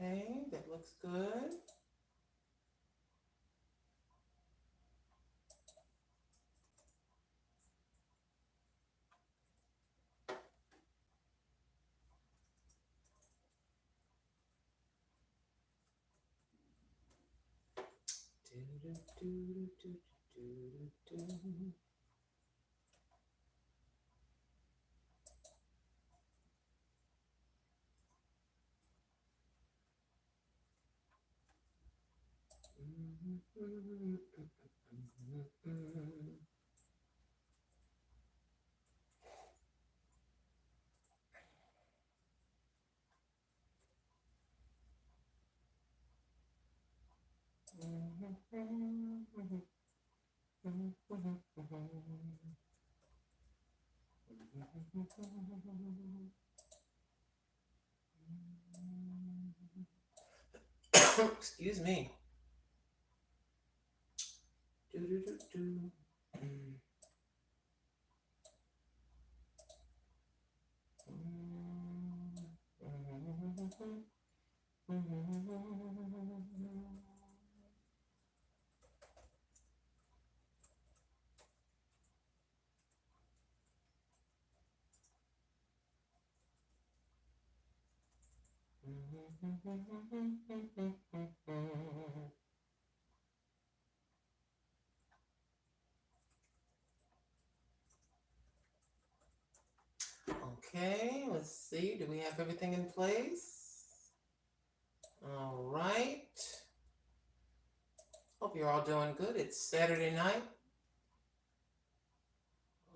Okay, that looks good. Excuse me. Okay, let's see. Do we have everything in place? All right. Hope you're all doing good. It's Saturday night.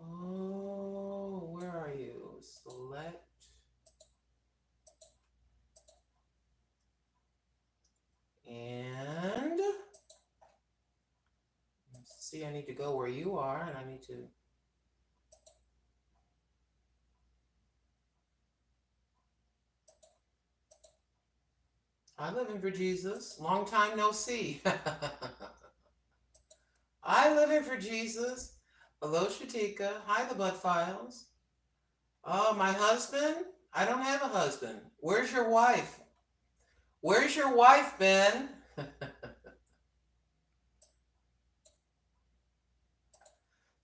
Oh, where are you? Select. And let's see, I need to go where you are, and I need to. I live in for Jesus. Long time no see. I live in for Jesus. Hello, Shatika. Hi, the Bud Files. Oh, my husband? I don't have a husband. Where's your wife? Where's your wife, Ben?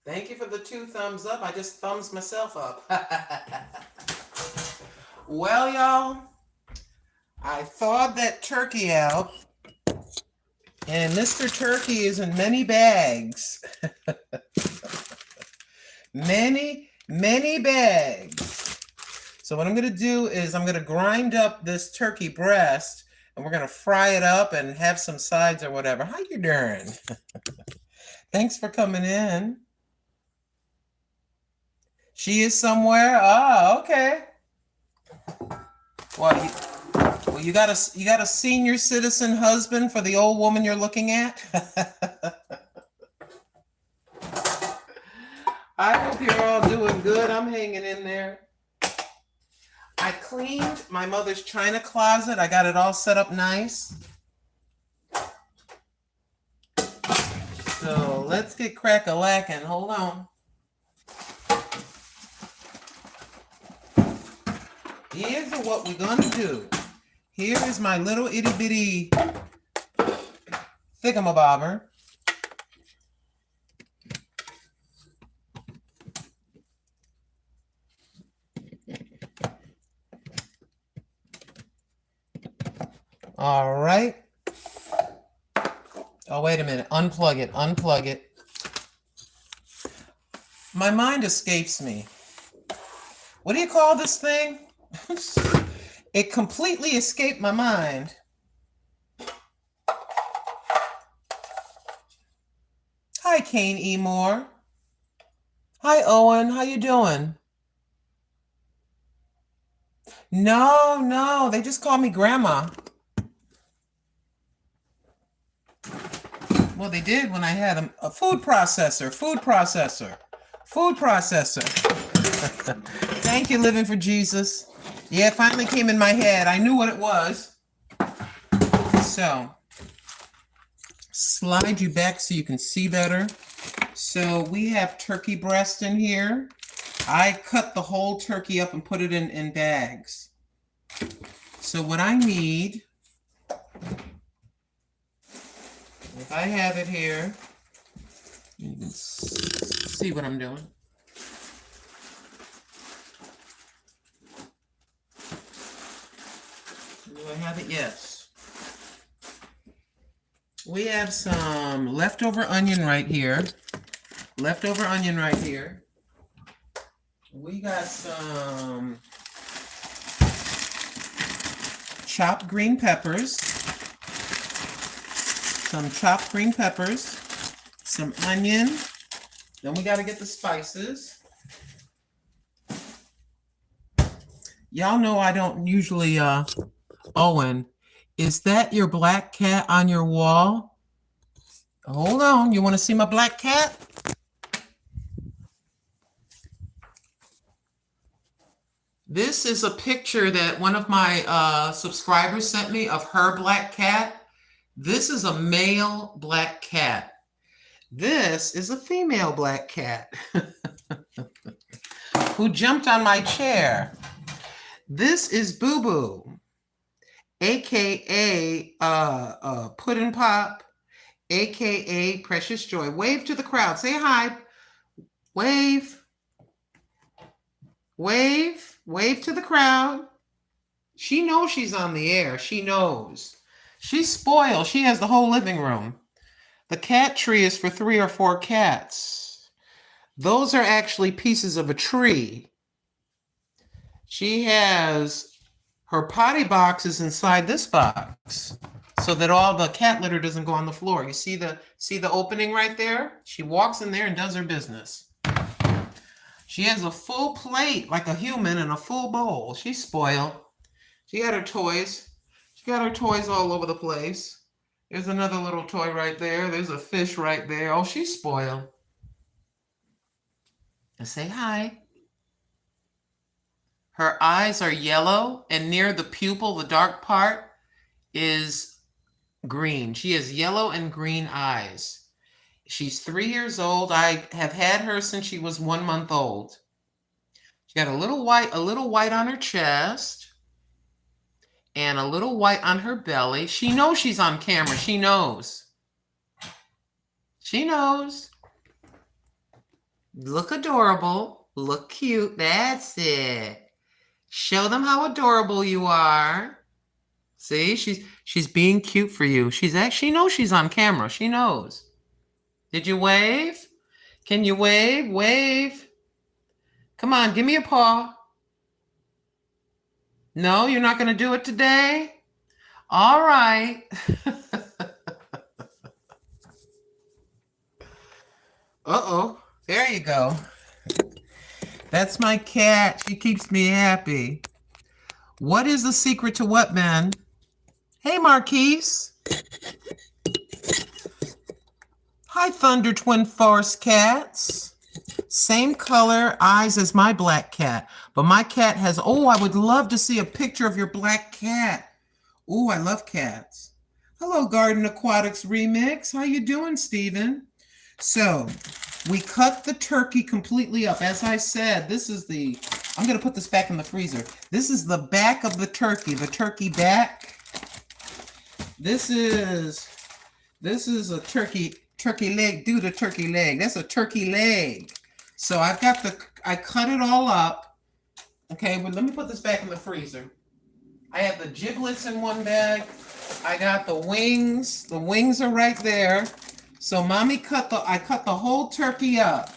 Thank you for the 2 thumbs up. I just thumbs myself up. Well, y'all, I thawed that turkey out, and Mr. Turkey is in many bags. Many bags. So what I'm going to do is I'm going to grind up this turkey breast, and we're going to fry it up and have some sides or whatever. How you doing? Thanks for coming in. She is somewhere? Ah, okay. Well, you got a senior citizen husband for the old woman you're looking at? I hope you're all doing good. I'm hanging in there. I cleaned my mother's china closet. I got it all set up nice. So let's get crack-a-lackin'. Hold on. Here's what we're gonna do. Here is my little itty-bitty thingamabobber. All right. Oh, wait a minute. Unplug it. Unplug it. My mind escapes me. What do you call this thing? It completely escaped my mind. Hi, Kane E. Moore. Hi, Owen. How you doing? No. They just call me Grandma. Well, they did when I had a food processor. Thank you, Living for Jesus. Yeah, it finally came in my head. I knew what it was. So, slide you back so you can see better. So we have turkey breast in here. I cut the whole turkey up and put it in bags. So what I need If I have it here, you can see what I'm doing. Do I have it? Yes. We have some leftover onion right here. Leftover onion right here. We got some chopped green peppers. Some chopped green peppers. Some onion. Then we got to get the spices. Y'all know I don't usually, Owen, is that your black cat on your wall? Hold on, you want to see my black cat? This is a picture that one of my subscribers sent me of her black cat. This is a male black cat. This is a female black cat who jumped on my chair. This is Boo Boo, aka Puddin' Pop, aka Precious Joy. Wave to the crowd. Say hi. Wave. Wave. Wave to the crowd. She knows she's on the air. She knows. She's spoiled. She has the whole living room. The cat tree is for 3 or 4 cats. Those are actually pieces of a tree. She has her potty box is inside this box so that all the cat litter doesn't go on the floor. You see the opening right there? She walks in there and does her business. She has a full plate like a human and a full bowl. She's spoiled. She got her toys. She got her toys all over the place. There's another little toy right there. There's a fish right there. Oh, she's spoiled. And say hi. Her eyes are yellow, and near the pupil, the dark part, is green. She has yellow and green eyes. She's 3 years old. I have had her since she was 1 month old. She got a little white on her chest, and a little white on her belly. She knows she's on camera. She knows. She knows. Look adorable. Look cute. That's it. Show them how adorable you are. See, she's being cute for you. She knows she's on camera. She knows. Did you wave? Can you wave? Wave. Come on, give me a paw. No, you're not going to do it today? All right. Uh-oh. There you go. That's my cat. She keeps me happy. What is the secret to what, man? Hey, Marquise. Hi, Thunder Twin Forest cats. Same color eyes as my black cat. But my cat has, oh, I would love to see a picture of your black cat. Oh, I love cats. Hello, Garden Aquatics Remix. How you doing, Steven? So, we cut the turkey completely up. As I said, I'm going to put this back in the freezer. This is the back of the turkey back. This is a turkey leg, do the turkey leg. That's a turkey leg. So I cut it all up. Okay, but let me put this back in the freezer. I have the giblets in one bag. I got the wings. The wings are right there. So Mommy I cut the whole turkey up.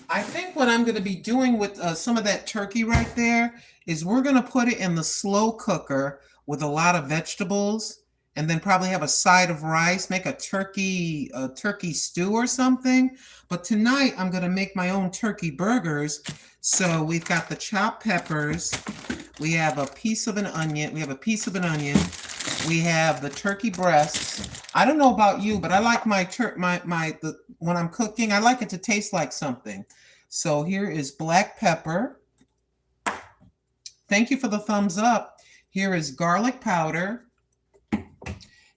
I think what I'm going to be doing with some of that turkey right there is we're going to put it in the slow cooker with a lot of vegetables and then probably have a side of rice, make a turkey stew or something. But tonight I'm going to make my own turkey burgers. So we've got the chopped peppers. We have a piece of an onion. We have the turkey breasts. I don't know about you, but I like when I'm cooking, I like it to taste like something. So here is black pepper. Thank you for the thumbs up. Here is garlic powder.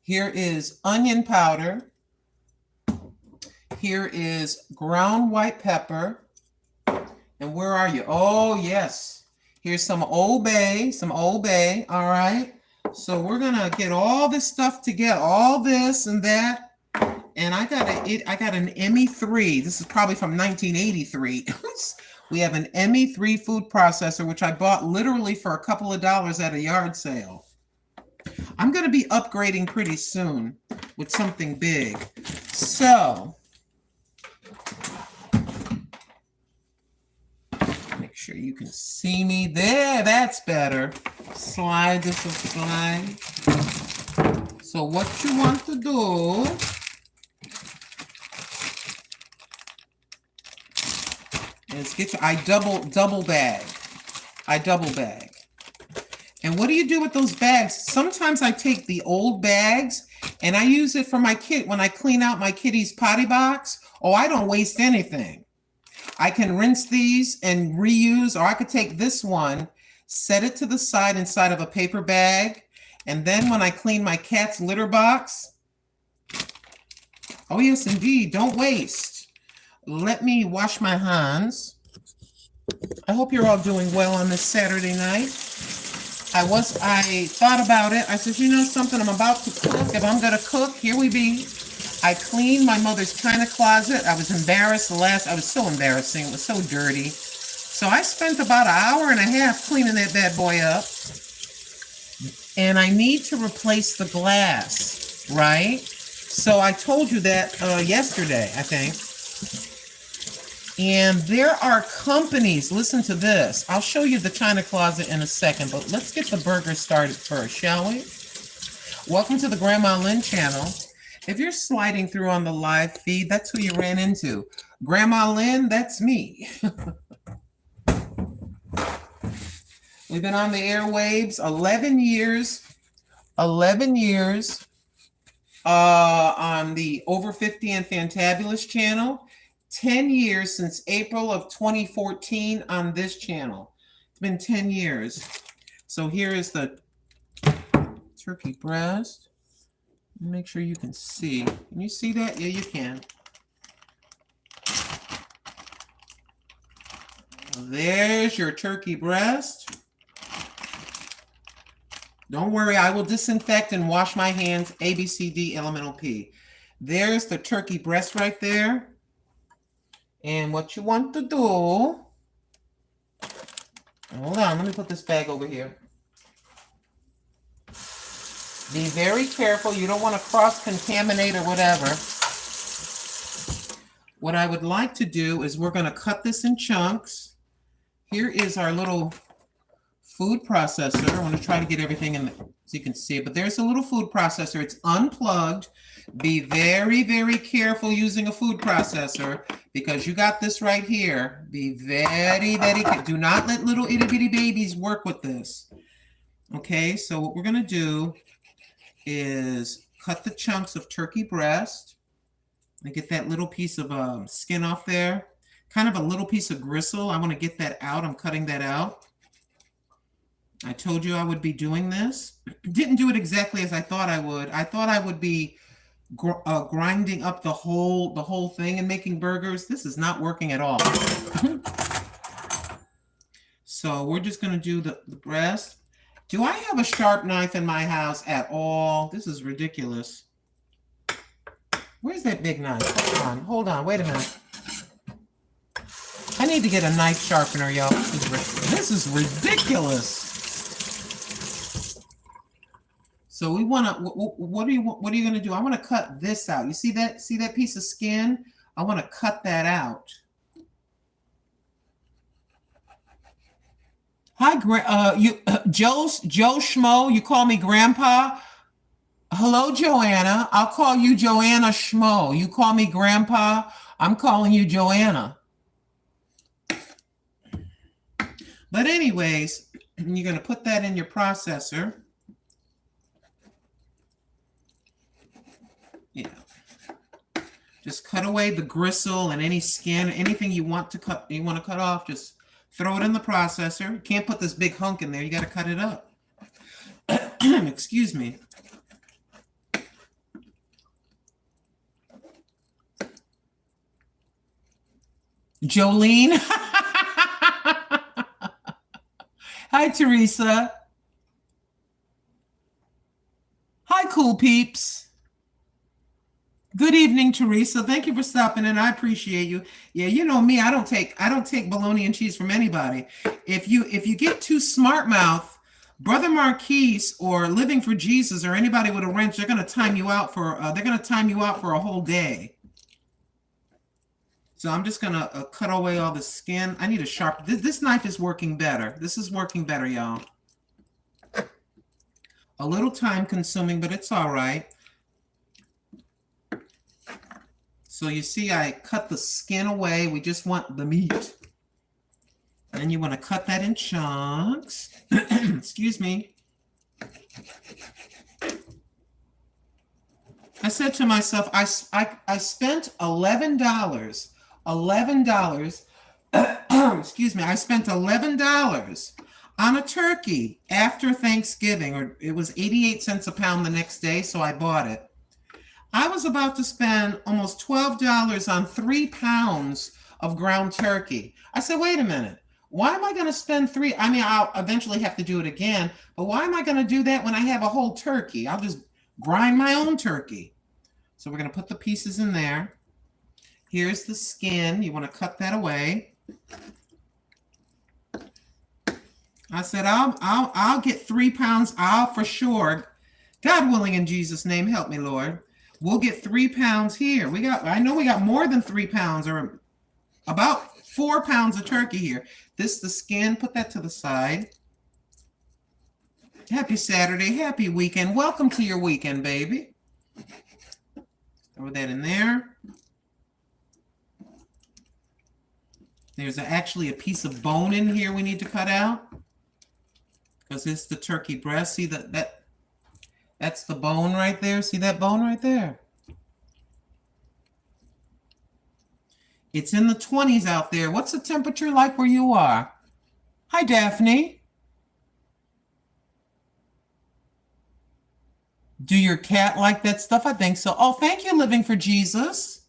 Here is onion powder. Here is ground white pepper. And where are you? Oh, yes. Here's some Old Bay, all right. So we're gonna get all this stuff together, all this and that. And I got an ME3. This is probably from 1983. We have an ME3 food processor, which I bought literally for a couple of dollars at a yard sale. I'm going to be upgrading pretty soon with something big. So, make sure you can see me. There, that's better. Slide this aside. So what you want to do is get your, I double bag. And what do you do with those bags? Sometimes I take the old bags and I use it for my kid when I clean out my kitty's potty box. Oh, I don't waste anything. I can rinse these and reuse, or I could take this one, set it to the side inside of a paper bag, and then when I clean my cat's litter box, oh yes, indeed, don't waste. Let me wash my hands. I hope you're all doing well on this Saturday night. I thought about it. I said, you know something, I'm about to cook. If I'm gonna cook, here we be. I cleaned my mother's china closet. I was embarrassed I was so embarrassing. It was so dirty. So I spent about an hour and a half cleaning that bad boy up. And I need to replace the glass, right? So I told you that yesterday, I think. And there are companies, listen to this. I'll show you the china closet in a second, but let's get the burger started first, shall we? Welcome to the Grandma Lynn channel. If you're sliding through on the live feed, that's who you ran into. Grandma Lynn, that's me. We've been on the airwaves 11 years. 11 years on the Over 50 and Fantabulous channel. 10 years since April of 2014 on this channel. It's been 10 years. So here is the turkey breast. Make sure you can see. Can you see that? Yeah, you can. There's your turkey breast. Don't worry, I will disinfect and wash my hands. A, B, C, D, elemental P. There's the turkey breast right there. And what you want to do, hold on, let me put this bag over here. Be very careful. You don't want to cross-contaminate or whatever. What I would like to do is we're going to cut this in chunks. Here is our little food processor. I want to try to get everything in so you can see it. But there's a little food processor. It's unplugged. Be very, very careful using a food processor because you got this right here. Be very, very careful. Do not let little itty-bitty babies work with this. Okay, so what we're going to do is cut the chunks of turkey breast. And get that little piece of skin off there. Kind of a little piece of gristle. I want to get that out. I'm cutting that out. I told you I would be doing this. Didn't do it exactly as I thought I would. I thought I would be grinding up the whole thing and making burgers. This is not working at all. So we're just going to do the breast. Do I have a sharp knife in my house at all? This is ridiculous. Where's that big knife? Hold on, wait a minute. I need to get a knife sharpener, y'all. This is ridiculous. So we want to, what are you going to do? I want to cut this out. You see that piece of skin? I want to cut that out. Hi, Joe Schmo, you call me Grandpa? Hello, Joanna. I'll call you Joanna Schmo. You call me Grandpa, I'm calling you Joanna. But anyways, you're going to put that in your processor. Yeah. Just cut away the gristle and any skin, anything you want to cut off, just throw it in the processor. You can't put this big hunk in there. You got to cut it up. Excuse me. Jolene. Hi, Teresa. cool peeps. Good evening, Teresa. Thank you for stopping in. I appreciate you. Yeah, you know me. I don't take bologna and cheese from anybody. If you get too smart mouth, Brother Marquise or Living for Jesus or anybody with a wrench, they're gonna time you out for a whole day. So I'm just gonna cut away all the skin. I need a sharp. This knife is working better. This is working better, y'all. A little time consuming, but it's all right. So you see, I cut the skin away. We just want the meat. And you want to cut that in chunks. Excuse me. I said to myself, I spent $11. Excuse me. I spent $11 on a turkey after Thanksgiving, or it was 88 cents a pound the next day, so I bought it. I was about to spend almost $12 on 3 pounds of ground turkey. I said, wait a minute. Why am I going to spend three? I mean, I'll eventually have to do it again, but why am I going to do that when I have a whole turkey? I'll just grind my own turkey. So we're going to put the pieces in there. Here's the skin. You want to cut that away. I said, I'll get 3 pounds. I'll for sure. God willing, in Jesus' name, help me, Lord. We'll get 3 pounds here. I know we got more than 3 pounds, or about 4 pounds of turkey here. This, the skin, put that to the side. Happy Saturday, happy weekend. Welcome to your weekend, baby. Throw that in there. There's actually a piece of bone in here we need to cut out, because it's the turkey breast. See that's the bone right there. See that bone right there? It's in the 20s out there. What's the temperature like where you are? Hi, Daphne. Do your cat like that stuff? I think so. Oh, thank you, Living for Jesus.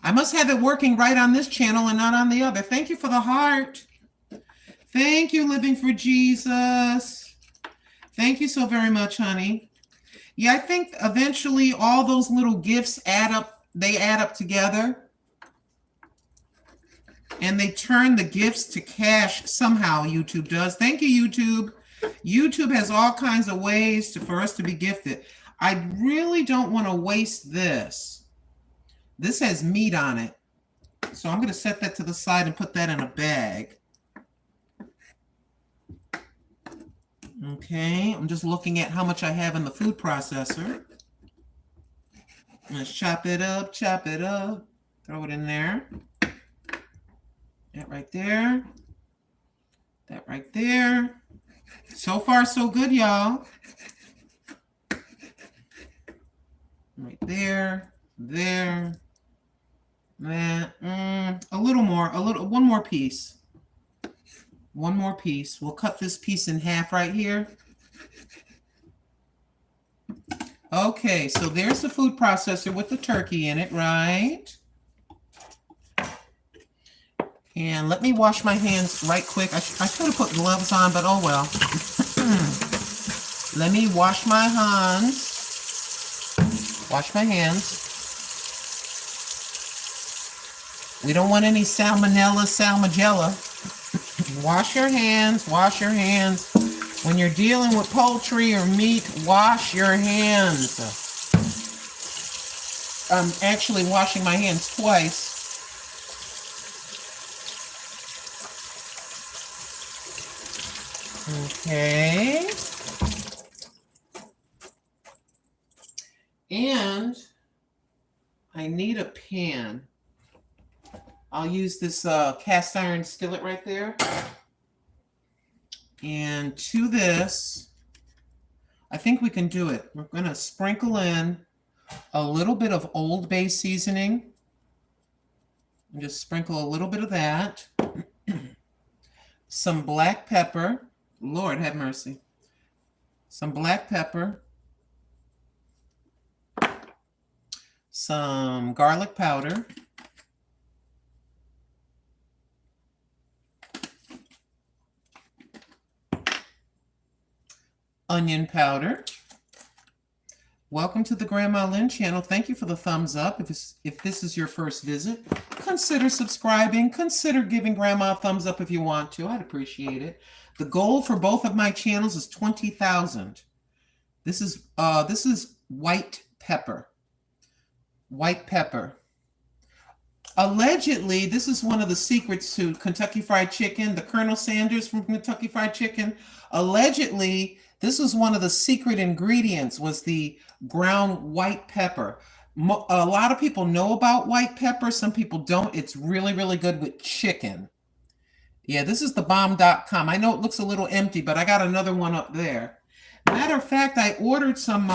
I must have it working right on this channel and not on the other. Thank you for the heart. Thank you, Living for Jesus. Thank you so very much, honey. Yeah, I think eventually all those little gifts add up. They add up together. And they turn the gifts to cash somehow, YouTube does. Thank you, YouTube. YouTube has all kinds of ways for us to be gifted. I really don't want to waste this. This has meat on it. So I'm going to set that to the side and put that in a bag. Okay, I'm just looking at how much I have in the food processor. Let's chop it up, throw it in there. That right there. That right there. So far, so good, y'all. Right there, there, that. A little more, one more piece. One more piece. We'll cut this piece in half right here. Okay, so there's the food processor with the turkey in it, right? And let me wash my hands right quick. I should have put gloves on, but oh well. Let me wash my hands. Wash my hands. We don't want any salmonella, salmonella. Wash your hands, wash your hands. When you're dealing with poultry or meat, wash your hands. I'm actually washing my hands twice. Okay. And I need a pan. I'll use this cast iron skillet right there. And to this, I think we can do it. We're going to sprinkle in a little bit of Old Bay seasoning. And just sprinkle a little bit of that. Some black pepper. Lord have mercy. Some black pepper. Some garlic powder. Onion powder. Welcome to the Grandma Lynn channel. Thank you for the thumbs up. If this is your first visit, consider subscribing. Consider giving Grandma a thumbs up if you want to. I'd appreciate it. The goal for both of my channels is 20,000. This is white pepper. White pepper. Allegedly, this is one of the secrets to Kentucky Fried Chicken. The Colonel Sanders from Kentucky Fried Chicken. Allegedly, this was one of the secret ingredients, was the ground white pepper. A lot of people know about white pepper. Some people don't. It's really, really good with chicken. Yeah, this is the bomb.com. I know it looks a little empty, but I got another one up there. Matter of fact, I ordered some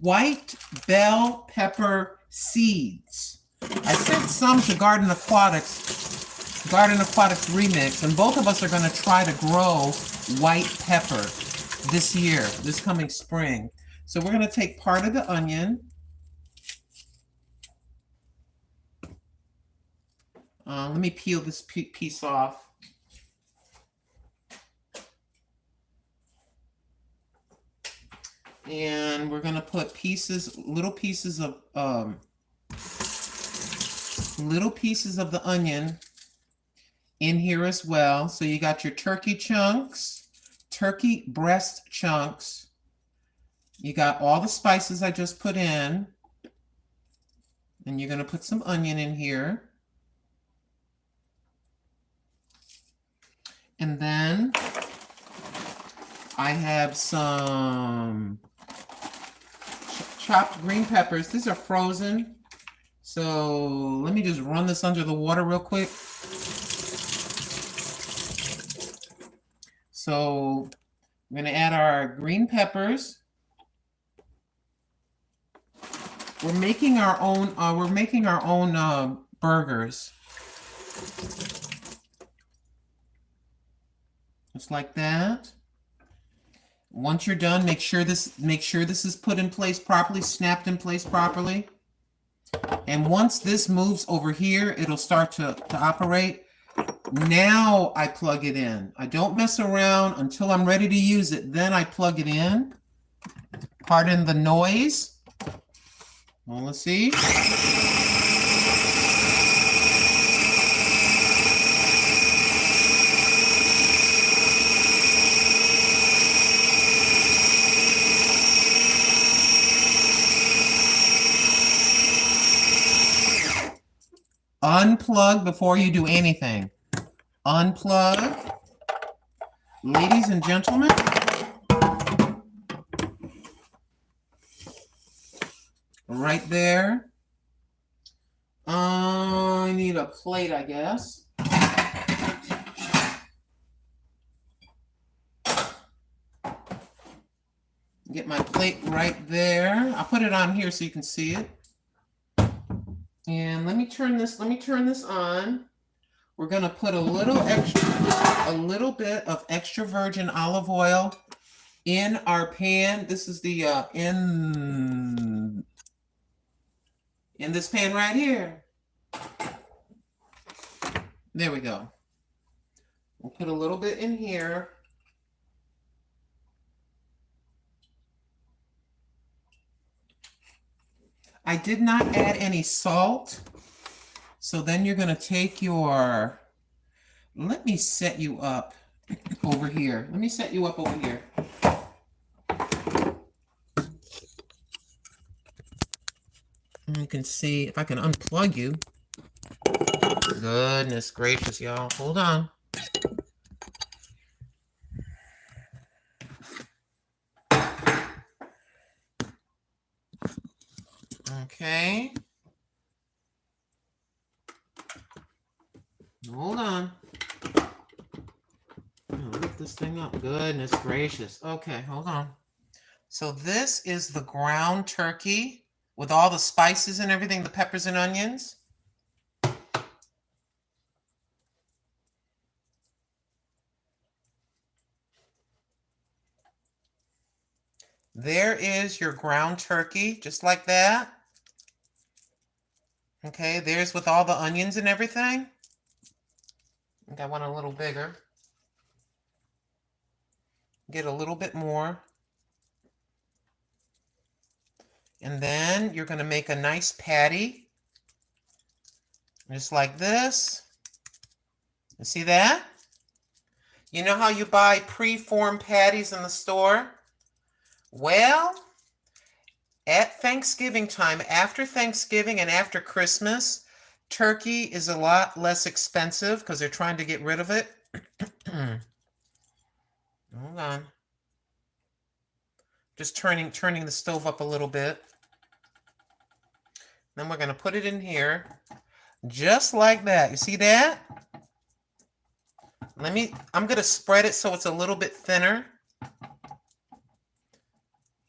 white bell pepper seeds. I sent some to Garden Aquatics Remix, and both of us are going to try to grow white pepper this year, this coming spring. So we're going to take part of the onion. Let me peel this piece off. And we're going to put little pieces of the onion in here as well. So you got your turkey chunks, turkey breast chunks. You got all the spices I just put in. And you're going to put some onion in here. And then I have some chopped green peppers. These are frozen. So let me just run this under the water real quick. So I'm going to add our green peppers. We're making our own burgers. Just like that. Once you're done, make sure this is put in place properly, snapped in place properly. And once this moves over here, it'll start to operate. Now I plug it in. I don't mess around until I'm ready to use it. Then I plug it in. Pardon the noise. Well, let's see. Unplug before you do anything. Unplug. Ladies and gentlemen. Right there. I need a plate, I guess. Get my plate right there. I'll put it on here so you can see it. And let me turn this on. We're going to put a little bit of extra virgin olive oil in our pan. This is the in this pan right here. There we go. We'll put a little bit in here. I did not add any salt. So then you're going to take your, let me set you up over here. Let me set you up over here. You can see if I can unplug you. Goodness gracious, y'all. Hold on. Okay. Hold on. I'll lift this thing up. Goodness gracious. Okay, hold on. So this is the ground turkey with all the spices and everything, the peppers and onions. There is your ground turkey, just like that. Okay, there's with all the onions and everything. I think I want a little bigger. Get a little bit more. And then you're going to make a nice patty. Just like this. You see that? You know how you buy pre-formed patties in the store? Well, at Thanksgiving time, after Thanksgiving and after Christmas, turkey is a lot less expensive because they're trying to get rid of it. Hold on. Just turning the stove up a little bit. Then we're going to put it in here. Just like that. You see that? I'm going to spread it so it's a little bit thinner.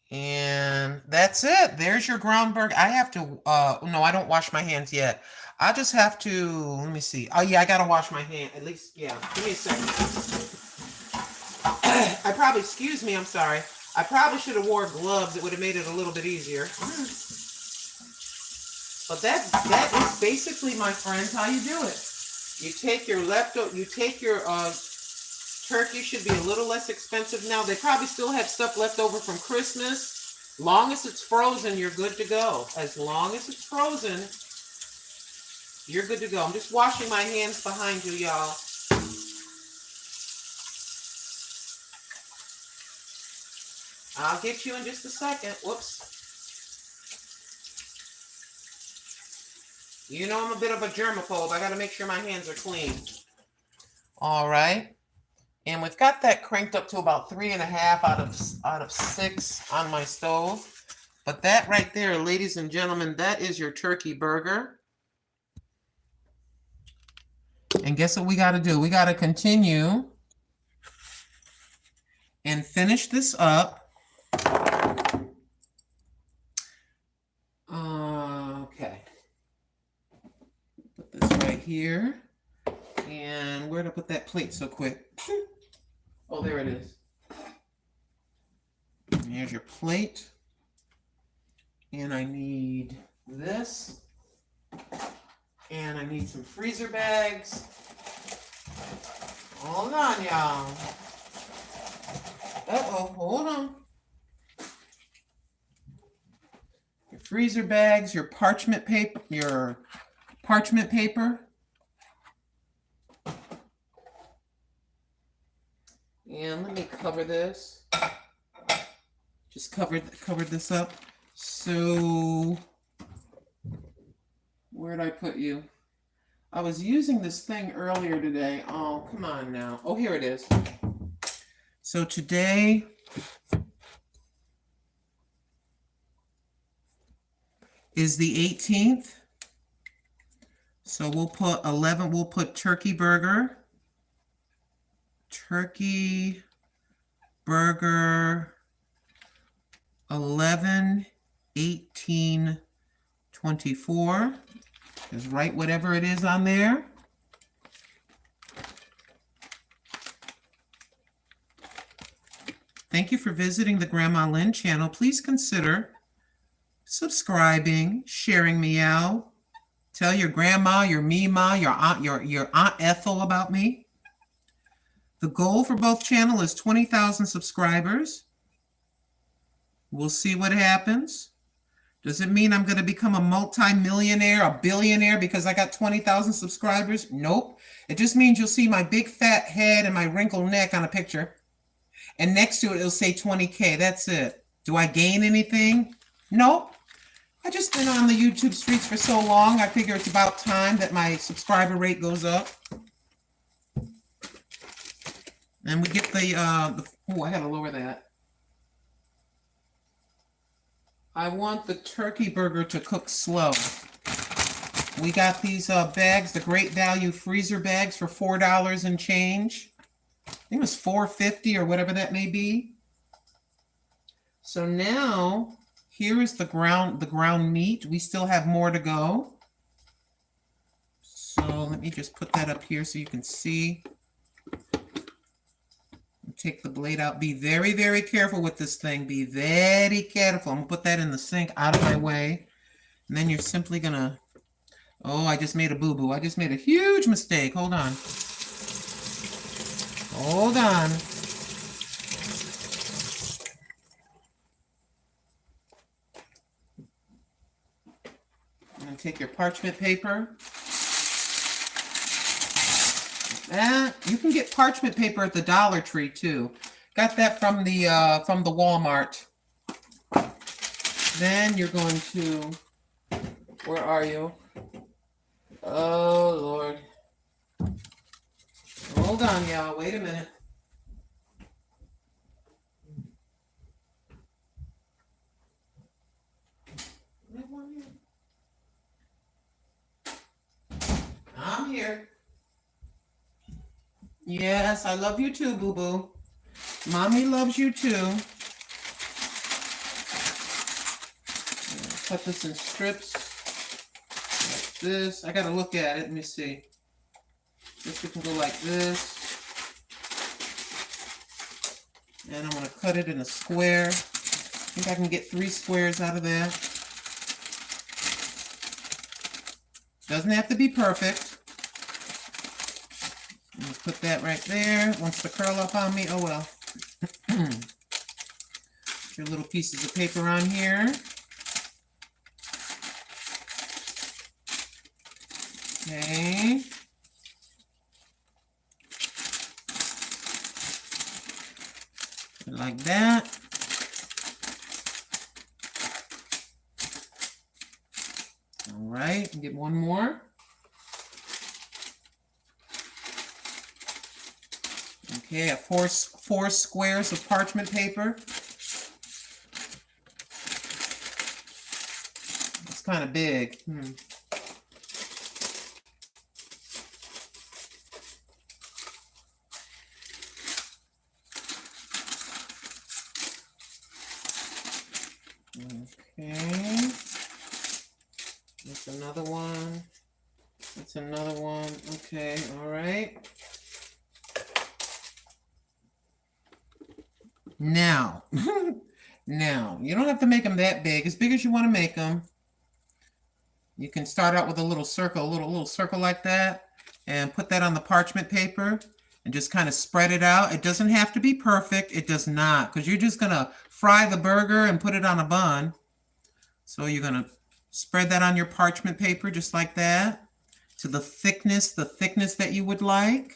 And that's it. There's your ground burger. I have to, no, I don't wash my hands yet. I just have to, let me see. Oh, yeah, I got to wash my hand. At least, yeah. Give me a second. Excuse me, I'm sorry. I probably should have wore gloves. It would have made it a little bit easier. But that is basically, my friends, how you do it. You take your turkey should be a little less expensive now. They probably still have stuff left over from Christmas. Long as it's frozen, you're good to go. As long as it's frozen, you're good to go. I'm just washing my hands behind you, y'all. I'll get you in just a second. Whoops. You know I'm a bit of a germaphobe. I got to make sure my hands are clean. All right. And we've got that cranked up to about 3.5 out of 6 on my stove. But that right there, ladies and gentlemen, that is your turkey burger. And guess what we got to do? We got to continue and finish this up. Okay. Put this right here. And where to put that plate so quick? Oh, there it is. Here's your plate. And I need this. And I need some freezer bags. Hold on, y'all. Uh-oh, hold on. Your freezer bags, your parchment paper, And let me cover this. Just covered this up. So where'd I put you? I was using this thing earlier today. Oh, come on now. Oh, here it is. So today is the 18th. So we'll put turkey burger. Turkey burger 11/18/24. Just write whatever it is on there. Thank you for visiting the Grandma Lynn channel. Please consider subscribing, sharing me out. Tell your grandma, your Mima, your Aunt Ethel about me. The goal for both channels is 20,000 subscribers. We'll see what happens. Does it mean I'm going to become a multi-millionaire, a billionaire because I got 20,000 subscribers? Nope. It just means you'll see my big fat head and my wrinkled neck on a picture. And next to it, it'll say 20K. That's it. Do I gain anything? Nope. I just been on the YouTube streets for so long, I figure it's about time that my subscriber rate goes up. And we get oh, I had to lower that. I want the turkey burger to cook slow. We got these bags, the Great Value freezer bags for $4 and change. I think it was $4.50 or whatever that may be. So now, here is the ground meat. We still have more to go. So let me just put that up here so you can see. Take the blade out. Be very, very careful with this thing. Be very careful. I'm going to put that in the sink out of my way. And then you're simply going to... Oh, I just made a boo-boo. I just made a huge mistake. Hold on. Hold on. take your parchment paper. That you can get parchment paper at the Dollar Tree too. Got that from the Walmart. Then you're going to, where are you? Oh Lord. Hold on, y'all. Wait a minute. I'm here. Yes, I love you too, boo-boo. Mommy loves you too. Cut this in strips like this. I gotta look at it. Let me see. This we can go like this. And I'm gonna cut it in a square. I think I can get 3 squares out of that. Doesn't have to be perfect. Put that right there. Wants to curl up on me. Oh well. Put your little pieces of paper on here. Okay. Like that. All right. Get one more. Okay, I have four squares of parchment paper. It's kind of big. Okay. That's another one. That's another one. Okay, all right. Now, you don't have to make them that big. As big as you want to make them. You can start out with a little circle, a little circle like that, and put that on the parchment paper and just kind of spread it out. It doesn't have to be perfect. It does not, because you're just going to fry the burger and put it on a bun. So you're going to spread that on your parchment paper just like that to the thickness that you would like.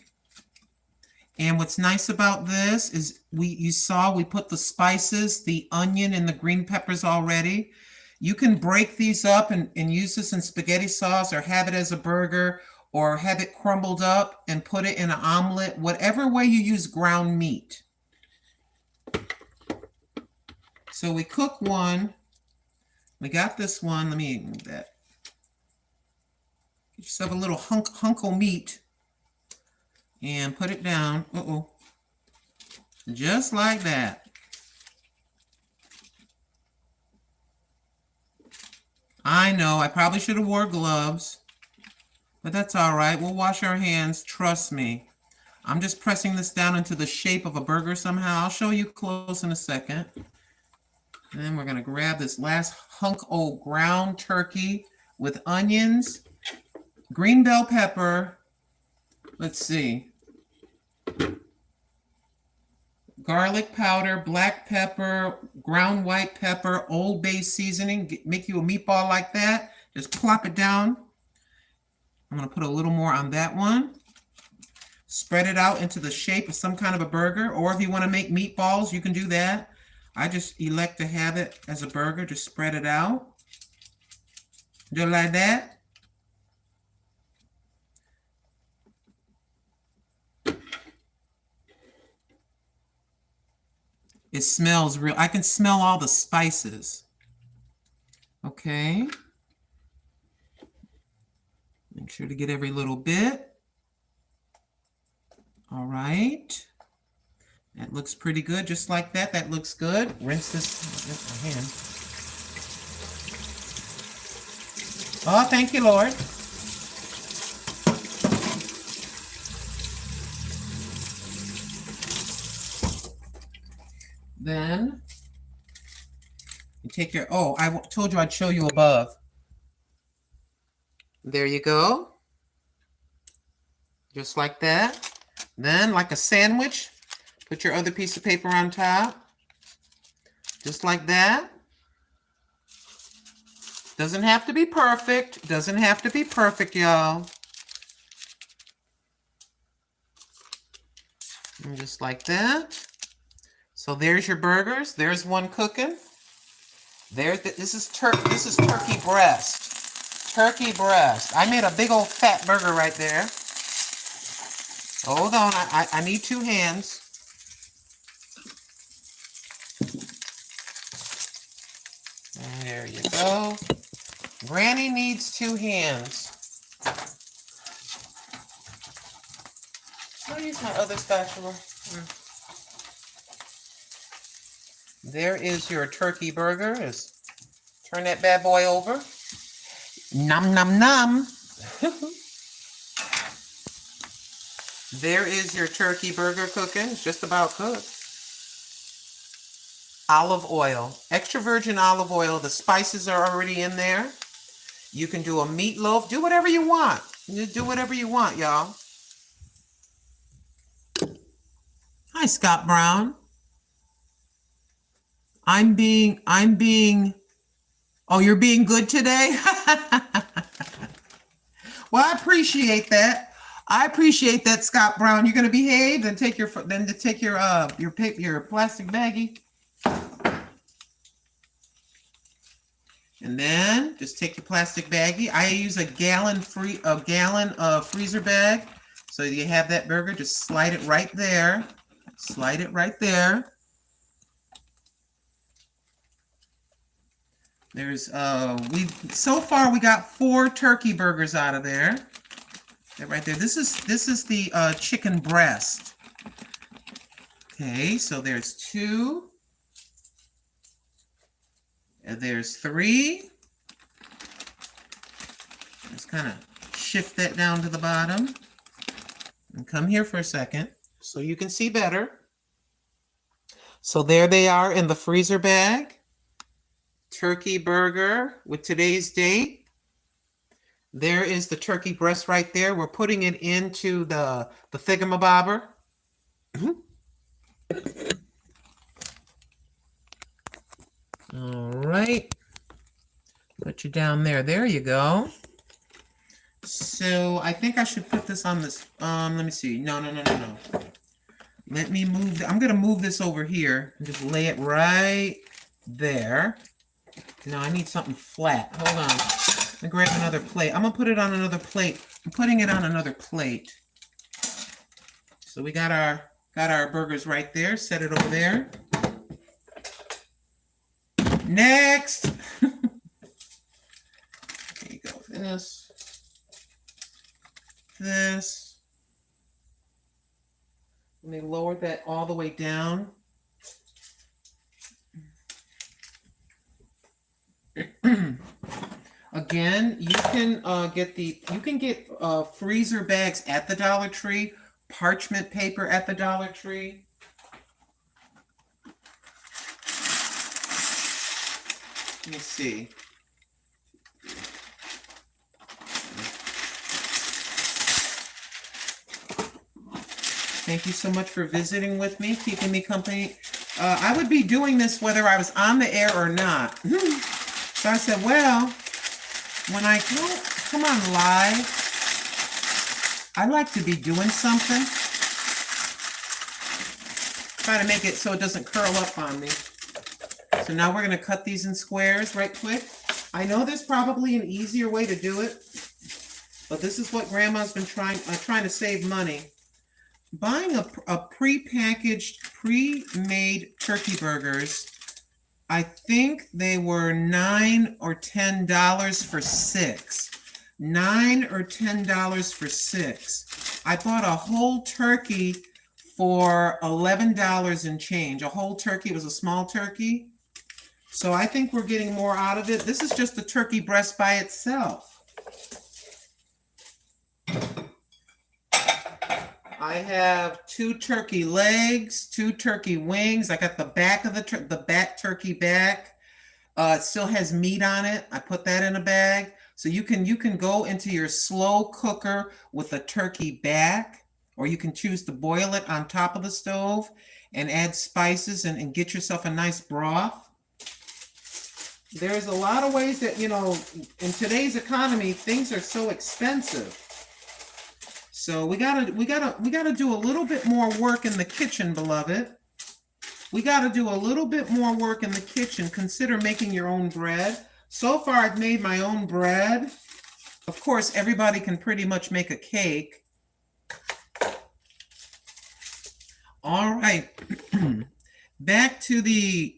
And what's nice about this is you saw we put the spices, the onion and the green peppers already. You can break these up and use this in spaghetti sauce or have it as a burger or have it crumbled up and put it in an omelet, whatever way you use ground meat. So we cook one. We got this one. Let me move that. Get yourself a little hunk of meat. And put it down. Just like that. I know, I probably should have wore gloves. But that's all right. We'll wash our hands. Trust me. I'm just pressing this down into the shape of a burger somehow. I'll show you close in a second. And then we're going to grab this last hunk of ground turkey with onions, green bell pepper. Let's see. Garlic powder, black pepper, ground white pepper, Old Bay seasoning. Make you a meatball like that. Just plop it down. I'm going to put a little more on that one. Spread it out into the shape of some kind of a burger. Or if you want to make meatballs, you can do that. I just elect to have it as a burger. Just spread it out. Just like that. It smells real. I can smell all the spices. Okay. Make sure to get every little bit. All right. That looks pretty good. Just like that. That looks good. Rinse this in my hand. Oh, thank you, Lord. Then you take your, I told you I'd show you above. There you go. Just like that. Then, like a sandwich, put your other piece of paper on top. Just like that. Doesn't have to be perfect. Doesn't have to be perfect, y'all. And just like that. So there's your burgers. There's one cooking. This is turkey breast. Turkey breast. I made a big old fat burger right there. Hold on, I need two hands. And there you go. Granny needs two hands. I'll use my other spatula. There is your turkey burger. Turn that bad boy over. Nom nom nom. There is your turkey burger cooking. It's just about cooked. Olive oil. Extra virgin olive oil. The spices are already in there. You can do a meatloaf. Do whatever you want. Just do whatever you want, y'all. Hi, Scott Brown. I'm being, oh, you're being good today? Well, I appreciate that. I appreciate that, Scott Brown. You're going to behave and take your plastic baggie. And then just take your plastic baggie. I use a gallon freezer bag. So you have that burger, just slide it right there. Slide it right there. There's so far we got 4 turkey burgers out of there. They're right there. This is the chicken breast. Okay, so there's 2. And there's 3. Let's kind of shift that down to the bottom. And come here for a second so you can see better. So there they are in the freezer bag. Turkey burger with today's date. There is the turkey breast right there. We're putting it into the thingamabobber. All right. Put you down there. There you go. So I think I should put this on this. Let me see. No. Let me move. I'm going to move this over here and just lay it right there. No, I need something flat. Hold on. Let me grab another plate. I'm going to put it on another plate. I'm putting it on another plate. So we got our burgers right there. Set it over there. Next. There you go. This. Let me lower that all the way down. Again, you can get freezer bags at the Dollar Tree, parchment paper at the Dollar Tree. Let me see. Thank you so much for visiting with me, keeping me company. I would be doing this whether I was on the air or not. So I said, well, when I come on live, I like to be doing something. Try to make it so it doesn't curl up on me. So now we're going to cut these in squares right quick. I know there's probably an easier way to do it, but this is what Grandma's been trying to save money. Buying a pre-packaged, pre-made turkey burgers, I think they were $9 or $10 for 6. $9 or $10 for 6. I bought a whole turkey for $11 and change. A whole turkey. It was a small turkey. So I think we're getting more out of it. This is just the turkey breast by itself. I have 2 turkey legs, 2 turkey wings. I got the back of the back turkey back. It still has meat on it. I put that in a bag. So you can go into your slow cooker with the turkey back, or you can choose to boil it on top of the stove and add spices and get yourself a nice broth. There's a lot of ways that, you know, in today's economy, things are so expensive. So we gotta do a little bit more work in the kitchen, beloved. We gotta do a little bit more work in the kitchen. Consider making your own bread. So far, I've made my own bread. Of course, everybody can pretty much make a cake. All right. Back to the,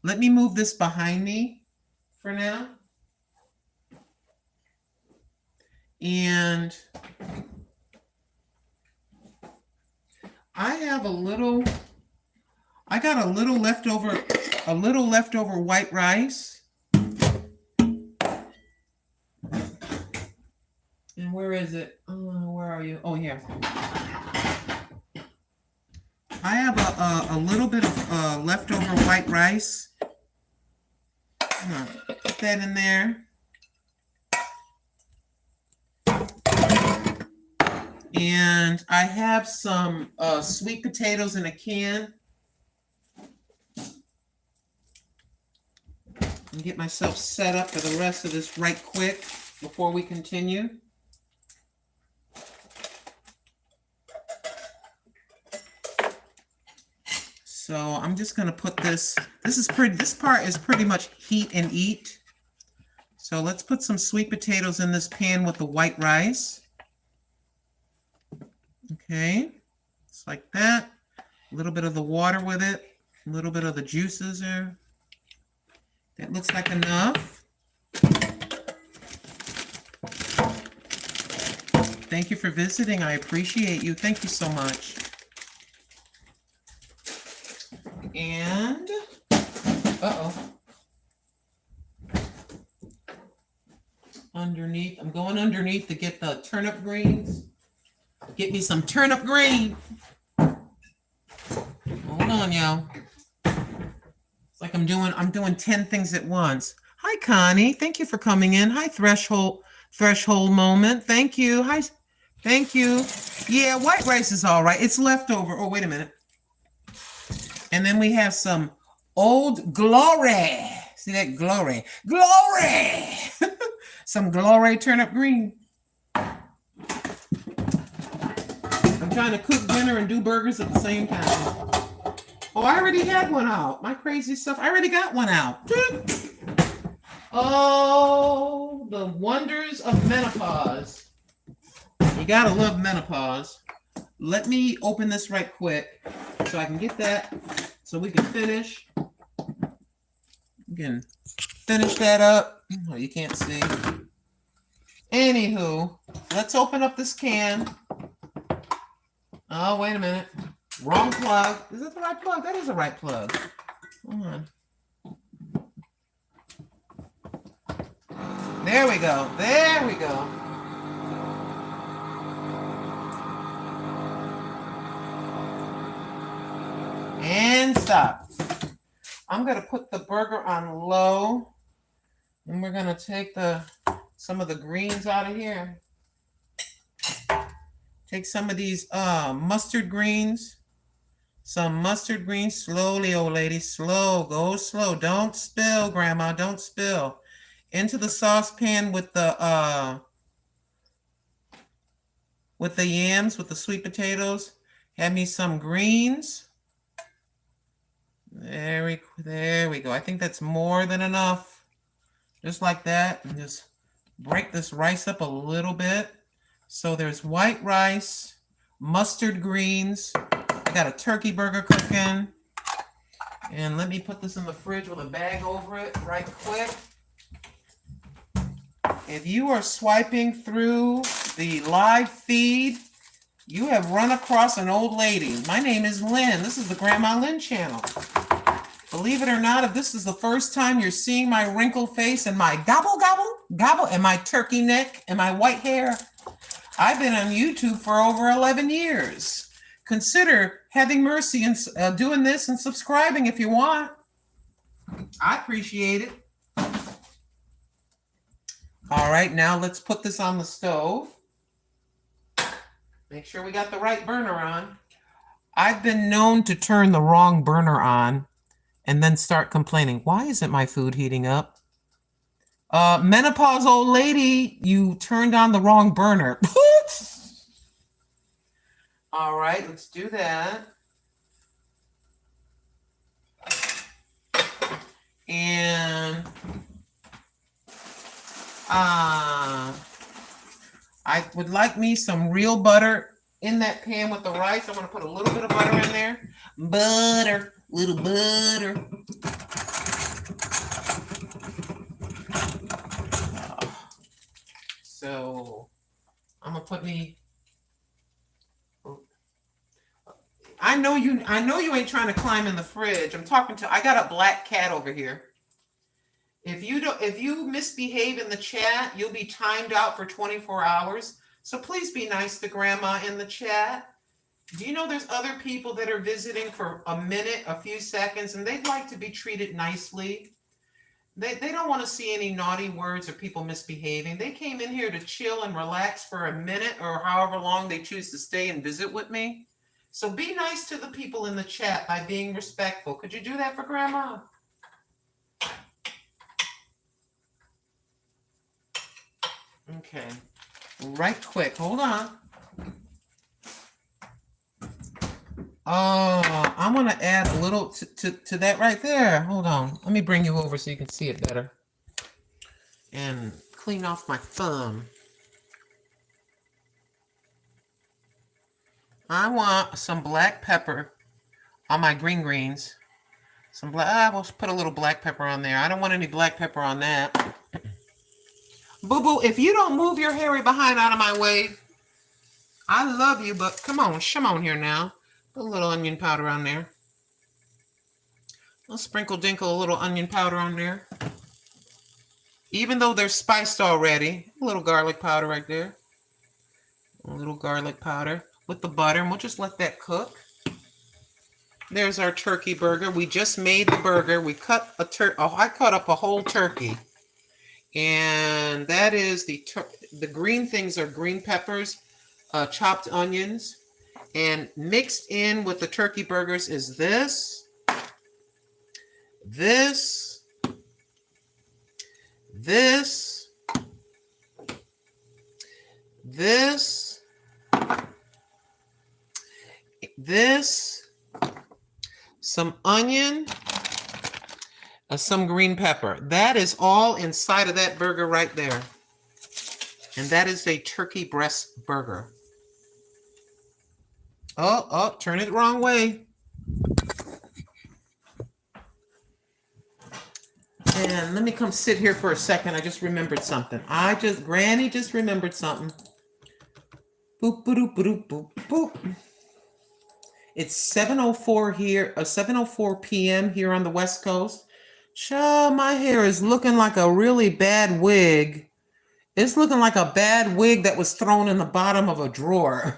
let me move this behind me for now. And I got a little leftover white rice. And where is it? Where are you? Oh, here. I have a little bit of leftover white rice. Put that in there. And I have some sweet potatoes in a can. And get myself set up for the rest of this right quick before we continue. So I'm just going to put this. This part is pretty much heat and eat. So let's put some sweet potatoes in this pan with the white rice. Okay, just like that. A little bit of the water with it. A little bit of the juices there. That looks like enough. Thank you for visiting. I appreciate you. Thank you so much. And, underneath, I'm going underneath to get the turnip greens. Get me some turnip green. Hold on, y'all. It's like I'm doing 10 things at once. Hi, Connie. Thank you for coming in. Hi, Threshold Moment. Thank you. Hi. Thank you. Yeah, white rice is all right. It's leftover. Oh, wait a minute. And then we have some Old Glory. See that? Glory. Glory! Some Glory turnip green. I'm trying to cook dinner and do burgers at the same time. Oh, I already had one out. My crazy stuff. I already got one out. Oh, the wonders of menopause. You gotta love menopause. Let me open this right quick so I can get that, so we can finish. You can finish that up. Oh, you can't see. Anywho, let's open up this can. Oh, wait a minute. Wrong plug. Is that the right plug? That is the right plug. Hold on. There we go. There we go. And stop. I'm going to put the burger on low. And we're going to take some of the greens out of here. Take some of these mustard greens. Some mustard greens. Slowly, old lady. Slow. Go slow. Don't spill, Grandma. Don't spill. Into the saucepan with the yams, with the sweet potatoes. Have me some greens. There we go. I think that's more than enough. Just like that. And just break this rice up a little bit. So there's white rice, mustard greens. I got a turkey burger cooking. And let me put this in the fridge with a bag over it right quick. If you are swiping through the live feed, you have run across an old lady. My name is Lynn. This is the Grandma Lynn channel. Believe it or not, if this is the first time you're seeing my wrinkled face and my gobble, gobble, gobble, and my turkey neck and my white hair, I've been on YouTube for over 11 years. Consider having mercy and doing this and subscribing if you want. I appreciate it. All right, now let's put this on the stove. Make sure we got the right burner on. I've been known to turn the wrong burner on, and then start complaining. Why isn't my food heating up? Menopause old lady, you turned on the wrong burner. All right, let's do that. And I would like me some real butter in that pan with the rice. I'm going to put a little bit of butter in there. Butter, little butter. So I'm going to put me. I know you ain't trying to climb in the fridge. I got a black cat over here. If you misbehave in the chat, you'll be timed out for 24 hours. So please be nice to Grandma in the chat. Do you know there's other people that are visiting for a minute, a few seconds, and they'd like to be treated nicely? They don't want to see any naughty words or people misbehaving. They came in here to chill and relax for a minute or however long they choose to stay and visit with me. So be nice to the people in the chat by being respectful. Could you do that for Grandma? Okay, right quick, hold on. Oh, I'm gonna add a little to that right there. Hold on, let me bring you over so you can see it better. And clean off my thumb. I want some black pepper on my green greens. We'll put a little black pepper on there. I don't want any black pepper on that. Boo-boo, if you don't move your hairy behind out of my way, I love you, but come on here now. Put a little onion powder on there. I'll sprinkle dinkle a little onion powder on there. Even though they're spiced already, a little garlic powder right there. A little garlic powder with the butter, and we'll just let that cook. There's our turkey burger. We just made the burger. We cut I cut up a whole turkey. And that is the green things are green peppers, chopped onions, and mixed in with the turkey burgers is this, this, some onion, some green pepper. That is all inside of that burger right there. And that is a turkey breast burger. Oh, turn it the wrong way. And let me come sit here for a second. I just remembered something. Granny just remembered something. Boop, boop, boop, boop, boop. It's 7:04 here, 7:04 p.m. here on the West Coast. Child, my hair is looking like a really bad wig. It's looking like a bad wig that was thrown in the bottom of a drawer.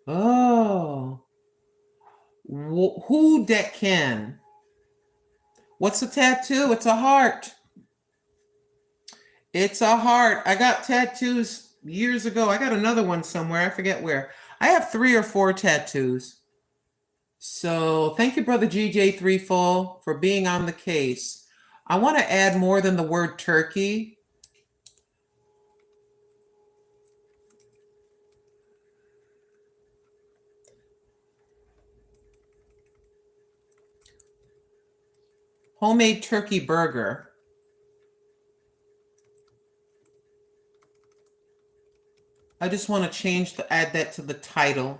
Oh. Who that can? What's a tattoo? It's a heart. It's a heart. I got tattoos years ago. I got another one somewhere. I forget where. I have 3 or 4 tattoos. So thank you, Brother GJ Threefold, for being on the case. I want to add more than the word turkey. Homemade turkey burger. I just want to add that to the title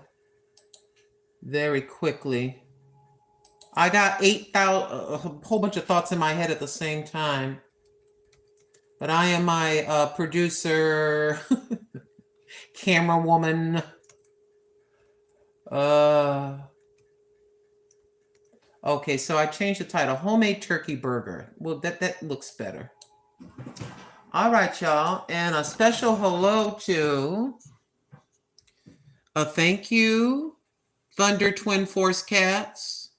very quickly. I got a whole bunch of thoughts in my head at the same time. But I am my producer, camera woman. Okay, so I changed the title, Homemade Turkey Burger. Well, that looks better. All right, y'all. And a special hello to, thank you, Thunder Twin Force Cats,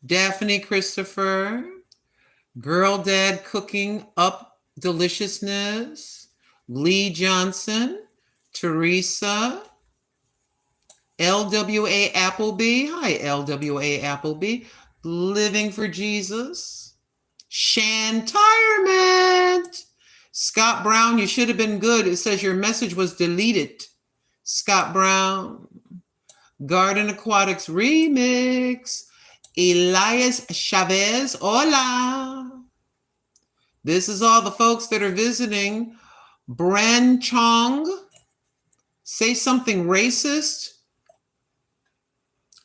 Daphne Christopher, Girl Dad Cooking Up Deliciousness, Lee Johnson, Teresa, LWA Appleby. Hi, LWA Appleby. Living for Jesus. Shantirement. Scott Brown, you should have been good. It says your message was deleted. Scott Brown. Garden Aquatics Remix. Elias Chavez. Hola. This is all the folks that are visiting. Bran Chong. Say something racist.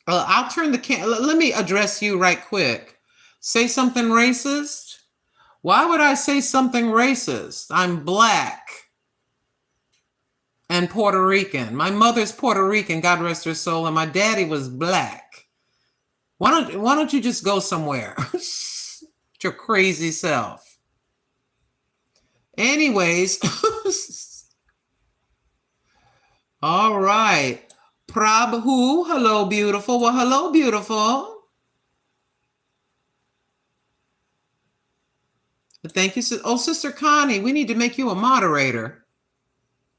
I'll turn the camera. Let me address you right quick. Say something racist? Why would I say something racist? I'm Black and Puerto Rican. My mother's Puerto Rican, God rest her soul, and my daddy was Black. Why don't you just go somewhere? Your crazy self. Anyways. All right. Prabhu, hello, beautiful. Well, hello, beautiful. Thank you. Oh, Sister Connie, we need to make you a moderator.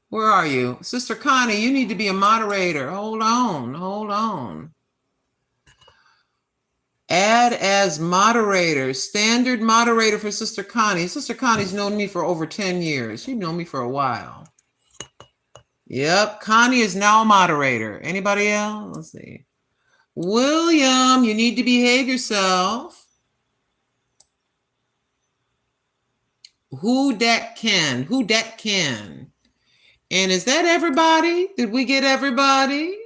Where are you? Sister Connie, you need to be a moderator. Hold on. Add as moderator, standard moderator for Sister Connie. Sister Connie's known me for over 10 years. She's known me for a while. Yep, Connie is now a moderator. Anybody else? Let's see. William, you need to behave yourself. Who dat can? And is that everybody? Did we get everybody?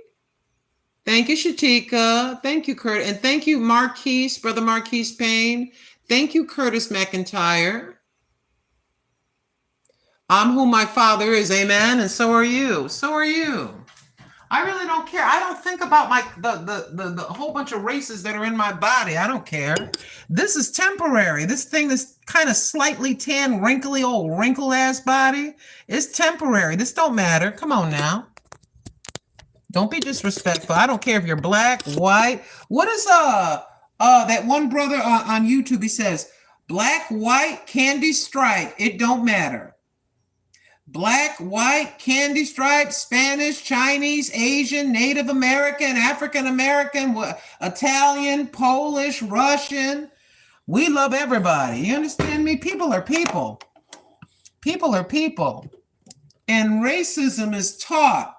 Thank you, Shatika. Thank you, Kurt. And thank you, Marquise, Brother Marquise Payne. Thank you, Curtis McIntyre. I'm who my father is, amen, and so are you. I really don't care. I don't think about the whole bunch of races that are in my body. I don't care. This is temporary. This thing, this kind of slightly tan, wrinkly old wrinkle-ass body is temporary. This don't matter. Come on now. Don't be disrespectful. I don't care if you're Black, white. What is that one brother on YouTube? He says, Black, white, candy stripe. It don't matter. Black, white, candy stripe, Spanish, Chinese, Asian, Native American, African American, Italian, Polish, Russian. We love everybody. You understand me? People are people. People are people. And racism is taught.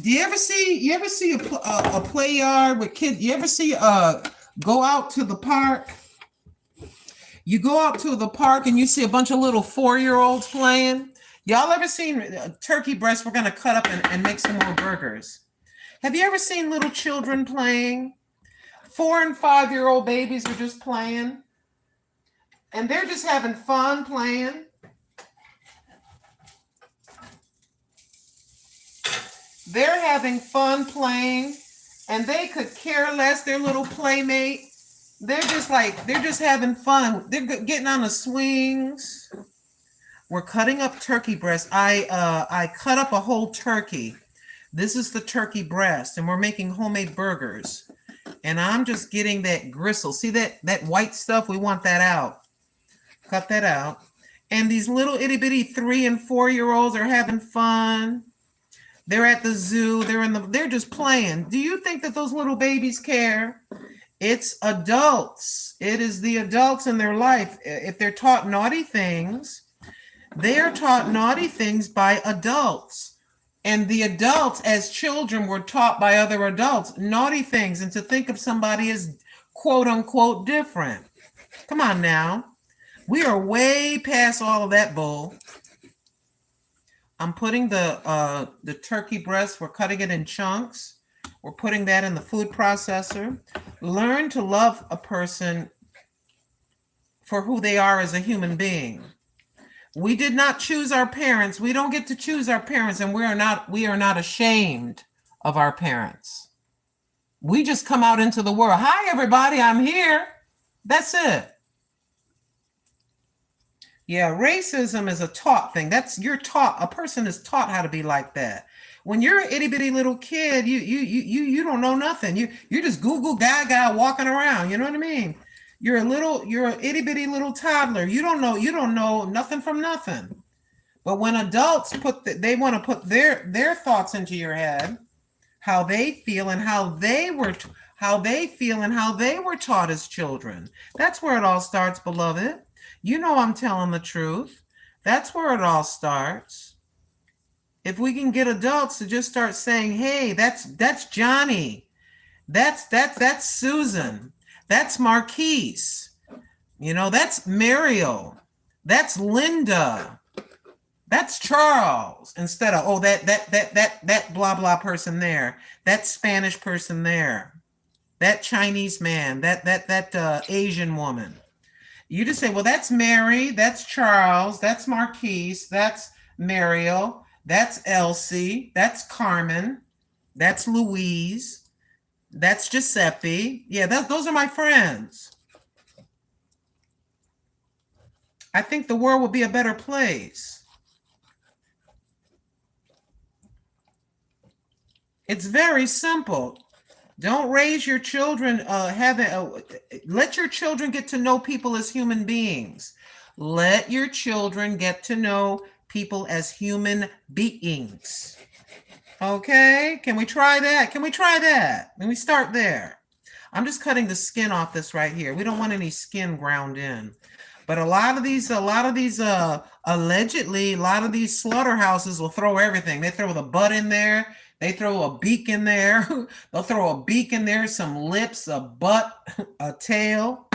Do you ever see a play yard with kids? You ever see go out to the park? You go out to the park and you see a bunch of little 4-year-olds playing. Y'all ever seen turkey breast? We're going to cut up and make some more burgers. Have you ever seen little children playing? 4 and 5-year-old babies are just playing. And they're just having fun playing. They're having fun playing. And they could care less, their little playmate. They're just having fun. They're getting on the swings. We're cutting up turkey breast. I cut up a whole turkey. This is the turkey breast, and we're making homemade burgers. And I'm just getting that gristle. See that white stuff? We want that out. Cut that out. And these little itty bitty 3 and 4-year-olds are having fun. They're at the zoo. They're just playing. Do you think that those little babies care? It's adults. It is the adults in their life. If they're taught naughty things, they are taught naughty things by adults. And the adults, as children, were taught by other adults naughty things, and to think of somebody as quote unquote different. Come on now. We are way past all of that bull. I'm putting the turkey breast, we're cutting it in chunks. We're putting that in the food processor. Learn to love a person for who they are as a human being. We did not choose our parents. We don't get to choose our parents, and we are not ashamed of our parents. We just come out into the world. Hi, everybody, I'm here. That's it. Yeah, racism is a taught thing. You're taught. A person is taught how to be like that. When you're an itty bitty little kid, you don't know nothing. You're just goo gaga walking around. You know what I mean? You're an itty bitty little toddler. You don't know nothing from nothing. But when adults they want to put their thoughts into your head, how they feel and how they were taught as children. That's where it all starts, beloved. You know I'm telling the truth. That's where it all starts. If we can get adults to just start saying, "Hey, that's Johnny. That's Susan. That's Marquise. You know, that's Mariel. That's Linda. That's Charles," instead of, "Oh, that blah blah person there, that Spanish person there, that Chinese man, that Asian woman." You just say, "Well, that's Mary, that's Charles, that's Marquise, that's Mariel, that's Elsie, that's Carmen, that's Louise, that's Giuseppe. Yeah, those are my friends." I think the world would be a better place. It's very simple. Don't raise your children, let your children get to know people as human beings. Let your children get to know people as human beings. Okay, can we try that? Can we try that? Let me start there. I'm just cutting the skin off this right here. We don't want any skin ground in. But allegedly, a lot of these slaughterhouses will throw everything. They throw the butt in there. They throw a beak in there. They'll throw a beak in there, some lips, a butt, a tail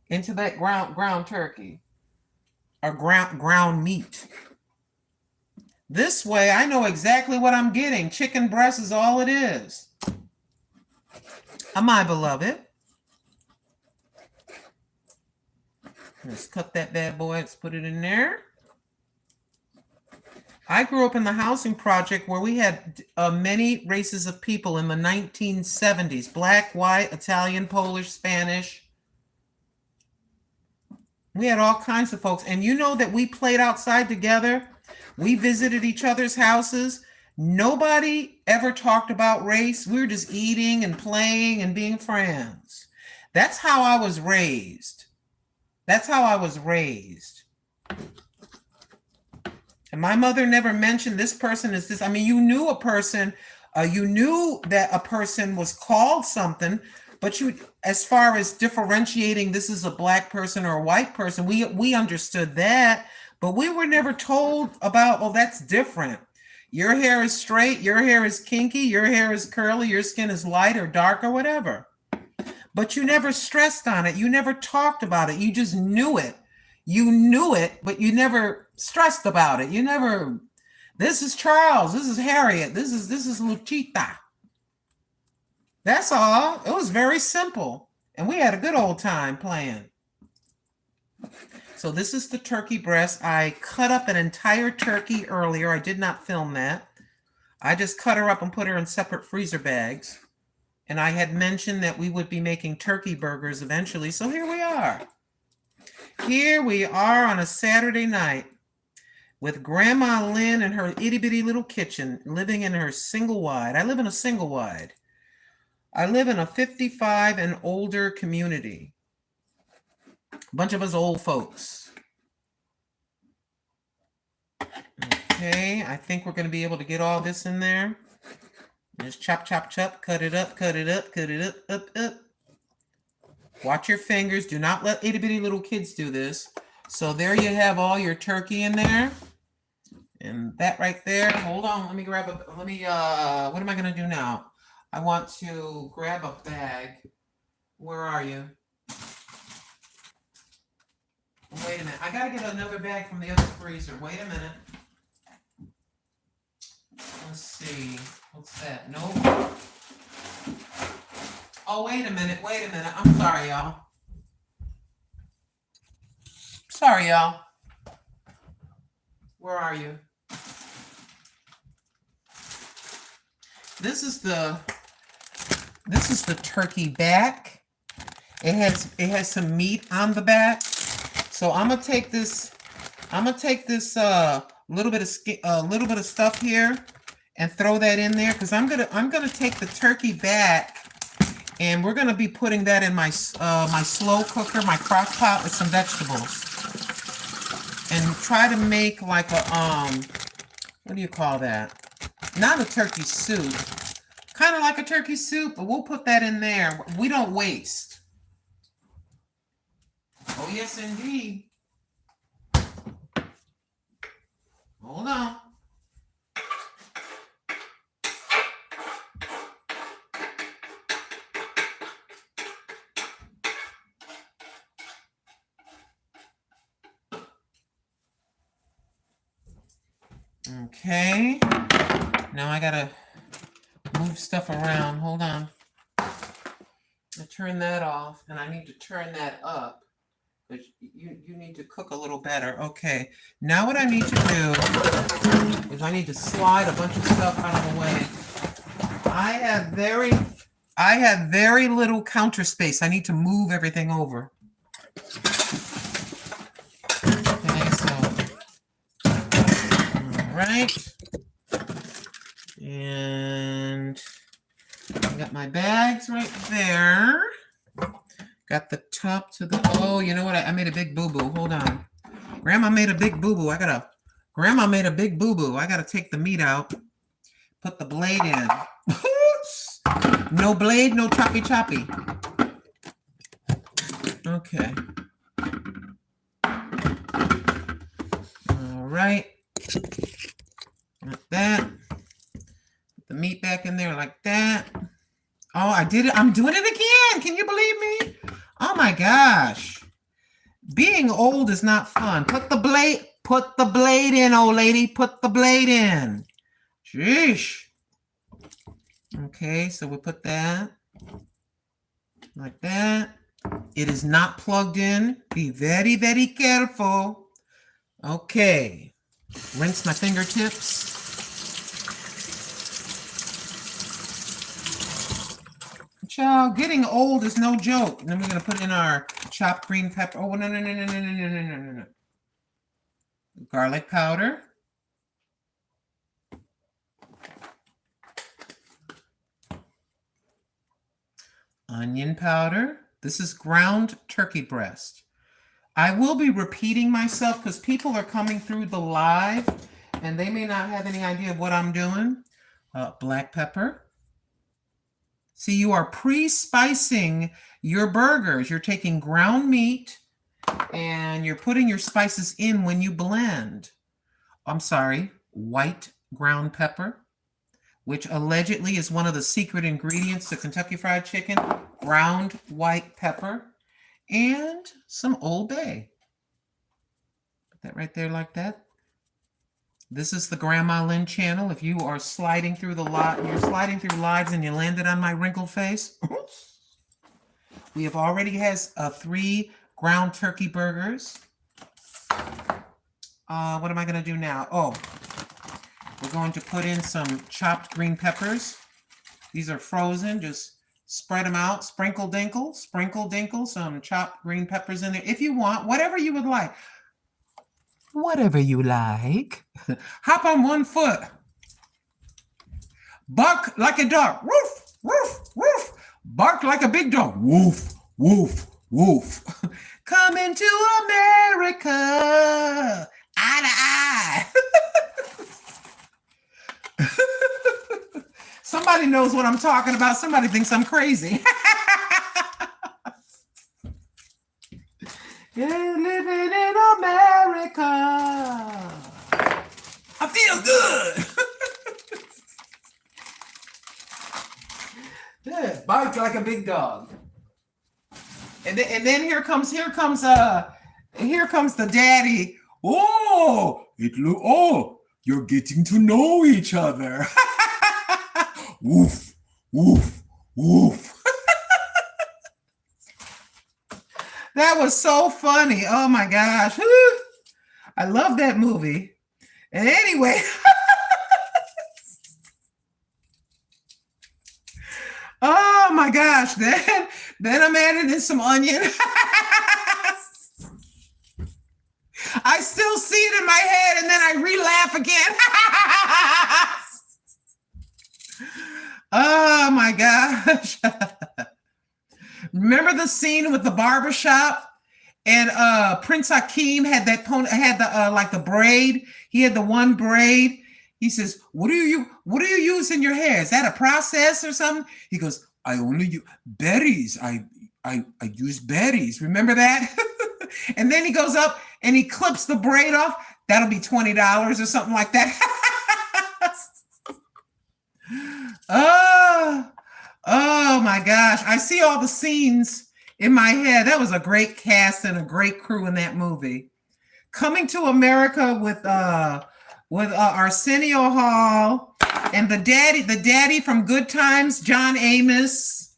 into that ground turkey or ground meat. This way, I know exactly what I'm getting. Chicken breast is all it is. My beloved. Let's cut that bad boy. Let's put it in there. I grew up in the housing project where we had many races of people in the 1970s. Black, white, Italian, Polish, Spanish. We had all kinds of folks. And you know that we played outside together. We visited each other's houses. Nobody ever talked about race. We were just eating and playing and being friends. That's how I was raised. That's how I was raised. And my mother never mentioned this person is this. I mean, you knew a person, you knew that a person was called something, but you, as far as differentiating this is a black person or a white person, we understood that, but we were never told about, oh, that's different. Your hair is straight, your hair is kinky, your hair is curly, your skin is light or dark or whatever. But you never stressed on it. You never talked about it. You just knew it. You knew it, but you never stressed about it. You never, this is Charles, this is Harriet, this is Luchita. That's all. It was very simple. And we had a good old time playing. So this is the turkey breast. I cut up an entire turkey earlier. I did not film that. I just cut her up and put her in separate freezer bags. And I had mentioned that we would be making turkey burgers eventually. So here we are. Here we are on a Saturday night with Grandma Lynn in her itty bitty little kitchen, living in her single wide. I live in a single wide. I live in a 55 and older community. A bunch of us old folks. Okay, I think we're going to be able to get all this in there. Just chop, chop, chop, cut it up, cut it up, cut it up. Watch your fingers. Do not let itty bitty little kids do this. So there you have all your turkey in there. And that right there. Hold on. Let me grab what am I going to do now? I want to grab a bag. Where are you? Wait a minute. I got to get another bag from the other freezer. Wait a minute. Let's see. What's that? Nope. Oh, wait a minute. Wait a minute. I'm sorry, y'all. Sorry, y'all. Where are you? This is the turkey back. It has some meat on the back. So I'm gonna take this little bit of stuff here and throw that in there because I'm gonna take the turkey back and we're gonna be putting that in my my slow cooker, my crock pot with some vegetables, and try to make like a what do you call that? not a turkey soup. Kind of like a turkey soup, but we'll put that in there. We don't waste. Oh, yes, indeed. Hold on. Okay. Now I gotta move stuff around. Hold on. I turn that off, and I need to turn that up. But you need to cook a little better. Okay. Now what I need to do is I need to slide a bunch of stuff out of the way. I have very little counter space. I need to move everything over. Okay, so all right. And I got my bags right there. Got the top to the, oh, you know what? I made a big boo-boo. Hold on. Grandma made a big boo-boo. Grandma made a big boo-boo. I gotta take the meat out. Put the blade in. No blade, no choppy choppy. Okay. All right. Like that. Put the meat back in there like that. Oh, I did it. I'm doing it again. Can you believe me? Oh my gosh. Being old is not fun. Put the blade in, old lady. Put the blade in. Sheesh. Okay, so we'll put that like that. It is not plugged in. Be very, very careful. Okay. Rinse my fingertips. Child, getting old is no joke. And then we're going to put in our chopped green pepper. Oh, no. Garlic powder. Onion powder. This is ground turkey breast. I will be repeating myself because people are coming through the live and they may not have any idea of what I'm doing. Black pepper. See, you are pre-spicing your burgers. You're taking ground meat and you're putting your spices in when you blend. I'm sorry, white ground pepper, which allegedly is one of the secret ingredients to Kentucky Fried Chicken. Ground white pepper and some Old Bay. Put that right there like that. This is the Grandma Lynn channel. If you are sliding through the you're sliding through lives and you landed on my wrinkled face. We have already has 3 ground turkey burgers. What am I going to do now? Oh, we're going to put in some chopped green peppers. These are frozen. Just spread them out. Sprinkle dinkle, some chopped green peppers in there. If you want, whatever you would like. Whatever you like. Hop on one foot. Bark like a dog. Woof, woof, woof. Bark like a big dog. Woof, woof, woof. Coming to America. Eye to eye. Somebody knows what I'm talking about. Somebody thinks I'm crazy. Yeah, living in America. I feel good. Yeah, bark like a big dog. And then here comes the daddy. Oh, you're getting to know each other. Woof, woof, woof. That was so funny. Oh my gosh. I love that movie. And anyway. Oh my gosh. Then I'm adding in some onion. I still see it in my head and then I re-laugh again. Oh my gosh. Remember the scene with the barbershop and Prince Hakeem had that like the braid. He had the one braid He says, what do you use in your hair? Is that a process or something? He goes, I only use berries. I use berries. Remember that? And then he goes up and he clips the braid off. That'll be $20 or something like that. Oh my gosh. I see all the scenes in my head. That was a great cast and a great crew in that movie. Coming to America with Arsenio Hall and the daddy from Good Times, John Amos,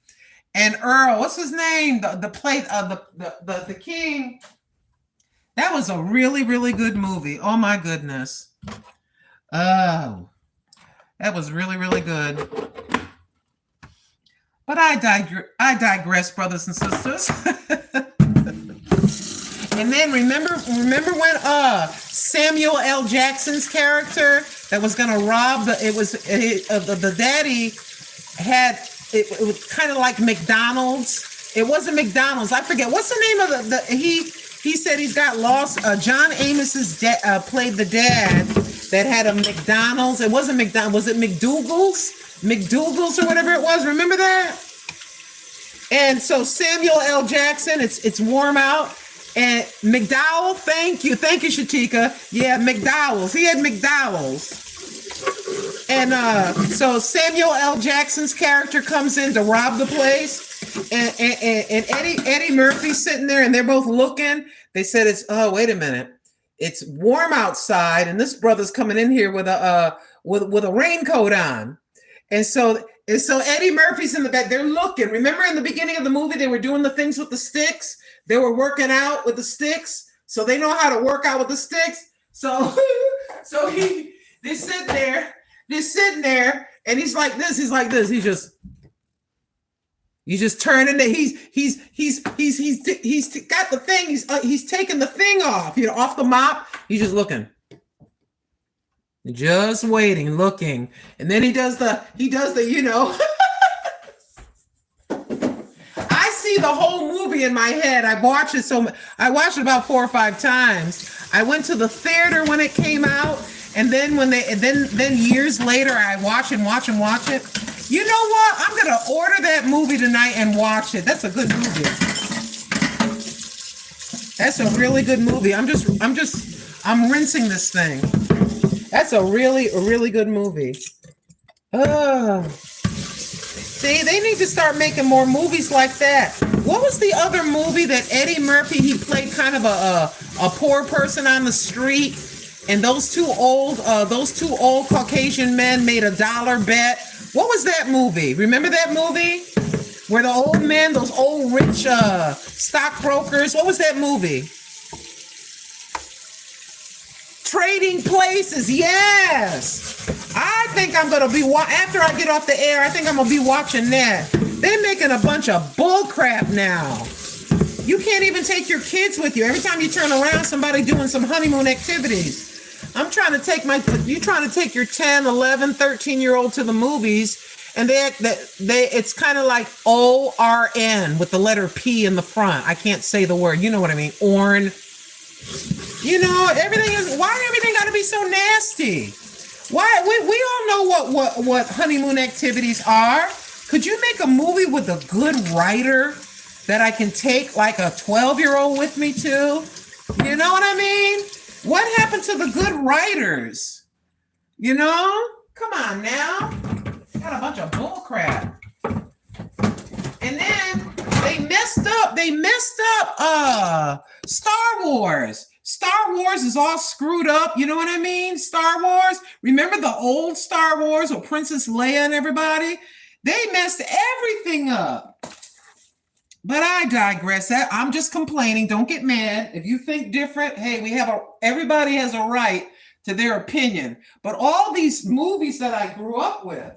and Earl. What's his name? The king. That was a really, really good movie. Oh my goodness. Oh, that was really, really good. But I digress, brothers and sisters. And then remember when Samuel L. Jackson's character that was gonna rob the daddy had it was kind of like McDonald's. It wasn't McDonald's. I forget what's the name of he said he's got lost. John Amos's played the dad that had a McDonald's. It wasn't McDonald's. Was it McDougal's or whatever it was? Remember that? And so Samuel L. Jackson, it's warm out. And McDowell, thank you, Shatika. Yeah, McDowell's. He had McDowell's. And so Samuel L. Jackson's character comes in to rob the place. And Eddie Murphy's sitting there and they're both looking. They said wait a minute. It's warm outside and this brother's coming in here with a raincoat on. And so Eddie Murphy's in the back. They're looking. Remember in the beginning of the movie, they were doing the things with the sticks. They were working out with the sticks, so they know how to work out with the sticks. So they're sitting there, and he's like this. He's like this. He's just turning it. He's got the thing. He's taking the thing off, off the mop. He's just looking. Just waiting, looking, and then he does the I see the whole movie in my head. I watched it about 4 or 5 times. I went to the theater when it came out, and then then years later I watch it. You know what? I'm gonna order that movie tonight and watch it. That's a good movie. That's a really good movie. I'm rinsing this thing. That's a really good movie. See, they need to start making more movies like that. What was the other movie that Eddie Murphy, he played kind of a poor person on the street, and those two old Caucasian men made $1 bet. What was that movie? Remember that movie? Where the old men, those old rich stockbrokers, what was that movie? Trading Places, yes. I think I'm gonna be after I get off the air. I think I'm gonna be watching that. They're making a bunch of bull crap now. You can't even take your kids with you. Every time you turn around, somebody doing some honeymoon activities. You're trying to take your 10, 11, 13-year-old to the movies, and it's kind of like ORN with the letter P in the front. I can't say the word. You know what I mean? Orn. Why everything got to be so nasty? Why we all know what honeymoon activities are. Could you make a movie with a good writer that I can take like a 12-year-old with me to? You know what I mean? What happened to the good writers? Come on now. Got a bunch of bull crap. And then they messed up Star Wars. Star Wars is all screwed up. You know what I mean? Star Wars. Remember the old Star Wars with Princess Leia and everybody? They messed everything up. But I digress. I'm just complaining. Don't get mad. If you think different, hey, everybody has a right to their opinion. But all these movies that I grew up with.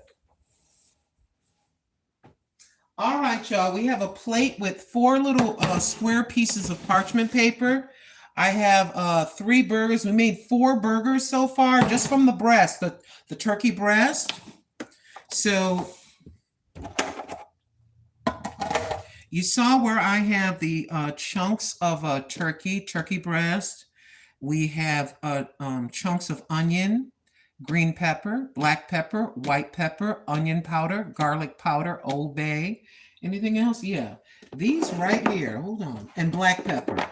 All right, y'all. We have a plate with 4 little square pieces of parchment paper. I have 3 burgers. We made 4 burgers so far, just from the breast, the turkey breast. So you saw where I have the chunks of turkey breast. We have chunks of onion. green pepper, black pepper, white pepper, onion powder, garlic powder, Old Bay. Anything else? Yeah. These right here, hold on, and black pepper.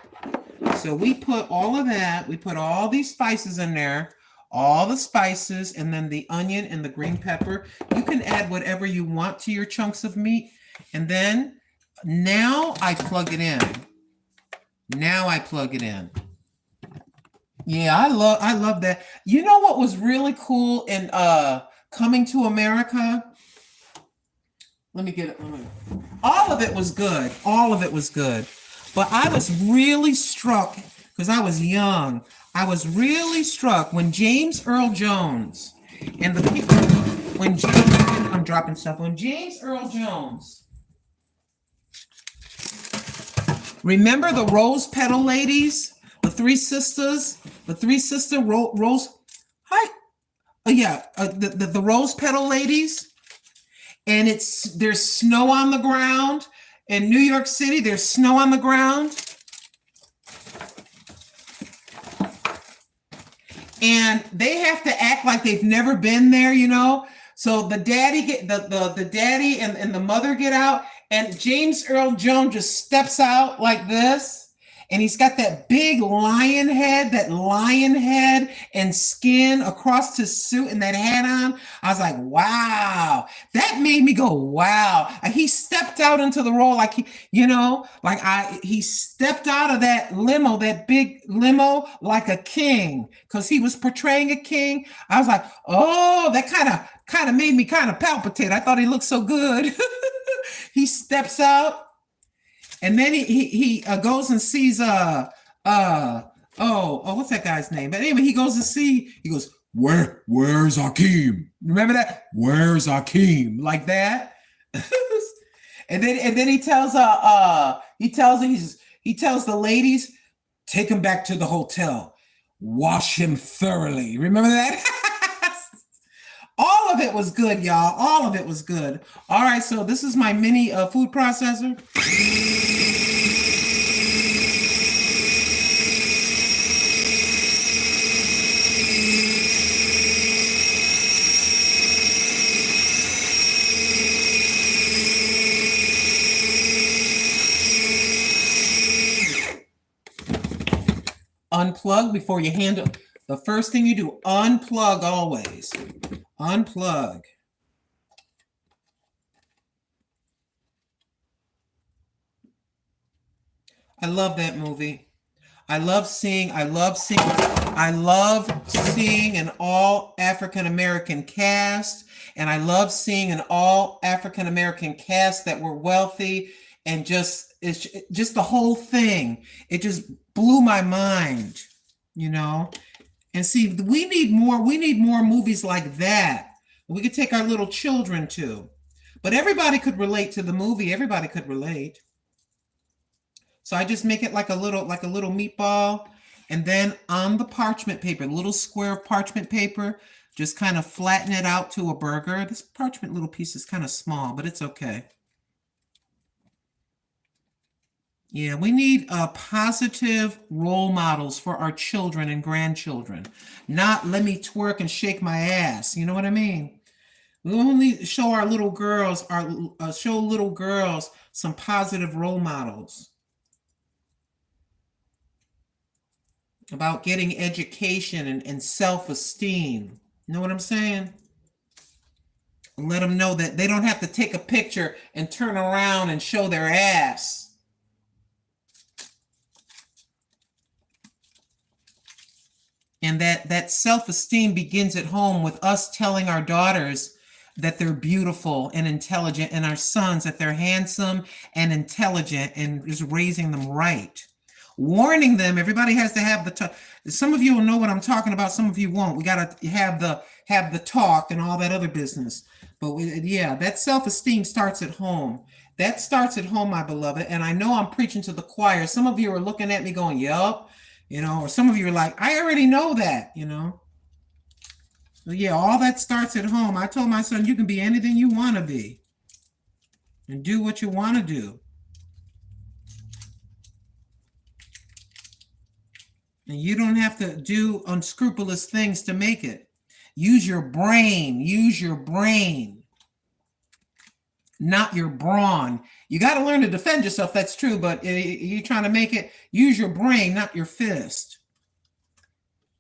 So we put all of that, we put all these spices in there, all the spices, and then the onion and the green pepper. You can add whatever you want to your chunks of meat. And then now I plug it in. Now I plug it in. Yeah, I love that. You know what was really cool in Coming to America? Let me get it. All of it was good. All of it was good. But I was really struck because I was young. I was really struck when James Earl Jones and the people when James I'm dropping stuff when James Earl Jones. Remember the rose petal ladies? The three sisters? The three sister rose hi. The rose petal ladies. And there's snow on the ground. In New York City, there's snow on the ground. And they have to act like they've never been there, you know. So the daddy the daddy and the mother get out, and James Earl Jones just steps out like this. And he's got that big lion head and skin across his suit and that hat on. I was like, wow, that made me go, wow. He stepped out into the role like he stepped out of that limo, that big limo, like a king, because he was portraying a king. I was like, oh, that kind of made me kind of palpitate. I thought he looked so good. He steps out. And then he goes and sees what's that guy's name? But anyway, he goes, where's Akeem? Remember that? Where's Akeem? Like that. and then he tells the ladies, take him back to the hotel, wash him thoroughly. Remember that? All of it was good, y'all. All of it was good. All right, so this is my mini food processor. Unplug before you handle. The first thing you do, unplug always. Unplug. I love that movie. I love seeing an all African American cast, and I love seeing an all African American cast that were wealthy, and it's just the whole thing. It just blew my mind, you know. And see, we need more movies like that. We could take our little children to. But everybody could relate to the movie. Everybody could relate. So I just make it like a little meatball. And then on the parchment paper, little square of parchment paper, just kind of flatten it out to a burger. This parchment little piece is kind of small, but it's okay. Yeah, we need positive role models for our children and grandchildren. Not let me twerk and shake my ass. You know what I mean? We only show our little girls, some positive role models about getting education and self-esteem. You know what I'm saying? And let them know that they don't have to take a picture and turn around and show their ass. And that self-esteem begins at home with us telling our daughters that they're beautiful and intelligent, and our sons that they're handsome and intelligent, and just raising them right. Warning them, everybody has to have some of you will know what I'm talking about, some of you won't. We got to have the talk and all that other business. But that self-esteem starts at home. That starts at home, my beloved. And I know I'm preaching to the choir. Some of you are looking at me going, yup. You know, or some of you are like, I already know that, you know. But yeah, all that starts at home. I told my son, you can be anything you want to be and do what you want to do. And you don't have to do unscrupulous things to make it. Use your brain. Use your brain, not your brawn. You got to learn to defend yourself. That's true, but you're trying to make it. Use your brain, not your fist.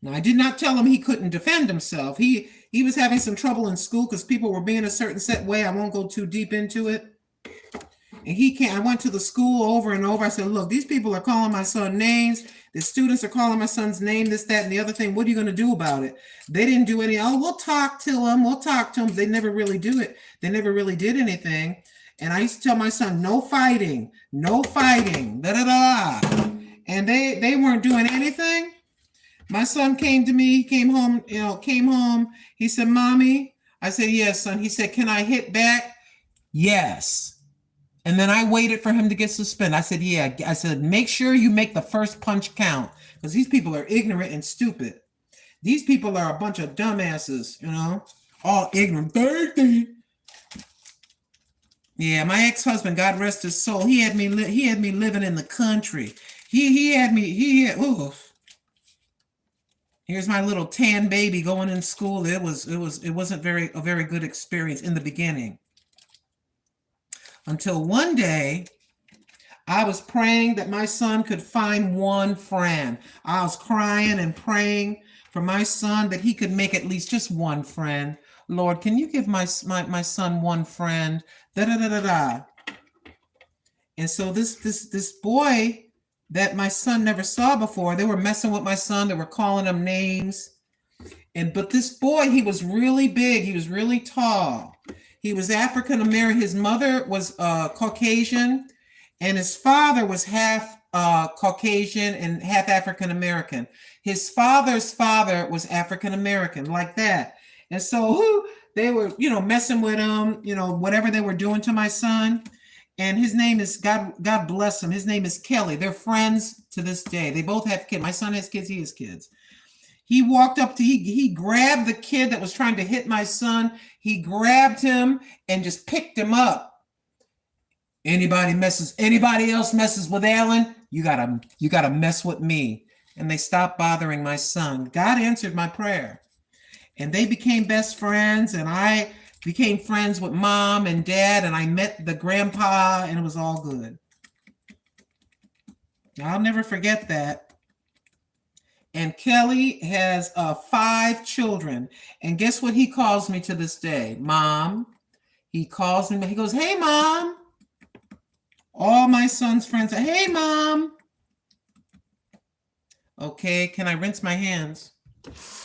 Now, I did not tell him he couldn't defend himself. He was having some trouble in school because people were being a certain set way. I won't go too deep into it. And he can't. I went to the school over and over. I said, look, these people are calling my son names. The students are calling my son's name, this, that, and the other thing. What are you going to do about it? They didn't do any. Oh, we'll talk to him. We'll talk to him. They never really do it. They never really did anything. And I used to tell my son, no fighting, no fighting, da da da. And they weren't doing anything. My son came to me. He came home. He said, Mommy. I said, yes, son. He said, can I hit back? Yes. And then I waited for him to get suspended. I said, yeah. I said, make sure you make the first punch count, because these people are ignorant and stupid. These people are a bunch of dumbasses, all ignorant. Yeah, my ex-husband, God rest his soul, he had me living in the country. Here's my little tan baby going in school. It wasn't a very good experience in the beginning. Until one day, I was praying that my son could find one friend. I was crying and praying for my son that he could make at least just one friend. Lord, can you give my son one friend? Da da da da da. And so this boy that my son never saw before, they were messing with my son. They were calling him names. But this boy, he was really big. He was really tall. He was African American. His mother was Caucasian, and his father was half Caucasian and half African American. His father's father was African American, like that. And so they were, messing with him, whatever they were doing to my son. And his name is, God bless him, his name is Kelly. They're friends to this day. They both have kids. My son has kids, he has kids. He walked up to, he grabbed the kid that was trying to hit my son. He grabbed him and just picked him up. Anybody else messes with Alan, you gotta mess with me. And they stopped bothering my son. God answered my prayer. And they became best friends, and I became friends with Mom and Dad, and I met the grandpa, and it was all good. I'll never forget that. And Kelly has 5 children. And guess what he calls me to this day? Mom. He calls me. He goes, hey, Mom. All my son's friends say, hey, Mom. Okay, can I rinse my hands?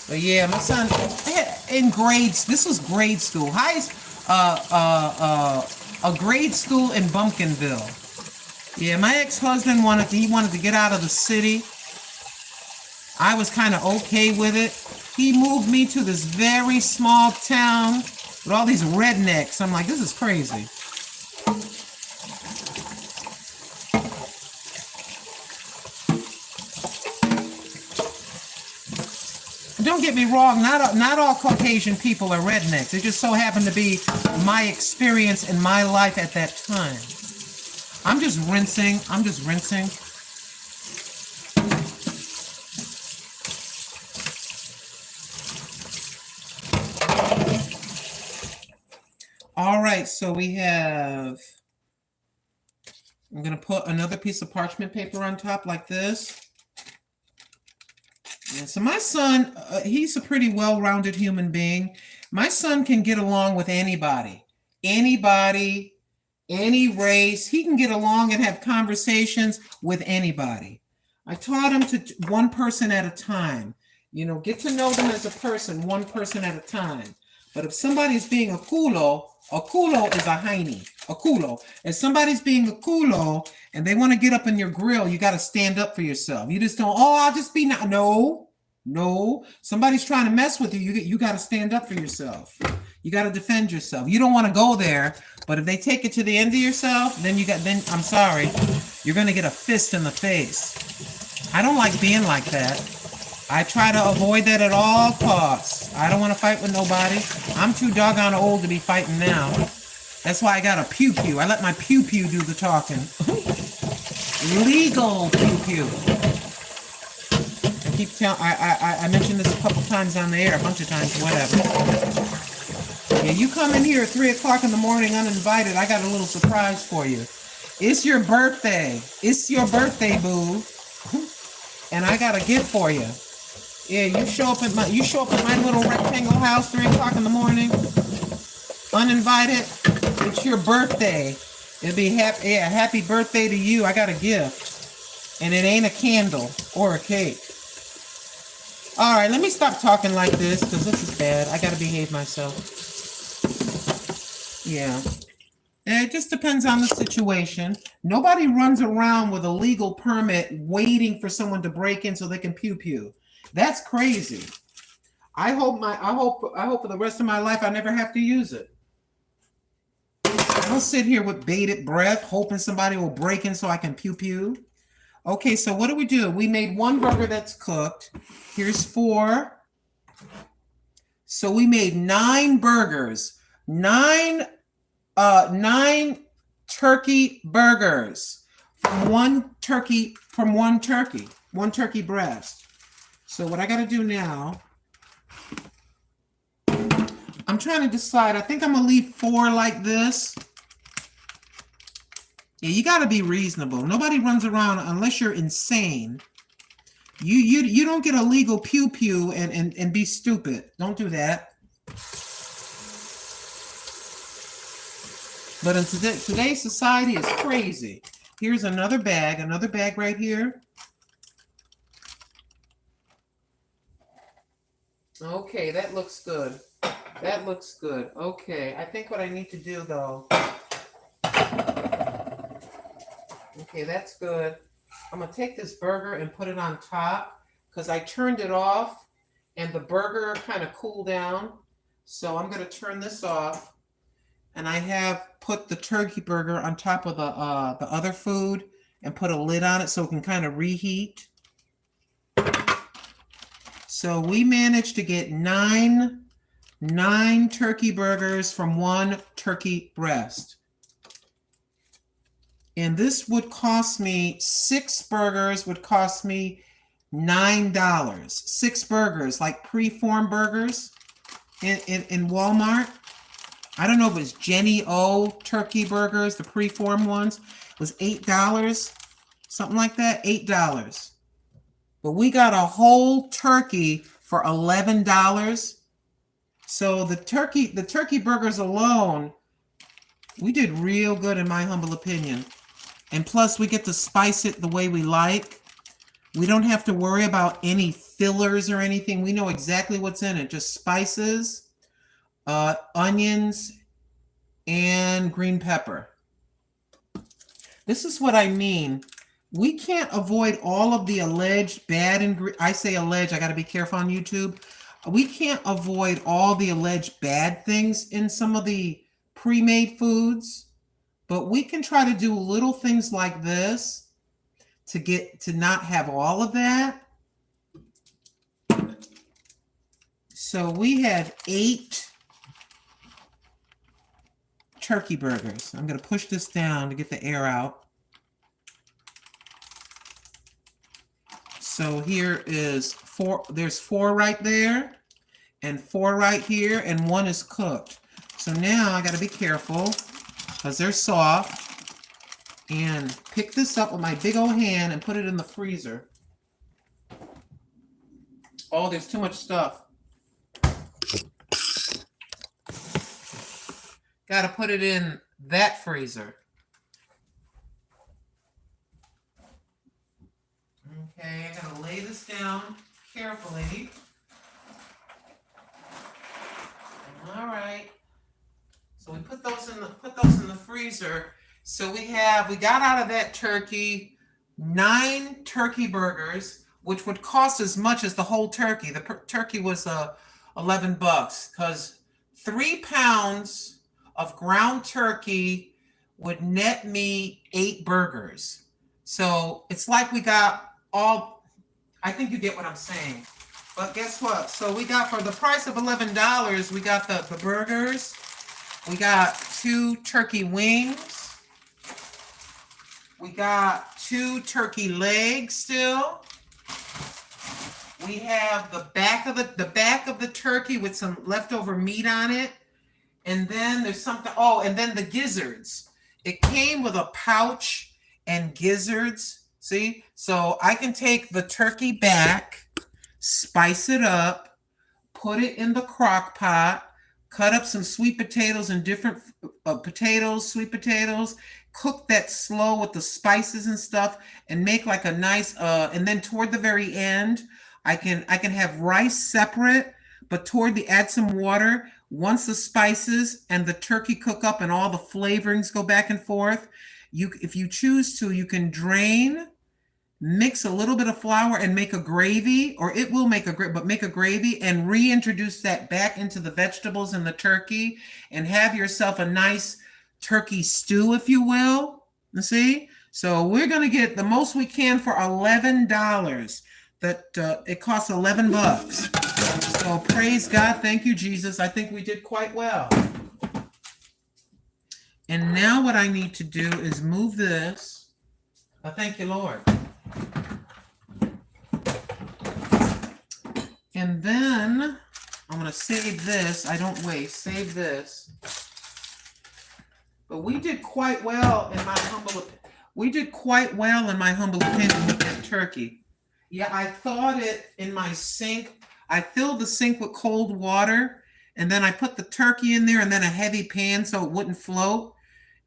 But yeah, my son in grades. This was grade school. A grade school in Bumpkinville. Yeah, my ex-husband wanted to get out of the city. I was kind of okay with it. He moved me to this very small town with all these rednecks. I'm like, this is crazy. Don't get me wrong, not all Caucasian people are rednecks. It just so happened to be my experience in my life at that time. I'm just rinsing. All right, so we have, I'm going to put another piece of parchment paper on top like this. And so my son, he's a pretty well-rounded human being. My son can get along with anybody, any race. He can get along and have conversations with anybody. I taught him to one person at a time. Get to know them as a person, one person at a time. But if somebody's being a culo is a heiny, a culo. If somebody's being a culo and they want to get up in your grill, you got to stand up for yourself. You just don't, I'll just be not. No. Somebody's trying to mess with you. You got to stand up for yourself. You got to defend yourself. You don't want to go there, but if they take it to the end of yourself, then I'm sorry, you're going to get a fist in the face. I don't like being like that. I try to avoid that at all costs. I don't want to fight with nobody. I'm too doggone old to be fighting now. That's why I got a pew-pew. I let my pew-pew do the talking. Legal pew-pew. keep telling. I mentioned this a couple times on the air, a bunch of times, whatever. Yeah, you come in here at 3 o'clock in the morning uninvited. I got a little surprise for you. It's your birthday. It's your birthday, boo. And I got a gift for you. Yeah, you show up at my little rectangle house 3 o'clock in the morning, uninvited. It's your birthday. It'll be happy birthday to you. I got a gift, and it ain't a candle or a cake. All right, let me stop talking like this because this is bad. I gotta behave myself. Yeah. It just depends on the situation. Nobody runs around with a legal permit waiting for someone to break in so they can pew pew. That's crazy. I hope for the rest of my life I never have to use it. I don't sit here with bated breath hoping somebody will break in so I can pew pew. Okay, so what do? We made one burger that's cooked. Here's 4. So we made 9 burgers. 9 turkey burgers from one turkey breast. So what I got to do now, I'm trying to decide. I think I'm gonna leave 4 like this. Yeah, you got to be reasonable. Nobody runs around unless you're insane. You don't get a legal pew pew and be stupid. Don't do that. But in today's society is crazy. Here's another bag right here. Okay, that looks good. That looks good. Okay, I think what I need to do though. Okay, that's good. I'm gonna take this burger and put it on top because I turned it off and the burger kind of cooled down. So I'm gonna turn this off. And I have put the turkey burger on top of the other food and put a lid on it so it can kind of reheat. So we managed to get 9 turkey burgers from 1 turkey breast. And this would cost me, 6 burgers would cost me $9. 6 burgers, like pre-formed burgers in Walmart. I don't know if it's Jenny O turkey burgers, the pre-formed ones. It was $8, something like that, $8. But we got a whole turkey for $11. So the turkey burgers alone, we did real good in my humble opinion. And plus we get to spice it the way we like. We don't have to worry about any fillers or anything. We know exactly what's in it, just spices. Onions and green pepper. This is what I mean. We can't avoid all of the alleged bad ingredients. I say alleged, I got to be careful on YouTube. We can't avoid all the alleged bad things in some of the pre-made foods, but we can try to do little things like this to not have all of that. So we had 8 turkey burgers. I'm going to push this down to get the air out. So here is 4. There's 4 right there and 4 right here, and 1 is cooked. So now I got to be careful because they're soft, and pick this up with my big old hand and put it in the freezer. Oh, there's too much stuff. Got to put it in that freezer. Okay, I got to lay this down carefully. All right. So we put those in the freezer. So we got out of that turkey 9 turkey burgers, which would cost as much as the whole turkey. The turkey was $11 because 3 pounds of ground turkey would net me 8 burgers. So it's like we got all, I think you get what I'm saying. But guess what? So we got, for the price of $11, we got the burgers. We got 2 turkey wings. We got 2 turkey legs still. We have the back of the turkey with some leftover meat on it. And then there's something, oh, and then the gizzards. It came with a pouch and gizzards. See? So I can take the turkey back, spice it up, put it in the crock pot, cut up some sweet potatoes and different sweet potatoes, cook that slow with the spices and stuff, and make like a nice, and then toward the very end, I can have rice separate, but toward the add some water. Once the spices and the turkey cook up and all the flavorings go back and forth, if you choose to, you can drain, mix a little bit of flour and make a gravy, or it will make a gravy and reintroduce that back into the vegetables and the turkey and have yourself a nice turkey stew, if you will. You see? So we're going to get the most we can for $11. It costs $11. So praise God. Thank you, Jesus. I think we did quite well. And now what I need to do is move this. Thank you, Lord. And then I'm going to save this. I don't waste. Save this. But we did quite well in my humble opinion with that turkey. Yeah, I thawed it in my sink. I filled the sink with cold water, and then I put the turkey in there and then a heavy pan so it wouldn't float.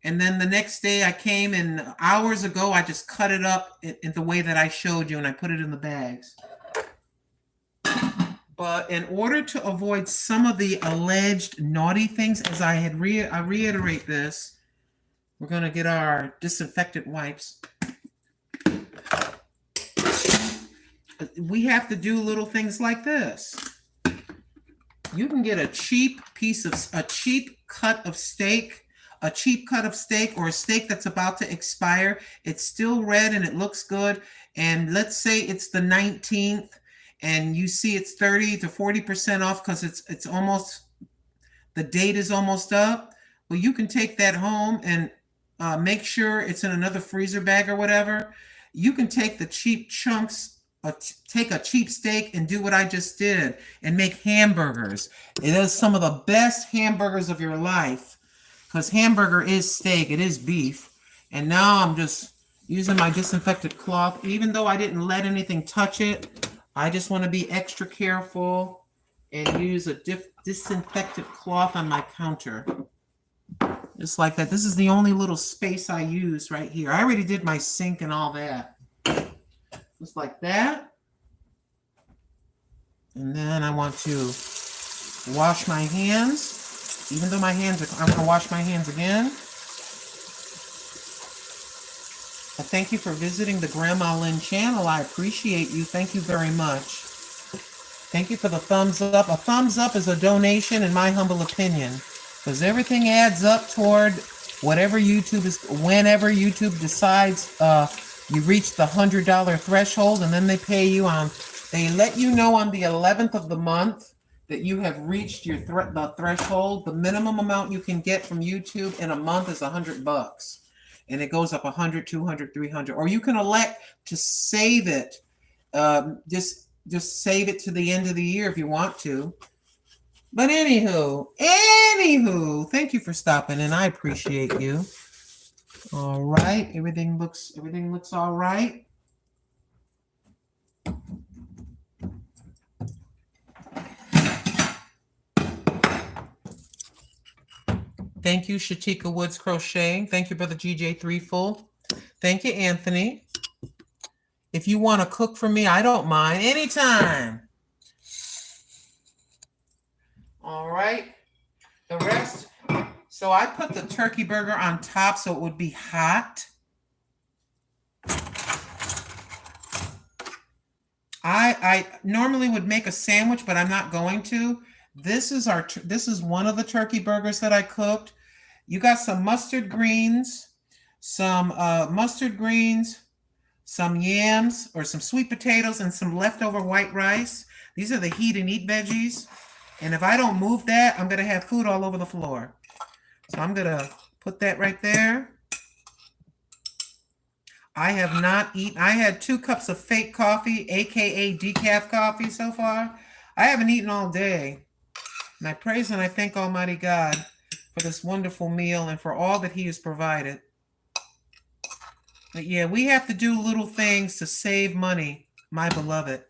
And then the next day I came, and hours ago I just cut it up in the way that I showed you, and I put it in the bags. But in order to avoid some of the alleged naughty things, as I reiterate this, we're going to get our disinfectant wipes. We have to do little things like this. You can get a cheap cut of steak, or a steak that's about to expire. It's still red and it looks good. And let's say it's the 19th and you see it's 30 to 40% off because it's almost, the date is almost up. Well, you can take that home and make sure it's in another freezer bag or whatever. You can take the cheap chunks, take a cheap steak and do what I just did and make hamburgers. It is some of the best hamburgers of your life, because hamburger is steak, it is beef. And now I'm just using my disinfected cloth. Even though I didn't let anything touch it, I just want to be extra careful and use a disinfected cloth on my counter. Just like that. This is the only little space I use right here. I already did my sink and all that. Just like that. And then I want to wash my hands. Even though my hands are, I'm going to wash my hands again. I thank you for visiting the Grandma Lynn channel. I appreciate you. Thank you very much. Thank you for the thumbs up. A thumbs up is a donation, in my humble opinion, because everything adds up toward whatever YouTube is, whenever YouTube decides you reach the $100 threshold, and then they pay you they let you know on the 11th of the month that you have reached your the threshold. The minimum amount you can get from YouTube in a month is $100, and it goes up 100, 200, 300. Or you can elect to save it. Just save it to the end of the year if you want to. But anywho, thank you for stopping in. I appreciate you. All right, everything looks all right. Thank you, Shatika Woods Crocheting. Thank you, Brother GJ Threefold. Thank you, Anthony. If you want to cook for me, I don't mind. Anytime. All right. The rest. So I put the turkey burger on top so it would be hot. I normally would make a sandwich, but I'm not going to. This is one of the turkey burgers that I cooked. You got some mustard greens, some yams or some sweet potatoes, and some leftover white rice. These are the heat and eat veggies. And if I don't move that, I'm going to have food all over the floor. So I'm going to put that right there. I have not eaten. I had 2 cups of fake coffee, aka decaf coffee so far. I haven't eaten all day. And I praise and I thank Almighty God for this wonderful meal and for all that He has provided. But yeah, we have to do little things to save money, my beloved.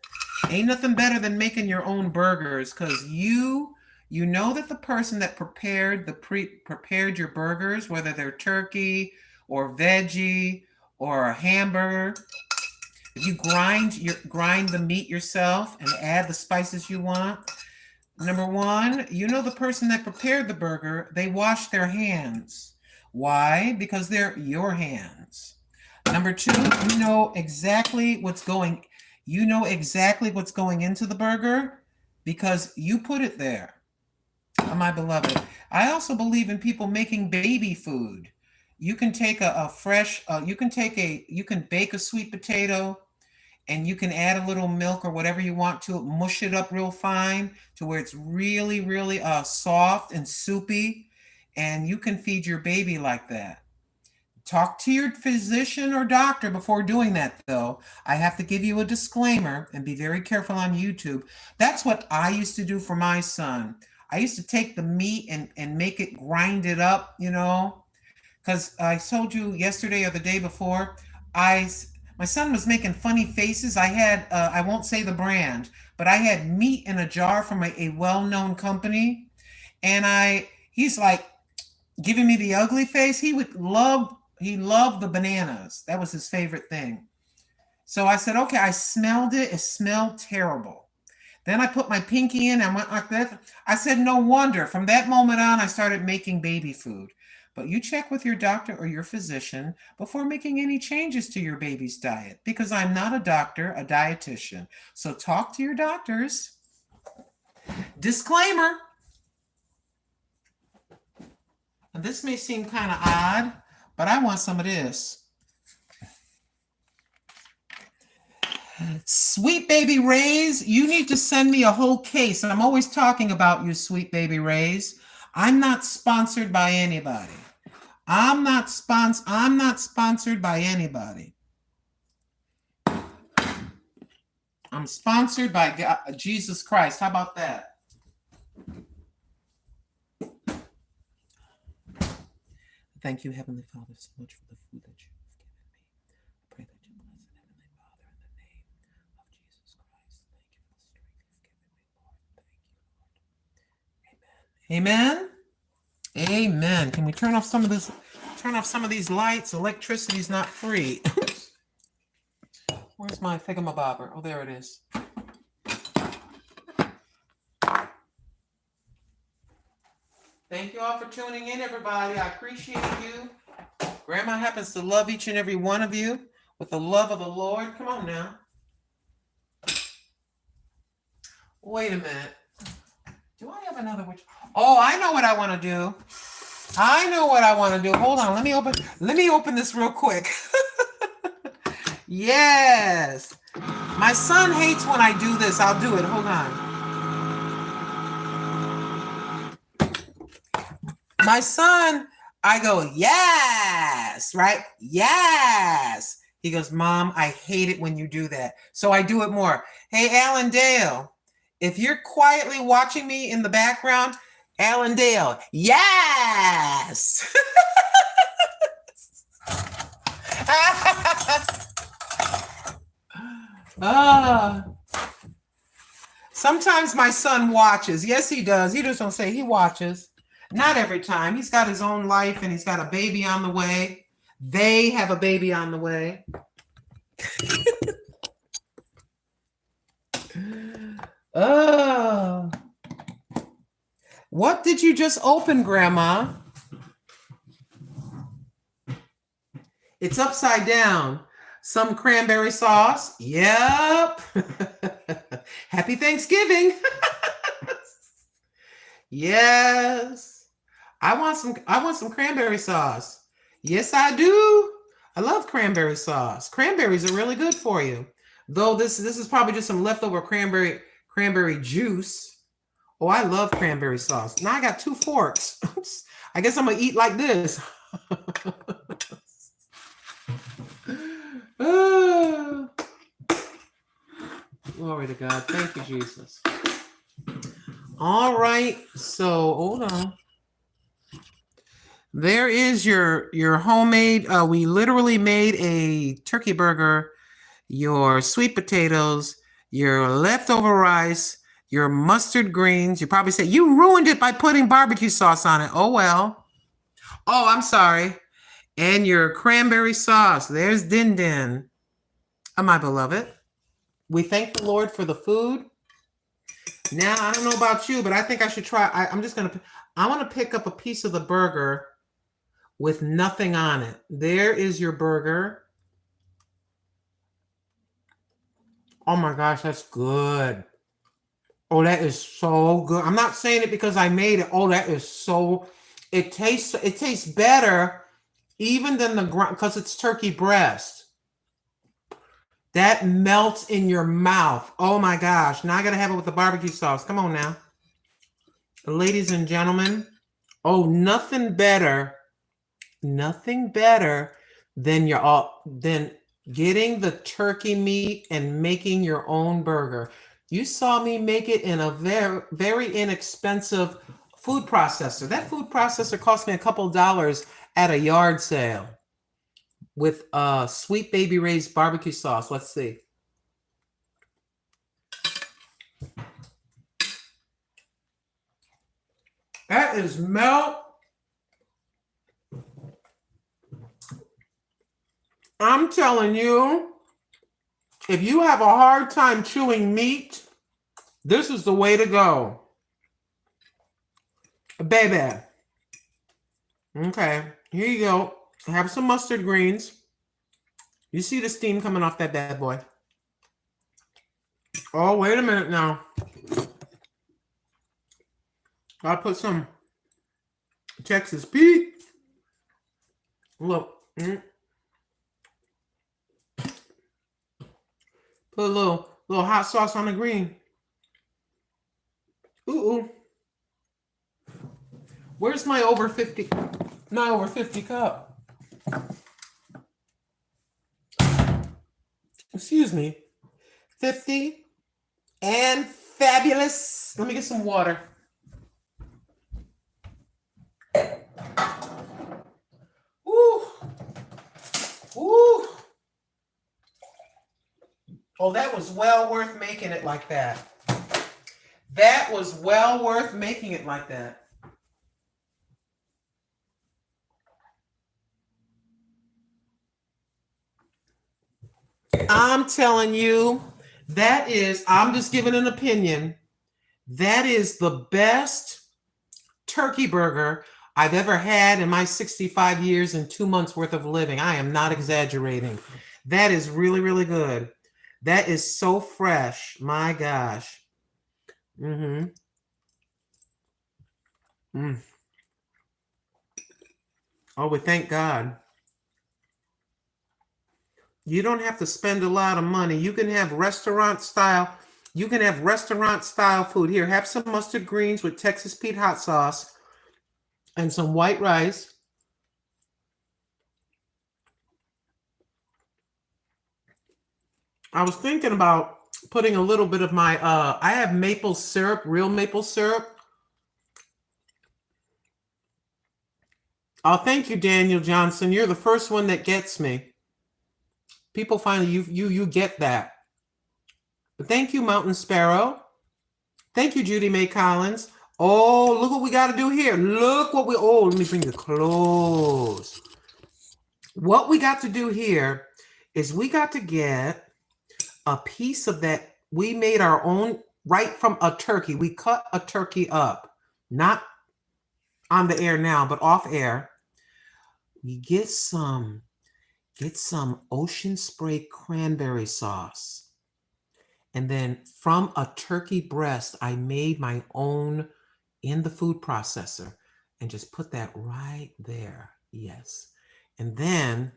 Ain't nothing better than making your own burgers, because you know that the person that prepared your burgers, whether they're turkey or veggie or a hamburger, if you grind the meat yourself and add the spices you want. Number one, you know the person that prepared the burger, they wash their hands. Why? Because they're your hands. Number two, you know exactly what's going into the burger because you put it there. Oh, my beloved. I also believe in people making baby food. You can take you can bake a sweet potato, and you can add a little milk or whatever you want to it, mush it up real fine to where it's really, really soft and soupy, and you can feed your baby like that. Talk to your physician or doctor before doing that, though. I have to give you a disclaimer and be very careful on YouTube. That's what I used to do for my son. I used to take the meat and make it, grind it up, because I told you yesterday or the day before, my son was making funny faces. I had, I won't say the brand, but I had meat in a jar from a well-known company. And he's like giving me the ugly face. He loved the bananas. That was his favorite thing. So I said, okay, I smelled it. It smelled terrible. Then I put my pinky in and went like that. I said, no wonder. From that moment on, I started making baby food. But you check with your doctor or your physician before making any changes to your baby's diet, because I'm not a doctor, a dietitian. So talk to your doctors. Disclaimer. Now, this may seem kind of odd, but I want some of this. Sweet Baby Ray's, you need to send me a whole case. And I'm always talking about you, Sweet Baby Ray's. I'm not sponsored by anybody. I'm not sponsored by anybody. I'm sponsored by God, Jesus Christ. How about that? Thank you, Heavenly Father, so much for the food that you have given me. I pray that you bless it, Heavenly Father, in the name of Jesus Christ. Thank you for the strength you've given me, Lord. Thank you, Lord. Amen. Amen. Can we turn off some of this? Turn off some of these lights. Electricity's not free. Where's my thingamabobber? Oh, there it is. Thank you all for tuning in, everybody. I appreciate you. Grandma happens to love each and every one of you with the love of the Lord. Come on now. Wait a minute. Do I have another witch? Oh, I know what I want to do. Hold on. Let me open this real quick. Yes. My son hates when I do this. I'll do it. Hold on. My son, I go, yes, right? Yes. He goes, Mom, I hate it when you do that. So I do it more. Hey, Alan Dale, if you're quietly watching me in the background, Alan Dale, yes. Sometimes my son watches. Yes, he does. He just don't say he watches. Not every time. He's got his own life and he's got a baby on the way. They have a baby on the way. Oh. What did you just open, Grandma? It's upside down. Some cranberry sauce. Yep. Happy Thanksgiving. Yes. I want some cranberry sauce. Yes, I do. I love cranberry sauce. Cranberries are really good for you. Though this is probably just some leftover cranberry juice. Oh, I love cranberry sauce. Now I got 2 forks. I guess I'm gonna eat like this. Glory to God. Thank you, Jesus. All right. So hold on. There is your homemade. We literally made a turkey burger, your sweet potatoes, your leftover rice, your mustard greens. You probably say you ruined it by putting barbecue sauce on it. Oh well. Oh, I'm sorry. And your cranberry sauce. There's Din Din. My beloved. We thank the Lord for the food. Now, I don't know about you, but I think I should try. I want to pick up a piece of the burger with nothing on it. There is your burger. Oh my gosh, that's good. Oh, that is so good. I'm not saying it because I made it. Oh, that is so, it tastes better even than the ground because it's turkey breast. That melts in your mouth. Oh my gosh. Now I gotta have it with the barbecue sauce. Come on now. Ladies and gentlemen. Oh, nothing better than getting the turkey meat and making your own burger. You saw me make it in a very, very inexpensive food processor. That food processor cost me a couple dollars at a yard sale with Sweet Baby Ray's barbecue sauce. Let's see. That is melt. I'm telling you, if you have a hard time chewing meat, this is the way to go. Baby. Okay, here you go. Have some mustard greens. You see the steam coming off that bad boy. Oh, wait a minute now. I'll put some Texas Pete. Look. Put a little hot sauce on the green. Ooh. Where's my over 50 cup? Excuse me. 50 and fabulous. Let me get some water. Woo. Woo. Oh, that was well worth making it like that. That was well worth making it like that. I'm telling you, I'm just giving an opinion. That is the best turkey burger I've ever had in my 65 years and 2 months worth of living. I am not exaggerating. That is really, really good. That is so fresh. My gosh. Oh, we thank God. You don't have to spend a lot of money. You can have restaurant style. You can have restaurant style food. Here, have some mustard greens with Texas Pete hot sauce and some white rice. I was thinking about putting a little bit of my, I have maple syrup, real maple syrup. Oh, thank you, Daniel Johnson. You're the first one that gets me. People finally, you get that. But thank you, Mountain Sparrow. Thank you, Judy Mae Collins. Oh, look what we got to do here. Look what let me bring you close. What we got to do here is we got to get a piece of that. We made our own right from a turkey. We cut a turkey up, not on the air now, but off air. We get some ocean spray cranberry sauce. And then from a turkey breast, I made my own in the food processor and just put that right there. Yes. And then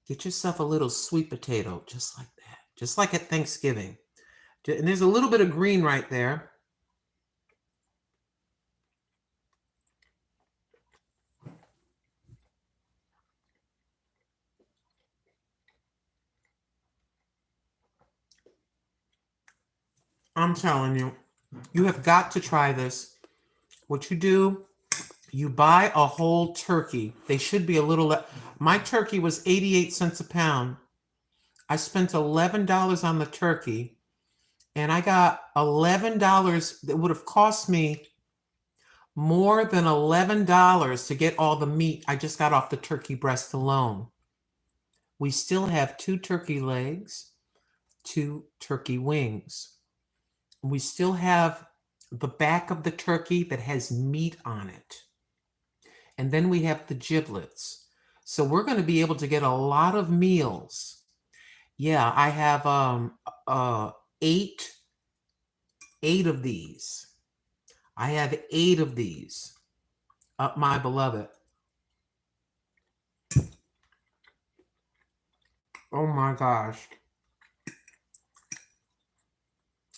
get yourself a little sweet potato, just like that, just like at Thanksgiving. And there's a little bit of green right there. I'm telling you, you have got to try this. What you do, you buy a whole turkey. They should be a little. My turkey was 88 cents a pound. I spent $11 on the turkey, and I got $11 that would have cost me more than $11 to get all the meat I just got off the turkey breast alone. We still have 2 turkey legs, 2 turkey wings. We still have the back of the turkey that has meat on it. And then we have the giblets. So we're going to be able to get a lot of meals. Yeah, I have 8 of these. I have 8 of these. My beloved. Oh my gosh.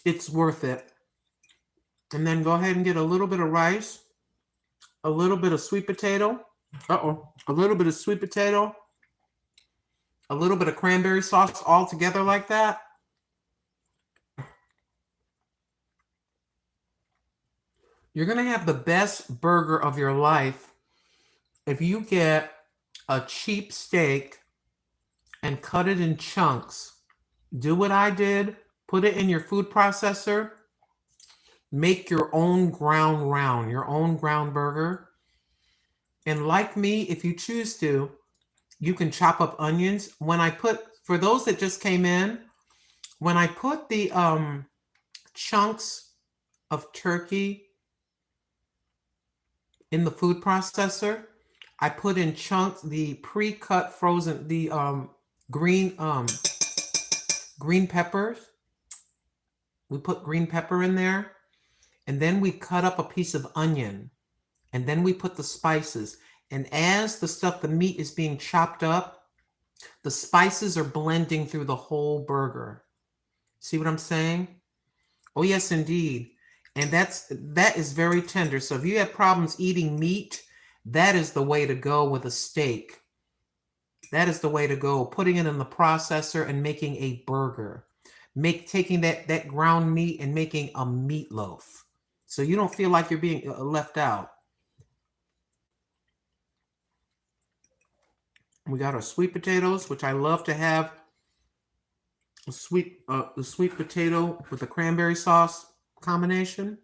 It's worth it. And then go ahead and get a little bit of rice, a little bit of sweet potato. A little bit of sweet potato, a little bit of cranberry sauce all together like that. You're going to have the best burger of your life if you get a cheap steak and cut it in chunks. Do what I did. Put it in your food processor. Make your own ground round, your own ground burger. And like me, if you choose to, you can chop up onions. For those that just came in, when I put the chunks of turkey in the food processor, I put in chunks, the pre-cut frozen, the green peppers. We put green pepper in there, and then we cut up a piece of onion, and then we put the spices. And as the meat is being chopped up, the spices are blending through the whole burger. See what I'm saying? Oh yes, indeed. And that is very tender. So if you have problems eating meat, that is the way to go with a steak. That is the way to go. Putting it in the processor and making a burger. Taking that ground meat and making a meatloaf. So you don't feel like you're being left out. We got our sweet potatoes, which I love to have. The sweet potato with the cranberry sauce combination.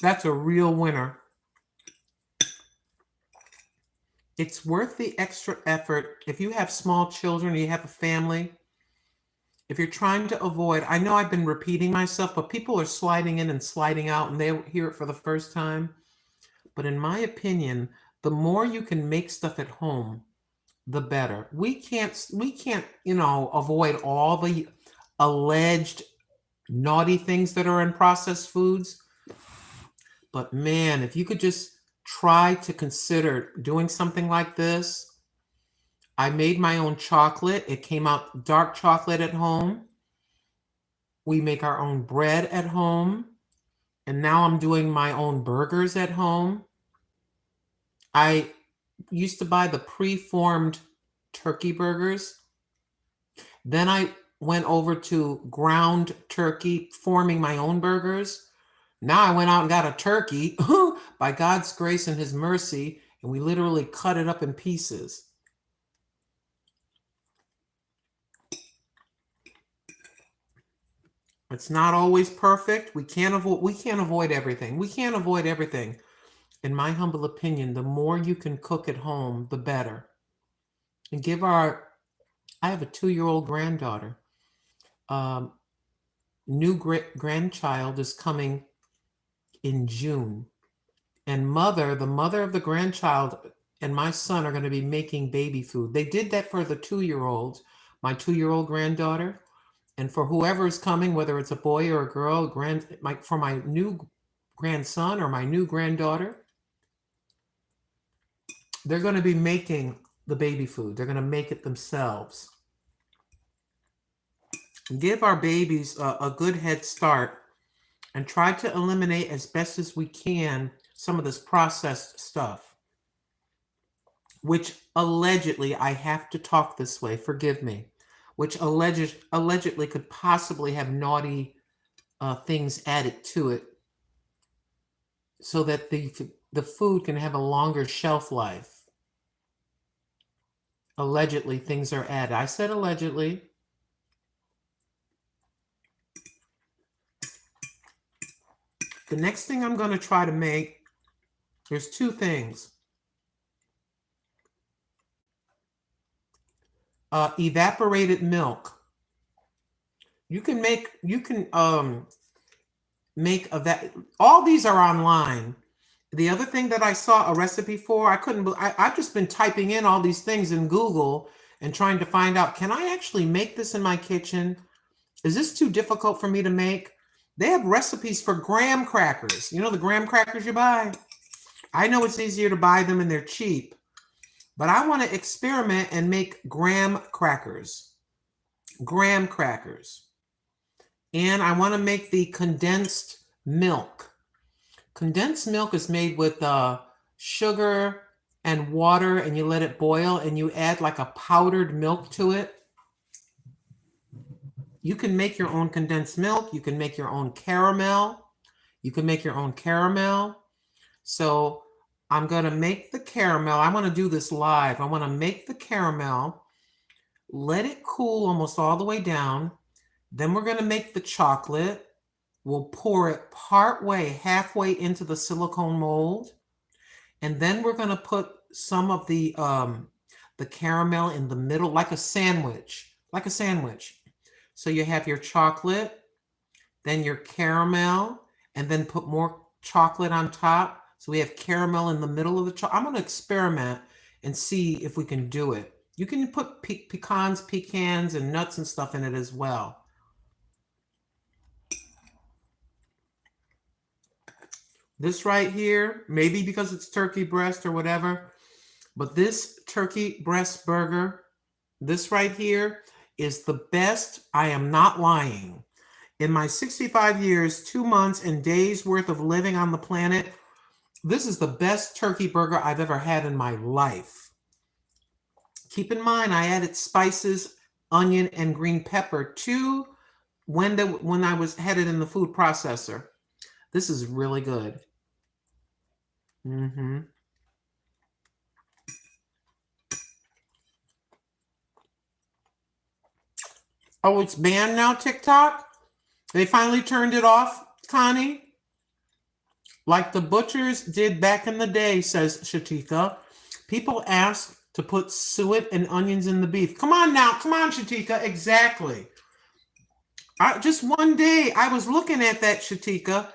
That's a real winner. It's worth the extra effort. If you have small children, you have a family, if you're trying to avoid, I know I've been repeating myself, but people are sliding in and sliding out and they hear it for the first time. But in my opinion, the more you can make stuff at home, the better. We can't, avoid all the alleged naughty things that are in processed foods. But man, if you could just try to consider doing something like this. I made my own chocolate. It came out dark chocolate at home. We make our own bread at home. And now I'm doing my own burgers at home. I used to buy the pre-formed turkey burgers. Then I went over to ground turkey, forming my own burgers. Now I went out and got a turkey by God's grace and his mercy, and we literally cut it up in pieces. It's not always perfect. We can't avoid everything. We can't avoid everything. In my humble opinion, the more you can cook at home, the better. And I have a 2-year-old granddaughter. New grandchild is coming in June. And the mother of the grandchild and my son are going to be making baby food. They did that for the 2-year-old, my 2-year-old granddaughter. And for whoever is coming, whether it's a boy or a girl, for my new grandson or my new granddaughter, they're going to be making the baby food. They're going to make it themselves. Give our babies a good head start and try to eliminate as best as we can some of this processed stuff, which allegedly, I have to talk this way, forgive me, which allegedly could possibly have naughty things added to it, so that the food can have a longer shelf life. Allegedly, things are added. I said allegedly. The next thing I'm going to try to make, there's two things. Evaporated milk. You can make that. All these are online. The other thing that I saw a recipe for, I've just been typing in all these things in Google and trying to find out, can I actually make this in my kitchen? Is this too difficult for me to make? They have recipes for graham crackers. You know the graham crackers you buy? I know it's easier to buy them and they're cheap, but I want to experiment and make graham crackers. Graham crackers. And I want to make the condensed milk. Condensed milk is made with sugar and water, and you let it boil, and you add like a powdered milk to it. You can make your own condensed milk. You can make your own caramel. You can make your own caramel. So I'm going to make the caramel. I want to do this live. I want to make the caramel, let it cool almost all the way down. Then we're going to make the chocolate. We'll pour it halfway into the silicone mold. And then we're going to put some of the caramel in the middle, like a sandwich. So you have your chocolate, then your caramel, and then put more chocolate on top. So we have caramel in the middle of the chocolate. I'm going to experiment and see if we can do it. You can put pecans, and nuts and stuff in it as well. This right here, maybe because it's turkey breast or whatever, but this turkey breast burger, this right here is the best. I am not lying. In my 65 years, 2 months, and days worth of living on the planet, this is the best turkey burger I've ever had in my life. Keep in mind, I added spices, onion, and green pepper to when I had it in the food processor. This is really good. Oh, it's banned now, TikTok? They finally turned it off, Connie? Like the butchers did back in the day, says Shatika. People ask to put suet and onions in the beef. Come on now. Come on, Shatika. Exactly. Just one day, I was looking at that, Shatika.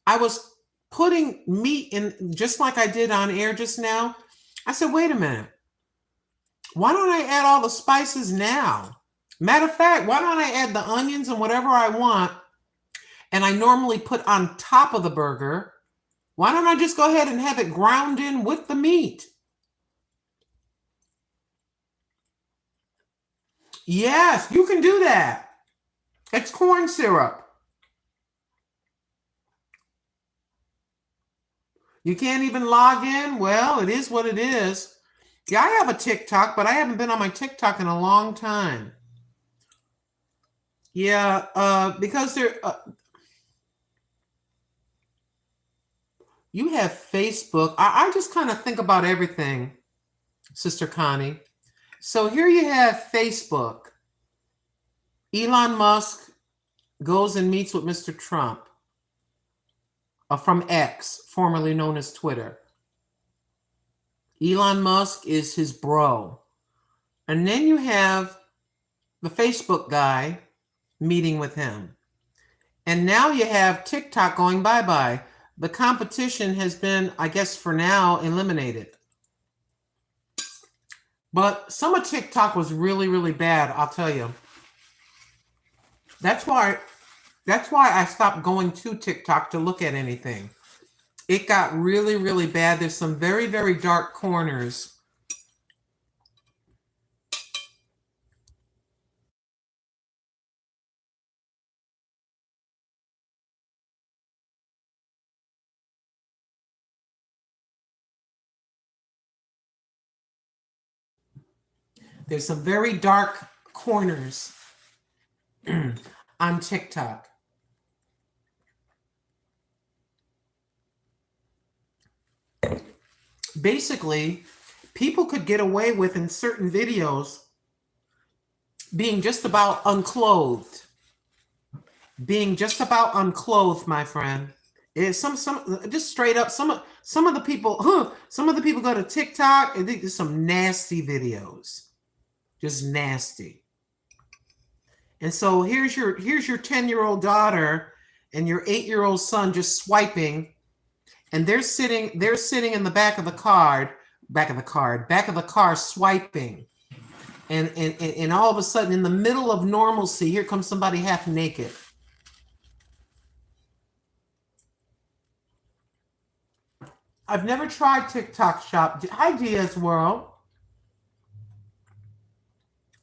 I was putting meat in, just like I did on air just now. I said, wait a minute. Why don't I add all the spices now? Matter of fact, why don't I add the onions and whatever I want, and I normally put on top of the burger? Why don't I just go ahead and have it ground in with the meat? Yes, you can do that. It's corn syrup. You can't even log in? Well, it is what it is. Yeah, I have a TikTok, but I haven't been on my TikTok in a long time. Yeah, because you have Facebook. I just kind of think about everything, Sister Connie. So here you have Facebook. Elon Musk goes and meets with Mr. Trump from X, formerly known as Twitter. Elon Musk is his bro. And then you have the Facebook guy meeting with him. And now you have TikTok going bye-bye. The competition has been, I guess for now, eliminated. But some of TikTok was really, really bad, I'll tell you. That's why I stopped going to TikTok to look at anything. It got really, really bad. There's some very, very dark corners. There's some very dark corners on TikTok. Basically, people could get away with in certain videos being just about unclothed. Being just about unclothed, my friend. Is some just straight up some of the people go to TikTok and they do some nasty videos. Just nasty. And so here's your 10-year-old daughter and your 8-year-old son just swiping, and they're sitting in the back of the car swiping. And all of a sudden, in the middle of normalcy, here comes somebody half naked. I've never tried TikTok Shop. Hi, Diaz World.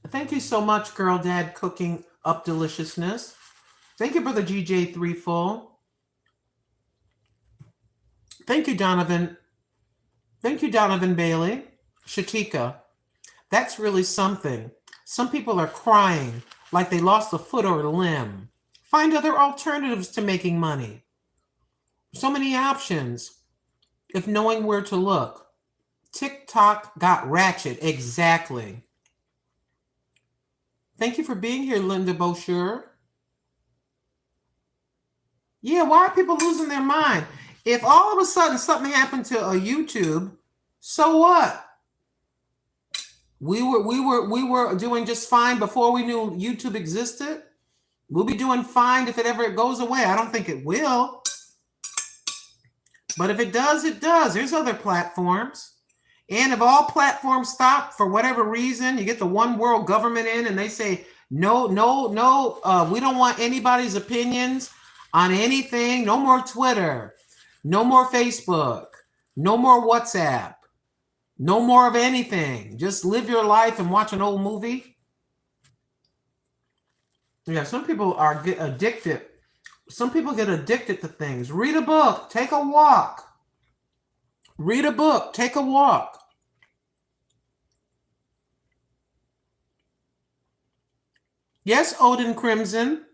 Thank you so much, Girl Dad Cooking Up Deliciousness. Thank you, Brother GJ Threefold. Thank you, Donovan. Thank you, Donovan Bailey. Shatika. That's really something. Some people are crying like they lost a foot or a limb. Find other alternatives to making money. So many options if knowing where to look. TikTok got ratchet. Exactly. Thank you for being here, Linda Boucher. Yeah, why are people losing their mind? If all of a sudden something happened to a YouTube, so what? We were doing just fine before we knew YouTube existed. We'll be doing fine if it ever goes away. I don't think it will. But if it does, it does. There's other platforms. And if all platforms stop for whatever reason, you get the one world government in and they say, no, we don't want anybody's opinions on anything. No more Twitter. No more Facebook. No more WhatsApp. No more of anything. Just live your life and watch an old movie. Yeah, some people get addicted. Some people get addicted to things. Read a book. Take a walk. Read a book. Take a walk. Yes, Odin Crimson.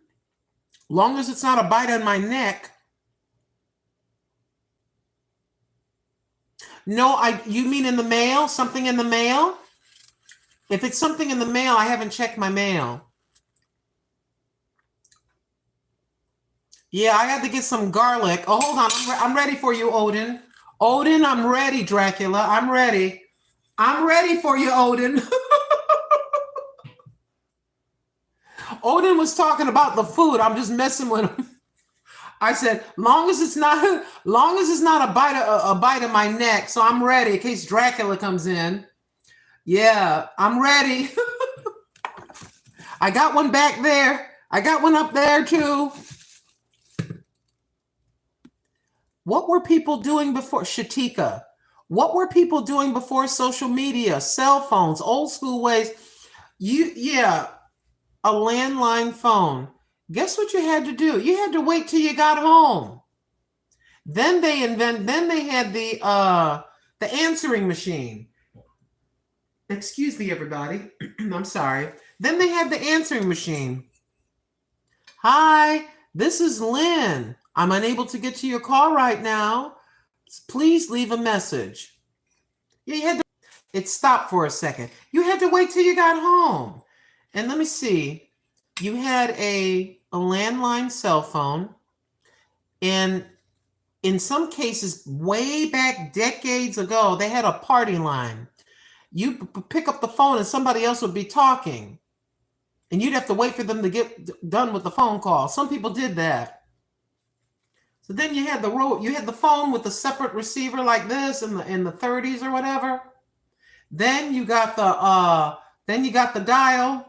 Long as it's not a bite on my neck. No, you mean in the mail? Something in the mail? If it's something in the mail, I haven't checked my mail. Yeah, I had to get some garlic. Oh, hold on. I'm ready for you, Odin. Odin, I'm ready, Dracula. I'm ready. I'm ready for you, Odin. Odin was talking about the food. I'm just messing with him. I said, long as it's not a bite of my neck, so I'm ready in case Dracula comes in. Yeah, I'm ready. I got one back there. I got one up there too. What were people doing before Shatika? What were people doing before social media, cell phones, old school ways? A landline phone. Guess what you had to do? You had to wait till you got home. Then they had the answering machine. Excuse me, everybody. I'm sorry. Then they had the answering machine. Hi, this is Lynn. I'm unable to get to your call right now. Please leave a message. Yeah, it stopped for a second. You had to wait till you got home. And let me see. You had a landline cell phone. And in some cases, way back decades ago, they had a party line. You pick up the phone and somebody else would be talking. And you'd have to wait for them to get done with the phone call. Some people did that. So then you had the phone with a separate receiver like this in the 30s or whatever. Then you got the dial.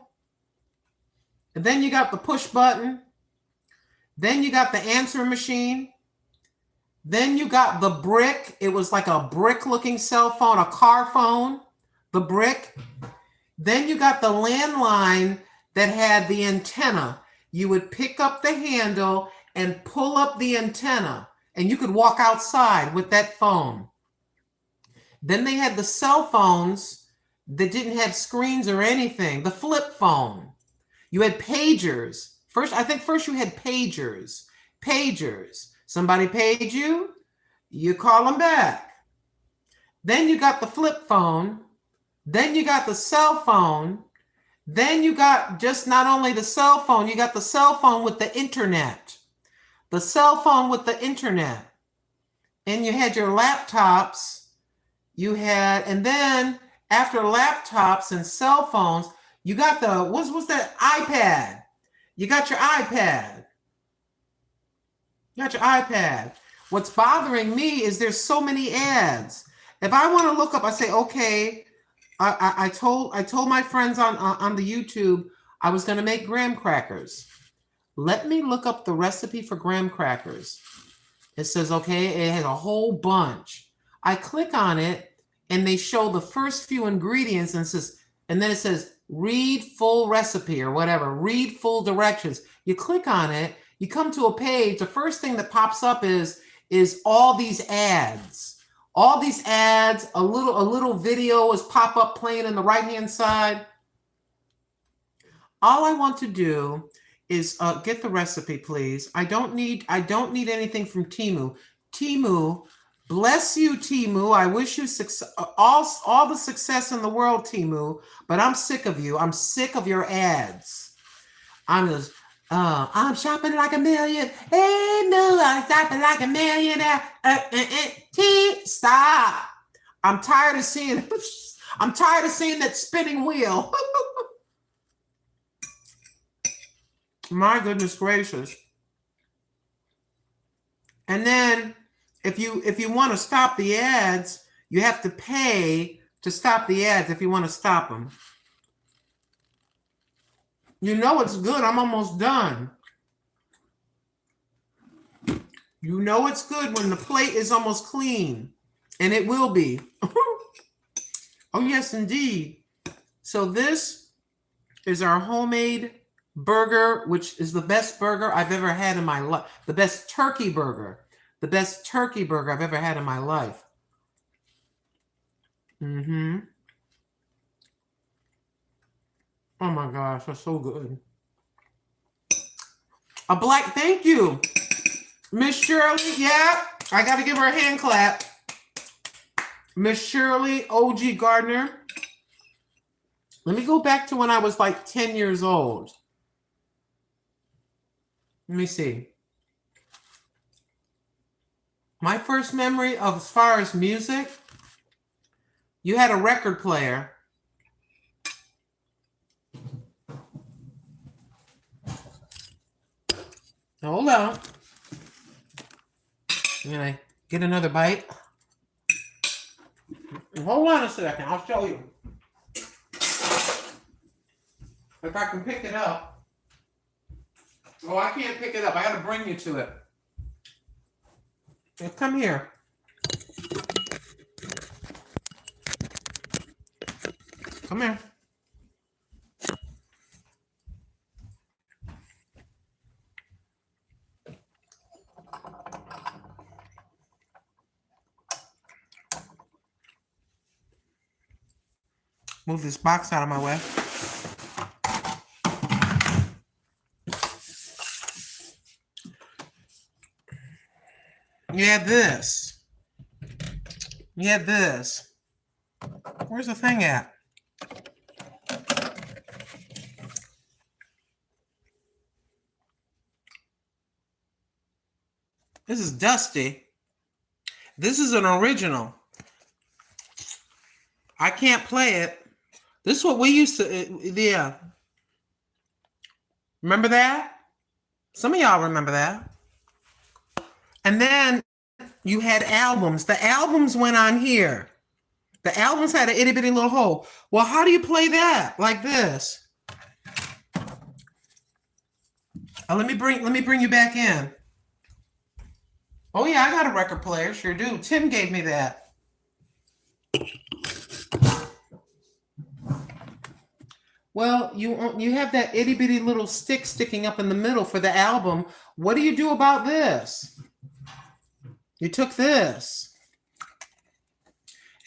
And then you got the push button. Then you got the answering machine. Then you got the brick. It was like a brick looking cell phone, a car phone, the brick. Then you got the landline that had the antenna. You would pick up the handle and pull up the antenna, and you could walk outside with that phone. Then they had the cell phones that didn't have screens or anything. The flip phone. You had pagers. I think first you had pagers. Pagers. Somebody paid you, you call them back. Then you got the flip phone. Then you got the cell phone. Then you got just not only the cell phone, you got the cell phone with the internet. The cell phone with the internet. And you had your laptops. You had, and then after laptops and cell phones, you got the, what's that? iPad. You got your iPad. You got your iPad. What's bothering me is there's so many ads. If I want to look up, I say, okay, I told my friends on the YouTube I was going to make graham crackers. Let me look up the recipe for graham crackers. It says, okay, it has a whole bunch. I click on it and they show the first few ingredients and then it says, read full recipe or whatever, read full directions. You click on it, you come to a page, the first thing that pops up is all these ads. All these ads, a little video is pop up playing in the right-hand side. All I want to do is get the recipe, please. I don't need anything from Temu. Temu, bless you, Temu. I wish you all the success in the world, Temu. But I'm sick of you. I'm sick of your ads. I'm shopping like a million. Hey, no, I'm shopping like a millionaire. Stop. I'm tired of seeing that spinning wheel. My goodness gracious. And then if you want to stop the ads, you have to pay to stop the ads if you want to stop them. You know it's good. I'm almost done. You know it's good when the plate is almost clean. And it will be. Oh, yes, indeed. So this is our homemade burger, which is the best burger I've ever had in my life. The best turkey burger. The best turkey burger I've ever had in my life. Mm-hmm. Oh my gosh, that's so good. A black, thank you. Miss Shirley, yeah, I got to give her a hand clap. Miss Shirley, OG Gardner. Let me go back to when I was like 10 years old. Let me see. My first memory of as far as music, you had a record player. Hold on. I'm gonna get another bite. Hold on a second, I'll show you. If I can pick it up. Oh, I can't pick it up. I gotta bring you to it. Come here. Come here. Move this box out of my way. You had this. You had this. Where's the thing at? This is dusty. This is an original. I can't play it. This is what we used to, yeah. Remember that? Some of y'all remember that. And then you had albums. The albums went on here. The albums had an itty bitty little hole. Well, how do you play that? Like this. Oh, let me bring you back in. Oh yeah, I got a record player. Sure do. Tim gave me that. Well, you have that itty bitty little stick sticking up in the middle for the album. What do you do about this? You took this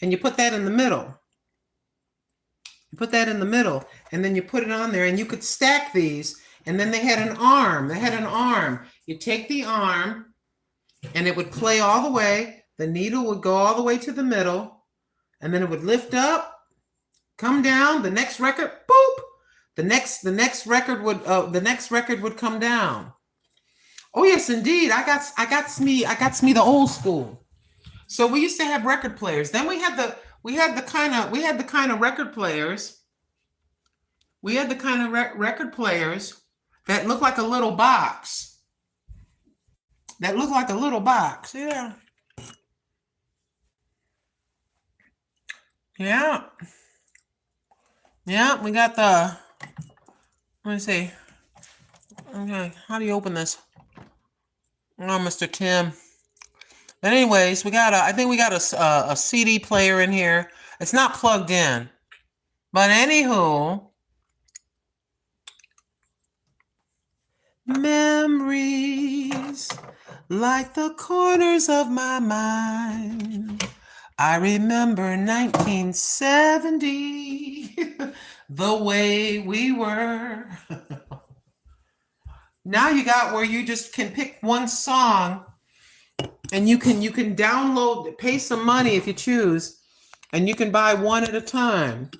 and you put that in the middle. Put that in the middle, and then you put it on there, and you could stack these. And then they had an arm. They had an arm. You take the arm, and it would play all the way. The needle would go all the way to the middle, and then it would lift up, come down. The next record, boop. The next record would come down. Oh yes, indeed. I got me the old school. So we used to have record players. Then we had the kind of record players. We had the kind of record players that looked like a little box. Yeah. Yeah. Yeah, we got the, let me see. Okay, how do you open this? Oh, Mr. Tim. But anyways, I think we got a CD player in here. It's not plugged in. But anywho, memories like the corners of my mind. I remember 1970, the way we were. Now you got where you just can pick one song, and you can download, pay some money if you choose, and you can buy one at a time.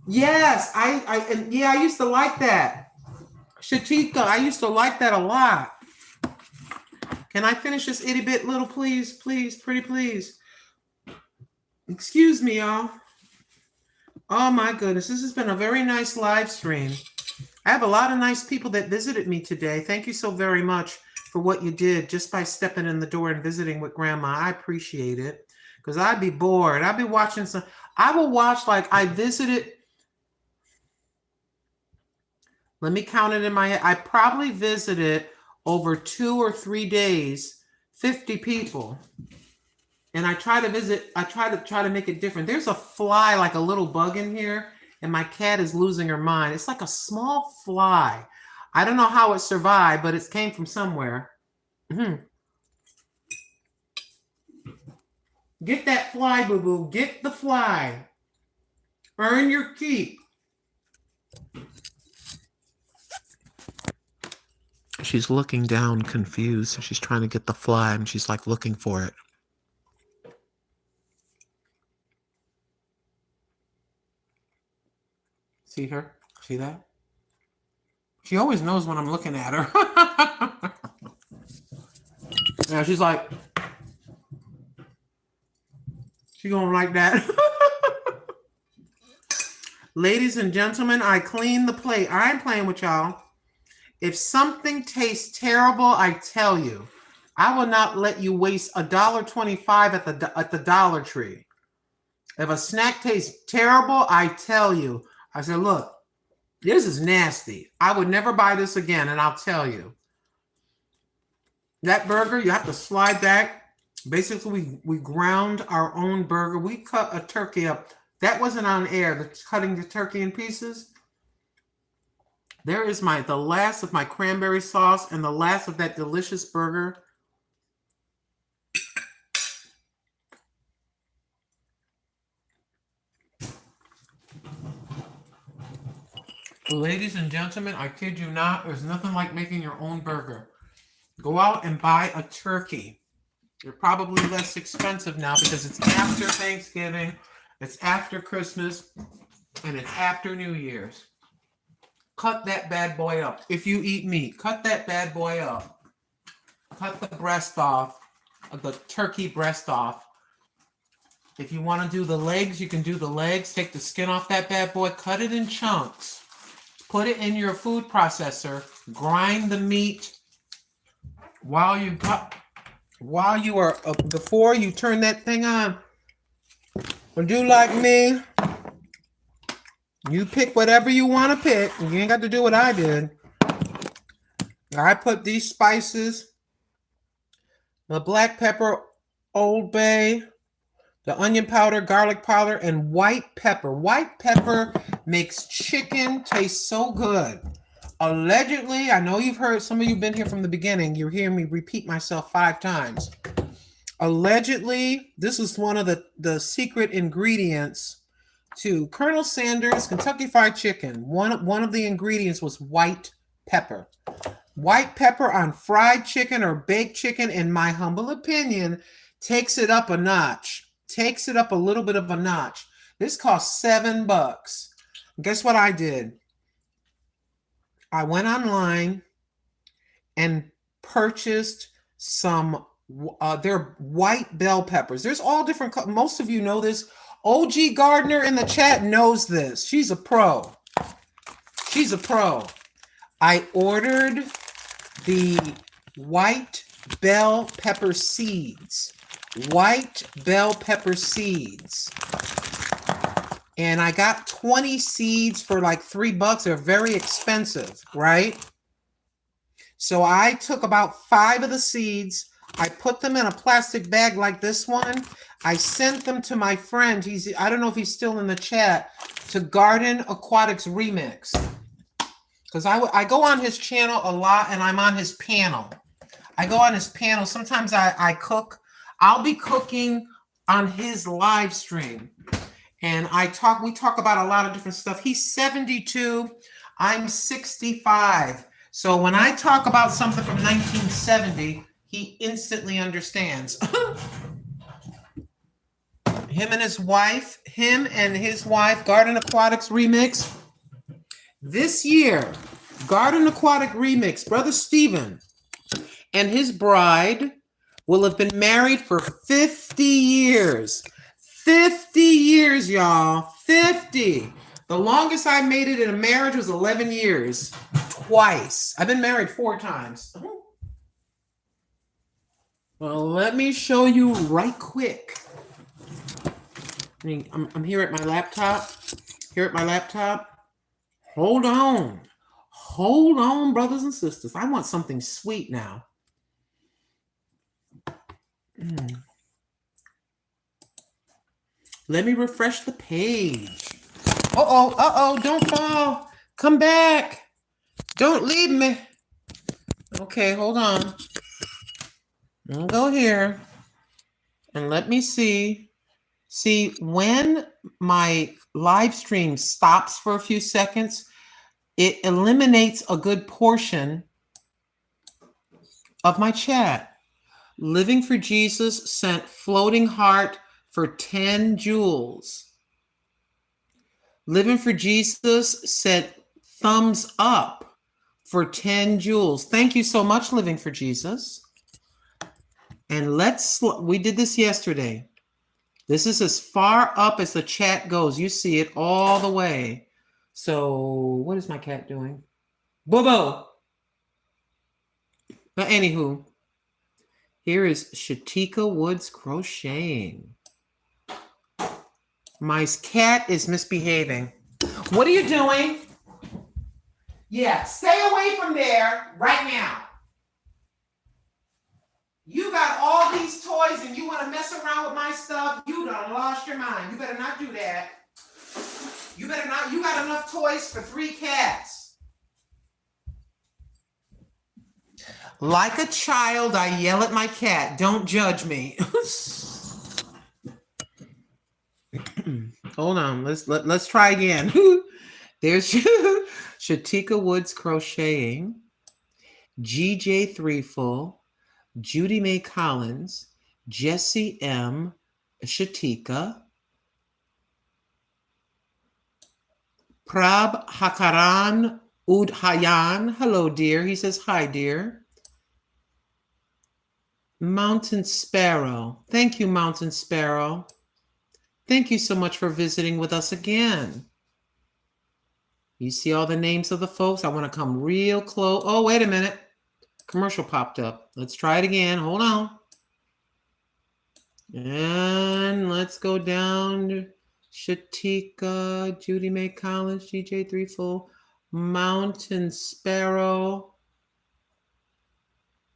Yes, I used to like that. Shatika, I used to like that a lot. Can I finish this itty bit little, please, pretty please? Excuse me, y'all. Oh my goodness, this has been a very nice live stream. I have a lot of nice people that visited me today. Thank you so very much for what you did just by stepping in the door and visiting with Grandma. I appreciate it, because I'd be bored. I'd be watching some. I will watch, like, I visited. Let me count it in my head. I probably visited over 2 or 3 days, 50 people. And I try to make it different. There's a fly, like a little bug in here, and my cat is losing her mind. It's like a small fly. I don't know how it survived, but it came from somewhere. Get that fly, boo-boo. Get the fly. Earn your keep. She's looking down, confused. She's trying to get the fly, and she's like looking for it. See her? See that? She always knows when I'm looking at her. Now she's like, she gonna like that. Ladies and gentlemen, I clean the plate. I ain't playing with y'all. If something tastes terrible, I tell you, I will not let you waste $1.25 at the Dollar Tree. If a snack tastes terrible, I tell you. I said, look, this is nasty. I would never buy this again, and I'll tell you. That burger, you have to slide back. Basically, we ground our own burger. We cut a turkey up. That wasn't on air, cutting the turkey in pieces. There is the last of my cranberry sauce and the last of that delicious burger. Ladies and gentlemen, I kid you not, there's nothing like making your own burger. Go out and buy a turkey. They're probably less expensive now because it's after Thanksgiving, it's after Christmas, and it's after New Year's. Cut that bad boy up. If you eat meat, cut that bad boy up. Cut the breast off, the turkey breast off. If you want to do the legs, you can do the legs. Take the skin off that bad boy. Cut it in chunks. Put it in your food processor. Grind the meat before you turn that thing on. Or do like me. You pick whatever you want to pick. You ain't got to do what I did. I put these spices, the black pepper, Old Bay, the onion powder, garlic powder, and white pepper. White pepper makes chicken taste so good. Allegedly, I know you've heard, some of you have been here from the beginning. You're hearing me repeat myself 5 times. Allegedly, this is one of the secret ingredients to Colonel Sanders Kentucky Fried Chicken. One of the ingredients was white pepper. White pepper on fried chicken or baked chicken, in my humble opinion, takes it up a notch. Takes it up a little bit of a notch. This cost $7. Guess what I did? I went online and purchased some they're white bell peppers. There's all different. Most of you know this. OG Gardner in the chat knows this. She's a pro. She's a pro. I ordered the white bell pepper seeds. White bell pepper seeds. And I got 20 seeds for like $3. They're very expensive, right? So I took about 5 of the seeds. I put them in a plastic bag like this one. I sent them to my friend. I don't know if he's still in the chat, to Garden Aquatics Remix. Because I go on his channel a lot, and I'm on his panel. I go on his panel. Sometimes I cook. I'll be cooking on his live stream. And we talk about a lot of different stuff. He's 72. I'm 65. So when I talk about something from 1970, he instantly understands. Him and his wife, Garden Aquatics Remix. This year, Garden Aquatic Remix, Brother Stephen and his bride will have been married for 50 years. 50 years, y'all. 50. The longest I made it in a marriage was 11 years. Twice. I've been married 4 times. Well, let me show you right quick. I'm here at my laptop. Hold on. Hold on, brothers and sisters. I want something sweet now. Let me refresh the page. Uh-oh, don't fall. Come back. Don't leave me. Okay, hold on. I'll go here. And let me see. See, when my live stream stops for a few seconds, it eliminates a good portion of my chat. Living for Jesus sent floating heart for 10 jewels. Living for Jesus said thumbs up for 10 jewels. Thank you so much, Living for Jesus. And we did this yesterday. This is as far up as the chat goes. You see it all the way. So what is my cat doing? Bobo. But anywho, here is Shatika Woods Crocheting. My cat is misbehaving. What are you doing? Yeah, stay away from there right now. You got all these toys and you want to mess around with my stuff? You done lost your mind. You better not do that. You better not. You got enough toys for 3 cats. Like a child, I yell at my cat. Don't judge me. Hold on. Let's try again. There's Shatika Woods Crocheting, GJ Threefull, Judy Mae Collins, Jessie M, Shatika, Prab Hakaran Udhayan. Hello, dear. He says, hi, dear. Mountain Sparrow. Thank you, Mountain Sparrow. Thank you so much for visiting with us again. You see all the names of the folks? I want to come real close. Oh, wait a minute. Commercial popped up. Let's try it again. Hold on. And let's go down. Shatika, Judy Mae Collins, GJ Threefull, Mountain Sparrow,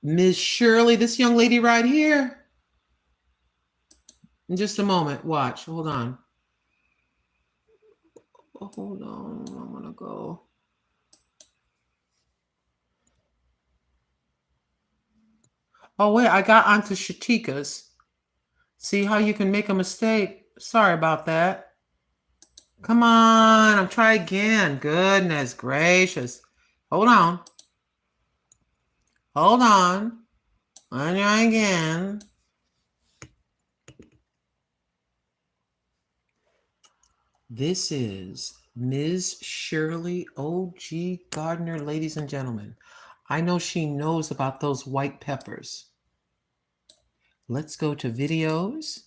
Ms. Shirley, this young lady right here. In just a moment. Watch. Hold on. Hold on. I'm going to go. Oh, wait. I got onto Shatika's. See how you can make a mistake? Sorry about that. Come on, I'll try again. Goodness gracious. Hold on. Hold on. I'll try again. This is Ms. Shirley O.G. Gardner, ladies and gentlemen. I know she knows about those white peppers. Let's go to videos.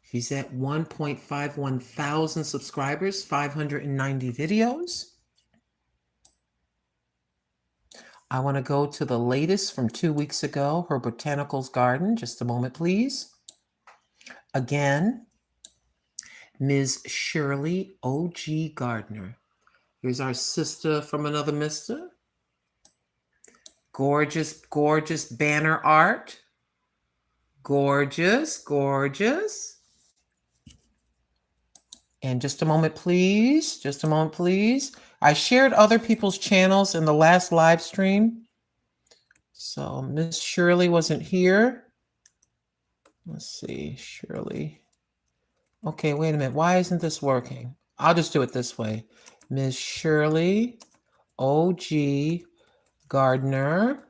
She's at 1.51 thousand subscribers, 590 videos. I want to go to the latest from 2 weeks ago, her botanicals garden. Just a moment, please. Again, Ms. Shirley O.G. Gardner. Here's our sister from another mister. Gorgeous, gorgeous banner art. Gorgeous, gorgeous. And just a moment, please. Just a moment, please. I shared other people's channels in the last live stream. So Miss Shirley wasn't here. Let's see, Shirley. Okay, wait a minute. Why isn't this working? I'll just do it this way. Miss Shirley O.G. Gardner.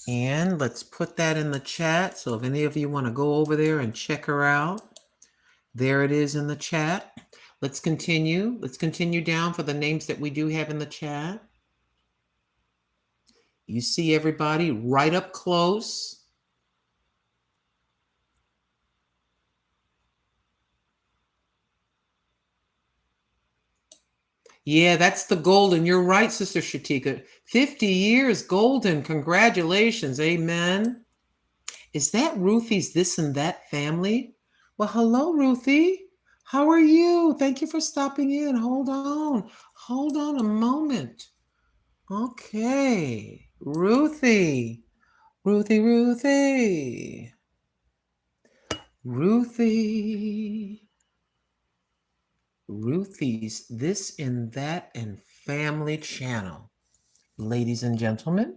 And let's put that in the chat. So if any of you want to go over there and check her out, there it is in the chat. Let's continue. Let's continue down for the names that we do have in the chat. You see everybody right up close. Yeah, that's the golden. You're right, Sister Shatika. 50 years golden. Congratulations. Amen. Is that Ruthie's This and That family? Well, hello, Ruthie. How are you? Thank you for stopping in. Hold on. Hold on a moment. Okay. Ruthie. Ruthie, Ruthie. Ruthie. Ruthie's This and That and Family channel. Ladies and gentlemen,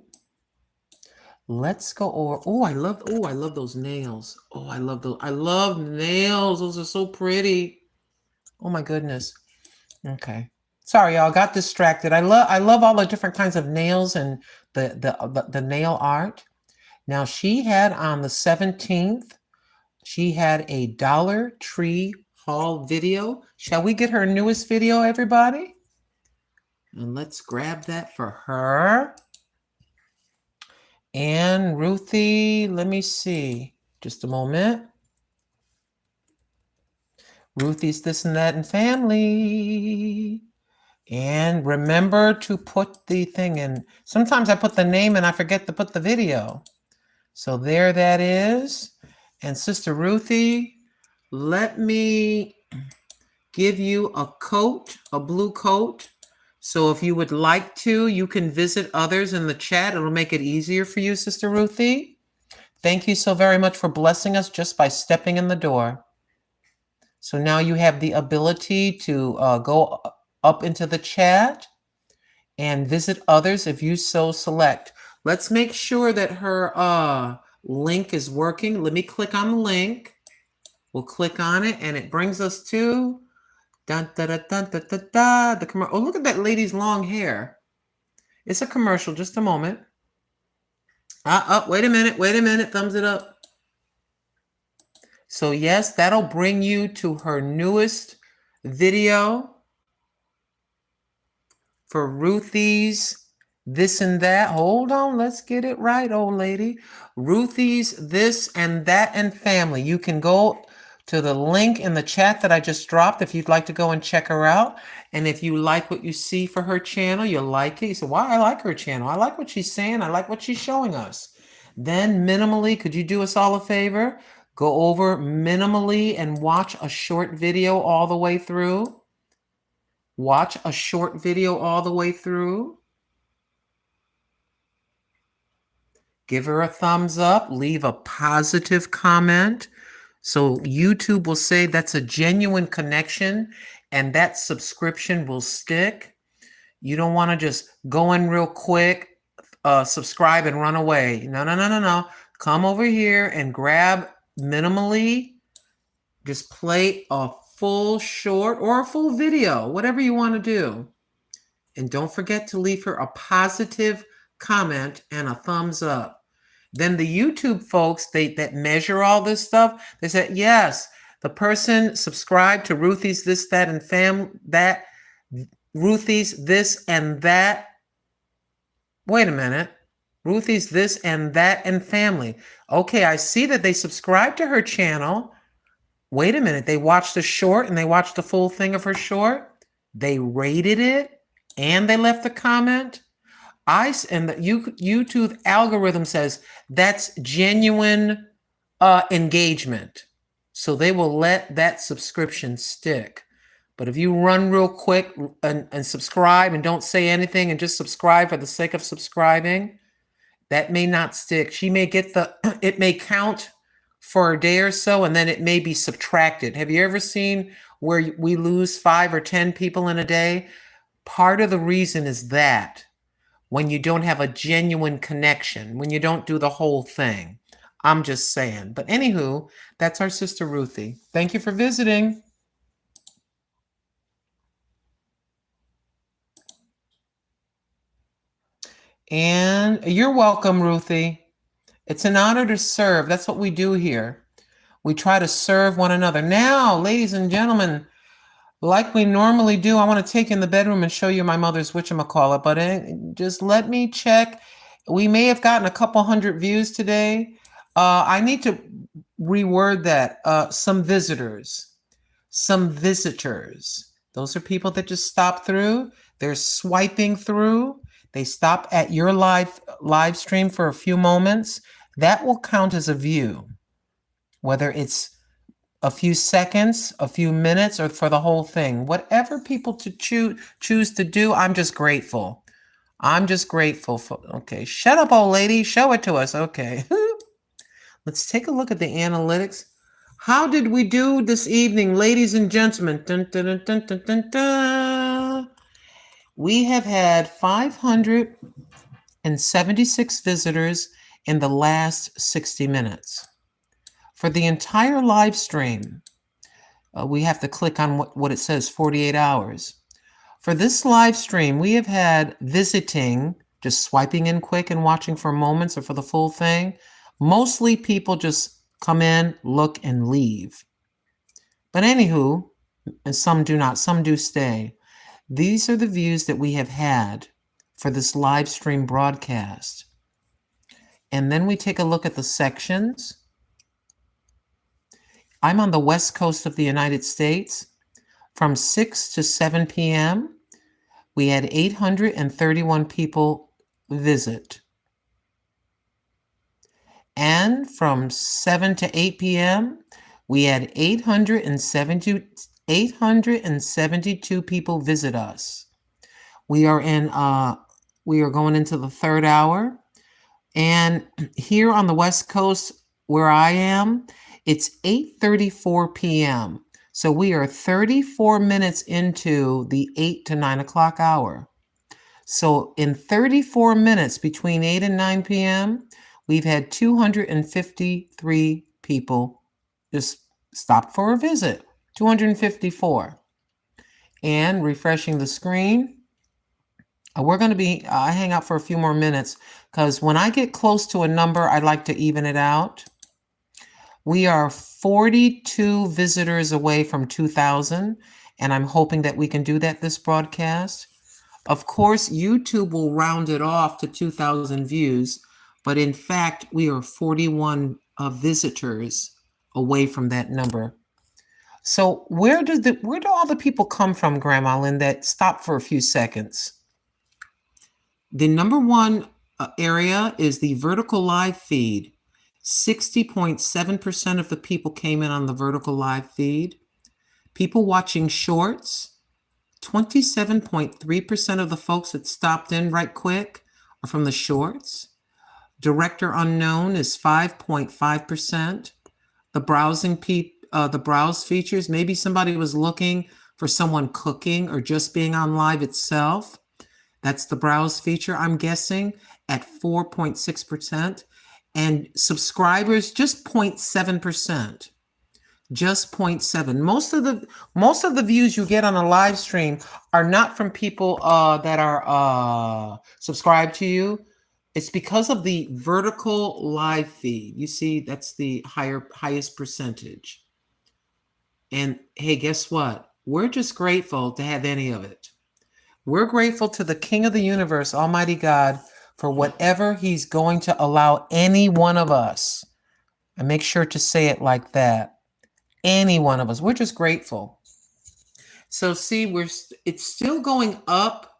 let's go over. Oh, I love those nails. Oh, I love those. I love nails. Those are so pretty. Oh my goodness. Okay. Sorry, y'all, got distracted. I love all the different kinds of nails and the nail art. Now she had on the 17th, she had a Dollar Tree haul video. Shall we get her newest video, everybody? And let's grab that for her. And Ruthie, let me see. Just a moment. Ruthie's This and That and Family. And remember to put the thing in. Sometimes I put the name and I forget to put the video. So there that is. And Sister Ruthie, let me give you a coat, a blue coat. So if you would like to, you can visit others in the chat. It'll make it easier for you, Sister Ruthie. Thank you so very much for blessing us just by stepping in the door. So now you have the ability to go up into the chat and visit others if you so select. Let's make sure that her link is working. Let me click on the link. We'll click on it and it brings us to the commercial. Oh, look at that lady's long hair. It's a commercial. Just a moment. Wait a minute. Thumbs it up. So yes, that'll bring you to her newest video for Ruthie's This and That. Hold on, let's get it right, old lady. Ruthie's This and That and Family. You can go to the link in the chat that I just dropped if you'd like to go and check her out. And if you like what you see for her channel, you like it. You say, "Why? I like her channel. I like what she's saying. I like what she's showing us." Then minimally, could you do us all a favor? Go over minimally and watch a short video all the way through. Watch a short video all the way through. Give her a thumbs up. Leave a positive comment. So YouTube will say that's a genuine connection and that subscription will stick. You don't want to just go in real quick, subscribe and run away. No. come over here and grab minimally, just play a full short or a full video, whatever you want to do. And don't forget to leave her a positive comment and a thumbs up. Then the YouTube folks, that measure all this stuff, they said, yes, the person subscribed to Ruthie's this, that, and that, Ruthie's this and that. Wait a minute. Ruthie's this and that and family. Okay, I see that they subscribed to her channel. Wait a minute. They watched the short and they watched the full thing of her short. They rated it and they left a comment. And the YouTube algorithm says that's genuine engagement. So they will let that subscription stick. But if you run real quick and subscribe and don't say anything and just subscribe for the sake of subscribing, that may not stick. She may get it may count for a day or so, and then it may be subtracted. Have you ever seen where we lose 5 or 10 people in a day? Part of the reason is that when you don't have a genuine connection, when you don't do the whole thing. I'm just saying. But anywho, that's our sister Ruthie. Thank you for visiting. And you're welcome, Ruthie. It's an honor to serve. That's what we do here. We try to serve one another. Now, ladies and gentlemen, like we normally do, I want to take you in the bedroom and show you my mother's whatchamacallit, but just let me check. We may have gotten a couple hundred views today. I need to reword that. Some visitors. Those are people that just stop through. They're swiping through. They stop at your live stream for a few moments. That will count as a view, whether it's a few seconds, a few minutes, or for the whole thing. Whatever people to choose to do, I'm just grateful. I'm just grateful for. Okay, shut up, old lady. Show it to us. Okay. Let's take a look at the analytics. How did we do this evening, ladies and gentlemen? Dun, dun, dun, dun, dun, dun, dun. We have had 576 visitors in the last 60 minutes. For the entire live stream, we have to click on what it says, 48 hours. For this live stream, we have had visiting, just swiping in quick and watching for moments or for the full thing. Mostly people just come in, look, and leave. But anywho, and some do not, some do stay. These are the views that we have had for this live stream broadcast. And then we take a look at the sections. I'm on the west coast of the United States. From 6 to 7 p.m., we had 831 people visit. And from 7 to 8 p.m., we had 872 people visit us. We are going into the third hour. And here on the West Coast where I am, it's 8:34 p.m. So we are 34 minutes into the 8 to 9 o'clock hour. So in 34 minutes between 8 and 9 p.m., we've had 253 people just stop for a visit. 254. And refreshing the screen, we're going to be, I hang out for a few more minutes because when I get close to a number, I like to even it out. We are 42 visitors away from 2,000, and I'm hoping that we can do that this broadcast. Of course, YouTube will round it off to 2,000 views, but in fact, we are 41 visitors away from that number. So where do all the people come from, Grandma Lynn, that stop for a few seconds? The number one area is the vertical live feed. 60.7% of the people came in on the vertical live feed. People watching shorts, 27.3% of the folks that stopped in right quick are from the shorts. Director unknown is 5.5%. The browse features, maybe somebody was looking for someone cooking or just being on live itself. That's the browse feature, I'm guessing, at 4.6%. and subscribers just 0.7%. Just 0.7. Most of the views you get on a live stream are not from people that are subscribed to you. It's because of the vertical live feed. You see, that's the highest percentage. And hey, guess what? We're just grateful to have any of it. We're grateful to the King of the universe, Almighty God, for whatever he's going to allow any one of us. And make sure to say it like that. Any one of us. We're just grateful. So see, it's still going up.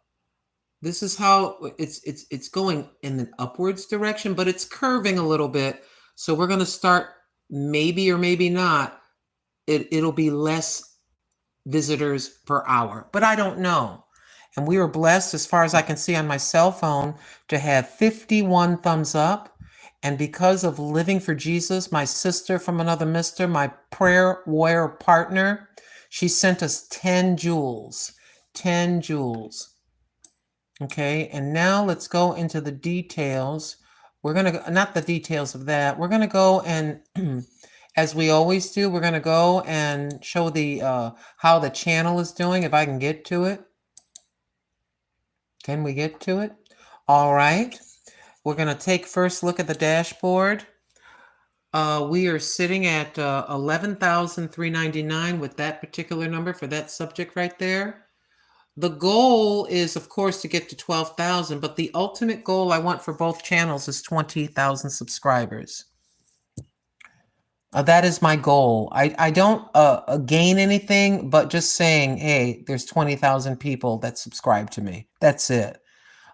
This is how it's going in an upwards direction, but it's curving a little bit. So we're going to start, maybe or maybe not, it'll be less visitors per hour, but I don't know. And we were blessed, as far as I can see on my cell phone, to have 51 thumbs up. And because of Living for Jesus, my sister from another mister, my prayer warrior partner, she sent us 10 jewels. 10 jewels. Okay, and now let's go into the details. We're going to, not the details of that, we're going to go and, as we always do, we're going to go and show the how the channel is doing, if I can get to it. Can we get to it? All right. We're going to take first look at the dashboard. We are sitting at 11,399 with that particular number for that subject right there. The goal is, of course, to get to 12,000, but the ultimate goal I want for both channels is 20,000 subscribers. That is my goal. I don't gain anything, but just saying, hey, there's 20,000 people that subscribe to me. That's it.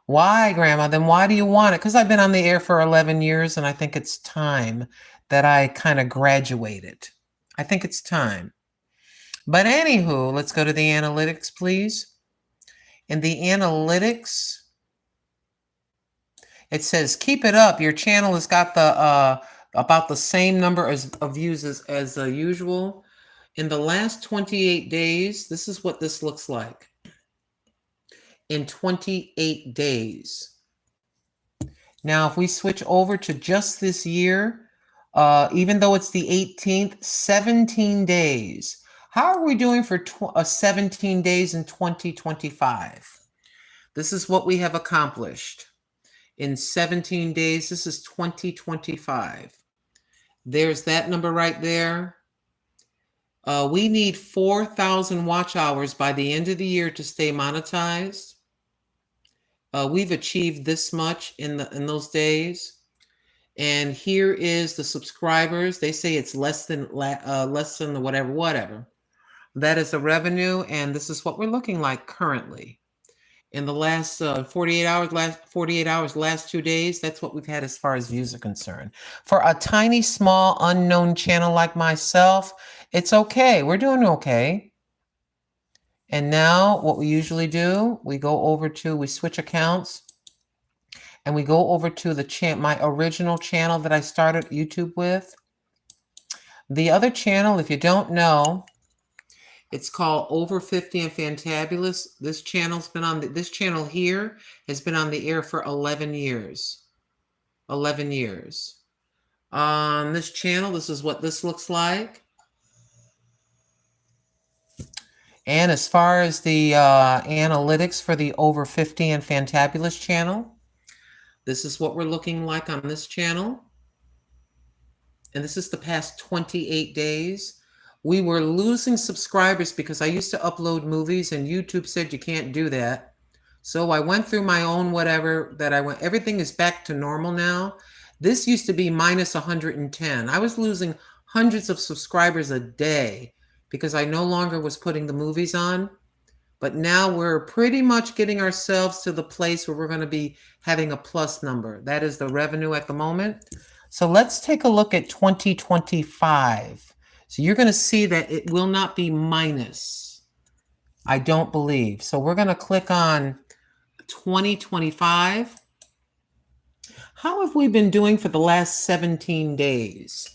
Why, Grandma? Then why do you want it? Because I've been on the air for 11 years, and I think it's time that I kind of graduated. I think it's time. But anywho, let's go to the analytics, please. In the analytics, it says, keep it up. Your channel has got the about the same number of views as usual. In the last 28 days, this is what this looks like. In 28 days. Now, if we switch over to just this year, even though it's the 18th, 17 days. How are we doing for 17 days in 2025? This is what we have accomplished. In 17 days, this is 2025. There's that number right there. We need 4,000 watch hours by the end of the year to stay monetized. We've achieved this much in those days. And here is the subscribers. They say it's less than the whatever. That is the revenue, and this is what we're looking like currently. In the last 48 hours, last 2 days, that's what we've had as far as views are concerned. For a tiny, small, unknown channel like myself, it's okay. We're doing okay. And now what we usually do, we switch accounts, and we go over to my original channel that I started YouTube with. The other channel, if you don't know, it's called Over 50 and Fantabulous. This channel's been this channel here has been on the air for 11 years. 11 years. On this channel, this is what this looks like. And as far as the analytics for the Over 50 and Fantabulous channel, this is what we're looking like on this channel. And this is the past 28 days. We were losing subscribers because I used to upload movies and YouTube said you can't do that. So I went through my own whatever everything is back to normal now. This used to be minus 110. I was losing hundreds of subscribers a day because I no longer was putting the movies on. But now we're pretty much getting ourselves to the place where we're going to be having a plus number. That is the revenue at the moment. So let's take a look at 2025. So you're going to see that it will not be minus. I don't believe. So we're going to click on 2025. How have we been doing for the last 17 days?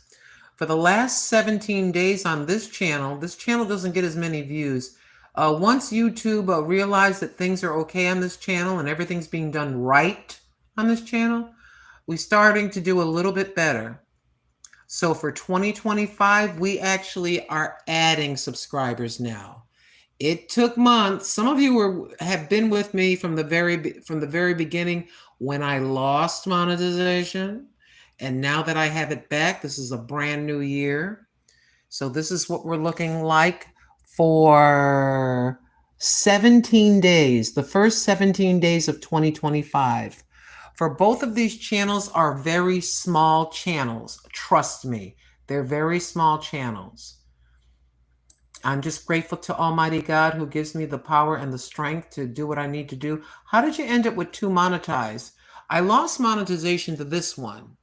For the last 17 days on this channel doesn't get as many views. Once YouTube realized that things are okay on this channel and everything's being done right on this channel, we're starting to do a little bit better. So for 2025, we actually are adding subscribers now. It took months. Some of you have been with me from the very beginning when I lost monetization. And now that I have it back, this is a brand new year. So this is what we're looking like for 17 days, the first 17 days of 2025. For both of these channels are very small channels. Trust me, they're very small channels. I'm just grateful to Almighty God who gives me the power and the strength to do what I need to do. How did you end up with 2 monetized? I lost monetization to this one.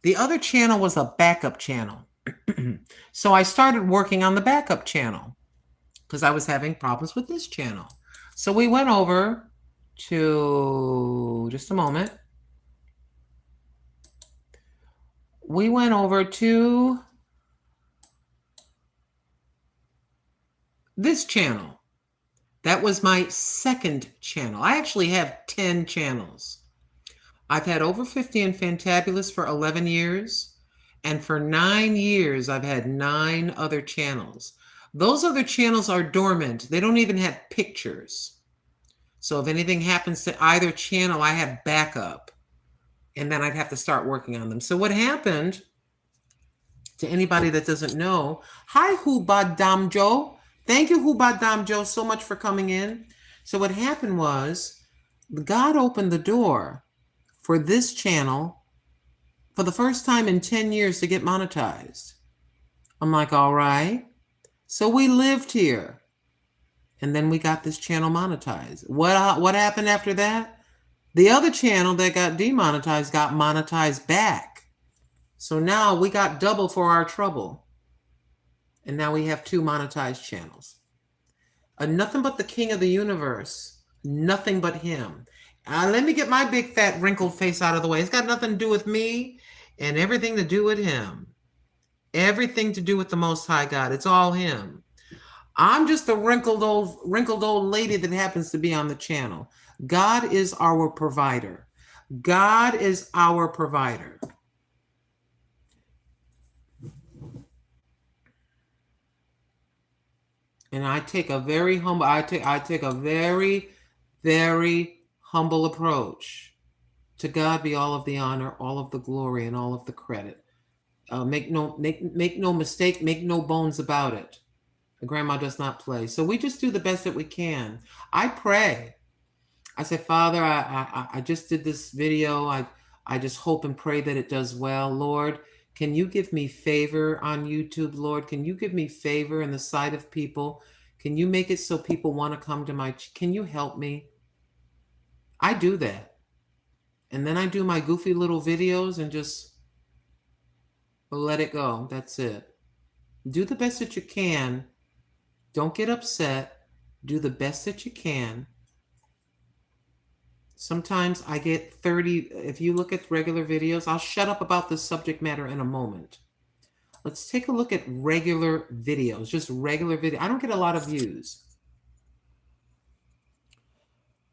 The other channel was a backup channel. So I started working on the backup channel because I was having problems with this channel. So we went over to, just a moment. We went over to this channel. That was my second channel. I actually have 10 channels. I've had over 50 and Fantabulous for 11 years. And for 9 years, I've had 9 other channels. Those other channels are dormant. They don't even have pictures. So if anything happens to either channel, I have backup. And then I'd have to start working on them. So what happened, to anybody that doesn't know, hi Hubad Damjo. Thank you, Hubad Damjo, so much for coming in. So what happened was, God opened the door for this channel for the first time in 10 years to get monetized. I'm like, all right. So we lived here. And then we got this channel monetized. What happened after that? The other channel that got demonetized got monetized back. So now we got double for our trouble. And now we have 2 monetized channels. Nothing but the King of the Universe. Nothing but him. Let me get my big fat wrinkled face out of the way. It's got nothing to do with me and everything to do with him. Everything to do with the Most High God. It's all him. I'm just a wrinkled old lady that happens to be on the channel. God is our provider. God is our provider. And I take a very humble, I take a very, very humble approach. To God be all of the honor, all of the glory, and all of the credit. Make no mistake, make no bones about it. Grandma does not play. So we just do the best that we can. I pray. I say, Father, I just did this video. I just hope and pray that it does well. Lord, can you give me favor on YouTube, Lord? Can you give me favor in the sight of people? Can you make it so people want to come to can you help me? I do that. And then I do my goofy little videos and just let it go. That's it. Do the best that you can. Don't get upset. Do the best that you can. Sometimes I get 30. If you look at regular videos, I'll shut up about this subject matter in a moment. Let's take a look at regular videos, just regular video. I don't get a lot of views.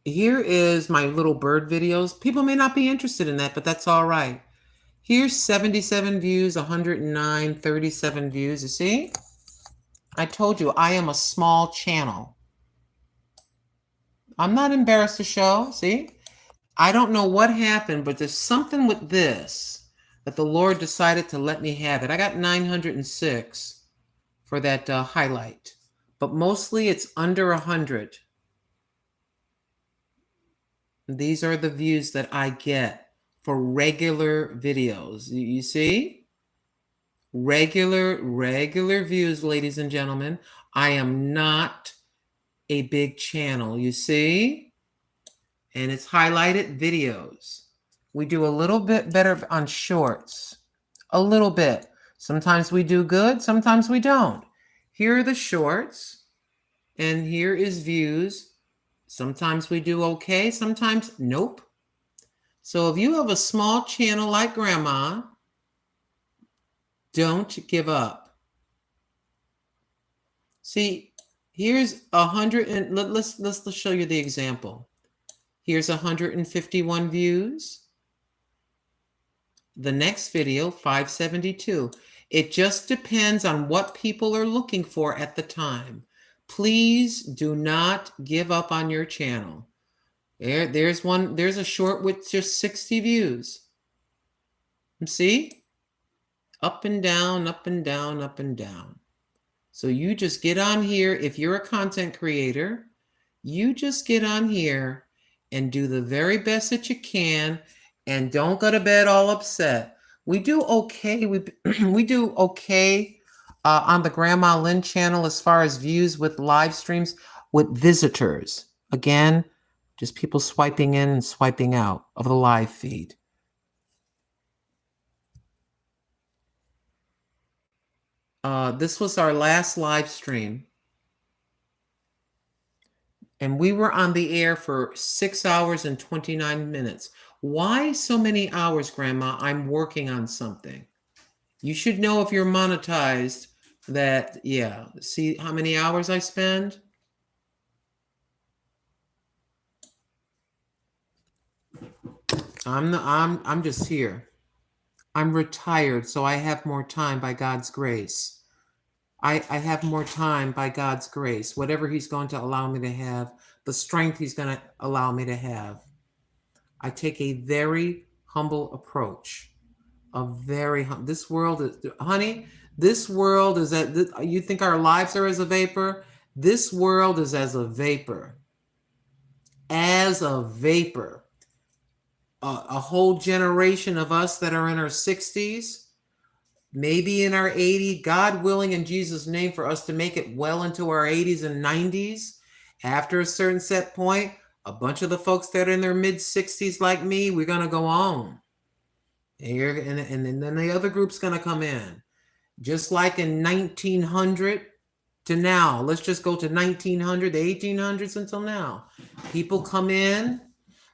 Here is my little bird videos. People may not be interested in that, but that's all right. Here's 77 views, 109, 37 views. You see? I told you I am a small channel. I'm not embarrassed to show. See? I don't know what happened, but there's something with this that the Lord decided to let me have it. I got 906 for that highlight, but mostly it's under 100. These are the views that I get for regular videos. You see? Regular views, ladies and gentlemen. I am not a big channel, you see? And it's highlighted videos. We do a little bit better on shorts. A little bit. Sometimes we do good, sometimes we don't. Here are the shorts, and here is views. Sometimes we do okay, sometimes nope. So if you have a small channel like Grandma, don't give up. See, here's 100, and let's show you the example. Here's 151 views. the next video, 572. It just depends on what people are looking for at the time. Please do not give up on your channel. There's a short with just 60 views. See? Up and down, up and down, up and down. So you just get on here. If you're a content creator, you just get on here and do the very best that you can, and don't go to bed all upset. We do okay. We do okay on the Grandma Lynn channel as far as views with live streams with visitors. Again, just people swiping in and swiping out of the live feed. This was our last live stream. And we were on the air for 6 hours and 29 minutes. Why so many hours, Grandma? I'm working on something. You should know if you're monetized that, yeah. See how many hours I spend? I'm just here. I'm retired, so I have more time by God's grace. I have more time by God's grace. Whatever He's going to allow me to have, the strength He's going to allow me to have. I take a very humble approach. This world is, honey, this world is you think our lives are as a vapor? This world is as a vapor. As a vapor. A whole generation of us that are in our 60s, maybe in our 80s, God willing, in Jesus' name, for us to make it well into our 80s and 90s. After a certain set point, a bunch of the folks that are in their mid-60s like me, we're going to go on. And then the other group's going to come in. Just like in 1900 to now. Let's just go to 1900, the 1800s until now. People come in.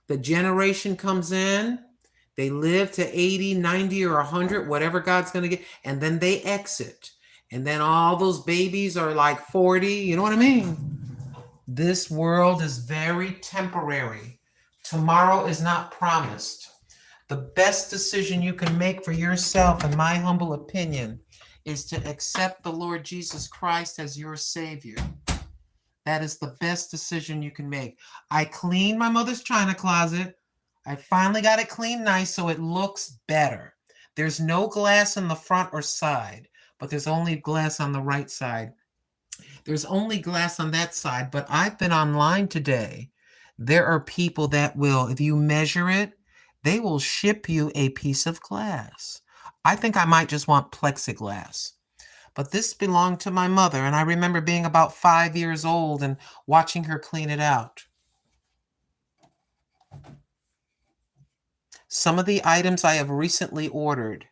The generation comes in. They live to 80, 90, or 100, whatever God's going to get. And then they exit. And then all those babies are like 40. You know what I mean? This world is very temporary. Tomorrow is not promised. The best decision you can make for yourself, in my humble opinion, is to accept the Lord Jesus Christ as your Savior. That is the best decision you can make. I cleaned my mother's china closet. I finally got it cleaned nice so it looks better. There's no glass in the front or side, but there's only glass on the right side. There's only glass on that side, but I've been online today. There are people that will, if you measure it, they will ship you a piece of glass. I think I might just want plexiglass. But this belonged to my mother, and I remember being about 5 years old and watching her clean it out. Some of the items I have recently ordered.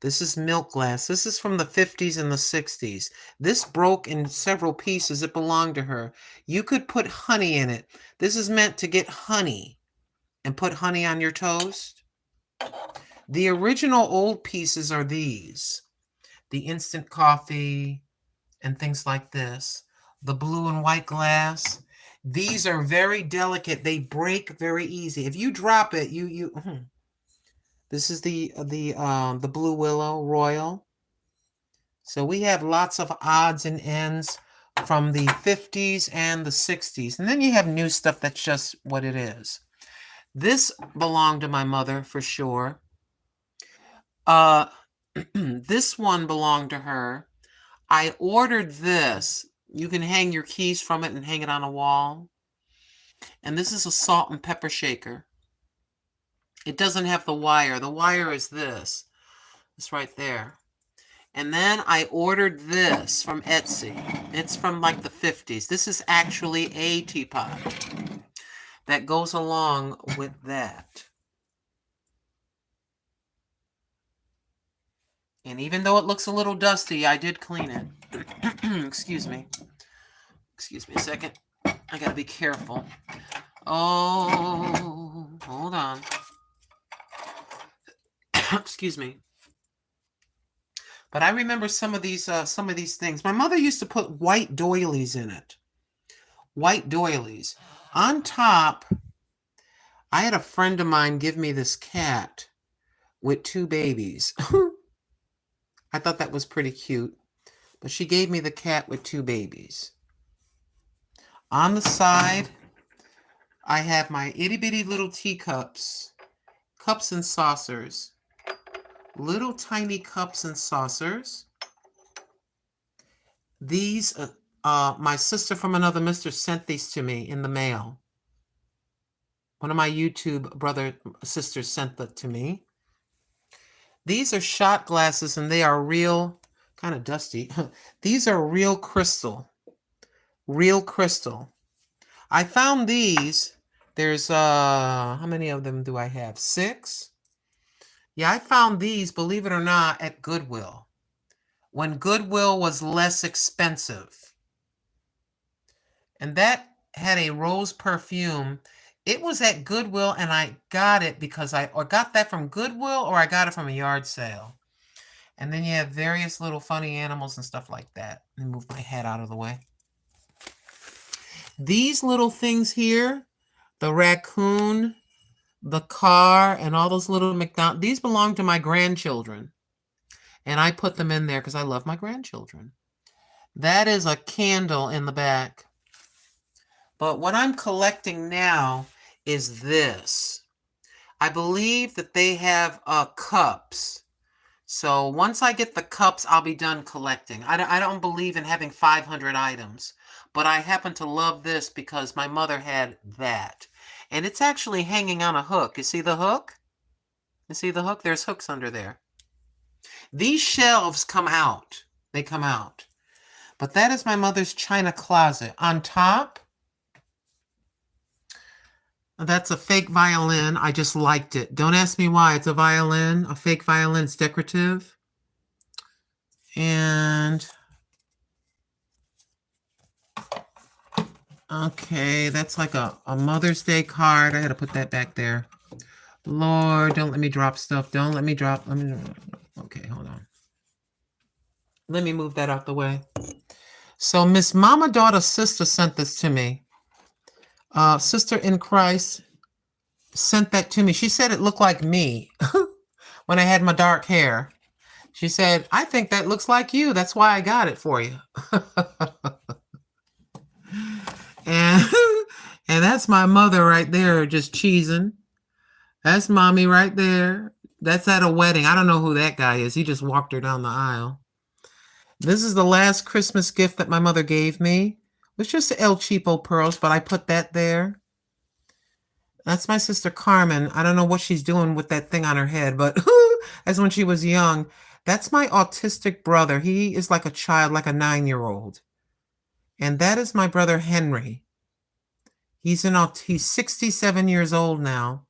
This is milk glass. This is from the 50s and the 60s. This broke in several pieces. It belonged to her. You could put honey in it. This is meant to get honey and put honey on your toast. The original old pieces are these. The instant coffee and things like this. The blue and white glass. These are very delicate. They break very easy. If you drop it, This is the Blue Willow Royal. So we have lots of odds and ends from the 50s and the 60s. And then you have new stuff that's just what it is. This belonged to my mother for sure. This one belonged to her. I ordered this. You can hang your keys from it and hang it on a wall. And this is a salt and pepper shaker. It doesn't have the wire. The wire is this. It's right there. And then I ordered this from Etsy. It's from like the 50s. This is actually a teapot that goes along with that. And even though it looks a little dusty, I did clean it. Excuse me. Excuse me a second. I gotta be careful. Oh, hold on. Excuse me. But I remember some of these things. My mother used to put white doilies in it. White doilies. On top, I had a friend of mine give me this cat with 2 babies. I thought that was pretty cute. But she gave me the cat with 2 babies. On the side, I have my itty bitty little teacups, cups and saucers, little tiny cups and saucers. These, my sister from another mister sent these to me in the mail. One of my YouTube sisters sent that to me. These are shot glasses and they are real, kind of dusty. These are real crystal. Real crystal. I found these. There's, how many of them do I have? 6? Yeah, I found these, believe it or not, at Goodwill. When Goodwill was less expensive. And that had a rose perfume. It was at Goodwill, and I got it because I got that from Goodwill or I got it from a yard sale. And then you have various little funny animals and stuff like that. Let me move my head out of the way. These little things here, the raccoon, the car, and all those little McDonald's, these belong to my grandchildren. And I put them in there because I love my grandchildren. That is a candle in the back. But what I'm collecting now is this. I believe that they have cups. So once I get the cups, I'll be done collecting. I don't believe in having 500 items. But I happen to love this because my mother had that. And it's actually hanging on a hook. You see the hook? You see the hook? There's hooks under there. These shelves come out. They come out. But that is my mother's china closet. On top, that's a fake violin. I just liked it. Don't ask me why. It's a violin, a fake violin. It's decorative. And okay, that's like a Mother's Day card. I had to put that back there. Lord, don't let me drop stuff. Don't let me drop. Okay, hold on. Let me move that out the way. So Miss Mama Daughter Sister sent this to me. Sister in Christ sent that to me. She said it looked like me when I had my dark hair. She said, I think that looks like you. That's why I got it for you. and that's my mother right there just cheesing. That's mommy right there. That's at a wedding. I don't know who that guy is. He just walked her down the aisle. This is the last Christmas gift that my mother gave me. It was just El Cheapo pearls, but I put that there. That's my sister Carmen. I don't know what she's doing with that thing on her head, but as when she was young. That's my autistic brother. He is like a child, like a 9-year-old. And that is my brother Henry. He's 67 years old now.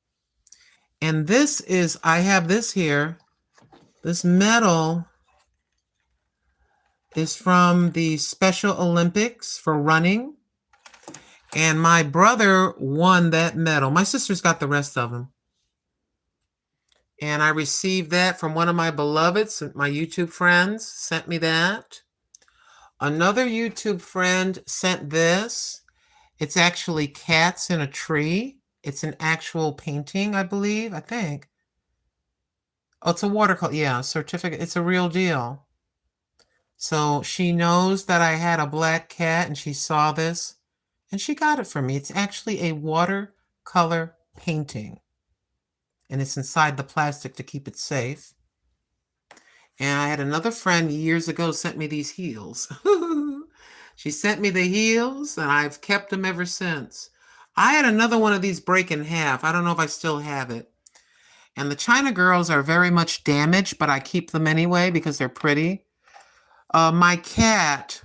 And this is, I have this here. This medal is from the Special Olympics for running. And my brother won that medal. My sister's got the rest of them. And I received that from one of my beloveds, my YouTube friends sent me that. Another YouTube friend sent this. It's actually cats in a tree. It's an actual painting, I believe, I think. Oh, it's a watercolor. Yeah, certificate. It's a real deal. So she knows that I had a black cat and she saw this and she got it for me. It's actually a watercolor painting. And it's inside the plastic to keep it safe. And I had another friend years ago sent me these heels. She sent me the heels, and I've kept them ever since. I had another one of these break in half. I don't know if I still have it. And the China girls are very much damaged, but I keep them anyway because they're pretty. My cat,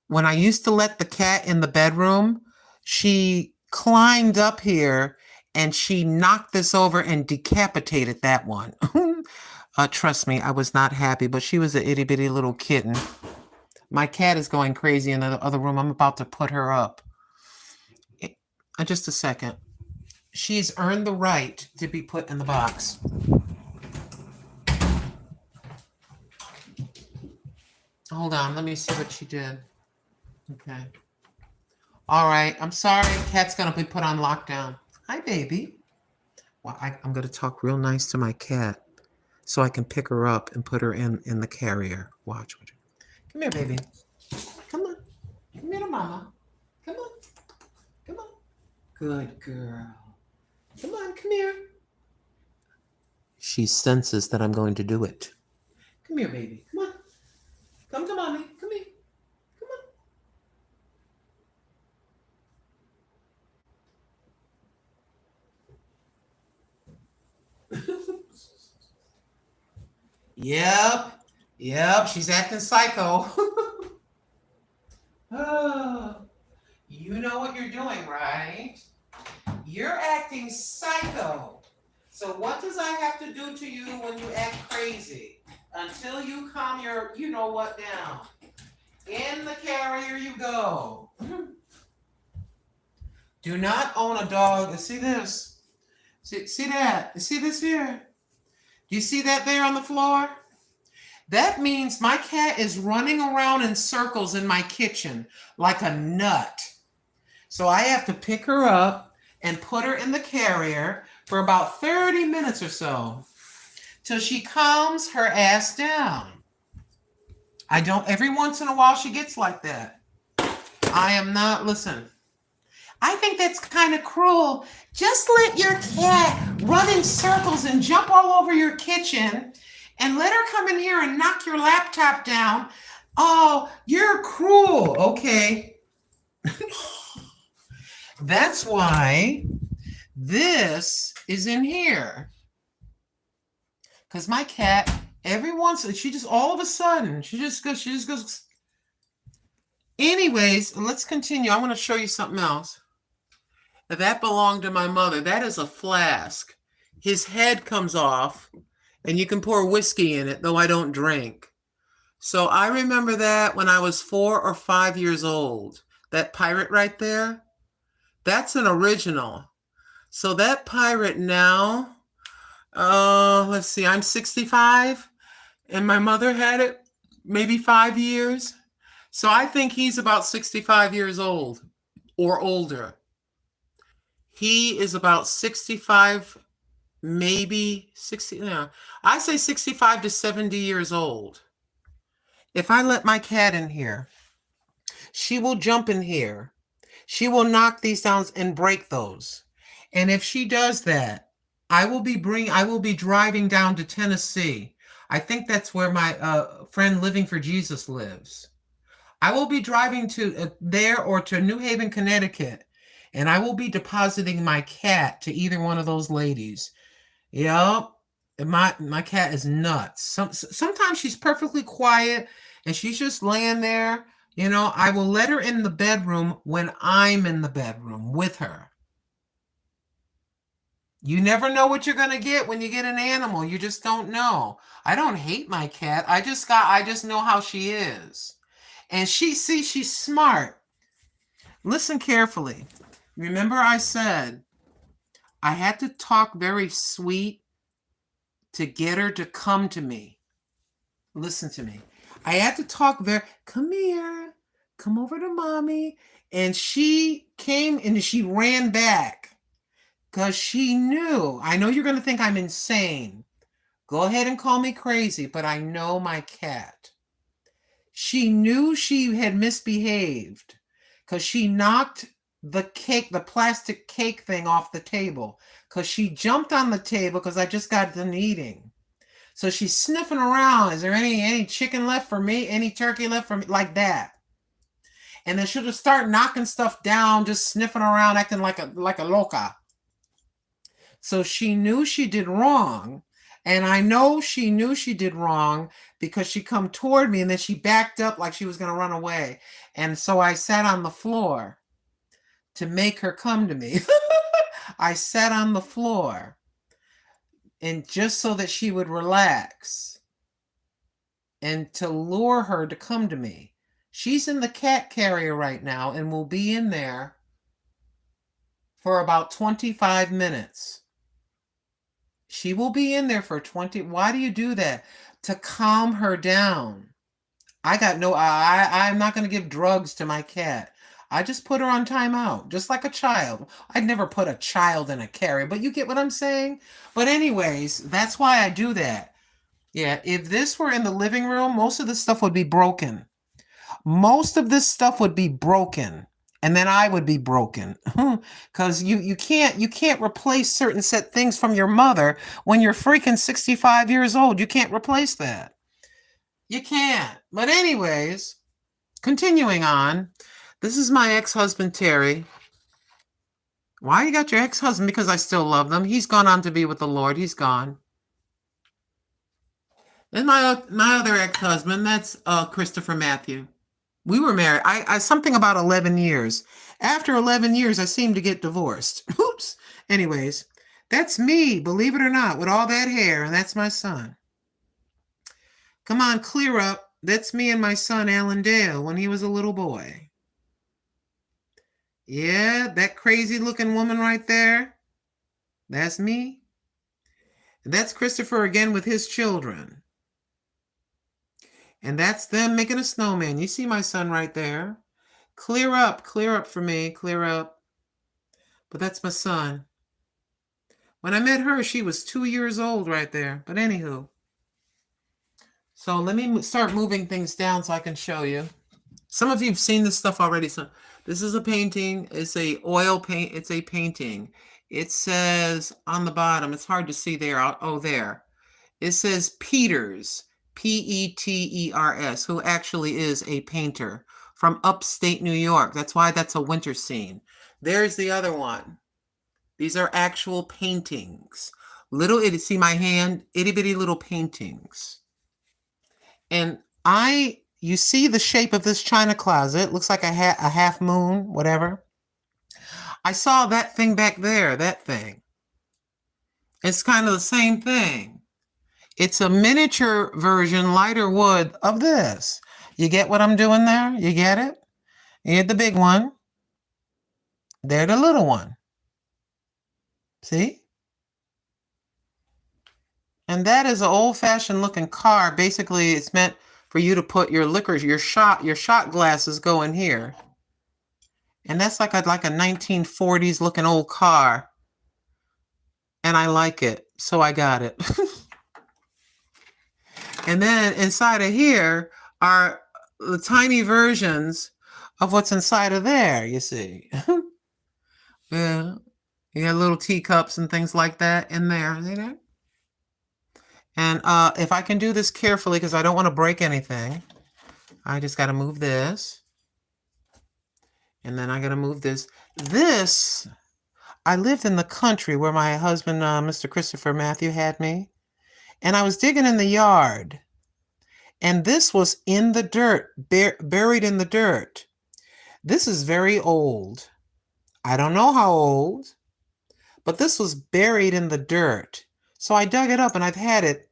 when I used to let the cat in the bedroom, she climbed up here and she knocked this over and decapitated that one. Trust me, I was not happy, but she was an itty bitty little kitten. My cat is going crazy in the other room. I'm about to put her up. Just a second. She's earned the right to be put in the box. Hold on, let me see what she did. Okay. All right, I'm sorry. Cat's gonna be put on lockdown. Hi, baby. Well, I'm going to talk real nice to my cat so I can pick her up and put her in the carrier. Watch. Come here, baby. Come on. Come here to mama. Come on. Come on. Good girl. Come on, come here. She senses that I'm going to do it. Come here, baby. Come on. Come to mommy. Come here. Come on. Yep. She's acting psycho. Oh, you know what you're doing, right? You're acting psycho. So what does I have to do to you when you act crazy? Until you calm your you know what down. In the carrier you go. Do not own a dog. See this? See that? See this here? Do you see that there on the floor? That means my cat is running around in circles in my kitchen like a nut. So I have to pick her up and put her in the carrier for about 30 minutes or so till she calms her ass down. I don't, every once in a while she gets like that. I am not, listen, I think that's kind of cruel. Just let your cat run in circles and jump all over your kitchen and let her come in here and knock your laptop down. Oh, you're cruel. Okay. That's why this is in here. Because my cat, every once, she just all of a sudden, she just goes. Anyways, let's continue. I want to show you something else. That belonged to my mother. That is a flask. His head comes off, and you can pour whiskey in it, though I don't drink. So I remember that when I was 4 or 5 years old. That pirate right there, that's an original. So that pirate now, let's see, I'm 65, and my mother had it maybe 5 years. So I think he's about 65 years old or older. He is about 65, maybe 60. Yeah, I say 65 to 70 years old. If I let my cat in here, she will jump in here. She will knock these down and break those. And if she does that, I will be driving down to Tennessee. I think that's where my friend Living for Jesus lives. I will be driving to there or to New Haven, Connecticut, and I will be depositing my cat to either one of those ladies. Yep. My cat is nuts. Sometimes she's perfectly quiet and she's just laying there. You know, I will let her in the bedroom when I'm in the bedroom with her. You never know what you're going to get when you get an animal. You just don't know. I don't hate my cat. I just know how she is. And she's smart. Listen carefully. Remember I said I had to talk very sweet to get her to come to me. Listen to me. I had to talk come here, come over to mommy. And she came and she ran back because she knew. I know you're going to think I'm insane. Go ahead and call me crazy, but I know my cat. She knew she had misbehaved because she knocked the plastic cake thing off the table because she jumped on the table because I just got done eating. So she's sniffing around. Is there any chicken left for me? Any turkey left for me? Like that. And then she'll just start knocking stuff down, just sniffing around, acting like a loca. So she knew she did wrong. And I know she knew she did wrong because she come toward me and then she backed up like she was going to run away. And so I sat on the floor to make her come to me. I sat on the floor and just so that she would relax and to lure her to come to me. She's in the cat carrier right now and will be in there for about 25 minutes. She will be in there for 20. Why do you do that? To calm her down. I'm not going to give drugs to my cat. I just put her on timeout, just like a child. I'd never put a child in a carrier, but you get what I'm saying? But anyways, that's why I do that. Yeah, if this were in the living room, most of this stuff would be broken. Most of this stuff would be broken. And then I would be broken. Because you can't replace certain set things from your mother when you're freaking 65 years old. You can't replace that. You can't. But anyways, continuing on. This is my ex-husband, Terry. Why you got your ex-husband? Because I still love them. He's gone on to be with the Lord. He's gone. Then my other ex-husband, that's Christopher Matthew. We were married. I something about 11 years. After 11 years, I seemed to get divorced. Oops. Anyways, that's me, believe it or not, with all that hair, and that's my son. Come on, clear up. That's me and my son, Alan Dale, when he was a little boy. Yeah, that crazy looking woman right there. That's me. And that's Christopher again with his children. And that's them making a snowman. You see my son right there. Clear up for me, clear up. But that's my son. When I met her, she was 2 years old right there. But anywho. So let me start moving things down so I can show you. Some of you have seen this stuff already. So this is a painting. It's a oil paint. It's a painting. It says on the bottom, it's hard to see there. Oh, there. It says Peters, Peters, who actually is a painter from upstate New York. That's why that's a winter scene. There's the other one. These are actual paintings. Little itty, see my hand? Itty bitty little paintings. And you see the shape of this china closet. Looks like a half moon, whatever. I saw that thing back there, that thing. It's kind of the same thing. It's a miniature version, lighter wood of this. You get what I'm doing there? You get it? You get the big one. They're the little one. See? And that is an old-fashioned looking car. Basically, it's meant for you to put your liquor, your shot glasses go in here. And that's like a 1940s looking old car. And I like it, so I got it. And then inside of here are the tiny versions of what's inside of there, you see. Yeah. You got little teacups and things like that in there. See that? And if I can do this carefully, because I don't want to break anything, I just got to move this. And then I got to move this. This, I lived in the country where my husband, Mr. Christopher Matthew, had me. And I was digging in the yard. And this was in the dirt, buried in the dirt. This is very old. I don't know how old, but this was buried in the dirt. So I dug it up, and I've had it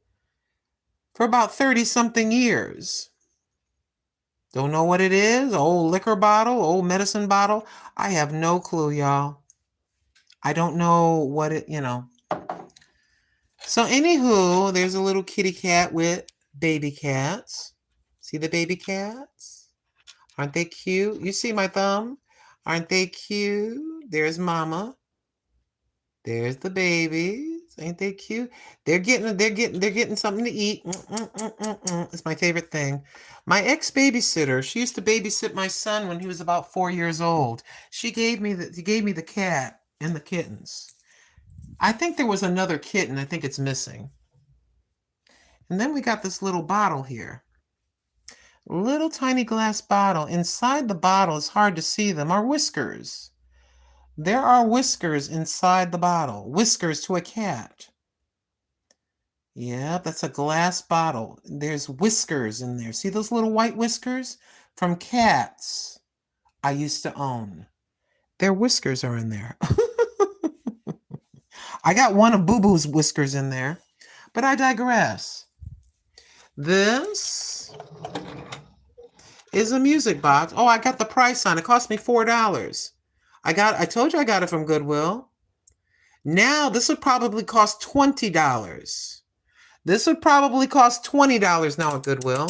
for about 30-something years. Don't know what it is, an old liquor bottle, old medicine bottle. I have no clue, y'all. I don't know what it, So anywho, there's a little kitty cat with baby cats. See the baby cats? Aren't they cute? You see my thumb? Aren't they cute? There's mama. There's the babies. Ain't they cute? They're getting something to eat. It's my favorite thing. My ex-babysitter, she used to babysit my son when he was about 4 years old. She gave me the cat and the kittens. I think there was another kitten. I think it's missing. And then we got this little bottle here. Little tiny glass bottle. Inside the bottle, it's hard to see them, are whiskers. There are whiskers inside the bottle. Whiskers to a cat. Yeah, that's a glass bottle. There's whiskers in there. See those little white whiskers? From cats I used to own. Their whiskers are in there. I got one of Boo Boo's whiskers in there. But I digress. This is a music box. Oh, I got the price on it. It cost me $4. I told you I got it from Goodwill. Now, this would probably cost $20. This would probably cost $20 now at Goodwill.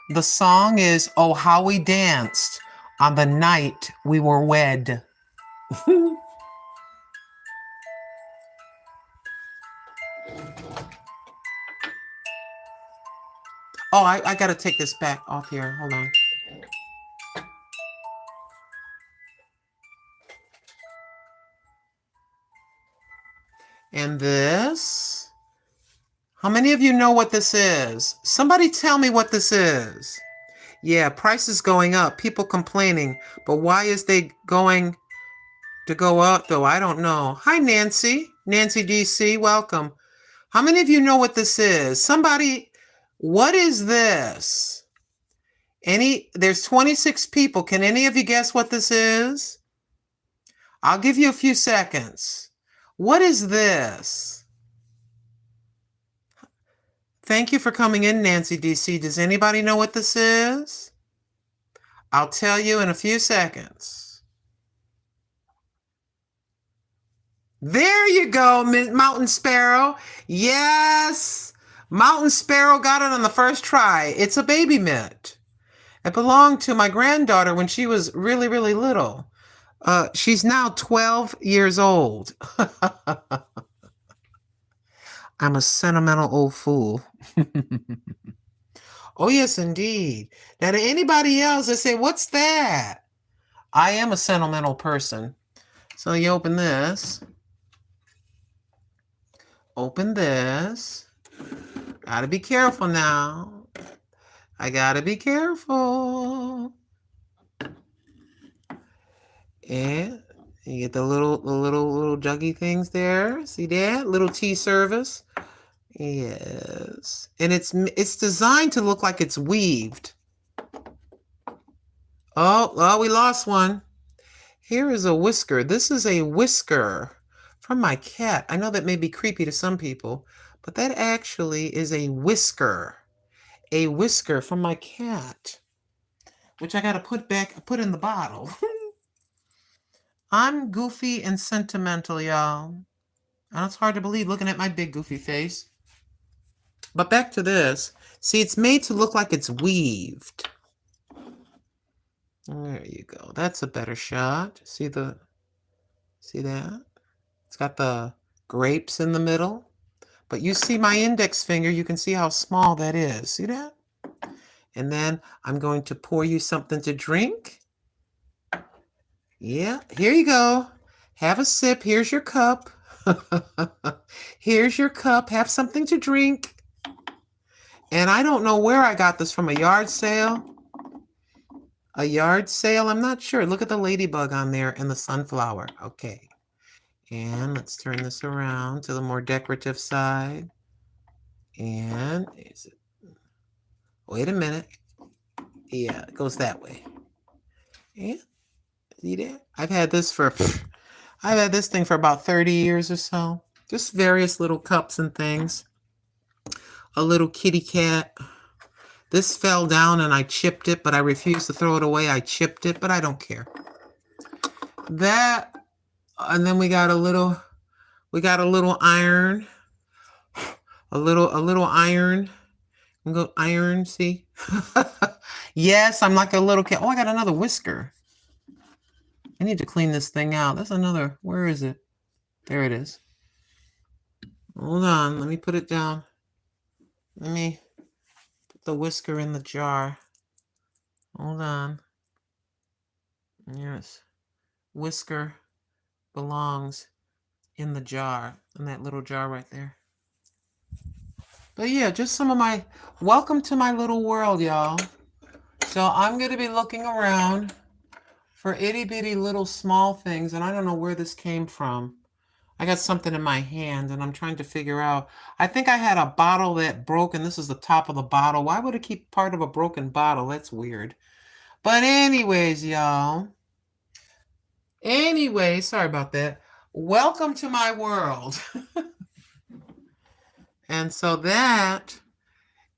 The song is "Oh How We Danced on the Night We Were Wed." Oh, I gotta take this back off here. Hold on. And this. How many of you know what this is? Somebody tell me what this is. Yeah, price is going up. People complaining. But why is they going to go up though? I don't know. Hi, Nancy. Nancy DC, welcome. How many of you know what this is? Somebody, what is this? There's 26 people. Can any of you guess what this is? I'll give you a few seconds. What is this? Thank you for coming in, Nancy DC. Does anybody know what this is? I'll tell you in a few seconds. There you go, Mountain Sparrow. Yes, Mountain Sparrow got it on the first try. It's a baby mitt. It belonged to my granddaughter when she was really, really little. She's now 12 years old. I'm a sentimental old fool. Oh, yes, indeed. Now, to anybody else that say, what's that? I am a sentimental person. So you open this. Open this. Gotta be careful now. I gotta be careful. And you get the little juggy things there. See that? Little tea service. Yes. And it's designed to look like it's weaved. Oh, we lost one. Here is a whisker. This is a whisker from my cat. I know that may be creepy to some people, but that actually is a whisker. A whisker from my cat, which I got to put in the bottle. I'm goofy and sentimental, y'all. And it's hard to believe looking at my big goofy face. But back to this. See, it's made to look like it's weaved. There you go. That's a better shot. See that? It's got the grapes in the middle. But you see my index finger, you can see how small that is. See that? And then I'm going to pour you something to drink. Yeah, here you go. Have a sip. Here's your cup. Here's your cup. Have something to drink. And I don't know where I got this from, a yard sale. A yard sale? I'm not sure. Look at the ladybug on there and the sunflower. Okay. And let's turn this around to the more decorative side. And wait a minute. Yeah, it goes that way. Yeah. See that? I've had this thing for about 30 years or so. Just various little cups and things. A little kitty cat. This fell down and I chipped it, but I refused to throw it away. I chipped it, but I don't care. That, and then we got a little iron. A little iron. I'm going to iron, see? Yes, I'm like a little cat. Oh, I got another whisker. I need to clean this thing out. That's another, where is it? There it is. Hold on, let me put it down. Let me put the whisker in the jar. Hold on. Yes. Whisker belongs in the jar, in that little jar right there. But yeah, just some of my, welcome to my little world, y'all. So I'm going to be looking around for itty bitty little small things, and I don't know where this came from. I got something in my hand and I'm trying to figure out. I think I had a bottle that broke and this is the top of the bottle. Why would it keep part of a broken bottle? That's weird. But anyways, y'all. Anyway, sorry about that. Welcome to my world. And so that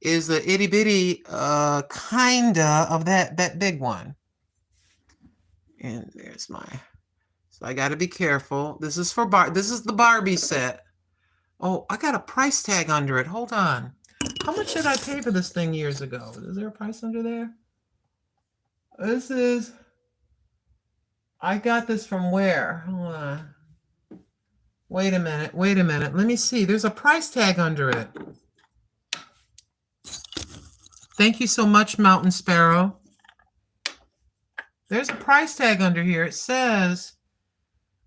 is the itty bitty kinda of that big one. And there's my, so I got to be careful. This is for this is the Barbie set. Oh, I got a price tag under it. Hold on. How much did I pay for this thing years ago? Is there a price under there? This is, I got this from where? Hold on. Wait a minute. Wait a minute. Let me see. There's a price tag under it. Thank you so much, Mountain Sparrow. There's a price tag under here. It says,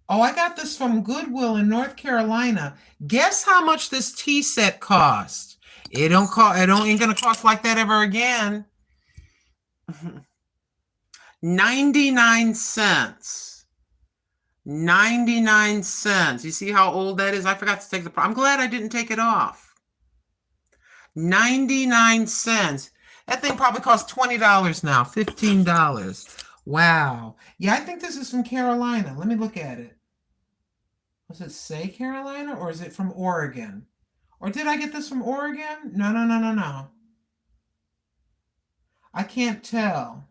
oh, I got this from Goodwill in North Carolina. Guess how much this tea set cost? It ain't gonna cost like that ever again. 99 cents. 99 cents. You see how old that is? I forgot to take the, I'm glad I didn't take it off. 99 cents. That thing probably costs $20 now, $15. Wow. Yeah, I think this is from Carolina. Let me look at it. Does it say Carolina or is it from Oregon? Or did I get this from Oregon? No, no, no, no, no. I can't tell.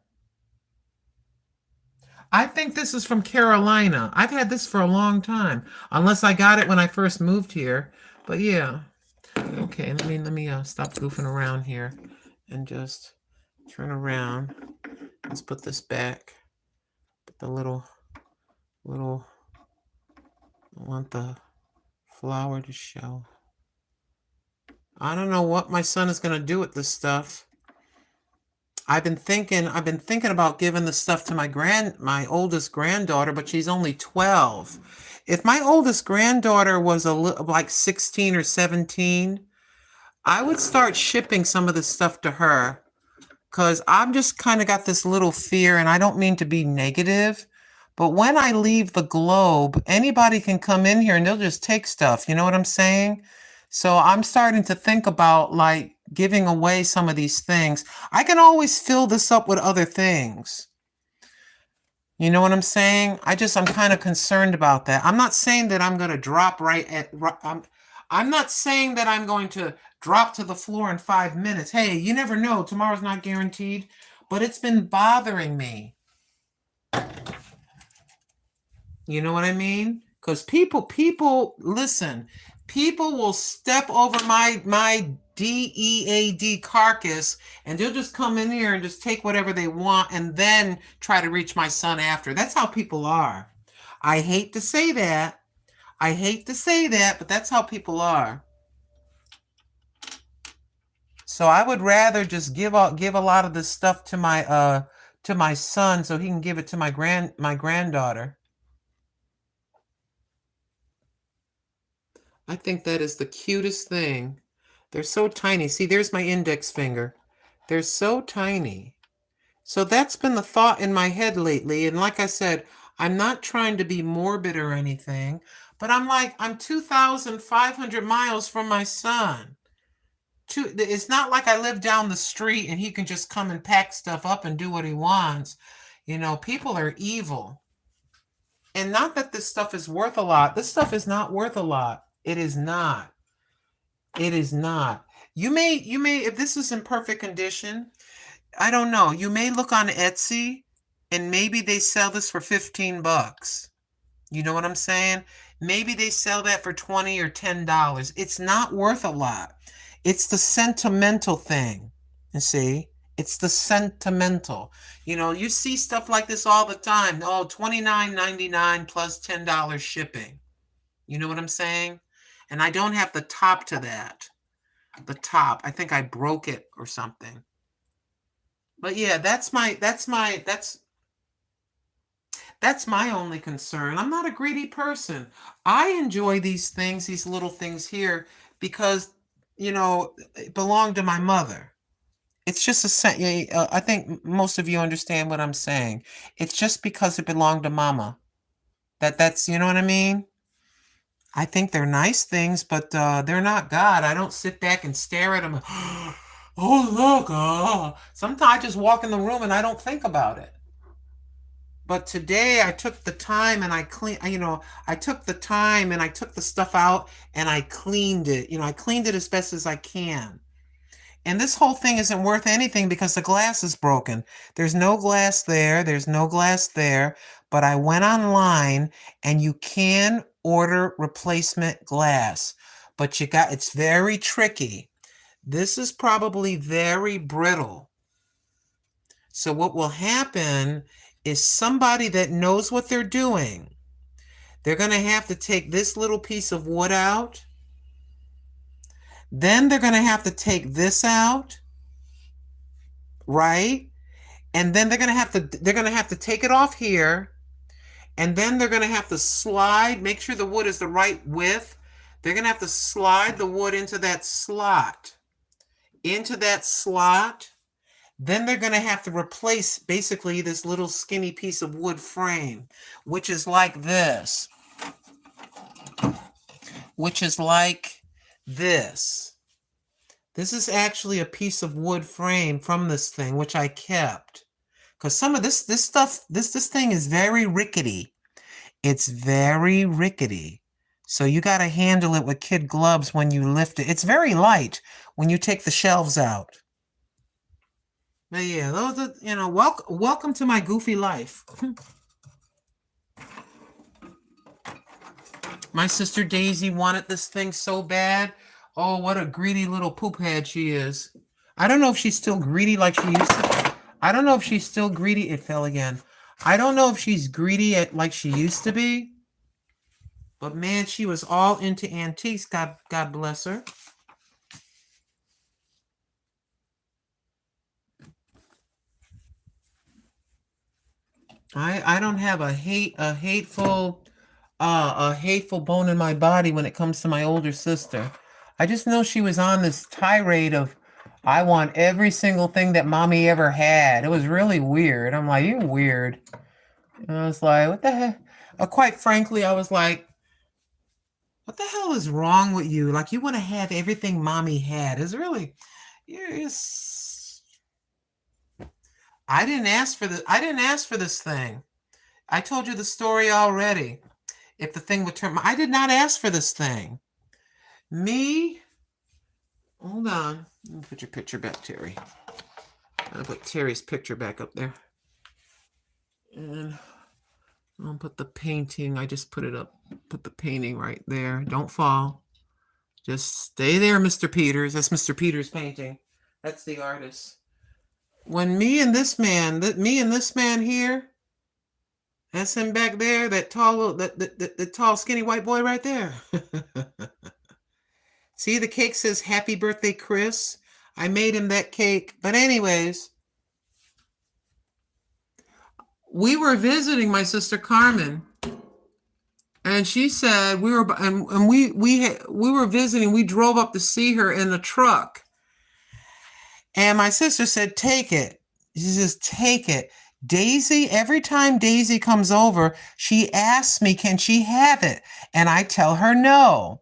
I think this is from Carolina. I've had this for a long time, unless I got it when I first moved here. But yeah. Okay, let me stop goofing around here and just turn around. Let's put this back. Put the little, I want the flower to show. I don't know what my son is going to do with this stuff. I've been thinking about giving the stuff to my oldest granddaughter, but she's only 12. If my oldest granddaughter was like 16 or 17, I would start shipping some of this stuff to her, because I'm just kind of got this little fear, and I don't mean to be negative, but when I leave the globe, anybody can come in here and they'll just take stuff. You know what I'm saying? So I'm starting to think about like giving away some of these things. I can always fill this up with other things. You know what I'm saying? I'm kind of concerned about that. I'm not saying that I'm going to drop I'm not saying that I'm going to drop to the floor in 5 minutes. Hey, you never know. Tomorrow's not guaranteed. But it's been bothering me. You know what I mean? Because people, listen, people will step over my DEAD carcass, and they'll just come in here and just take whatever they want and then try to reach my son after. That's how people are. I hate to say that. But that's how people are. So I would rather just give a lot of this stuff to my son so he can give it to my granddaughter. I think that is the cutest thing. They're so tiny. See, there's my index finger. They're so tiny. So that's been the thought in my head lately. And like I said, I'm not trying to be morbid or anything, but I'm 2,500 miles from my son. It's not like I live down the street and he can just come and pack stuff up and do what he wants. You know, people are evil. And not that this stuff is worth a lot. This stuff is not worth a lot. It is not. It is not. You may, if this is in perfect condition, I don't know. You may look on Etsy and maybe they sell this for $15. You know what I'm saying? Maybe they sell that for $20 or $10. It's not worth a lot. It's the sentimental thing. You see? It's the sentimental. You know, you see stuff like this all the time. Oh, $29.99 plus $10 shipping. You know what I'm saying? And I don't have the top to that. The top. I think I broke it or something. But yeah, that's my only concern. I'm not a greedy person. I enjoy these things, these little things here, because, you know, it belonged to my mother. It's just I think most of you understand what I'm saying. It's just because it belonged to mama. That's, you know what I mean? I think they're nice things, but they're not God. I don't sit back and stare at them. Oh, look. Sometimes I just walk in the room and I don't think about it. But today I took the time and I took the time and I took the stuff out and I cleaned it. You know, I cleaned it as best as I can. And this whole thing isn't worth anything because the glass is broken. There's no glass there. There's no glass there. But I went online and you can order replacement glass. But it's very tricky. This is probably very brittle. So what will happen is somebody that knows what they're doing, they're going to have to take this little piece of wood out. Then they're going to have to take this out, right? And then they're going to have to take it off here. And then they're going to have to slide, make sure the wood is the right width. They're going to have to slide the wood into that slot. Then they're going to have to replace basically this little skinny piece of wood frame, which is like this. This is actually a piece of wood frame from this thing, which I kept. Because some of this thing is very rickety. It's very rickety. So you got to handle it with kid gloves when you lift it. It's very light when you take the shelves out. But yeah, those are, welcome to my goofy life. My sister Daisy wanted this thing so bad. Oh, what a greedy little poop head she is. I don't know if she's still greedy like she used to. I don't know if she's still greedy. It fell again. I don't know if she's greedy like she used to be. But man, she was all into antiques. God bless her. I don't have a hateful bone in my body when it comes to my older sister. I just know she was on this tirade of, I want every single thing that mommy ever had. It was really weird. I'm like, you're weird. And I was like, what the heck? Quite frankly, I was like, what the hell is wrong with you? Like, you want to have everything mommy had. It's really, I didn't ask for this thing. I told you the story already. If the thing would turn, I did not ask for this thing. Hold on. Let me put your picture back, Terry. I'll put Terry's picture back up there. And I'll put the painting. I just put it up. Put the painting right there. Don't fall. Just stay there, Mr. Peters. That's Mr. Peters' painting. That's the artist. When me and this man here, that's him back there, that tall, skinny white boy right there. See, the cake says, "Happy birthday, Chris." I made him that cake. But anyways, we were visiting my sister Carmen, and she said we were visiting. We drove up to see her in the truck, and my sister said, "Take it." She says, "Take it." Daisy, every time Daisy comes over, she asks me, "Can she have it?" And I tell her no.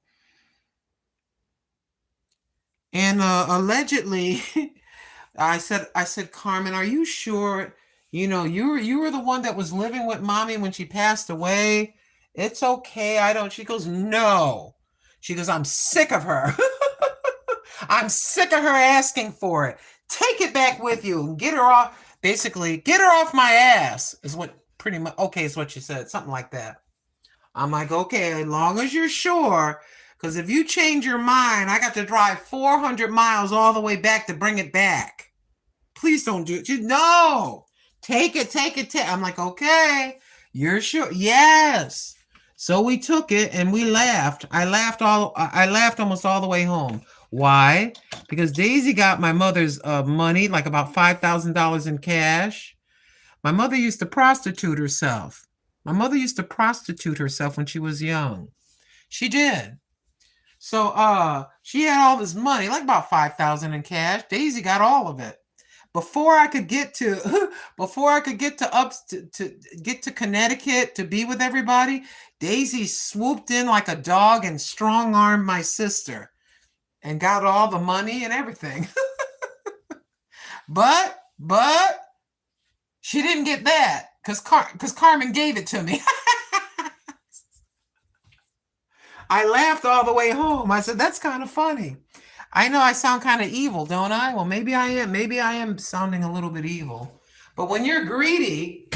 And allegedly, I said, "Carmen, are you sure? You were the one that was living with mommy when she passed away. It's okay. I don't." She goes, "No." She goes, "I'm sick of her." I'm sick of her asking for it. Take it back with you. Get her off. Basically, get her off my ass is what pretty much, okay, is what she said. Something like that. I'm like, okay, as long as you're sure. Because if you change your mind, I got to drive 400 miles all the way back to bring it back. Please don't do it. No, take it. I'm like, okay, you're sure? Yes. So we took it and we laughed. I laughed almost all the way home. Why? Because Daisy got my mother's money, like about $5,000 in cash. My mother used to prostitute herself. When she was young. She did. So she had all this money, like about $5,000 in cash. Daisy got all of it. Before I could get to Connecticut to be with everybody, Daisy swooped in like a dog and strong-armed my sister and got all the money and everything. but she didn't get that because Carmen gave it to me. I laughed all the way home. I said, that's kind of funny. I know I sound kind of evil, don't I? Well, maybe I am. Maybe I am sounding a little bit evil. But when you're greedy,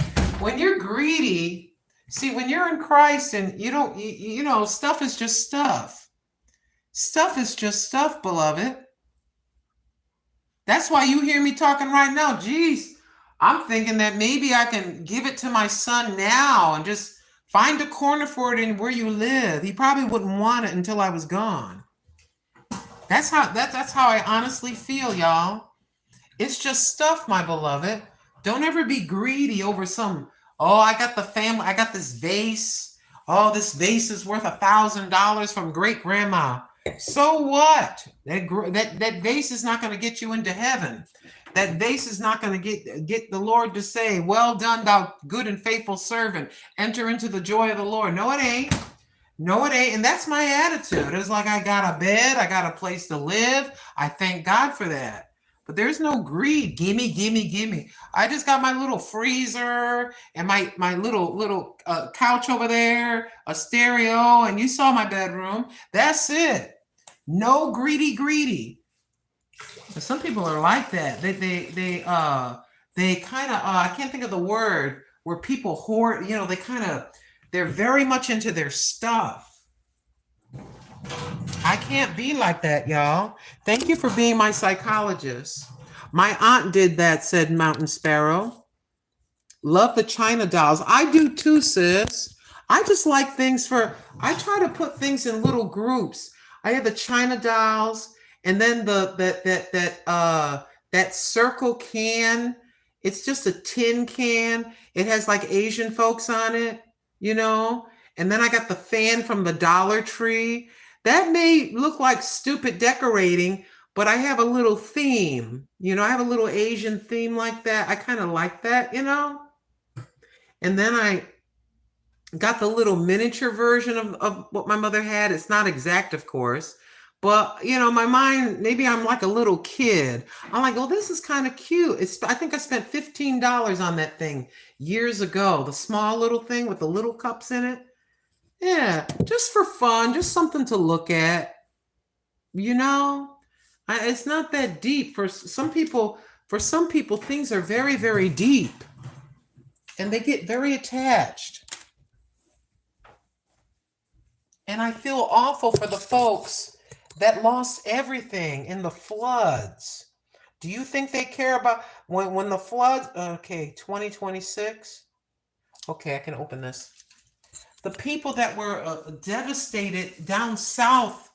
see, when you're in Christ and you don't, you know, stuff is just stuff. Stuff is just stuff, beloved. That's why you hear me talking right now. Geez, I'm thinking that maybe I can give it to my son now and just find a corner for it in where you live. He probably wouldn't want it until I was gone. That's how I honestly feel, y'all. It's just stuff, my beloved. Don't ever be greedy over some, oh, I got this vase. Oh, this vase is worth $1,000 from great grandma. So what? That vase is not going to get you into heaven. That vase is not going to get the Lord to say, well done, thou good and faithful servant. Enter into the joy of the Lord. No, it ain't. No, it ain't. And that's my attitude. It's like I got a bed. I got a place to live. I thank God for that. But there's no greed. Gimme, gimme, gimme. I just got my little freezer and my little couch over there, a stereo, and you saw my bedroom. That's it. No greedy. Some people are like that. They kind of I can't think of the word where people hoard. You know, they're very much into their stuff. I can't be like that, y'all. Thank you for being my psychologist. My aunt did that, said Mountain Sparrow. Love the China dolls. I do too, sis. I just like I try to put things in little groups. I have the China dolls, and then that circle can. It's just a tin can. It has like Asian folks on it, you know. And then I got the fan from the Dollar Tree. That may look like stupid decorating, but I have a little theme. You know, I have a little Asian theme like that. I kind of like that, you know. And then I got the little miniature version of what my mother had. It's not exact, of course. But, you know, my mind, maybe I'm like a little kid. I'm like, oh, this is kind of cute. I think I spent $15 on that thing years ago. The small little thing with the little cups in it. Yeah, just for fun, just something to look at. You know, it's not that deep. For some people, things are very, very deep. And they get very attached. And I feel awful for the folks that lost everything in the floods. Do you think they care about when the floods? Okay, 2026. Okay, I can open this. The people that were devastated down south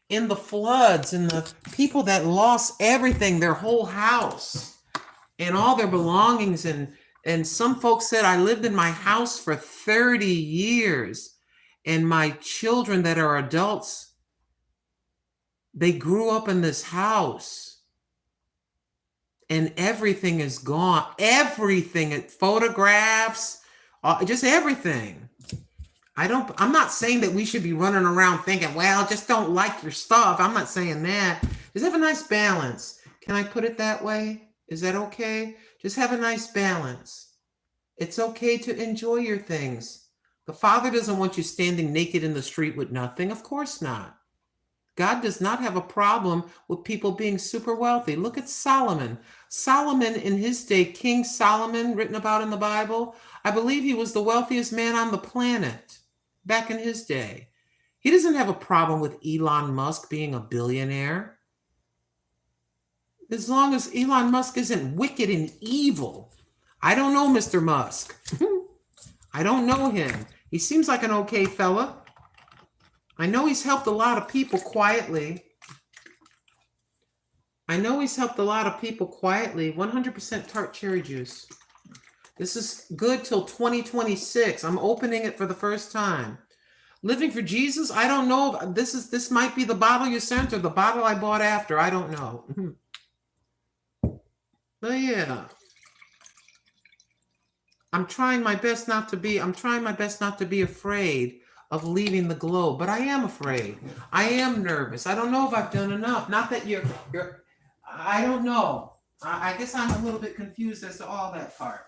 in the floods, and the people that lost everything, their whole house and all their belongings. And some folks said, I lived in my house for 30 years, and my children that are adults, they grew up in this house, and everything is gone. Everything, photographs, just everything. I'm not saying that we should be running around thinking, well, just don't like your stuff. I'm not saying that. Just have a nice balance. Can I put it that way? Is that okay? Just have a nice balance. It's okay to enjoy your things. The Father doesn't want you standing naked in the street with nothing. Of course not. God does not have a problem with people being super wealthy. Look at Solomon. Solomon in his day, King Solomon, written about in the Bible, I believe he was the wealthiest man on the planet back in his day. He doesn't have a problem with Elon Musk being a billionaire. As long as Elon Musk isn't wicked and evil. I don't know Mr. Musk. I don't know him. He seems like an okay fella. I know he's helped a lot of people quietly. 100% tart cherry juice. This is good till 2026. I'm opening it for the first time. Living for Jesus, I don't know. This might be the bottle you sent or the bottle I bought after. I don't know. But yeah. I'm trying my best not to be afraid of leaving the globe, but I am afraid. I am nervous. I don't know if I've done enough. Not that I don't know. I guess I'm a little bit confused as to all that part.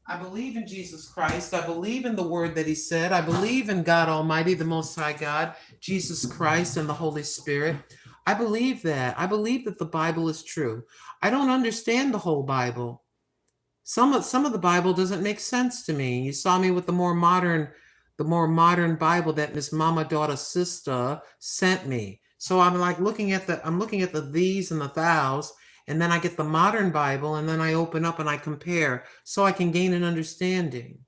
I believe in Jesus Christ. I believe in the word that he said. I believe in God Almighty, the Most High God, Jesus Christ, and the Holy Spirit. I believe that. I believe that the Bible is true. I don't understand the whole Bible. Some of the Bible doesn't make sense to me. You saw me with the more modern Bible that Miss Mama Daughter Sister sent me. So I'm like looking at the these and the thous, and then I get the modern Bible, and then I open up and I compare so I can gain an understanding.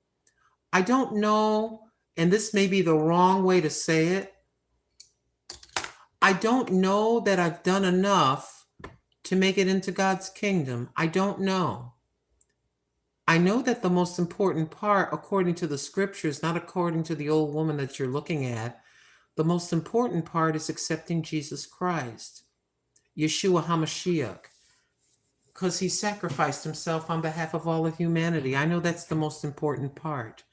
I don't know, and this may be the wrong way to say it. I don't know that I've done enough to make it into God's kingdom. I don't know. I know that the most important part, according to the scriptures, not according to the old woman that you're looking at, the most important part is accepting Jesus Christ, Yeshua HaMashiach, because he sacrificed himself on behalf of all of humanity. I know that's the most important part.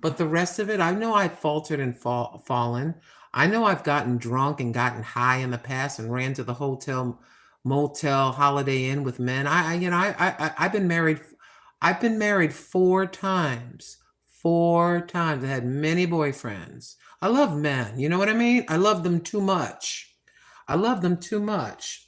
But the rest of it, I know I've faltered and fallen. I know I've gotten drunk and gotten high in the past and ran to the hotel, motel, Holiday Inn with men. I've been married. I've been married 4 times. 4 times. I had many boyfriends. I love men. You know what I mean? I love them too much. I love them too much.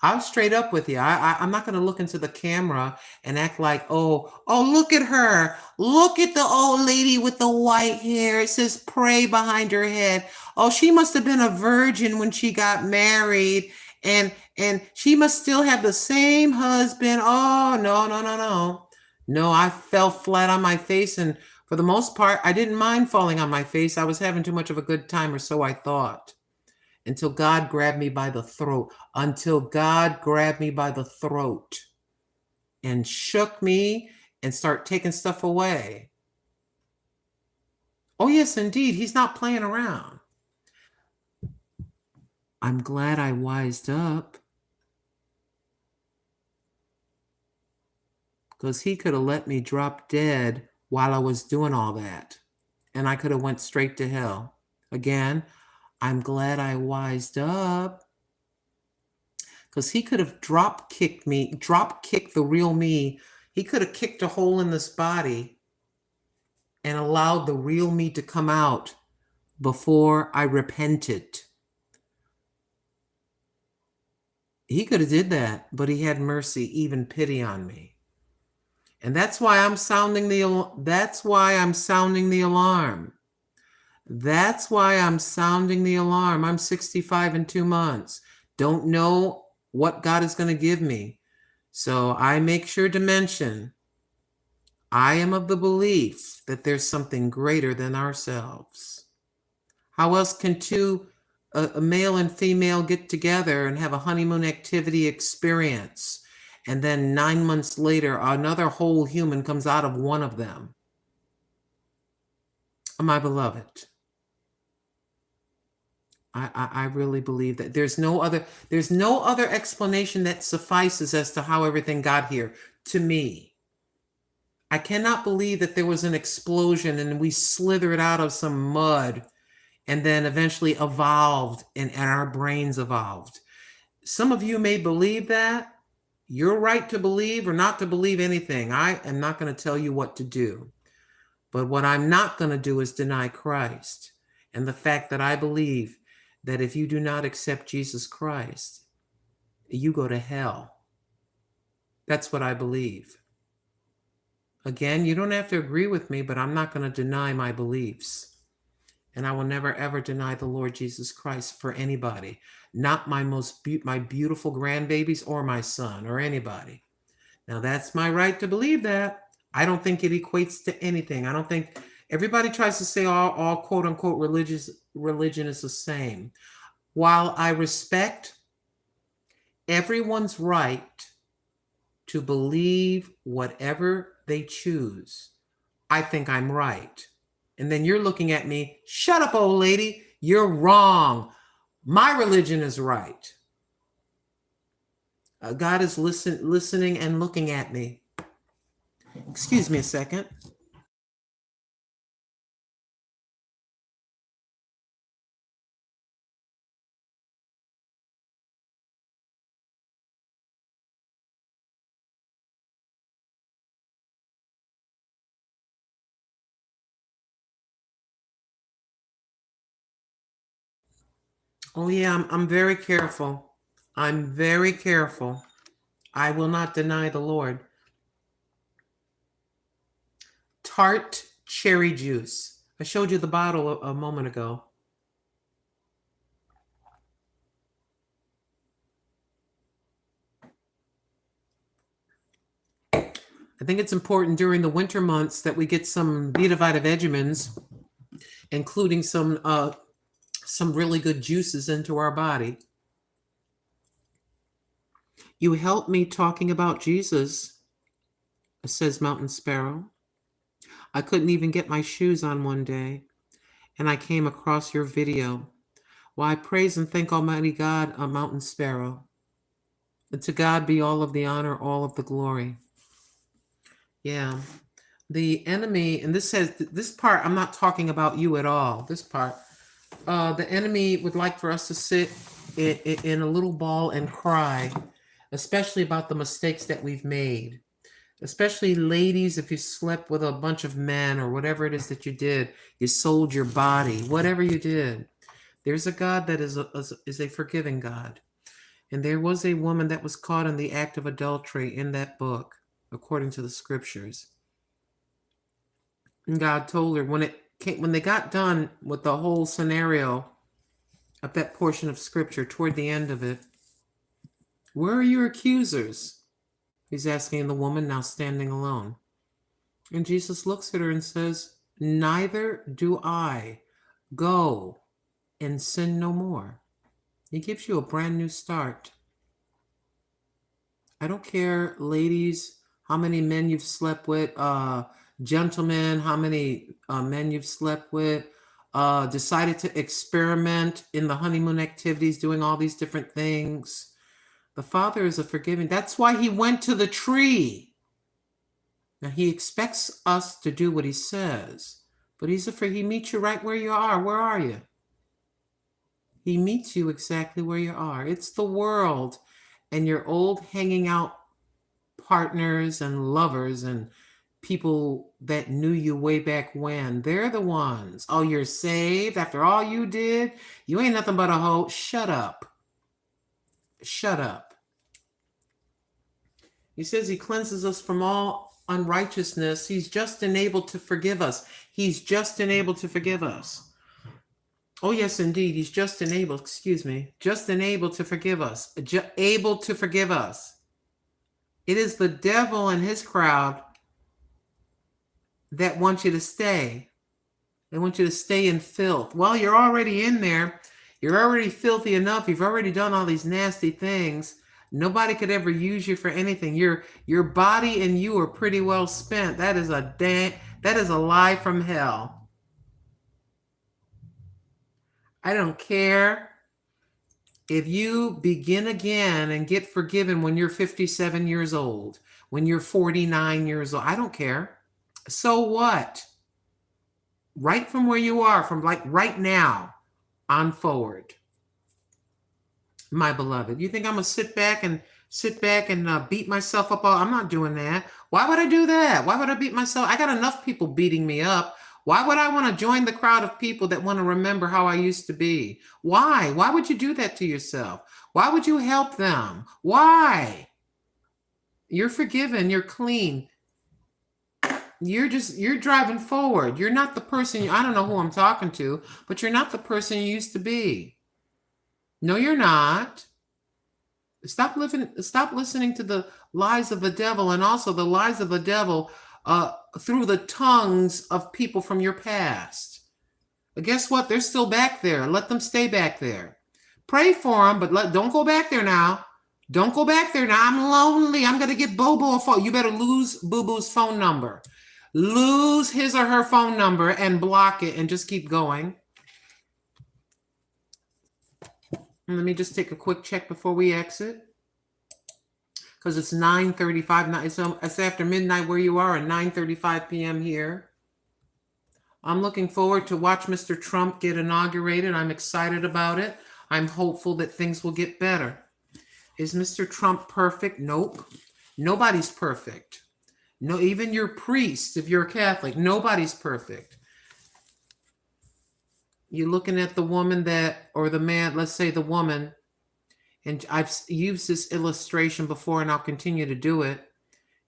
I'm straight up with you. I'm not going to look into the camera and act like, oh, look at her. Look at the old lady with the white hair. It says pray behind her head. Oh, she must have been a virgin when she got married. And she must still have the same husband. Oh, no, no, no, no. No, I fell flat on my face. And for the most part, I didn't mind falling on my face. I was having too much of a good time, or so I thought, until God grabbed me by the throat, until God grabbed me by the throat and shook me and start taking stuff away. Oh, yes, indeed. He's not playing around. I'm glad I wised up, because he could have let me drop dead while I was doing all that, and I could have went straight to hell. Again, I'm glad I wised up, because he could have drop kicked the real me. He could have kicked a hole in this body and allowed the real me to come out before I repented. He could have did that, but he had mercy, even pity on me. And that's why I'm sounding the alarm. That's why I'm sounding the alarm. I'm 65 in 2 months. Don't know what God is going to give me. So I make sure to mention, I am of the belief that there's something greater than ourselves. How else can a male and female get together and have a honeymoon activity experience, and then 9 months later, another whole human comes out of one of them? My beloved, I really believe that there's no other explanation that suffices as to how everything got here to me. I cannot believe that there was an explosion and we slithered out of some mud and then eventually evolved, and our brains evolved. Some of you may believe that. You're right to believe or not to believe anything. I am not going to tell you what to do. But what I'm not going to do is deny Christ and the fact that I believe that if you do not accept Jesus Christ, you go to hell. That's what I believe. Again, you don't have to agree with me, but I'm not going to deny my beliefs. And I will never, ever deny the Lord Jesus Christ for anybody. Not my my beautiful grandbabies or my son or anybody. Now, that's my right to believe that. I don't think it equates to anything. I don't think everybody tries to say all quote unquote religion is the same. While I respect everyone's right to believe whatever they choose, I think I'm right. And then you're looking at me, shut up, old lady, you're wrong. My religion is right. God is listening and looking at me. Excuse me a second. Oh yeah, I'm very careful. I'm very careful. I will not deny the Lord. Tart cherry juice. I showed you the bottle a moment ago. I think it's important during the winter months that we get some Vita vitamins, including some really good juices into our body. You helped me talking about Jesus, says Mountain Sparrow. I couldn't even get my shoes on one day, and I came across your video. Well, I praise and thank Almighty God, a Mountain Sparrow. And to God be all of the honor, all of the glory. Yeah. The enemy, and this says, this part, I'm not talking about you at all. This part, the enemy would like for us to sit in a little ball and cry, especially about the mistakes that we've made. Especially ladies, if you slept with a bunch of men or whatever it is that you did, you sold your body, whatever you did. There's a God that is a forgiving God. And there was a woman that was caught in the act of adultery in that book, according to the scriptures. And God told her when they got done with the whole scenario of that portion of scripture toward the end of it, where are your accusers? He's asking the woman now standing alone. And Jesus looks at her and says, neither do I. Go and sin no more. He gives you a brand new start. I don't care, ladies, how many men you've slept with, gentlemen, how many men you've slept with, decided to experiment in the honeymoon activities, doing all these different things. The Father is a forgiving. That's why he went to the tree. Now, he expects us to do what he says, but he meets you right where you are. Where are you? He meets you exactly where you are. It's the world and your old hanging out partners and lovers and people that knew you way back when. They're the ones. Oh, you're saved after all you did? You ain't nothing but a hoe. Shut up. Shut up. He says he cleanses us from all unrighteousness. He's just enabled to forgive us. He's just enabled to forgive us. Oh, yes, indeed. He's just enabled, just enabled to forgive us. Able to forgive us. It is the devil and his crowd that want you to stay. They want you to stay in filth. Well, you're already in there. You're already filthy enough. You've already done all these nasty things. Nobody could ever use you for anything. Your body and you are pretty well spent. That is a lie from hell. I don't care if you begin again and get forgiven when you're 57 years old, when you're 49 years old. I don't care. So what? Right from where you are, from like right now on forward. My beloved, you think I'm going to sit back and beat myself up? I'm not doing that. Why would I do that? Why would I beat myself? I got enough people beating me up. Why would I want to join the crowd of people that want to remember how I used to be? Why? Why would you do that to yourself? Why would you help them? Why? You're forgiven. You're clean. You're driving forward. You're not the person, I don't know who I'm talking to, but you're not the person you used to be. No, you're not. Stop listening to the lies of the devil, and also the lies of the devil through the tongues of people from your past. But guess what? They're still back there. Let them stay back there. Pray for them, but don't go back there now. Don't go back there now. I'm lonely. I'm going to get Bobo a phone. You better lose Boo-Boo's phone number. Lose his or her phone number and block it and just keep going. And let me just take a quick check before we exit. Because it's 9:35. It's after midnight where you are, and 9:35 p.m. here. I'm looking forward to watch Mr. Trump get inaugurated. I'm excited about it. I'm hopeful that things will get better. Is Mr. Trump perfect? Nope. Nobody's perfect. No, even your priest, if you're a Catholic, nobody's perfect. You're looking at the woman that, or the man, let's say the woman, and I've used this illustration before and I'll continue to do it.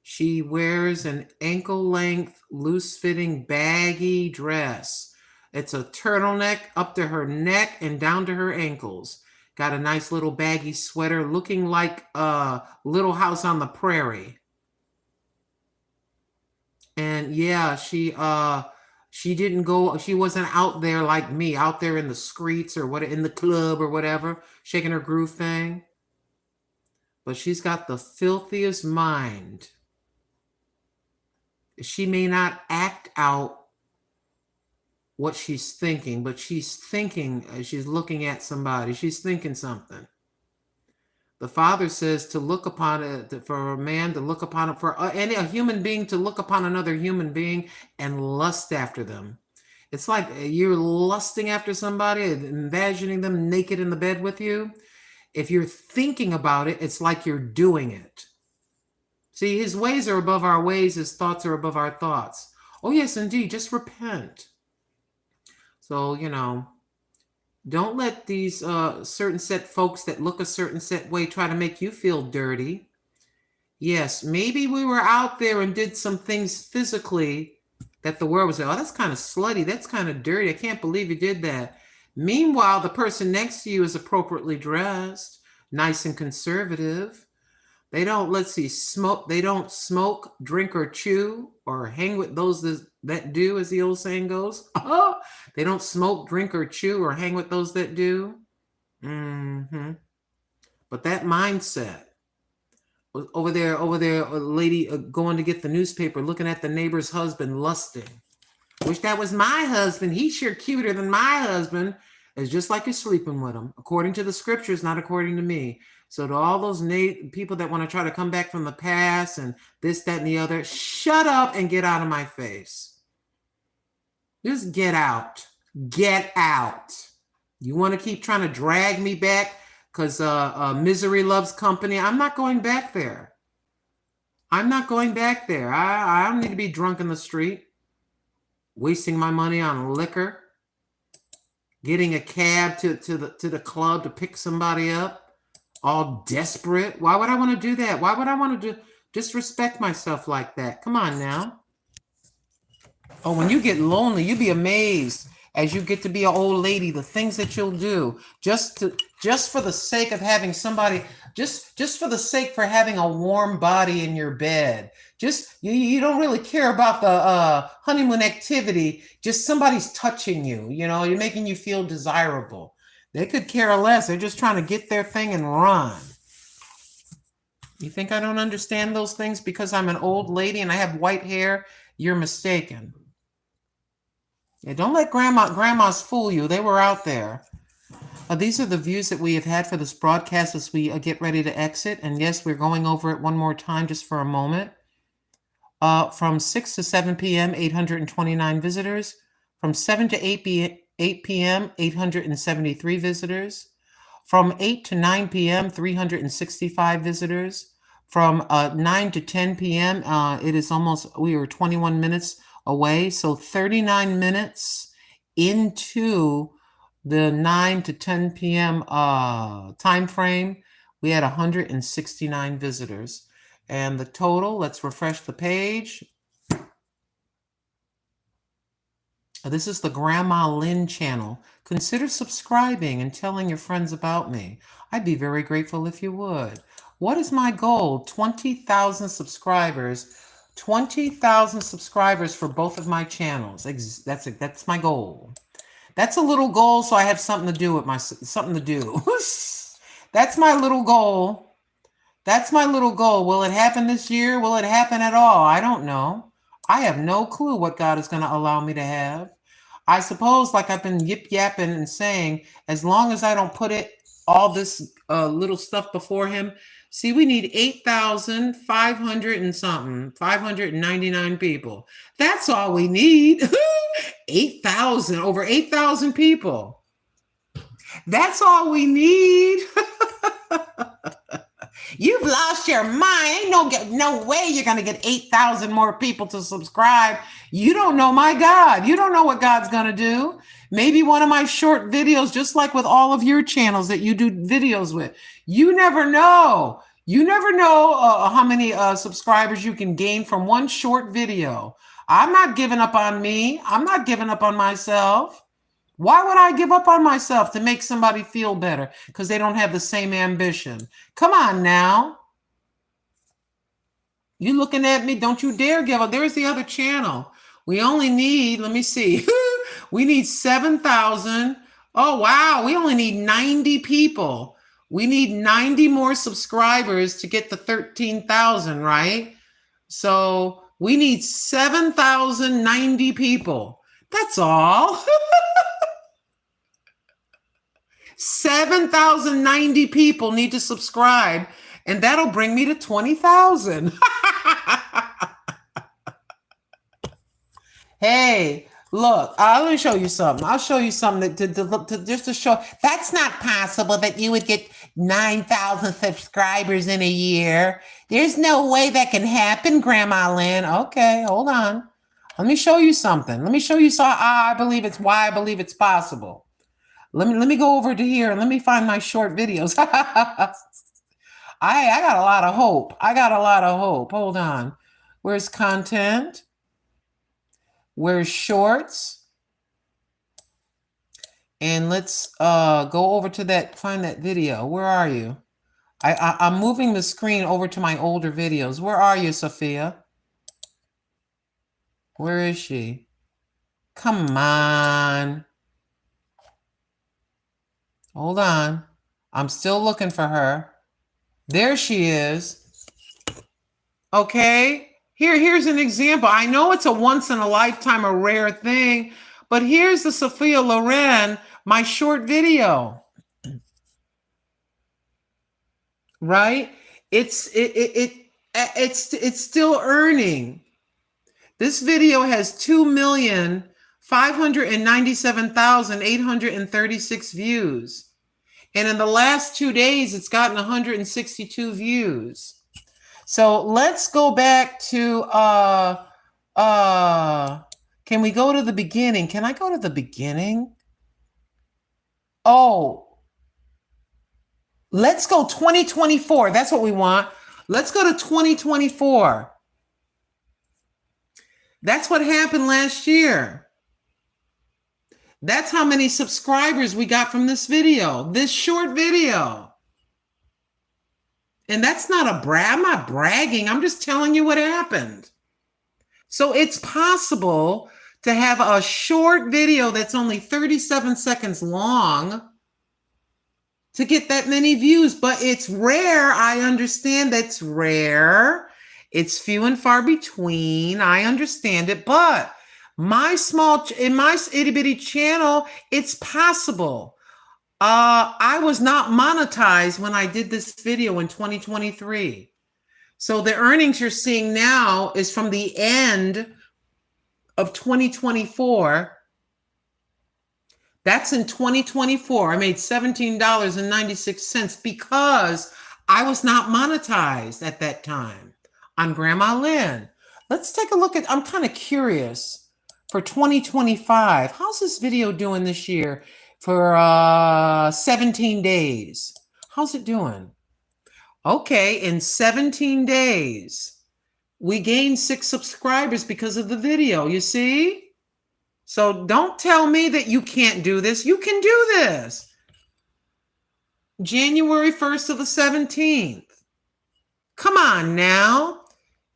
She wears an ankle-length, loose-fitting, baggy dress. It's a turtleneck up to her neck and down to her ankles. Got a nice little baggy sweater looking like a Little House on the Prairie. And yeah, she didn't go, she wasn't out there like me, out there in the streets or what, in the club or whatever, shaking her groove thing. But she's got the filthiest mind. She may not act out what she's thinking, but she's thinking, she's looking at somebody, she's thinking something. The Father says to look upon it, for a man to look upon it, for a human being to look upon another human being and lust after them. It's like you're lusting after somebody, imagining them naked in the bed with you. If you're thinking about it, it's like you're doing it. See, his ways are above our ways, his thoughts are above our thoughts. Oh, yes, indeed, just repent. So, don't let these certain set folks that look a certain set way try to make you feel dirty. Yes, maybe we were out there and did some things physically that the world would say, oh, that's kind of slutty, that's kind of dirty, I can't believe you did that. Meanwhile, the person next to you is appropriately dressed, nice and conservative. They don't, they don't smoke, drink, or chew, or hang with those that do, as the old saying goes. They don't smoke, drink, or chew, or hang with those that do. But that mindset, over there, a lady going to get the newspaper, looking at the neighbor's husband, lusting. Wish that was my husband. He's sure cuter than my husband. It's just like you're sleeping with him, according to the scriptures, not according to me. So to all those people that want to try to come back from the past and this, that, and the other, shut up and get out of my face. Just get out. Get out. You want to keep trying to drag me back because misery loves company? I'm not going back there. I'm not going back there. I don't need to be drunk in the street, wasting my money on liquor, getting a cab to the club to pick somebody up. All desperate. Why would I want to do that? Why would I want to disrespect myself like that? Come on now. Oh, when you get lonely, you'd be amazed as you get to be an old lady, the things that you'll do just for the sake of having somebody, just for the sake for having a warm body in your bed. Just you don't really care about the honeymoon activity. Just somebody's touching you. You're making you feel desirable. They could care less. They're just trying to get their thing and run. You think I don't understand those things because I'm an old lady and I have white hair? You're mistaken. Yeah, don't let grandmas fool you. They were out there. These are the views that we have had for this broadcast as we get ready to exit. And yes, we're going over it one more time just for a moment. From 6 to 7 p.m., 829 visitors. From 7 to 8 p.m., 873 visitors. From 8 to 9 p.m., 365 visitors. From 9 to 10 p.m., we were 21 minutes away. So 39 minutes into the 9 to 10 p.m. Time frame, we had 169 visitors. And the total, let's refresh the page. This is the Grandma Lynn channel. Consider subscribing and telling your friends about me. I'd be very grateful if you would. What is my goal? 20,000 subscribers. 20,000 subscribers for both of my channels. That's my goal. That's a little goal, so I have something to do with something to do. That's my little goal. That's my little goal. Will it happen this year? Will it happen at all? I don't know. I have no clue what God is going to allow me to have. I suppose, like I've been yip-yapping and saying, as long as I don't put all this little stuff before him. See, we need 8,500 and something, 599 people. That's all we need. 8,000, over 8,000 people. That's all we need. You've lost your mind. Ain't no way you're going to get 8,000 more people to subscribe. You don't know my God. You don't know what God's going to do. Maybe one of my short videos, just like with all of your channels that you do videos with. You never know. You never know how many subscribers you can gain from one short video. I'm not giving up on me. I'm not giving up on myself. Why would I give up on myself to make somebody feel better because they don't have the same ambition? Come on now. You looking at me? Don't you dare give up. There's the other channel. We only need, let me see. We need 7,000. Oh, wow. We only need 90 people. We need 90 more subscribers to get to 13,000, right? So we need 7,090 people. That's all. 7,090 people need to subscribe, and that'll bring me to 20,000. Hey, look, let me show you something. I'll show you something just to show. That's not possible that you would get 9,000 subscribers in a year. There's no way that can happen, Grandma Lynn. Okay, hold on. Let me show you something. Let me show you why I believe it's possible. Let me go over to here and let me find my short videos. I got a lot of hope. Hold on. Where's content? Where's shorts? And let's go over to that, find that video. Where are you? I'm moving the screen over to my older videos. Where are you, Sophia? Where is she? Come on. Hold on. I'm still looking for her. There she is. Okay. Here's an example. I know it's a once in a lifetime, a rare thing, but here's the Sophia Loren, my short video. Right? It's still earning. This video has 2,597,836 views. And in the last 2 days, it's gotten 162 views. So let's go back to, can we go to the beginning? Can I go to the beginning? Oh, let's go 2024. That's what we want. Let's go to 2024. That's what happened last year. That's how many subscribers we got from this video, this short video. And that's not a brag. I'm not bragging. I'm just telling you what happened. So it's possible to have a short video that's only 37 seconds long to get that many views, but it's rare. I understand that's rare. It's few and far between. I understand it, but in my itty bitty channel, it's possible. I was not monetized when I did this video in 2023. So the earnings you're seeing now is from the end of 2024. That's in 2024. I made $17.96 because I was not monetized at that time on Grandma Lynn. Let's take a look at, I'm kind of curious for 2025. How's this video doing this year? For 17 days. How's it doing? Okay, in 17 days, we gained 6 subscribers because of the video, you see? So don't tell me that you can't do this. You can do this. January 1st to the 17th. Come on now.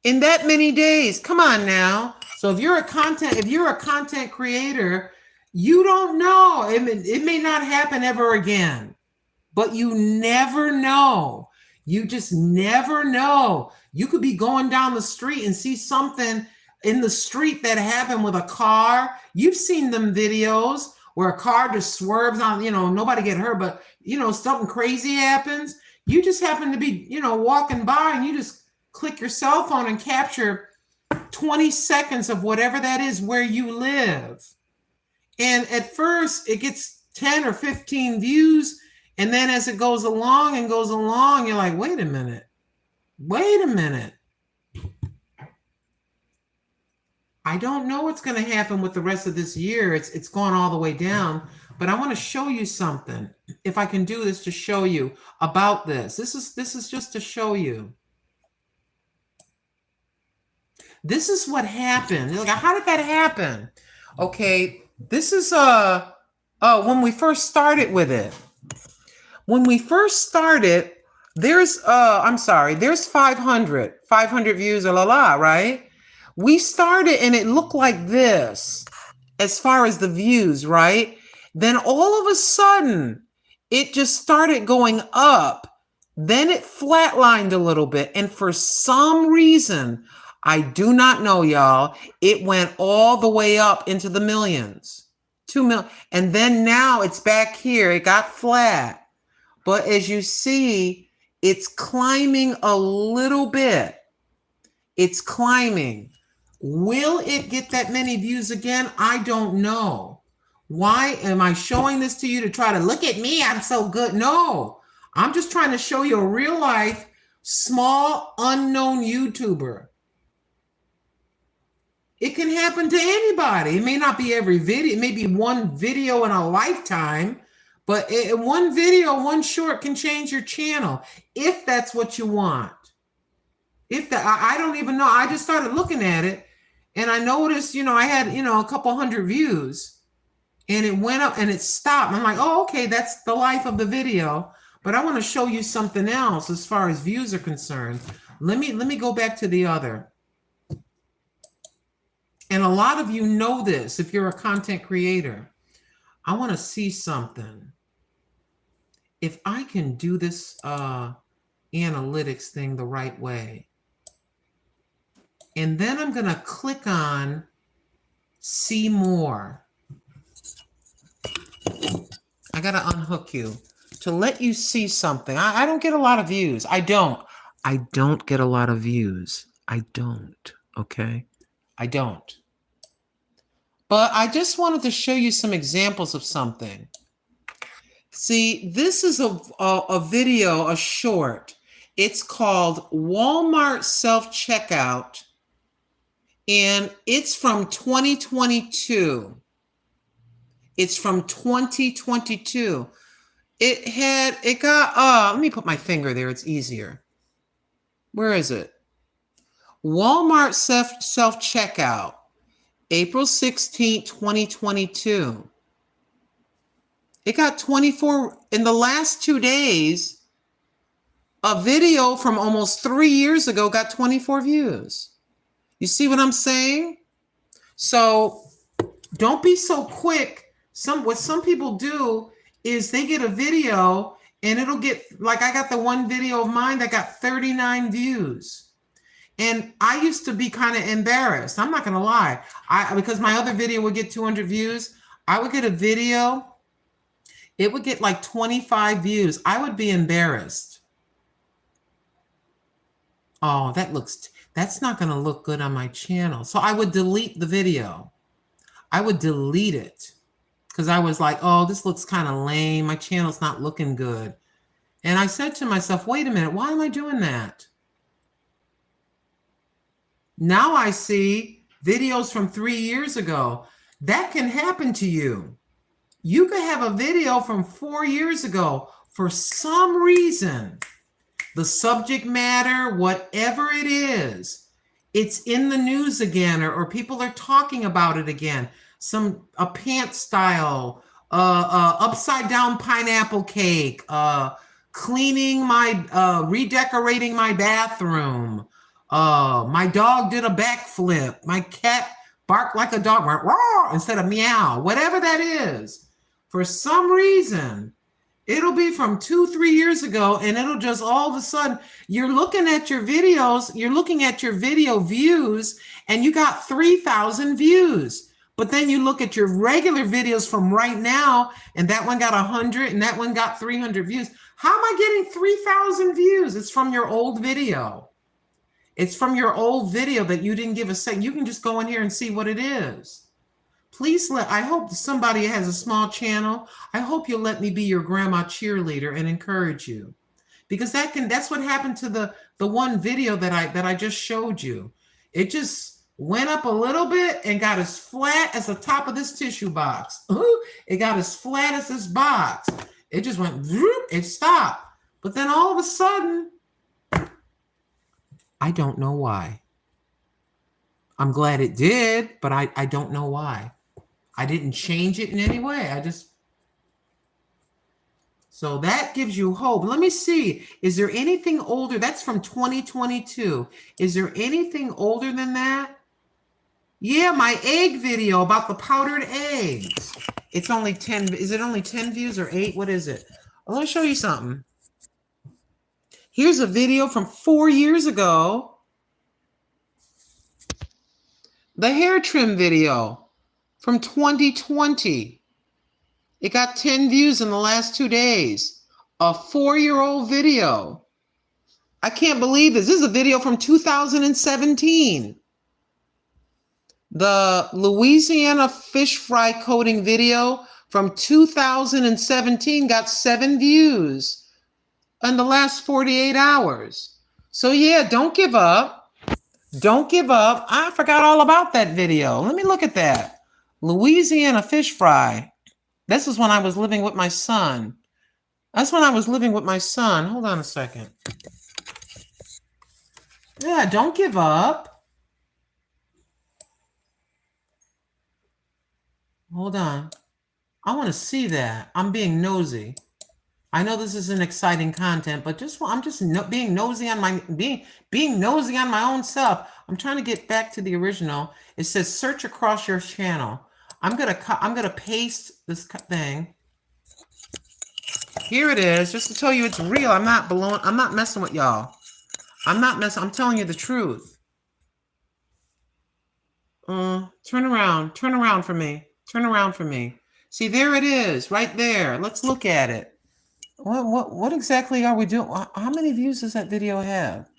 In that many days, come on now. So if you're a content creator, you don't know. It may not happen ever again, but you never know. You just never know. You could be going down the street and see something in the street that happened with a car. You've seen them videos where a car just swerves on, nobody get hurt, but, something crazy happens. You just happen to be, walking by and you just click your cell phone and capture 20 seconds of whatever that is where you live. And at first it gets 10 or 15 views. And then as it goes along, you're like, wait a minute. Wait a minute. I don't know what's going to happen with the rest of this year. It's gone all the way down, but I want to show you something. If I can do this to show you about this. This is just to show you. This is what happened. Like, how did that happen? Okay, this is when we first started with it. When we first started, there's there's 500 views, right? We started and it looked like this as far as the views, right? Then all of a sudden, it just started going up. Then it flatlined a little bit. And for some reason, I do not know, y'all, it went all the way up into the millions. 2 million. And then now it's back here. It got flat. But as you see, it's climbing a little bit. It's climbing. Will it get that many views again? I don't know. Why am I showing this to you to try to look at me? I'm so good. No, I'm just trying to show you a real life, small, unknown YouTuber. It can happen to anybody. It may not be every video. It may be one video in a lifetime, but one video, one short can change your channel if that's what you want. I don't even know. I just started looking at it and I noticed, I had, a couple hundred views and it went up and it stopped. I'm like, oh, okay, that's the life of the video. But I want to show you something else as far as views are concerned. Let me go back to the other. And a lot of you know this if you're a content creator. I want to see something. If I can do this analytics thing the right way. And then I'm going to click on see more. I got to unhook you to let you see something. I don't get a lot of views. I don't get a lot of views. I don't. Okay. I don't. But I just wanted to show you some examples of something. See, this is a video, a short. It's called Walmart Self-Checkout. And it's from 2022. It's from 2022. It got, let me put my finger there. It's easier. Where is it? Walmart Self-Checkout, April 16th, 2022. It got 24 in the last 2 days. A video from almost 3 years ago got 24 views. You see what I'm saying? So don't be so quick. What some people do is they get a video and it'll get, like I got the one video of mine that got 39 views. And I used to be kind of embarrassed. I'm not going to lie. Because my other video would get 200 views. I would get a video. It would get like 25 views. I would be embarrassed. Oh, that's not going to look good on my channel. So I would delete the video. I would delete it because I was like, oh, this looks kind of lame. My channel's not looking good. And I said to myself, wait a minute, why am I doing that? Now I see videos from 3 years ago. That can happen to you. You could have a video from 4 years ago. For some reason, the subject matter, whatever it is, it's in the news again, or people are talking about it again. A pant style, upside down pineapple cake, cleaning redecorating my bathroom. My dog did a backflip. My cat barked like a dog, went raw instead of meow. Whatever that is, for some reason, it'll be from 2-3 years ago, and it'll just all of a sudden, you're looking at your videos, you're looking at your video views, and you got 3,000 views. But then you look at your regular videos from right now, and that one got 100, and that one got 300 views. How am I getting 3,000 views? It's from your old video. It's from your old video that you didn't give a second. You can just go in here and see what it is. Please I hope somebody has a small channel. I hope you'll let me be your grandma cheerleader and encourage you. because that's what happened to the one video that I just showed you. It just went up a little bit and got as flat as the top of this tissue box. It got as flat as this box. It just went, it stopped. But then all of a sudden, I don't know why. I'm glad it did, but I don't know why. I didn't change it in any way. So that gives you hope. Let me see. Is there anything older? That's from 2022. Is there anything older than that? Yeah, my egg video about the powdered eggs. It's only 10. Is it only 10 views or 8? What is it? Well, let me show you something. Here's a video from 4 years ago. The hair trim video from 2020. It got 10 views in the last 2 days. A 4-year-old video. I can't believe this. This is a video from 2017. The Louisiana fish fry coating video from 2017 got 7 views in the last 48 hours. So yeah, don't give up. Don't give up. I forgot all about that video. Let me look at that. Louisiana fish fry. This is when I was living with my son. That's when I was living with my son. Hold on a second. Yeah, don't give up. Hold on. I want to see that. I'm being nosy. I know this isn't exciting content, but I'm just being nosy on my being nosy on my own self. I'm trying to get back to the original. It says search across your channel. I'm gonna paste this thing. Here it is, just to tell you it's real. I'm not messing with y'all. I'm telling you the truth. Turn around for me. Turn around for me. See, there it is, right there. Let's look at it. What exactly are we doing? How many views does that video have?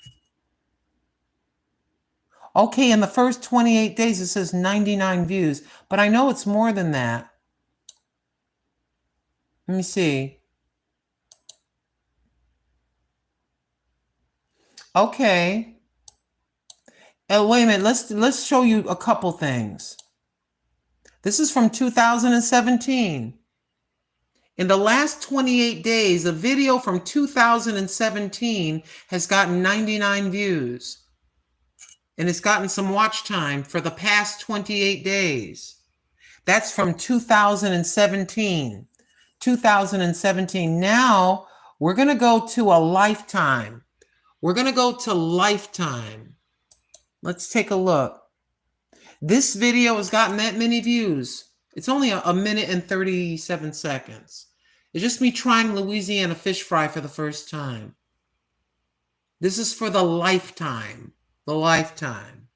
Okay, in the first 28 days, it says 99 views, but I know it's more than that. Let me see. Okay. Oh, wait a minute. Let's show you a couple things. This is from 2017. In the last 28 days, a video from 2017 has gotten 99 views. And it's gotten some watch time for the past 28 days. That's from 2017. 2017. Now, we're going to go to a lifetime. We're going to go to lifetime. Let's take a look. This video has gotten that many views. It's only a minute and 37 seconds. It's just me trying Louisiana fish fry for the first time. This is for the lifetime. The lifetime.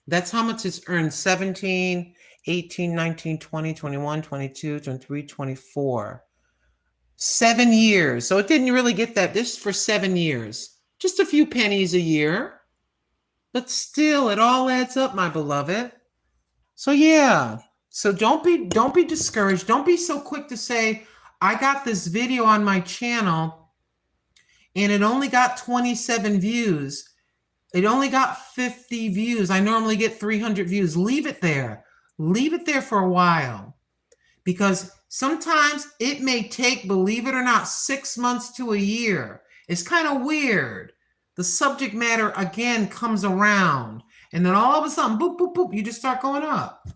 That's how much it's earned. 17, 18, 19, 20, 21, 22, 23, 24. 7 years. So it didn't really get that. This is for 7 years. Just a few pennies a year. But still, it all adds up, my beloved. So yeah. So don't be discouraged. Don't be so quick to say, I got this video on my channel and it only got 27 views. It only got 50 views. I normally get 300 views. Leave it there. Leave it there for a while. Because sometimes it may take, believe it or not, 6 months to a year. It's kind of weird. The subject matter again comes around. And then all of a sudden, boop, boop, boop, you just start going up.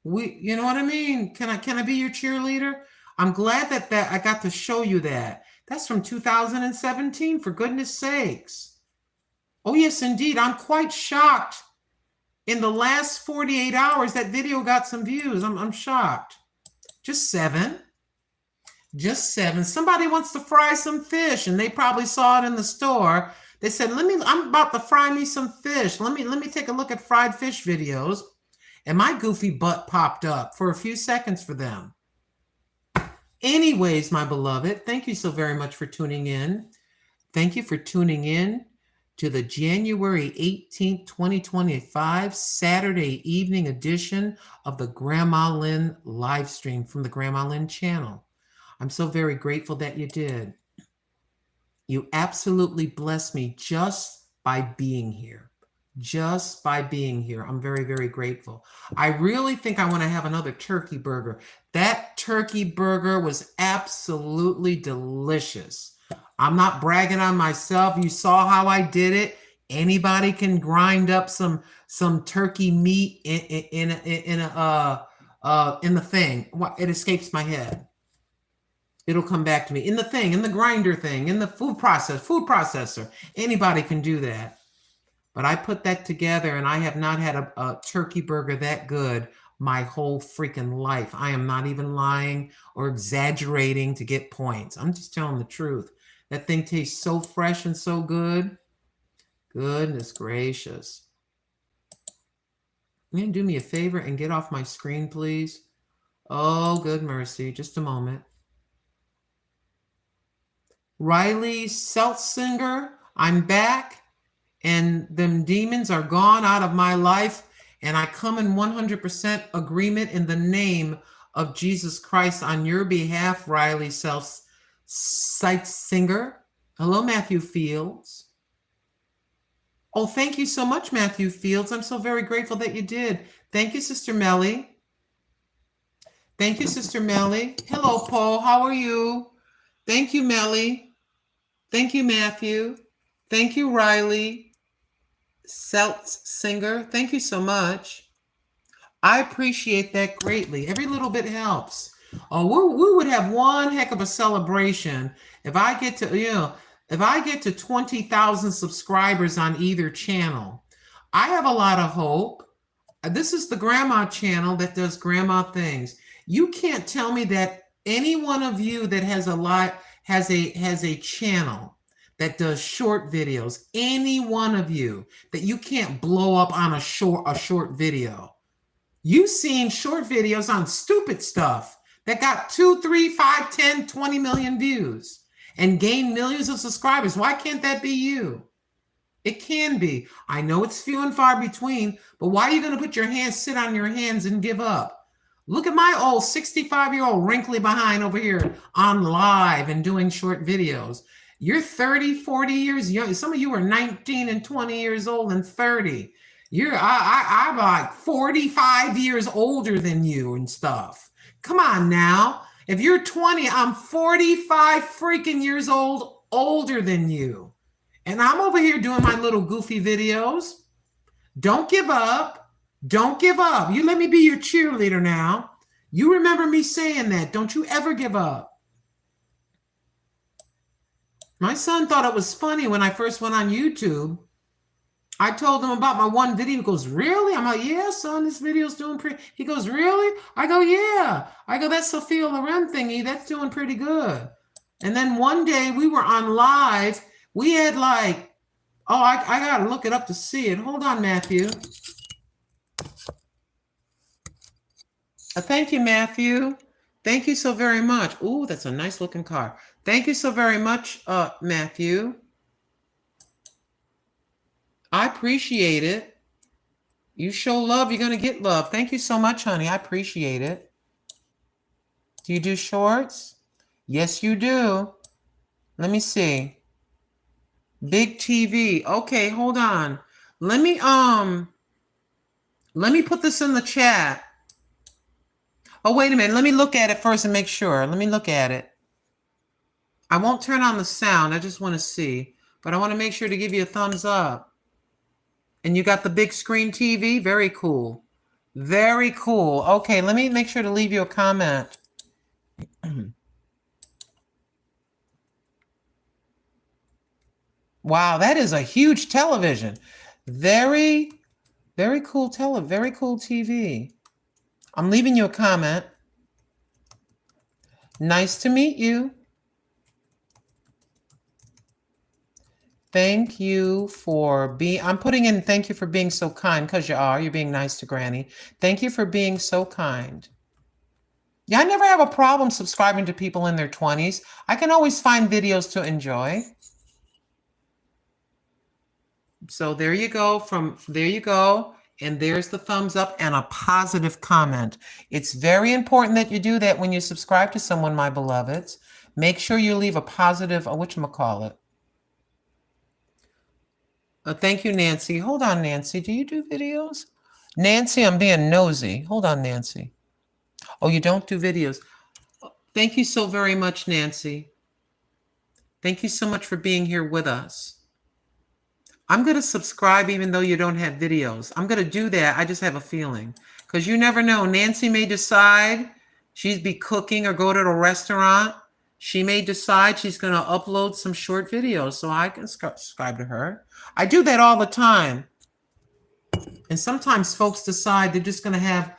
You know what I mean? Can I be your cheerleader? I'm glad that I got to show you that. That's from 2017, for goodness sakes. Oh, yes, indeed. I'm quite shocked. In the last 48 hours, that video got some views. I'm shocked. Just 7. Just 7. Somebody wants to fry some fish, and they probably saw it in the store. They said, I'm about to fry me some fish. Let me take a look at fried fish videos. And my goofy butt popped up for a few seconds for them. Anyways, my beloved, thank you so very much for tuning in. Thank you for tuning in to the January 18th, 2025 Saturday evening edition of the Grandma Lynn live stream from the Grandma Lynn channel. I'm so very grateful that you did. You absolutely bless me just by being here. Just by being here. I'm very, very grateful. I really think I want to have another turkey burger. That turkey burger was absolutely delicious. I'm not bragging on myself. You saw how I did it. Anybody can grind up some turkey meat in the thing. It escapes my head. It'll come back to me in the grinder thing, in the food processor. Anybody can do that. But I put that together, and I have not had a turkey burger that good my whole freaking life. I am not even lying or exaggerating to get points. I'm just telling the truth. That thing tastes so fresh and so good. Goodness gracious. You can do me a favor and get off my screen, please? Oh, good mercy. Just a moment. Riley Seltzinger, I'm back, and them demons are gone out of my life, and I come in 100% agreement in the name of Jesus Christ on your behalf, Riley Seltzinger. Hello, Matthew Fields. Oh, thank you so much, Matthew Fields. I'm so very grateful that you did. Thank you, Sister Melly. Thank you, Sister Melly. Hello, Paul. How are you? Thank you, Melly. Thank you, Matthew. Thank you, Riley Seltzinger. Thank you so much. I appreciate that greatly. Every little bit helps. Oh, we would have one heck of a celebration if I get to, if I get to 20,000 subscribers on either channel. I have a lot of hope. This is the grandma channel that does grandma things. You can't tell me that any one of you that has a channel that does short videos, any one of you, that you can't blow up on a short video. You've seen short videos on stupid stuff that got 2, 3, 5, 10, 20 million views and gained millions of subscribers. Why can't that be you? It can be. I know it's few and far between, but why are you going to put your hands, sit on your hands and give up? Look at my old 65-year-old wrinkly behind over here on live and doing short videos. You're 30, 40 years young. Some of you are 19 and 20 years old and 30. I'm like 45 years older than you and stuff. Come on now. If you're 20, I'm 45 freaking years old older than you. And I'm over here doing my little goofy videos. Don't give up. Don't give up. You let me be your cheerleader now. You remember me saying that. Don't you ever give up. My son thought it was funny when I first went on YouTube. I told him about my one video. He goes, really? I'm like, yeah, son, this video's doing pretty. He goes, really? I go, yeah. I go, that's Sophia Loren thingy. That's doing pretty good. And then one day we were on live. We had like, oh, I got to look it up to see it. Hold on, Matthew. Thank you, Matthew. Thank you so very much. Ooh, that's a nice looking car. Thank you so very much, Matthew. I appreciate it. You show love, you're going to get love. Thank you so much, honey. I appreciate it. Do you do shorts? Yes, you do. Let me see. Big TV. Okay, hold on. Let me put this in the chat. Oh, wait a minute. Let me look at it first and make sure. Let me look at it. I won't turn on the sound. I just want to see. But I want to make sure to give you a thumbs up. And you got the big screen TV? Very cool. Very cool. Okay, let me make sure to leave you a comment. Wow, that is a huge television. Very, very cool very cool TV. I'm leaving you a comment. Nice to meet you. Thank you for being, I'm putting in thank you for being so kind, because you're being nice to Granny. Thank you for being so kind. Yeah, I never have a problem subscribing to people in their 20s. I can always find videos to enjoy. So there you go. There you go. And there's the thumbs up and a positive comment. It's very important that you do that when you subscribe to someone, my beloveds. Make sure you leave a positive, whatchamacallit. Thank you, Nancy. Hold on, Nancy. Do you do videos? Nancy, I'm being nosy. Hold on, Nancy. Oh, you don't do videos. Thank you so very much, Nancy. Thank you so much for being here with us. I'm going to subscribe even though you don't have videos. I'm going to do that. I just have a feeling. Because you never know. Nancy may decide she'd be cooking or go to a restaurant. She may decide she's going to upload some short videos. So I can subscribe to her. I do that all the time. And sometimes folks decide they're just going to have,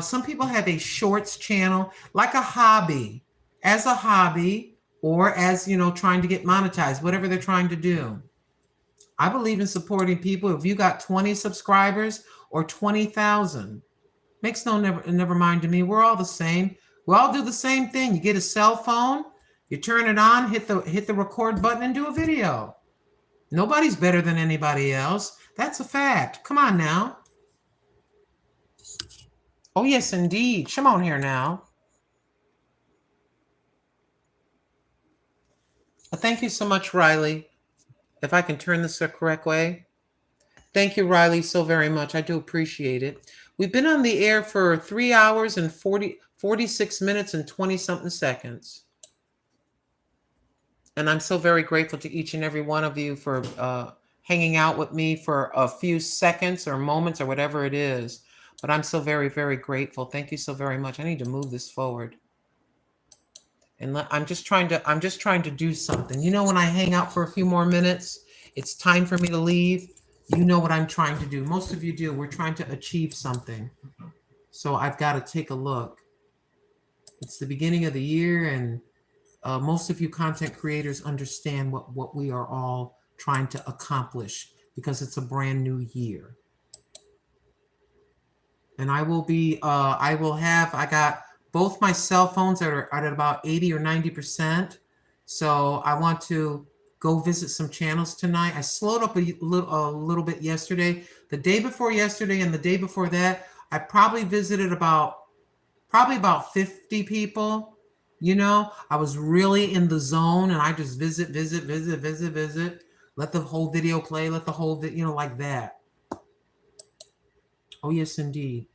some people have a shorts channel, like a hobby, as a hobby, or as, trying to get monetized, whatever they're trying to do. I believe in supporting people. If you got 20 subscribers or 20,000, makes never mind to me. We're all the same. We all do the same thing. You get a cell phone, you turn it on, hit the record button and do a video. Nobody's better than anybody else. That's a fact. Come on now. Oh, yes, indeed. Come on here now. Thank you so much, Riley. If I can turn this the correct way. Thank you, Riley, so very much. I do appreciate it. We've been on the air for 3 hours and 46 minutes and 20-something seconds. And I'm so very grateful to each and every one of you for hanging out with me for a few seconds or moments or whatever it is. But I'm so very, very grateful. Thank you so very much. I need to move this forward. And I'm just trying to do something. When I hang out for a few more minutes, it's time for me to leave. You know what I'm trying to do. Most of you do. We're trying to achieve something. So I've got to take a look. It's the beginning of the year, and most of you content creators understand what we are all trying to accomplish because it's a brand new year. And I got both my cell phones are at about 80 or 90%. So I want to go visit some channels tonight. I slowed up a little bit yesterday. The day before yesterday and the day before that, I probably visited about 50 people. I was really in the zone, and I just visit. Let the whole video play. Let the whole like that. Oh, yes, indeed.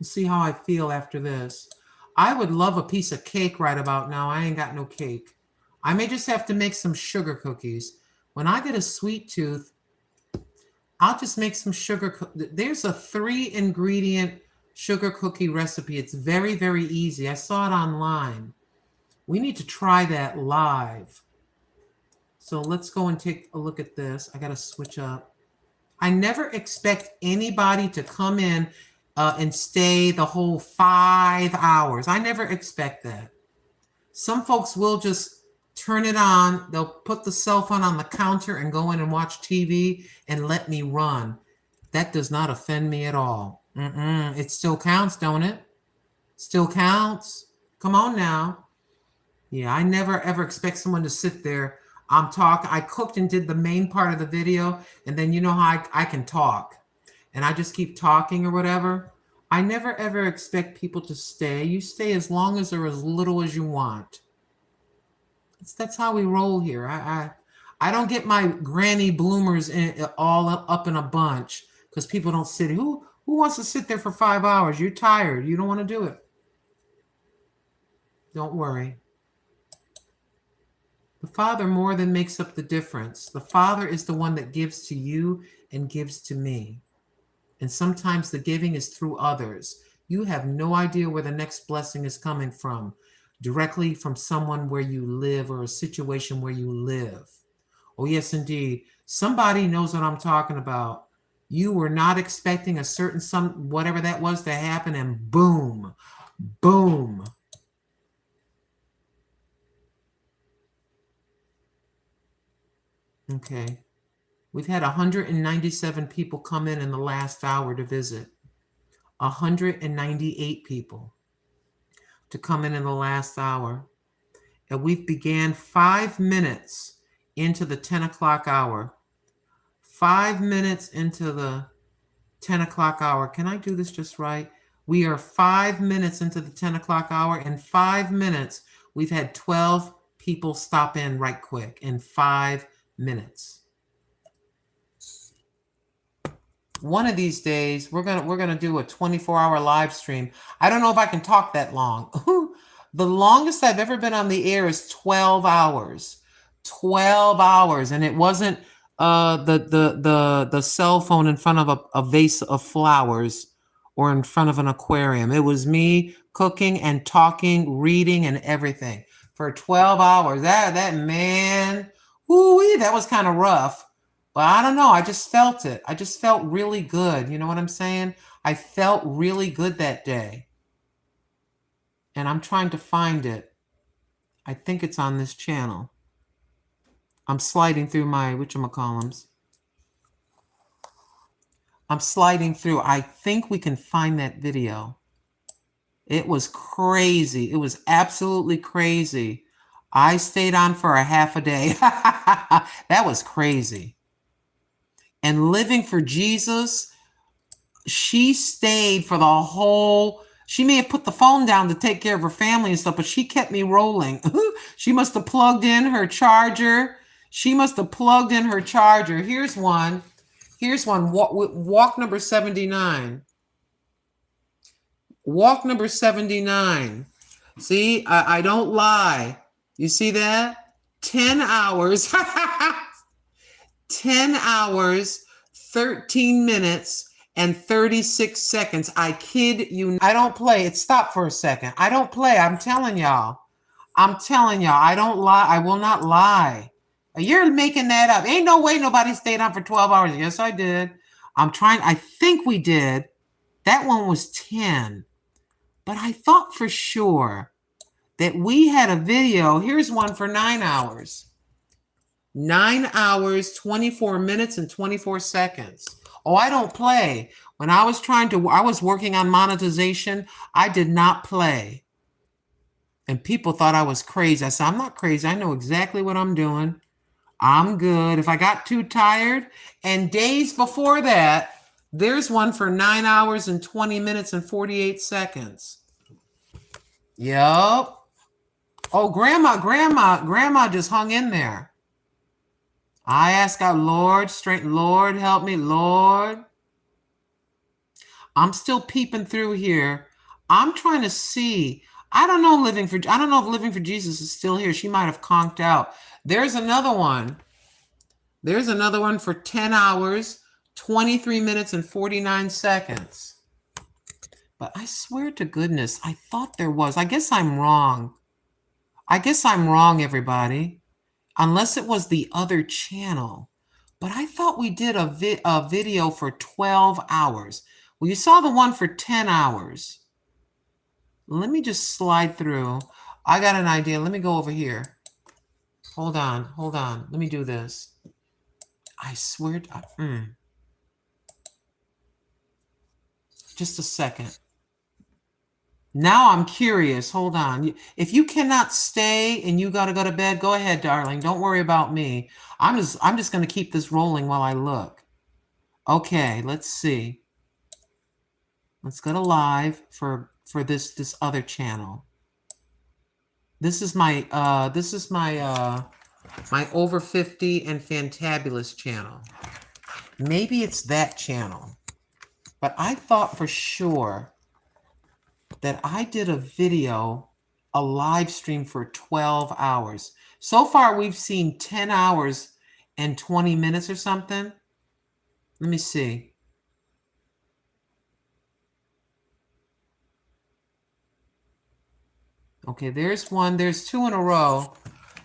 Let's see how I feel after this. I would love a piece of cake right about now. I ain't got no cake. I may just have to make some sugar cookies. When I get a sweet tooth, I'll just make some sugar. There's a 3-ingredient sugar cookie recipe. It's very, very easy. I saw it online. We need to try that live. So let's go and take a look at this. I got to switch up. I never expect anybody to come in and stay the whole 5 hours. I never expect that. Some folks will just turn it on. They'll put the cell phone on the counter and go in and watch TV and let me run. That does not offend me at all. It still counts, don't it? Still counts. Come on now. Yeah, I never ever expect someone to sit there. I'm talking. I cooked and did the main part of the video, and then you know how I can talk, and I just keep talking or whatever. I never ever expect people to stay. You stay as long as or as little as you want. That's how we roll here. I don't get my granny bloomers all up in a bunch because people don't sit. Who wants to sit there for 5 hours? You're tired. You don't want to do it. Don't worry. The Father more than makes up the difference. The Father is the one that gives to you and gives to me. And sometimes the giving is through others. You have no idea where the next blessing is coming from, directly from someone where you live or a situation where you live. Oh, yes, indeed. Somebody knows what I'm talking about. You were not expecting a certain whatever that was to happen, and boom, boom. Okay. We've had 197 people come in the last hour to visit. 198 people to come in the last hour. And we've began 5 minutes into the 10 o'clock hour. 5 minutes into the 10 o'clock hour. Can I do this just right? We are 5 minutes into the 10 o'clock hour. In 5 minutes, we've had 12 people stop in right quick in 5 minutes. One of these days, we're gonna do a 24-hour live stream. I don't know if I can talk that long. The longest I've ever been on the air is 12 hours. 12 hours, and it wasn't the cell phone in front of a vase of flowers or in front of an aquarium. It was me cooking and talking, reading, and everything for 12 hours. That man, whoo, that was kind of rough. But I don't know. I just felt it. I just felt really good. You know what I'm saying? I felt really good that day. And I'm trying to find it. I think it's on this channel. I'm sliding through my whatchamacallums. I'm sliding through. I think we can find that video. It was crazy. It was absolutely crazy. I stayed on for a half a day. That was crazy. And living for Jesus, she stayed for the whole, she may have put the phone down to take care of her family and stuff, but she kept me rolling. She must have plugged in her charger. Here's one. Walk number 79. Walk number 79. See, I don't lie. You see that? 10 hours. 10 hours, 13 minutes, and 36 seconds. I kid you. I don't play. It stopped for a second. I don't play. I'm telling y'all. I don't lie. I will not lie. You're making that up. Ain't no way nobody stayed on for 12 hours. Yes, I did. I think we did. That one was 10. But I thought for sure that we had a video. Here's one for 9 hours. 9 hours, 24 minutes, and 24 seconds. Oh, I don't play. When I was working on monetization, I did not play. And people thought I was crazy. I said, I'm not crazy. I know exactly what I'm doing. I'm good. If I got too tired. And days before that, there's one for 9 hours and 20 minutes and 48 seconds. Yup. Oh, grandma just hung in there. I ask God, Lord, strength, Lord, help me, Lord. I'm still peeping through here. I'm trying to see. I don't know if Living for Jesus is still here. She might have conked out. There's another one. There's another one for 10 hours, 23 minutes, and 49 seconds. But I swear to goodness, I thought there was. I guess I'm wrong. Everybody. Unless it was the other channel. But I thought we did a video for 12 hours. Well, you saw the one for 10 hours. Let me just slide through. I got an idea. Let me go over here. Hold on. Let me do this. I swear. Just a second. Now I'm curious. Hold on. If you cannot stay and you got to go to bed, go ahead, darling. Don't worry about me. I'm just going to keep this rolling while I look. Okay, let's see. Let's go to live for this other channel. This is my my over 50 and fantabulous channel. Maybe it's that channel. But I thought for sure that I did a video, a live stream for 12 hours. So far, we've seen 10 hours and 20 minutes or something. Let me see. Okay, there's one. There's two in a row.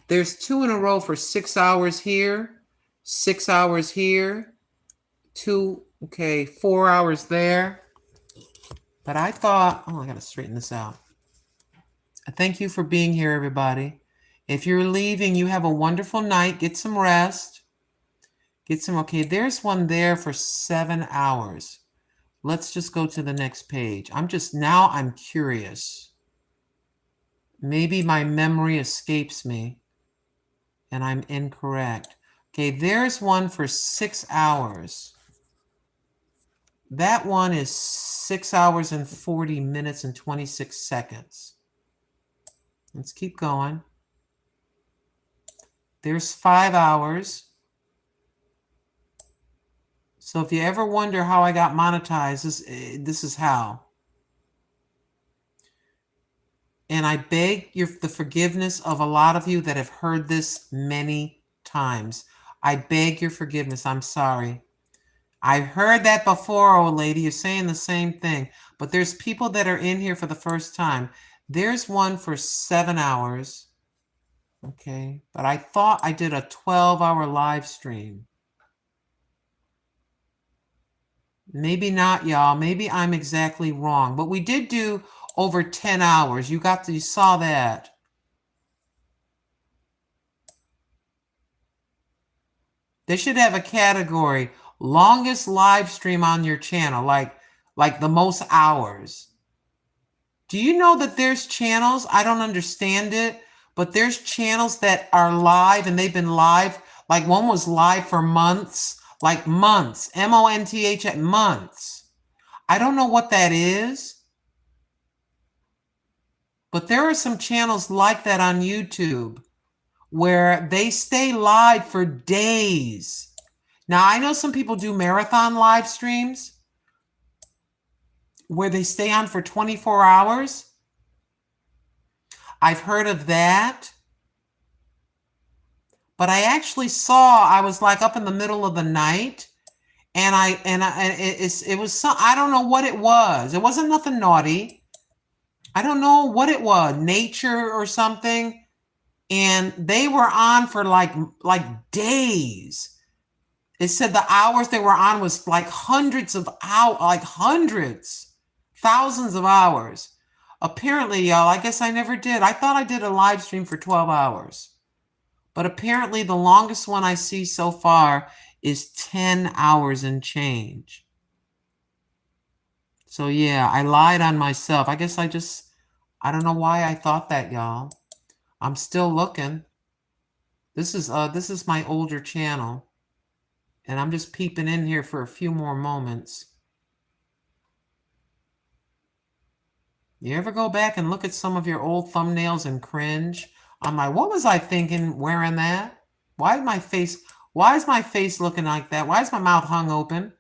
There's two in a row for 6 hours here, 6 hours here, 4 hours there. But I thought, oh, I got to straighten this out. Thank you for being here, everybody. If you're leaving, you have a wonderful night. Get some rest. Okay, there's one there for 7 hours. Let's just go to the next page. I'm curious. Maybe my memory escapes me and I'm incorrect. Okay, there's one for 6 hours. That one is 6 hours and 40 minutes and 26 seconds. Let's keep going. There's 5 hours. So if you ever wonder how I got monetized, this is how. And I beg the forgiveness of a lot of you that have heard this many times. I beg your forgiveness. I'm sorry. I've heard that before, old lady. You're saying the same thing. But there's people that are in here for the first time. There's one for 7 hours. Okay. But I thought I did a 12-hour live stream. Maybe not, y'all. Maybe I'm exactly wrong. But we did do over 10 hours. You saw that. They should have a category, longest live stream on your channel, like the most hours. Do you know that there's channels? I don't understand it, but there's channels that are live and they've been live. Like one was live for months, like months, MONTH at months. I don't know what that is, but there are some channels like that on YouTube where they stay live for days. Now, I know some people do marathon live streams where they stay on for 24 hours. I've heard of that. But I actually I was like up in the middle of the night and it was some, I don't know what it was. It wasn't nothing naughty. I don't know what it was, nature or something. And they were on for like days. It said the hours they were on was like hundreds of hours, like hundreds, thousands of hours. Apparently, y'all, I guess I never did. I thought I did a live stream for 12 hours. But apparently the longest one I see so far is 10 hours and change. So yeah, I lied on myself. I guess I don't know why I thought that, y'all. I'm still looking. This is my older channel. And I'm just peeping in here for a few more moments. You ever go back and look at some of your old thumbnails and cringe? I'm like, what was I thinking wearing that? Why is my face looking like that? Why is my mouth hung open?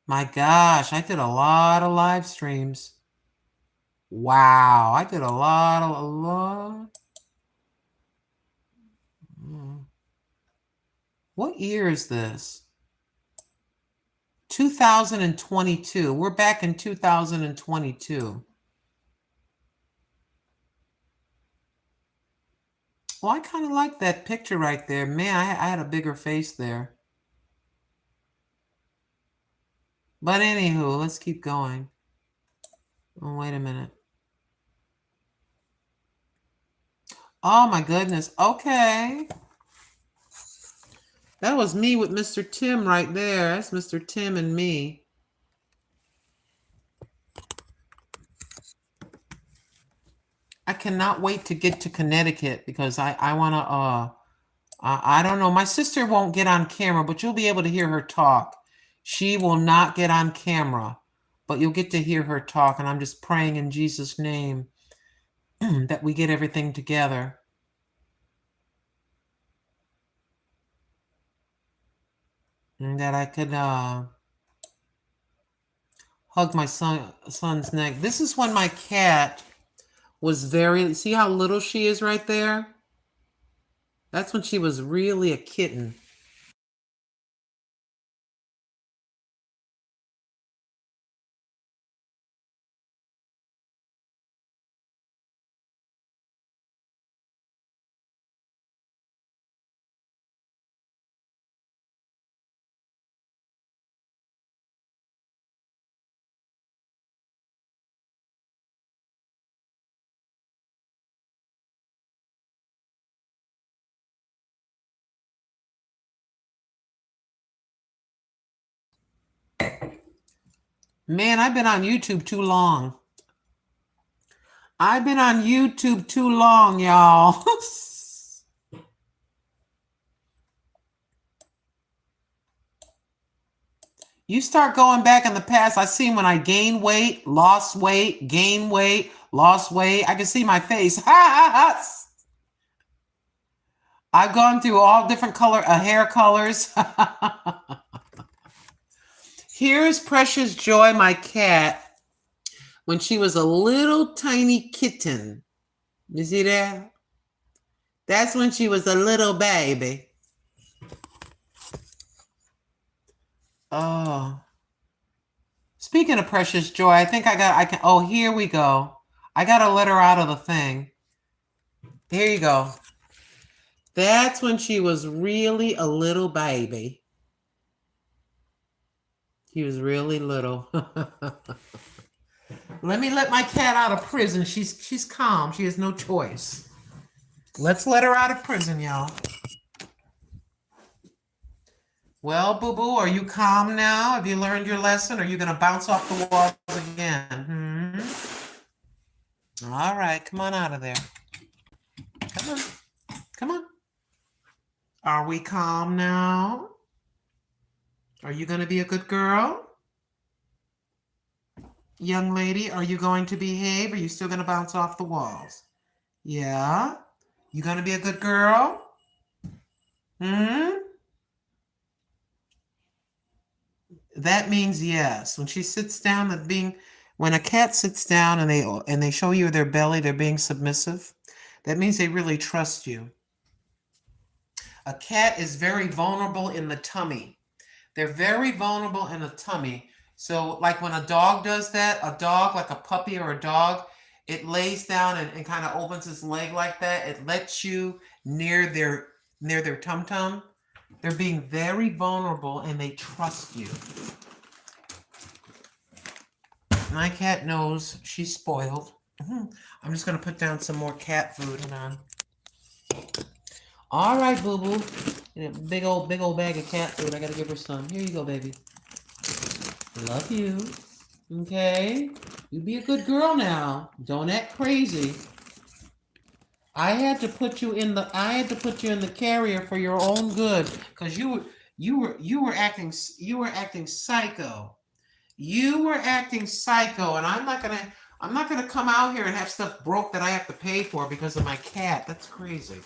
My gosh, I did a lot of live streams. Wow, I did a lot. What year is this? 2022. We're back in 2022. Well, I kind of like that picture right there. Man, I had a bigger face there. But anywho, let's keep going. Oh, wait a minute. Oh my goodness. Okay. That was me with Mr. Tim right there. That's Mr. Tim and me. I cannot wait to get to Connecticut because I want to, I don't know. My sister won't get on camera, but you'll be able to hear her talk. She will not get on camera, but you'll get to hear her talk. And I'm just praying in Jesus' name that we get everything together. And that I could hug my son's neck. This is when my cat was see how little she is right there? That's when she was really a kitten. Man, I've been on YouTube too long. I've been on YouTube too long, y'all. You start going back in the past. I seen when I gained weight, lost weight, gained weight, lost weight. I can see my face. I've gone through all different hair colors. Here's Precious Joy, my cat, when she was a little tiny kitten. You see that? That's when she was a little baby. Oh. Speaking of Precious Joy, I think oh, here we go. I got to let her out of the thing. Here you go. That's when she was really a little baby. He was really little. Let me let my cat out of prison. She's calm. She has no choice. Let's let her out of prison, y'all. Well, boo-boo, are you calm now? Have you learned your lesson? Or are you going to bounce off the walls again? All right, come on out of there. Come on. Come on. Are we calm now? Are you going to be a good girl? Young lady, are you going to behave? Or are you still going to bounce off the walls? Yeah? You going to be a good girl? That means yes. When she sits down, when a cat sits down and they show you their belly, they're being submissive. That means they really trust you. A cat is very vulnerable in the tummy. They're very vulnerable in the tummy. So like when a dog does that, a dog, like a puppy or a dog, it lays down and kind of opens its leg like that. It lets you near their tum-tum. They're being very vulnerable and they trust you. My cat knows she's spoiled. I'm just going to put down some more cat food. Hold on. All right, boo-boo. Big old bag of cat food. I got to give her some. Here you go, baby. Love you. Okay? You be a good girl now. Don't act crazy. I had to put you in the carrier for your own good, because you were acting psycho. You were acting psycho, and I'm not gonna come out here and have stuff broke that I have to pay for because of my cat. That's crazy.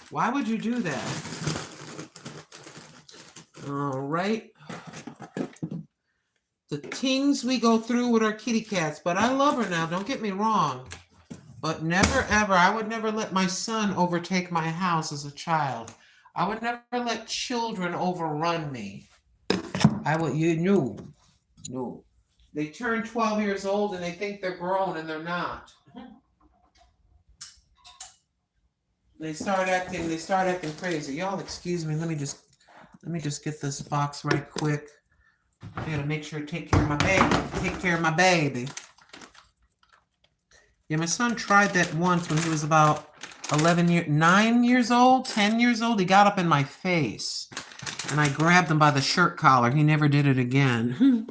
Why would you do that? All right. The things we go through with our kitty cats, but I love her now. Don't get me wrong. But never, ever, I would never let my son overtake my house as a child. I would never let children overrun me. No. They turn 12 years old and they think they're grown and they're not. They start acting crazy. Y'all excuse me, let me just get this box right quick. I gotta make sure to take care of my baby. Yeah, my son tried that once when he was about 9 years old, 10 years old. He got up in my face, and I grabbed him by the shirt collar. He never did it again.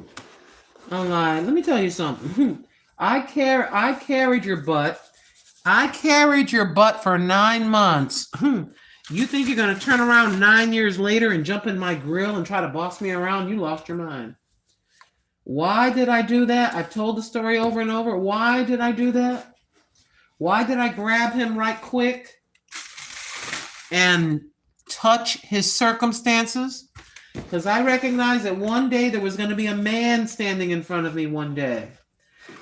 I'm lying. Let me tell you something. I carried your butt. I carried your butt for 9 months. You think you're going to turn around 9 years later and jump in my grill and try to boss me around? You lost your mind. Why did I do that? I've told the story over and over. Why did I do that? Why did I grab him right quick and touch his circumstances? Because I recognized that one day there was going to be a man standing in front of me one day.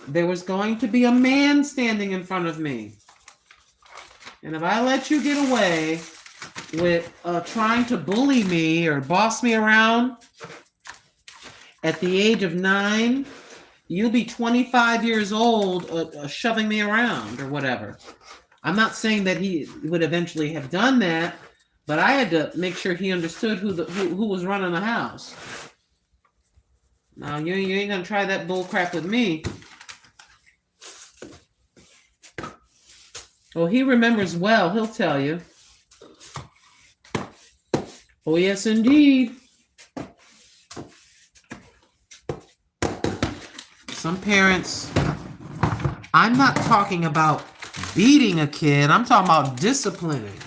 There was going to be a man standing in front of me. And if I let you get away with trying to bully me or boss me around at the age of 9, you'll be 25 years old shoving me around or whatever. I'm not saying that he would eventually have done that, but I had to make sure he understood who was running the house. Now, you ain't going to try that bull crap with me. Well, he remembers well. He'll tell you. Oh, yes, indeed. Some parents, I'm not talking about beating a kid. I'm talking about disciplining.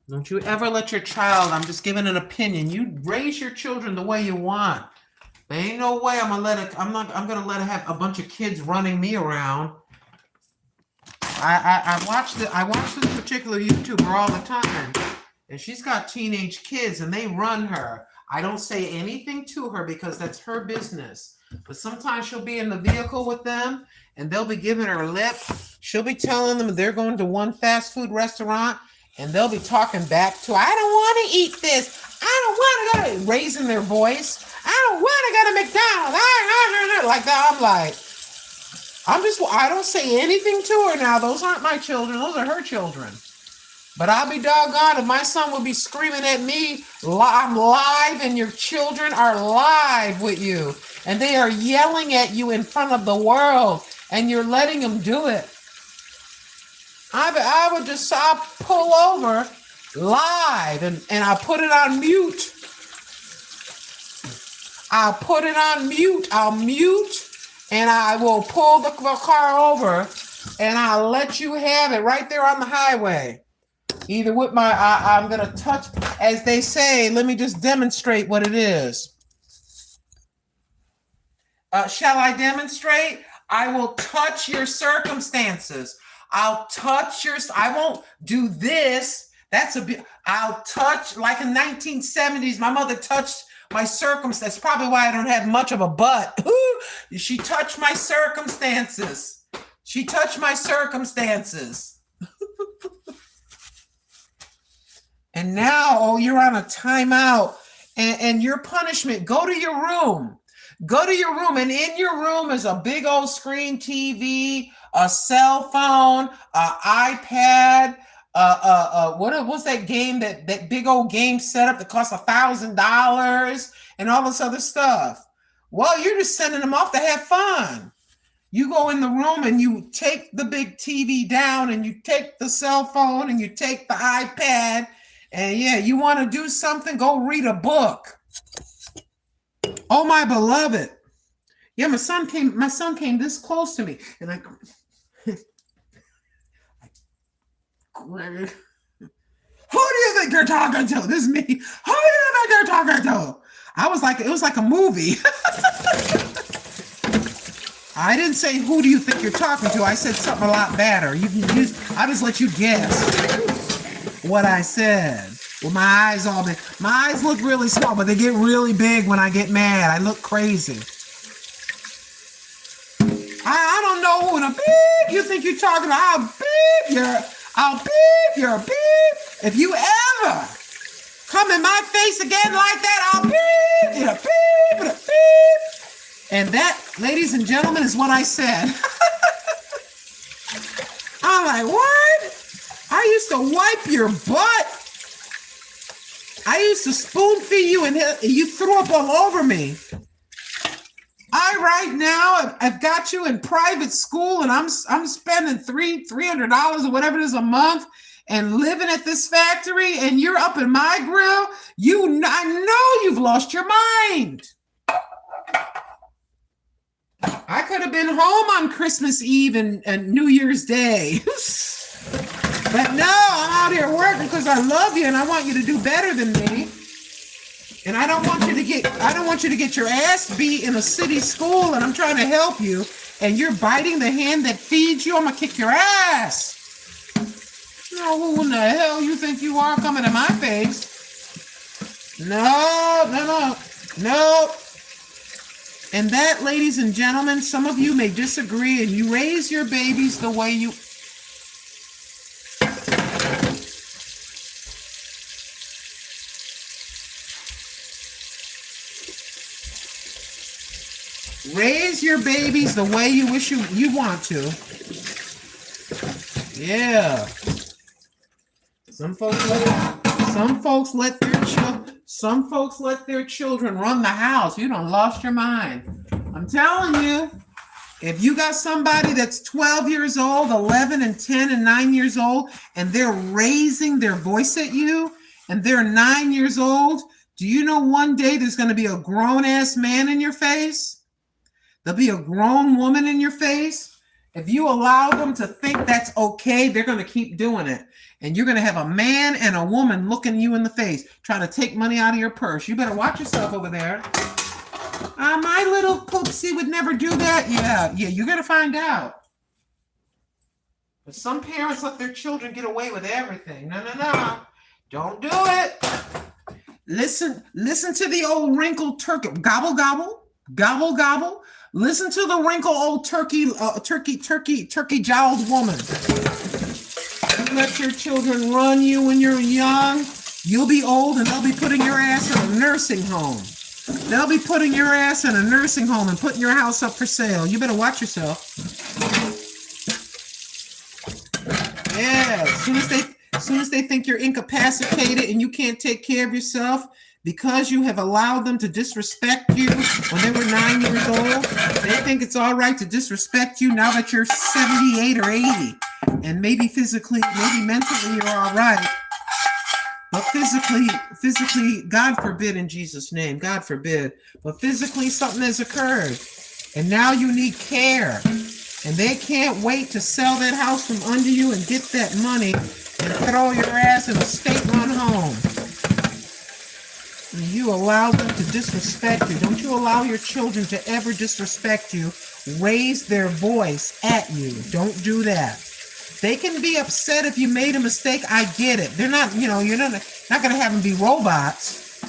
Don't you ever let your child, I'm just giving an opinion. You raise your children the way you want. There ain't no way I'm gonna let have a bunch of kids running me around. I watch this particular YouTuber all the time, and she's got teenage kids, and they run her. I don't say anything to her because that's her business. But sometimes she'll be in the vehicle with them, and they'll be giving her lip. She'll be telling them they're going to one fast food restaurant, and they'll be talking back to her. I don't want to eat this. I don't want to go, raising their voice. I don't want to go to McDonald's. Like that. I'm like, I don't say anything to her now. Those aren't my children. Those are her children. But I'll be doggone if my son would be screaming at me, I'm live and your children are live with you. And they are yelling at you in front of the world and you're letting them do it. I'll pull over live and I'll put it on mute. I'll mute and I will pull the car over and I'll let you have it right there on the highway. Either with I'm going to touch, as they say, let me just demonstrate what it is. Shall I demonstrate? I will touch your circumstances. I won't do this. I'll touch, like in 1970s, my mother touched my circumstance. That's probably why I don't have much of a butt. She touched my circumstances. And now, you're on a timeout. And your punishment, go to your room. And in your room is a big old screen TV, a cell phone, an iPad, what's that game, that big old game setup that costs $1,000 and all this other stuff. Well, you're just sending them off to have fun. You go in the room and you take the big TV down and you take the cell phone and you take the iPad and you want to do something, go read a book. Oh, my beloved. Yeah, my son came this close to me and I who do you think you're talking to? This is me. Who do you think you're talking to? It was like a movie. I didn't say, who do you think you're talking to? I said something a lot better. I just let you guess what I said. Well, my eyes look really small, but they get really big when I get mad. I look crazy. I don't know who the beep you think you're talking to. I'll beep your beep. If you ever come in my face again like that, I'll beep you beep. And that, ladies and gentlemen, is what I said. I'm like, what? I used to wipe your butt. I used to spoon feed you and you threw up all over me. Right now, I've got you in private school and I'm spending $300 or whatever it is a month and living at this factory and you're up in my grill. I know you've lost your mind. I could have been home on Christmas Eve and New Year's Day. But no, I'm out here working because I love you and I want you to do better than me. And I don't want you to get your ass beat in a city school and I'm trying to help you and you're biting the hand that feeds you. I'm going to kick your ass. Who in the hell you think you are coming in my face? No. And that, ladies and gentlemen, some of you may disagree and you raise your babies the way you... Raise your babies the way you wish you want to. Yeah. Some folks let their children run the house. You done lost your mind. I'm telling you, if you got somebody that's 12 years old, 11 and 10 and 9 years old, and they're raising their voice at you, and they're 9 years old, do you know one day there's going to be a grown-ass man in your face? There'll be a grown woman in your face. If you allow them to think that's okay, they're going to keep doing it. And you're going to have a man and a woman looking you in the face, trying to take money out of your purse. You better watch yourself over there. My little poopsie would never do that. Yeah, you're going to find out. But some parents let their children get away with everything. No, no, no. Don't do it. Listen to the old wrinkled turkey. Gobble, gobble, gobble, gobble. Listen to the wrinkled old turkey jowled woman. You let your children run you when you're young. You'll be old and they'll be putting your ass in a nursing home. They'll be putting your ass in a nursing home and putting your house up for sale. You better watch yourself. Yeah, as soon as they think you're incapacitated and you can't take care of yourself because you have allowed them to disrespect you when they were 9 years old, they think it's all right to disrespect you now that you're 78 or 80. And maybe physically, maybe mentally you're all right. But physically, God forbid in Jesus' name, God forbid. But physically something has occurred. And now you need care. And they can't wait to sell that house from under you and get that money and throw your ass in a state-run home. And you allow them to disrespect you. Don't you allow your children to ever disrespect you, raise their voice at you. Don't do that. They can be upset if you made a mistake. I get it. They're not, you're not going to have them be robots.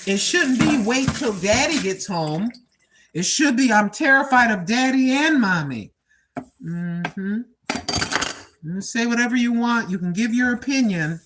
It shouldn't be wait till daddy gets home. It should be I'm terrified of daddy and mommy. You say whatever you want. You can give your opinion.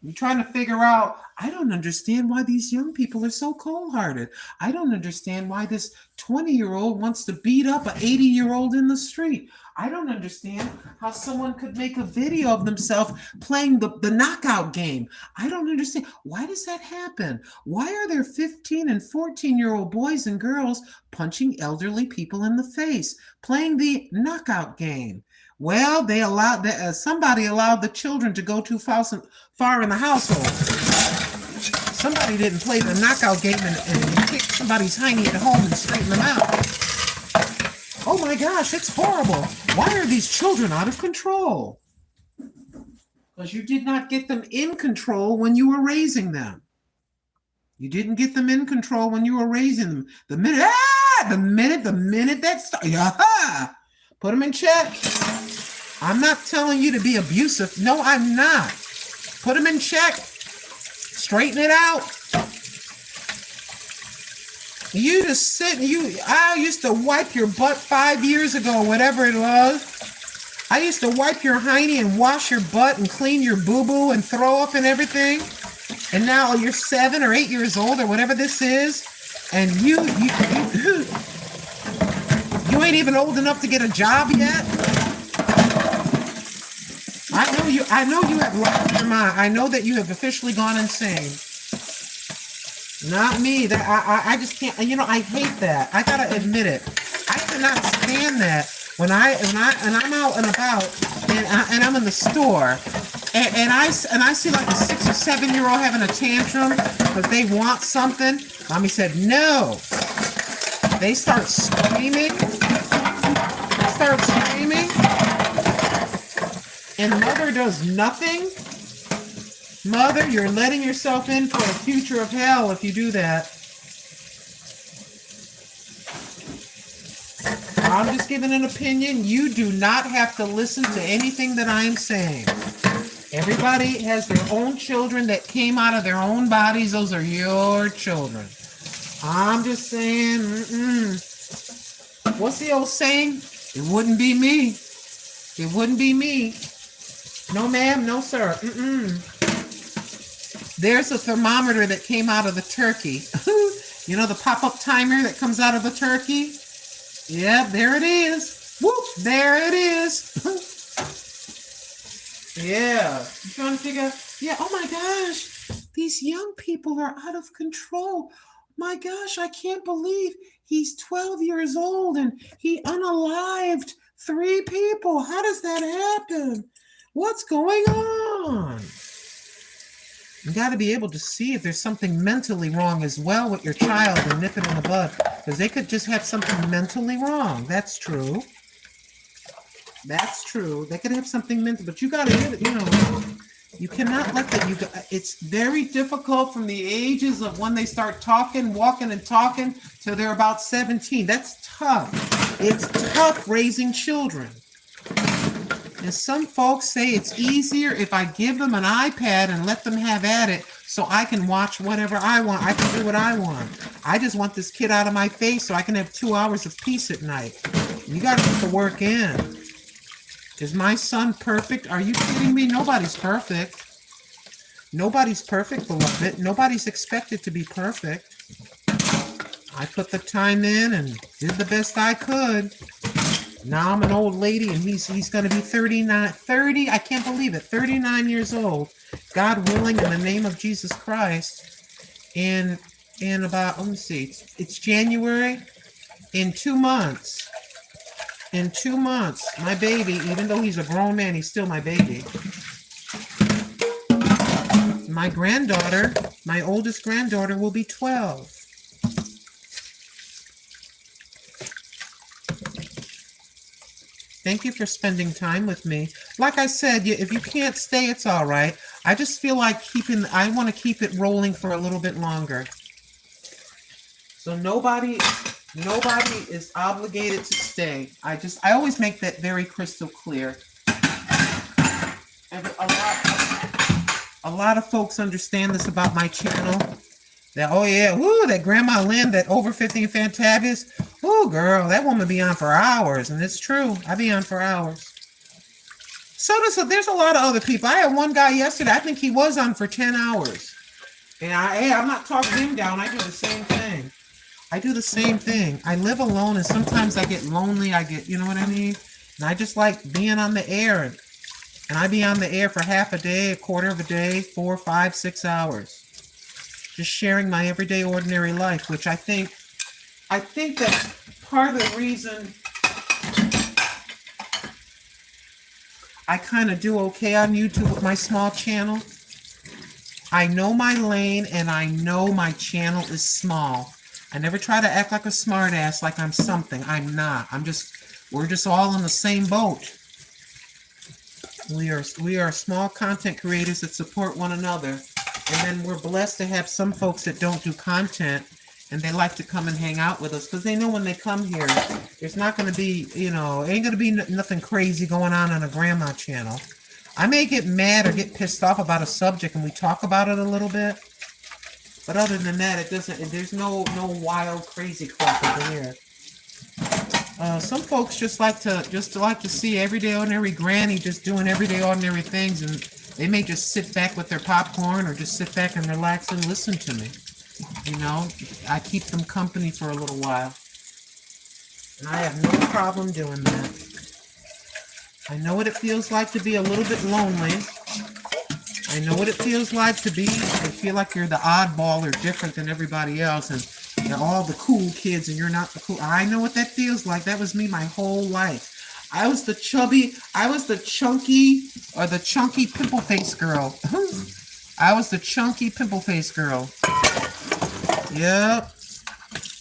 You're trying to figure out, I don't understand why these young people are so cold-hearted. I don't understand why this 20-year-old wants to beat up an 80-year-old in the street. I don't understand how someone could make a video of themselves playing the knockout game. I don't understand. Why does that happen? Why are there 15 and 14-year-old boys and girls punching elderly people in the face, playing the knockout game? Well, somebody allowed the children to go too far in the household. Somebody didn't play the knockout game and kick somebody's hiney at home and straighten them out. Oh my gosh, it's horrible. Why are these children out of control? Because you did not get them in control when you were raising them. You didn't get them in control when you were raising them. The minute that starts, put them in check. I'm not telling you to be abusive. No, I'm not. Put them in check. Straighten it out. You just sit, I used to wipe your butt 5 years ago, whatever it was. I used to wipe your hiney and wash your butt and clean your boo-boo and throw up and everything. And now you're 7 or 8 years old or whatever this is. And you ain't even old enough to get a job yet. I know you have lost your mind. I know that you have officially gone insane. Not me. I just can't. I hate that. I gotta admit it. I cannot stand that when I'm out and about and I'm in the store and I see like a 6 or 7 year old having a tantrum because they want something. Mommy said no. They start screaming. And mother does nothing. Mother, you're letting yourself in for a future of hell if you do that. I'm just giving an opinion. You do not have to listen to anything that I'm saying. Everybody has their own children that came out of their own bodies. Those are your children. I'm just saying, What's the old saying? It wouldn't be me. It wouldn't be me. No, ma'am. No, sir. There's a thermometer that came out of the turkey. The pop-up timer that comes out of the turkey? Yeah, there it is. Whoop, there it is. Yeah. I'm trying to figure out. Yeah, oh my gosh. These young people are out of control. My gosh, I can't believe he's 12 years old and he unalived 3 people. How does that happen? What's going on? You got to be able to see if there's something mentally wrong as well with your child and nip it in the bud, because they could just have something mentally wrong. That's true. That's true. They could have something mental, but you got to, You cannot let that. It's very difficult from the ages of when they start talking, walking, and talking till they're about 17. That's tough. It's tough raising children. And some folks say it's easier if I give them an iPad and let them have at it so I can watch whatever I want. I can do what I want. I just want this kid out of my face so I can have 2 hours of peace at night. You got to put the work in. Is my son perfect? Are you kidding me? Nobody's perfect. Nobody's perfect, beloved. Nobody's expected to be perfect. I put the time in and did the best I could. Now I'm an old lady and he's going to be 30, I can't believe it, 39 years old. God willing, in the name of Jesus Christ. In about, let me see, it's January. In 2 months. In 2 months, my baby, even though he's a grown man, he's still my baby. My granddaughter, my oldest granddaughter, will be 12. Thank you for spending time with me. Like I said, if you can't stay, it's all right. I just feel like I want to keep it rolling for a little bit longer. So nobody is obligated to stay. I always make that very crystal clear. And a lot of folks understand this about my channel. That, oh yeah, woo, that Grandma Lynn, that over 50 and fantabulous. Oh girl, that woman be on for hours. And it's true. I be on for hours. So there's a lot of other people. I had one guy yesterday, I think he was on for 10 hours. And I'm not talking him down. I do the same thing. I live alone and sometimes I get lonely. You know what I mean? And I just like being on the air. And I be on the air for half a day, a quarter of a day, 4, 5, 6 hours. Just sharing my everyday ordinary life, which I think that's part of the reason I kind of do okay on YouTube with my small channel. I know my lane and I know my channel is small. I never try to act like a smartass, like I'm something. I'm not. We're just all in the same boat. We are small content creators that support one another. And then we're blessed to have some folks that don't do content and they like to come and hang out with us because they know when they come here, there's not going to be, ain't going to be nothing crazy going on a grandma channel. I may get mad or get pissed off about a subject and we talk about it a little bit. But other than that, there's no wild, crazy crap over here. Some folks just like to see everyday ordinary granny just doing everyday ordinary things, and they may just sit back with their popcorn or just sit back and relax and listen to me. I keep them company for a little while. And I have no problem doing that. I know what it feels like to be a little bit lonely. I know what it feels like to feel like you're the oddball or different than everybody else, and they're all the cool kids and you're not the cool. I know what that feels like. That was me my whole life. I was the chunky pimple face girl. I was the chunky pimple face girl. Yep.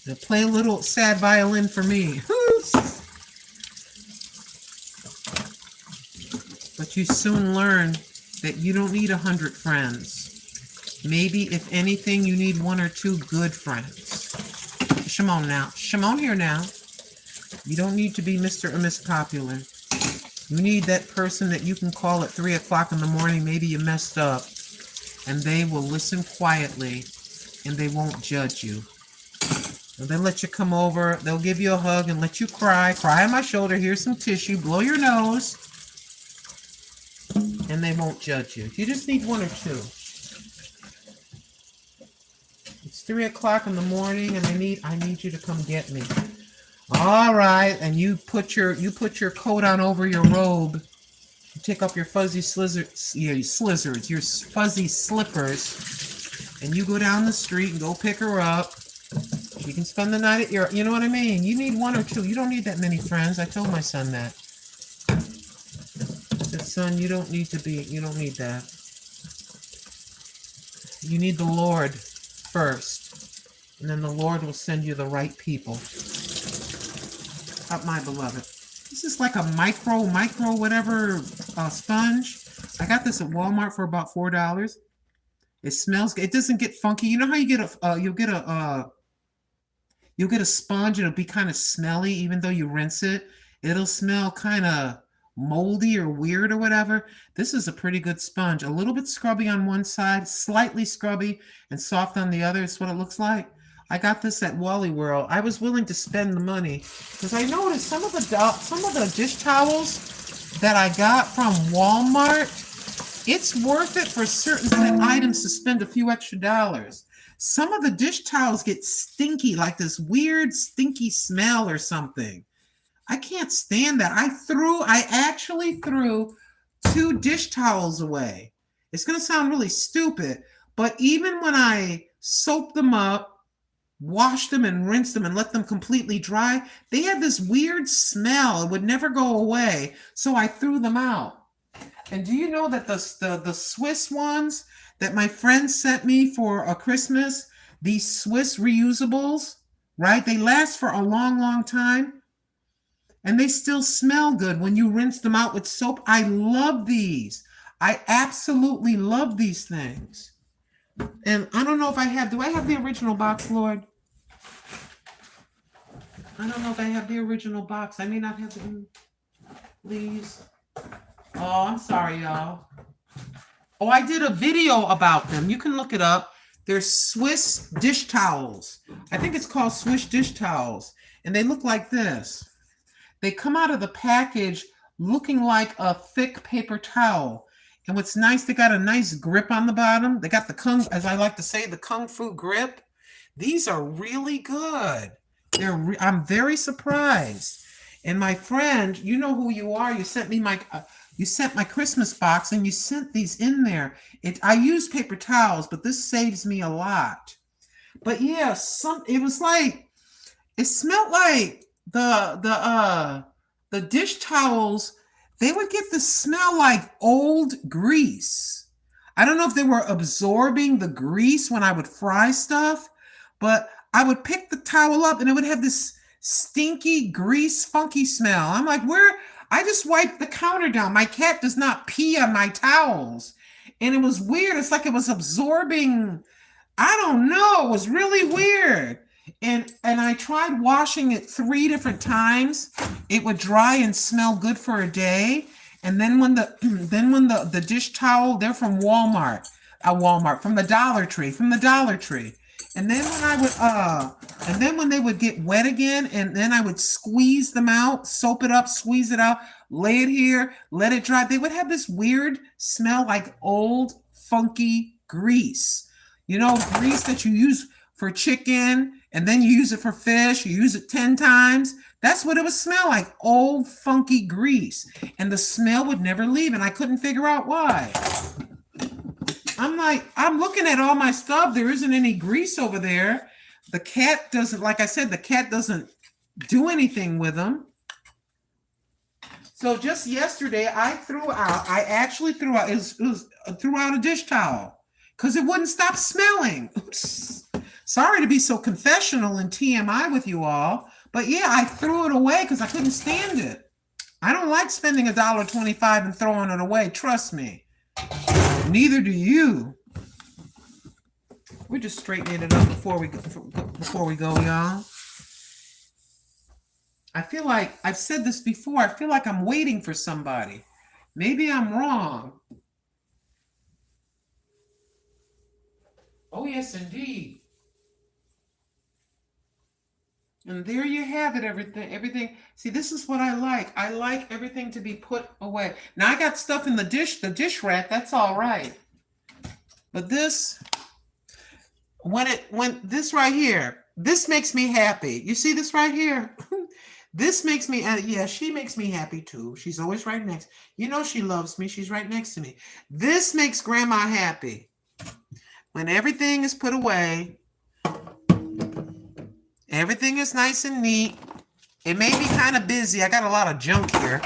Now play a little sad violin for me. But you soon learn that you don't need 100 friends. Maybe, if anything, you need 1 or 2 good friends. Shimon now. Shimon here now. You don't need to be Mr. or Miss Popular. You need that person that you can call at 3 o'clock in the morning. Maybe you messed up. And they will listen quietly. And they won't judge you. And they'll let you come over. They'll give you a hug and let you cry. Cry on my shoulder. Here's some tissue. Blow your nose. And they won't judge you. You just need 1 or 2. It's 3 o'clock in the morning, and I need you to come get me. All right, and you put your coat on over your robe. You take off your fuzzy your fuzzy slippers, and you go down the street and go pick her up. You can spend the night at your. You know what I mean? You need 1 or 2. You don't need that many friends. I told my son that. I said, son, you don't need that. You need the Lord first, and then the Lord will send you the right people. Up, my beloved. This is like a micro whatever sponge. I got this at Walmart for about $4. It smells good. It doesn't get funky. You know how you get you'll get a sponge and it'll be kind of smelly even though you rinse it. It'll smell kind of moldy or weird or whatever. This is a pretty good sponge. A little bit scrubby on one side, slightly scrubby and soft on the other. It's what it looks like. I got this at Wally World. I was willing to spend the money because I noticed some of the dish towels that I got from Walmart, it's worth it for certain items to spend a few extra dollars. Some of the dish towels get stinky, like this weird stinky smell or something. I can't stand that. I actually threw 2 dish towels away. It's going to sound really stupid, but even when I soaped them up, washed them and rinsed them and let them completely dry, they had this weird smell. It would never go away, so I threw them out. And do you know that the Swiss ones that my friend sent me for a Christmas, these Swiss reusables, right? They last for a long, long time. And they still smell good when you rinse them out with soap. I love these. I absolutely love these things. And I don't know if do I have the original box, Lord? I don't know if I have the original box. I may not have them. Please. Oh, I'm sorry, y'all. Oh, I did a video about them. You can look it up. They're Swiss dish towels. I think it's called Swiss dish towels. And they look like this. They come out of the package looking like a thick paper towel. And what's nice, they got a nice grip on the bottom. They got the as I like to say, the Kung Fu grip. These are really good. I'm very surprised. And my friend, you know who you are. You sent me you sent my Christmas box and you sent these in there. I use paper towels, but this saves me a lot. But yeah, it was like, it smelled like the dish towels. They would get the smell like old grease. I don't know if they were absorbing the grease when I would fry stuff, but I would pick the towel up and it would have this stinky grease, funky smell. I'm like, I just wiped the counter down. My cat does not pee on my towels. And it was weird. It's like it was absorbing, I don't know. It was really weird. And I tried washing it 3 different times. It would dry and smell good for a day. And then when the dish towel, they're from Walmart, from the Dollar Tree. And then when they would get wet again, and then I would squeeze them out, soap it up, squeeze it out, lay it here, let it dry. They would have this weird smell like old, funky grease. You know, grease that you use for chicken, and then you use it for fish. You use it 10 times. That's what it would smell like, old, funky grease. And the smell would never leave, and I couldn't figure out why. I'm looking at all my stuff. There isn't any grease over there. The cat doesn't, like I said, the cat doesn't do anything with them. So just yesterday, I threw out a dish towel because it wouldn't stop smelling. Sorry to be so confessional and TMI with you all, but yeah, I threw it away because I couldn't stand it. I don't like spending $1.25 and throwing it away. Trust me. Neither do you. We're just straightening it up before we go, y'all. I feel like I've said this before. I feel like I'm waiting for somebody. Maybe I'm wrong. Oh, yes, indeed. And there you have it, everything. See, this is what I like. I like everything to be put away. Now, I got stuff in the dish rack. That's all right. But this, when this right here, this makes me happy. You see this right here? This makes me, yeah, she makes me happy too. She's always right next. You know she loves me. She's right next to me. This makes Grandma happy. When everything is put away, everything is nice and neat. It may be kind of busy. I got a lot of junk here.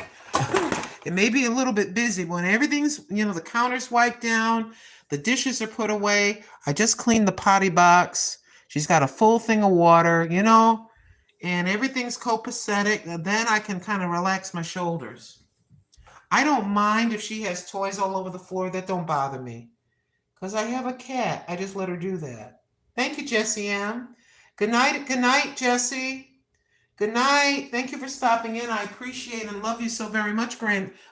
It may be a little bit busy. When everything's, the counter's wiped down, the dishes are put away. I just cleaned the potty box. She's got a full thing of water, and everything's copacetic. Then I can kind of relax my shoulders. I don't mind if she has toys all over the floor. That don't bother me. Because I have a cat. I just let her do that. Thank you, Jessie M. Good night, Jessie. Good night. Thank you for stopping in. I appreciate and love you so very much,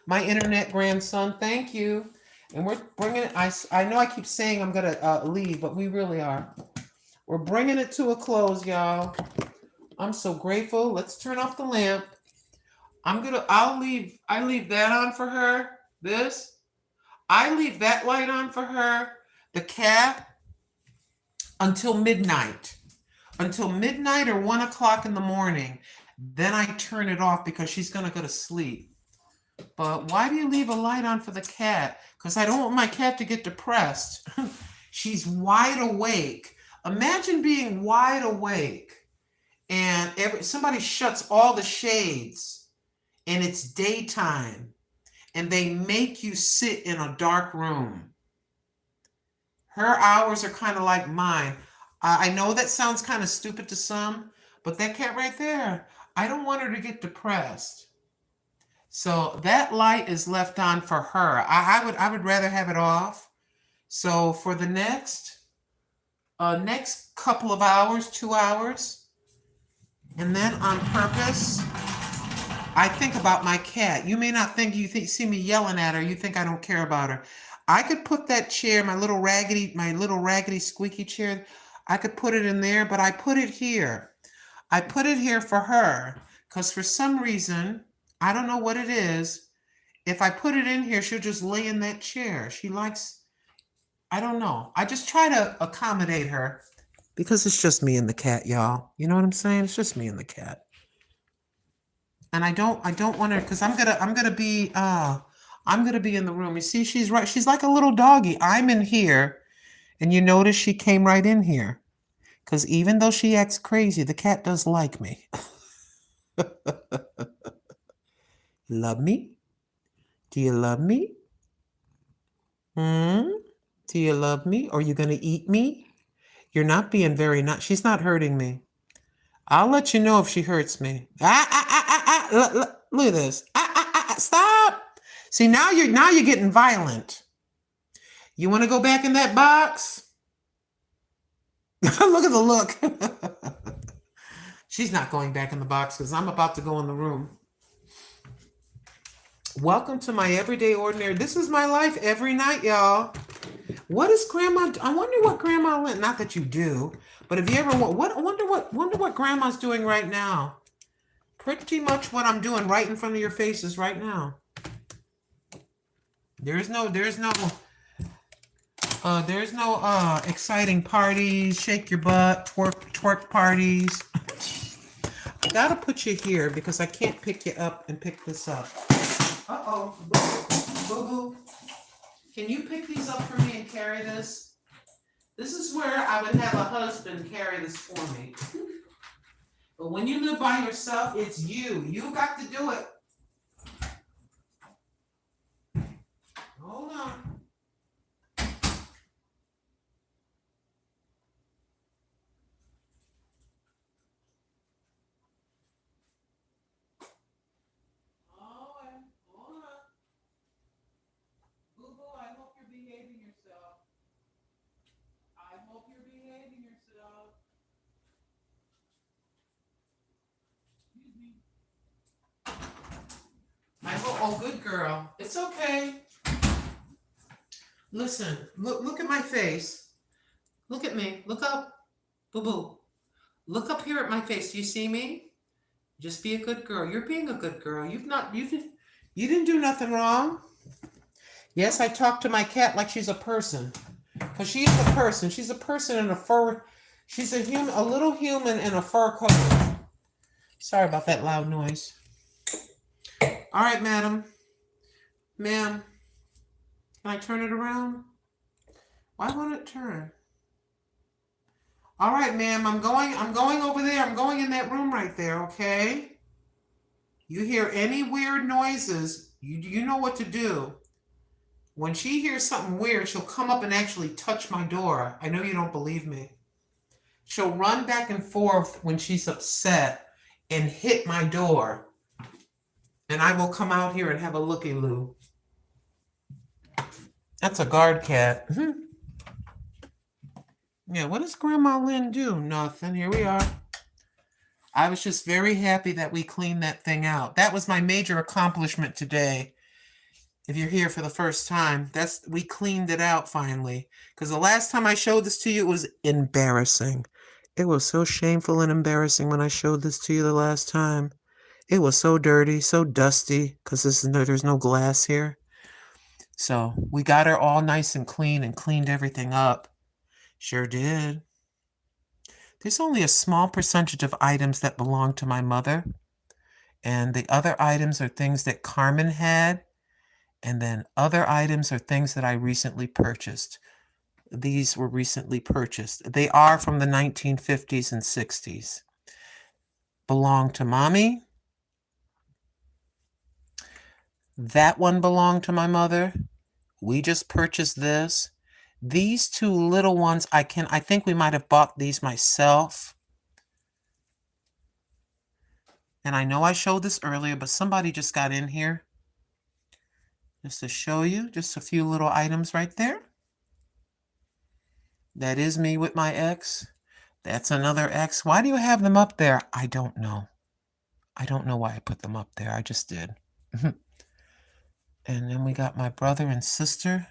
my internet grandson. Thank you. And we're bringing it. I know I keep saying I'm going to leave, but we really are. We're bringing it to a close, y'all. I'm so grateful. Let's turn off the lamp. I leave that on for her. This. I leave that light on for her, the cat, until midnight. Until midnight or 1 o'clock in the morning. Then I turn it off because she's going to go to sleep. But why do you leave a light on for the cat? Because I don't want my cat to get depressed. She's wide awake. Imagine being wide awake and somebody shuts all the shades and it's daytime and they make you sit in a dark room. Her hours are kind of like mine. I know that sounds kind of stupid to some, but that cat right there, I don't want her to get depressed. So that light is left on for her. I would rather have it off. So for the next couple of hours, 2 hours, and then on purpose, I think about my cat. You may not think see me yelling at her. You think I don't care about her. I could put that chair, my little raggedy squeaky chair, I could put it in there, but I put it here. I put it here for her because for some reason, I don't know what it is. If I put it in here, she'll just lay in that chair. She likes, I don't know. I just try to accommodate her because it's just me and the cat, y'all. You know what I'm saying? It's just me and the cat. And I don't want her because I'm gonna be in the room. You see, she's right. She's like a little doggy. I'm in here, and you notice she came right in here. Because even though she acts crazy, the cat does like me. Love me? Do you love me? Do you love me? Or are you going to eat me? You're not being very nice. She's not hurting me. I'll let you know if she hurts me. Look at this. Stop. See, now you're getting violent. You want to go back in that box? Look at the look. She's not going back in the box because I'm about to go in the room. Welcome to my everyday ordinary. This is my life every night, y'all. What is Grandma? I wonder what Grandma went. Not that you do, but if you ever wonder what Grandma's doing right now. Pretty much what I'm doing right in front of your faces right now. There's no exciting parties, shake your butt, twerk parties. I gotta put you here because I can't pick you up and pick this up. Uh-oh, boo-boo. Can you pick these up for me and carry this? This is where I would have a husband carry this for me. But when you live by yourself, it's you. You got to do it. Hold on. Oh, good girl. It's okay. Listen, look at my face. Look at me. Look up. Boo-boo. Look up here at my face. Do you see me? Just be a good girl. You're being a good girl. You didn't do nothing wrong. Yes, I talk to my cat like she's a person. Because she is a person. She's a person in a fur. She's a little human in a fur coat. Sorry about that loud noise. All right, madam. Ma'am. Can I turn it around? Why won't it turn? All right, ma'am. I'm going over there. I'm going in that room right there, okay? You hear any weird noises, you know what to do. When she hears something weird, she'll come up and actually touch my door. I know you don't believe me. She'll run back and forth when she's upset and hit my door. And I will come out here and have a looky-loo. That's a guard cat. Yeah, what does Grandma Lynn do? Nothing. Here we are. I was just very happy that we cleaned that thing out. That was my major accomplishment today. If you're here for the first time, we cleaned it out finally. Because the last time I showed this to you, it was embarrassing. It was so shameful and embarrassing when I showed this to you the last time. It was so dirty, so dusty, because there's no glass here. So we got her all nice and clean and cleaned everything up. Sure did. There's only a small percentage of items that belong to my mother. And the other items are things that Carmen had. And then other items are things that I recently purchased. These were recently purchased. They are from the 1950s and 60s. Belong to Mommy. That one belonged to my mother. We just purchased this. These two little ones, I think we might have bought these myself. And I know I showed this earlier, but somebody just got in here. Just to show you, just a few little items right there. That is me with my ex. That's another ex. Why do you have them up there? I don't know. I don't know why I put them up there. I just did. And then we got my brother and sister.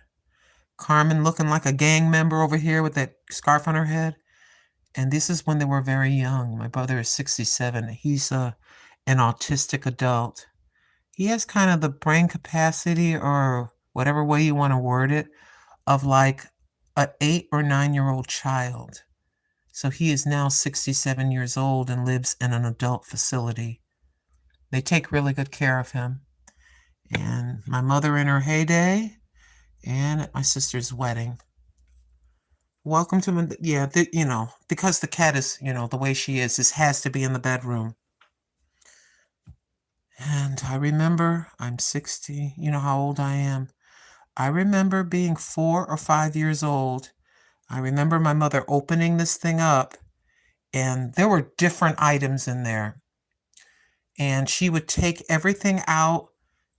Carmen looking like a gang member over here with that scarf on her head. And this is when they were very young. My brother is 67. He's an autistic adult. He has kind of the brain capacity, or whatever way you want to word it, of like an 8 or 9-year-old child. So he is now 67 years old and lives in an adult facility. They take really good care of him. And my mother in her heyday, and at my sister's wedding. Welcome to, yeah, because the cat is, the way she is, this has to be in the bedroom. And I remember, I'm 60, you know how old I am. I remember being 4 or 5 years old. I remember my mother opening this thing up, and there were different items in there. And she would take everything out,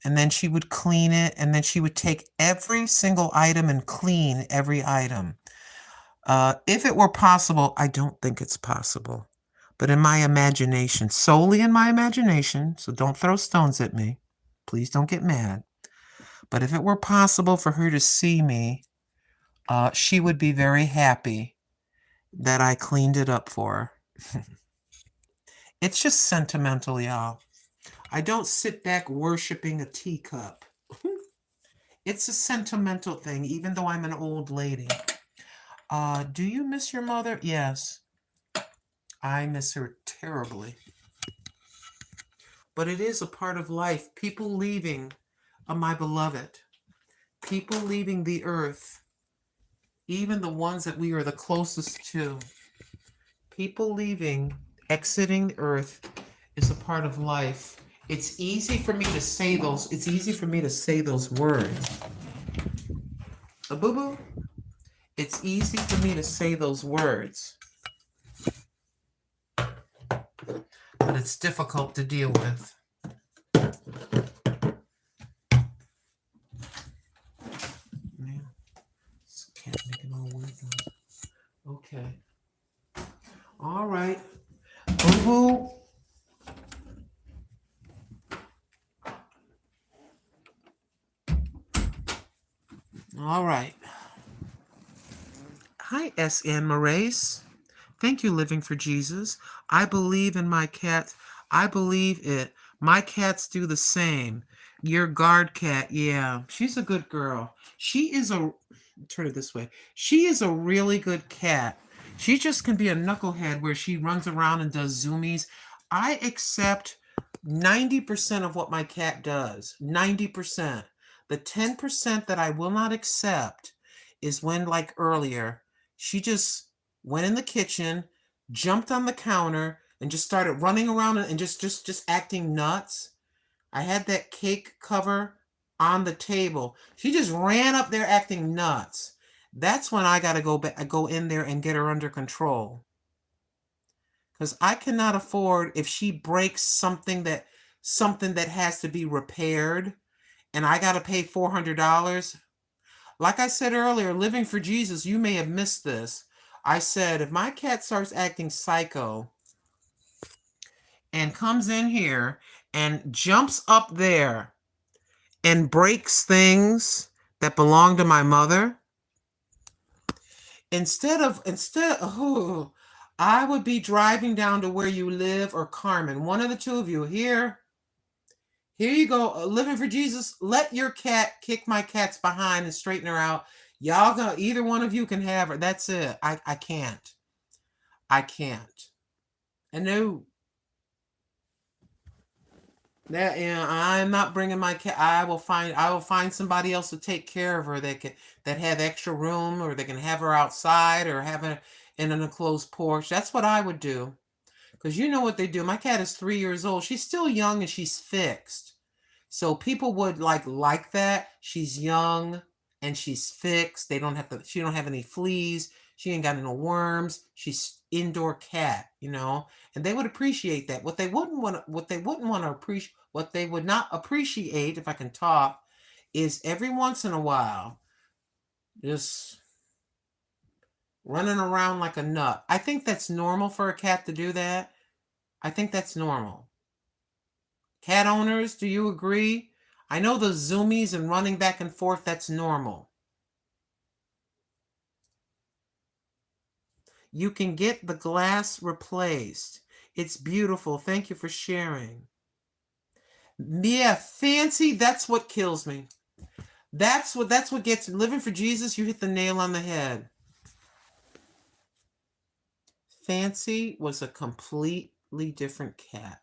and then she would clean it, and then she would take every single item and clean every item. If it were possible, I don't think it's possible. But in my imagination, solely in my imagination, so don't throw stones at me. Please don't get mad. But if it were possible for her to see me, she would be very happy that I cleaned it up for her. It's just sentimental, y'all. I don't sit back worshiping a teacup. It's a sentimental thing, even though I'm an old lady. Do you miss your mother? Yes. I miss her terribly. But it is a part of life. People leaving my beloved. People leaving the earth. Even the ones that we are the closest to. People leaving, exiting the earth is a part of life. It's easy for me to say those. It's easy for me to say those words. A boo-boo. It's easy for me to say those words. But it's difficult to deal with. Man, this cat making all weird noise. Okay. All right. Boo-boo. All right. Hi, S. Ann Moraes. Thank you, Living for Jesus. I believe in my cats. I believe it. My cats do the same. Your guard cat, yeah. She's a good girl. Turn it this way. She is a really good cat. She just can be a knucklehead where she runs around and does zoomies. I accept 90% of what my cat does. 90%. The 10% that I will not accept is when, like earlier, she just went in the kitchen, jumped on the counter, and just started running around and just acting nuts. I had that cake cover on the table. She just ran up there acting nuts. That's when I got to go in there and get her under control. Because I cannot afford, if she breaks something that something that has to be repaired and I got to pay $400. Like I said earlier, living for Jesus, you may have missed this. I said, if my cat starts acting psycho and comes in here and jumps up there and breaks things that belong to my mother, I would be driving down to where you live, or Carmen, one of the two of you. Here you go, living for Jesus. Let your cat kick my cat's behind and straighten her out. Y'all go, either one of you can have her. That's it. I can't. I can't. And no, I'm not bringing my cat. I will find somebody else to take care of her that have extra room, or they can have her outside, or have her in an enclosed porch. That's what I would do. Because you know what they do. My cat is 3 years old. She's still young and she's fixed. So people would like that. She's young and she's fixed. She don't have any fleas. She ain't got no worms. She's indoor cat, and they would appreciate that. What they would not appreciate, if I can talk, is every once in a while just running around like a nut. I think that's normal for a cat to do that. I think that's normal. Cat owners, do you agree? I know the zoomies and running back and forth, that's normal. You can get the glass replaced. It's beautiful. Thank you for sharing. Yeah, fancy, that's what kills me. That's what gets me. Living for Jesus, you hit the nail on the head. Fancy was a completely different cat.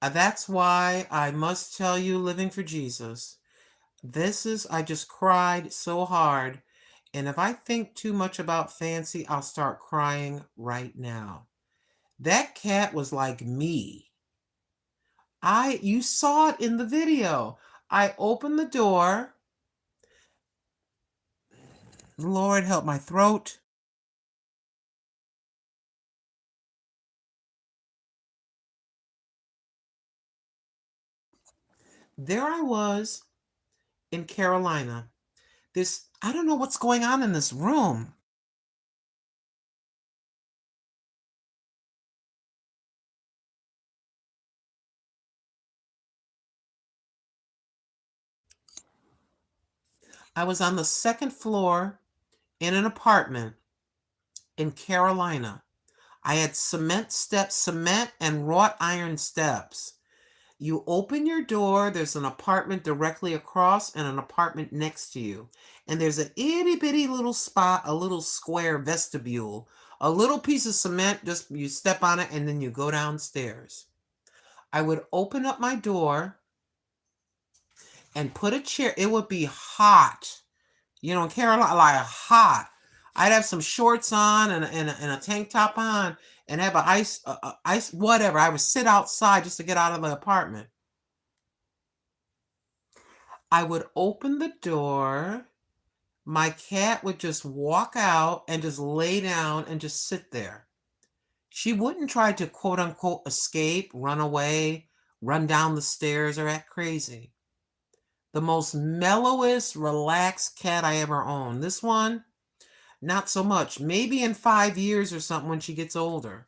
That's why I must tell you, living for Jesus, I just cried so hard. And if I think too much about Fancy, I'll start crying right now. That cat was like me. You saw it in the video. I opened the door. Lord help my throat. There I was in Carolina. I don't know what's going on in this room. I was on the second floor in an apartment in Carolina. I had cement and wrought iron steps. You open your door, there's an apartment directly across and an apartment next to you. And there's an itty bitty little spot, a little square vestibule, a little piece of cement, just you step on it and then you go downstairs. I would open up my door and put a chair. It would be hot. In Carolina, like hot. I'd have some shorts on and a tank top on and have an ice, whatever. I would sit outside just to get out of the apartment. I would open the door. My cat would just walk out and just lay down and just sit there. She wouldn't try to quote unquote escape, run away, run down the stairs, or act crazy. The most mellowest, relaxed cat I ever owned. This one, not so much. Maybe in 5 years or something when she gets older.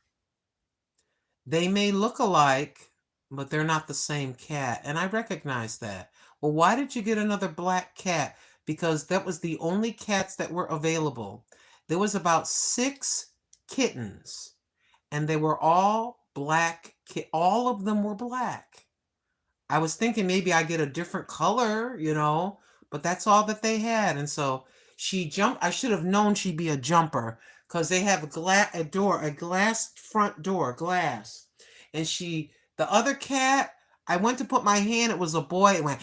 They may look alike, but they're not the same cat. And I recognize that. Well, why did you get another black cat? Because that was the only cats that were available. There was about 6 kittens, and they were all black. All of them were black. I was thinking maybe I get a different color, but that's all that they had. And so she jumped. I should have known she'd be a jumper because they have a glass front door, glass. And the other cat, I went to put my hand, it was a boy, it went,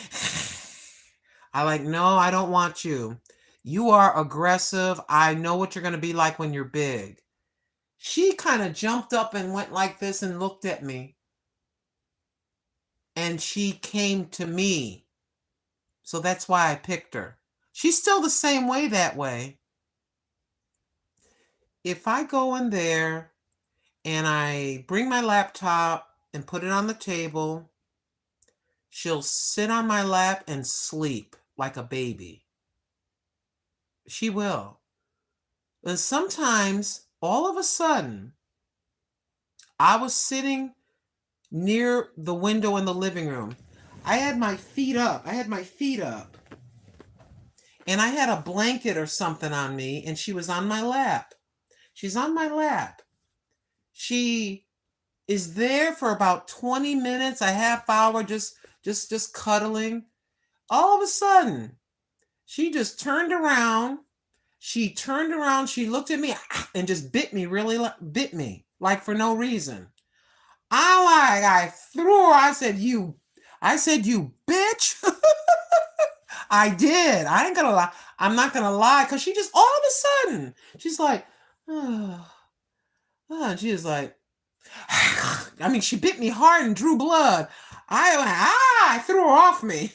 no, I don't want you. You are aggressive. I know what you're going to be like when you're big. She kind of jumped up and went like this and looked at me. And she came to me. So that's why I picked her. She's still the same way that way. If I go in there and I bring my laptop and put it on the table. She'll sit on my lap and sleep like a baby. She will. And sometimes, all of a sudden, I was sitting near the window in the living room. I had my feet up. And I had a blanket or something on me, and she was on my lap. She's on my lap. She is there for about 20 minutes, a half hour, just cuddling. All of a sudden, she just turned around. She looked at me and just bit me like for no reason. I threw her. I said, you bitch. I did. I ain't gonna lie. I'm not gonna lie, because she just all of a sudden, she's like, oh. And she was like, I mean, she bit me hard and drew blood. I threw her off me.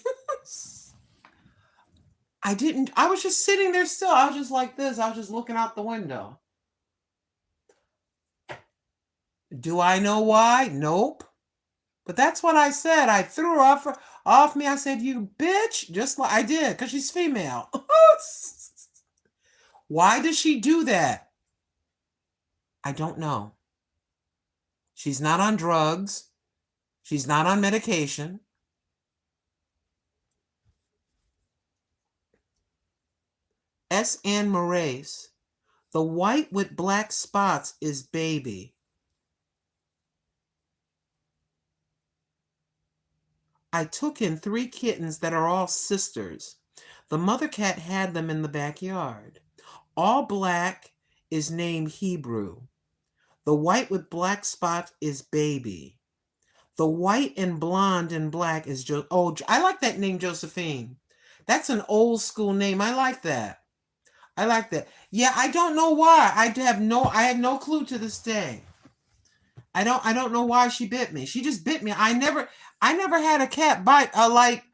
I was just sitting there still. I was just like this. I was just looking out the window. Do I know why? Nope. But that's what I said. I threw her off me. I said, you bitch. Just like I did, because she's female. Why does she do that? I don't know. She's not on drugs. She's not on medication. S. Ann Moraes. The white with black spots is baby. I took in 3 kittens that are all sisters. The mother cat had them in the backyard. All black is named Hebrew. The white with black spots is baby. The white and blonde and black is I like that name, Josephine. That's an old school name. I like that. Yeah, I don't know why. I have no clue to this day. I don't know why she bit me. She just bit me. I never had a cat bite. Like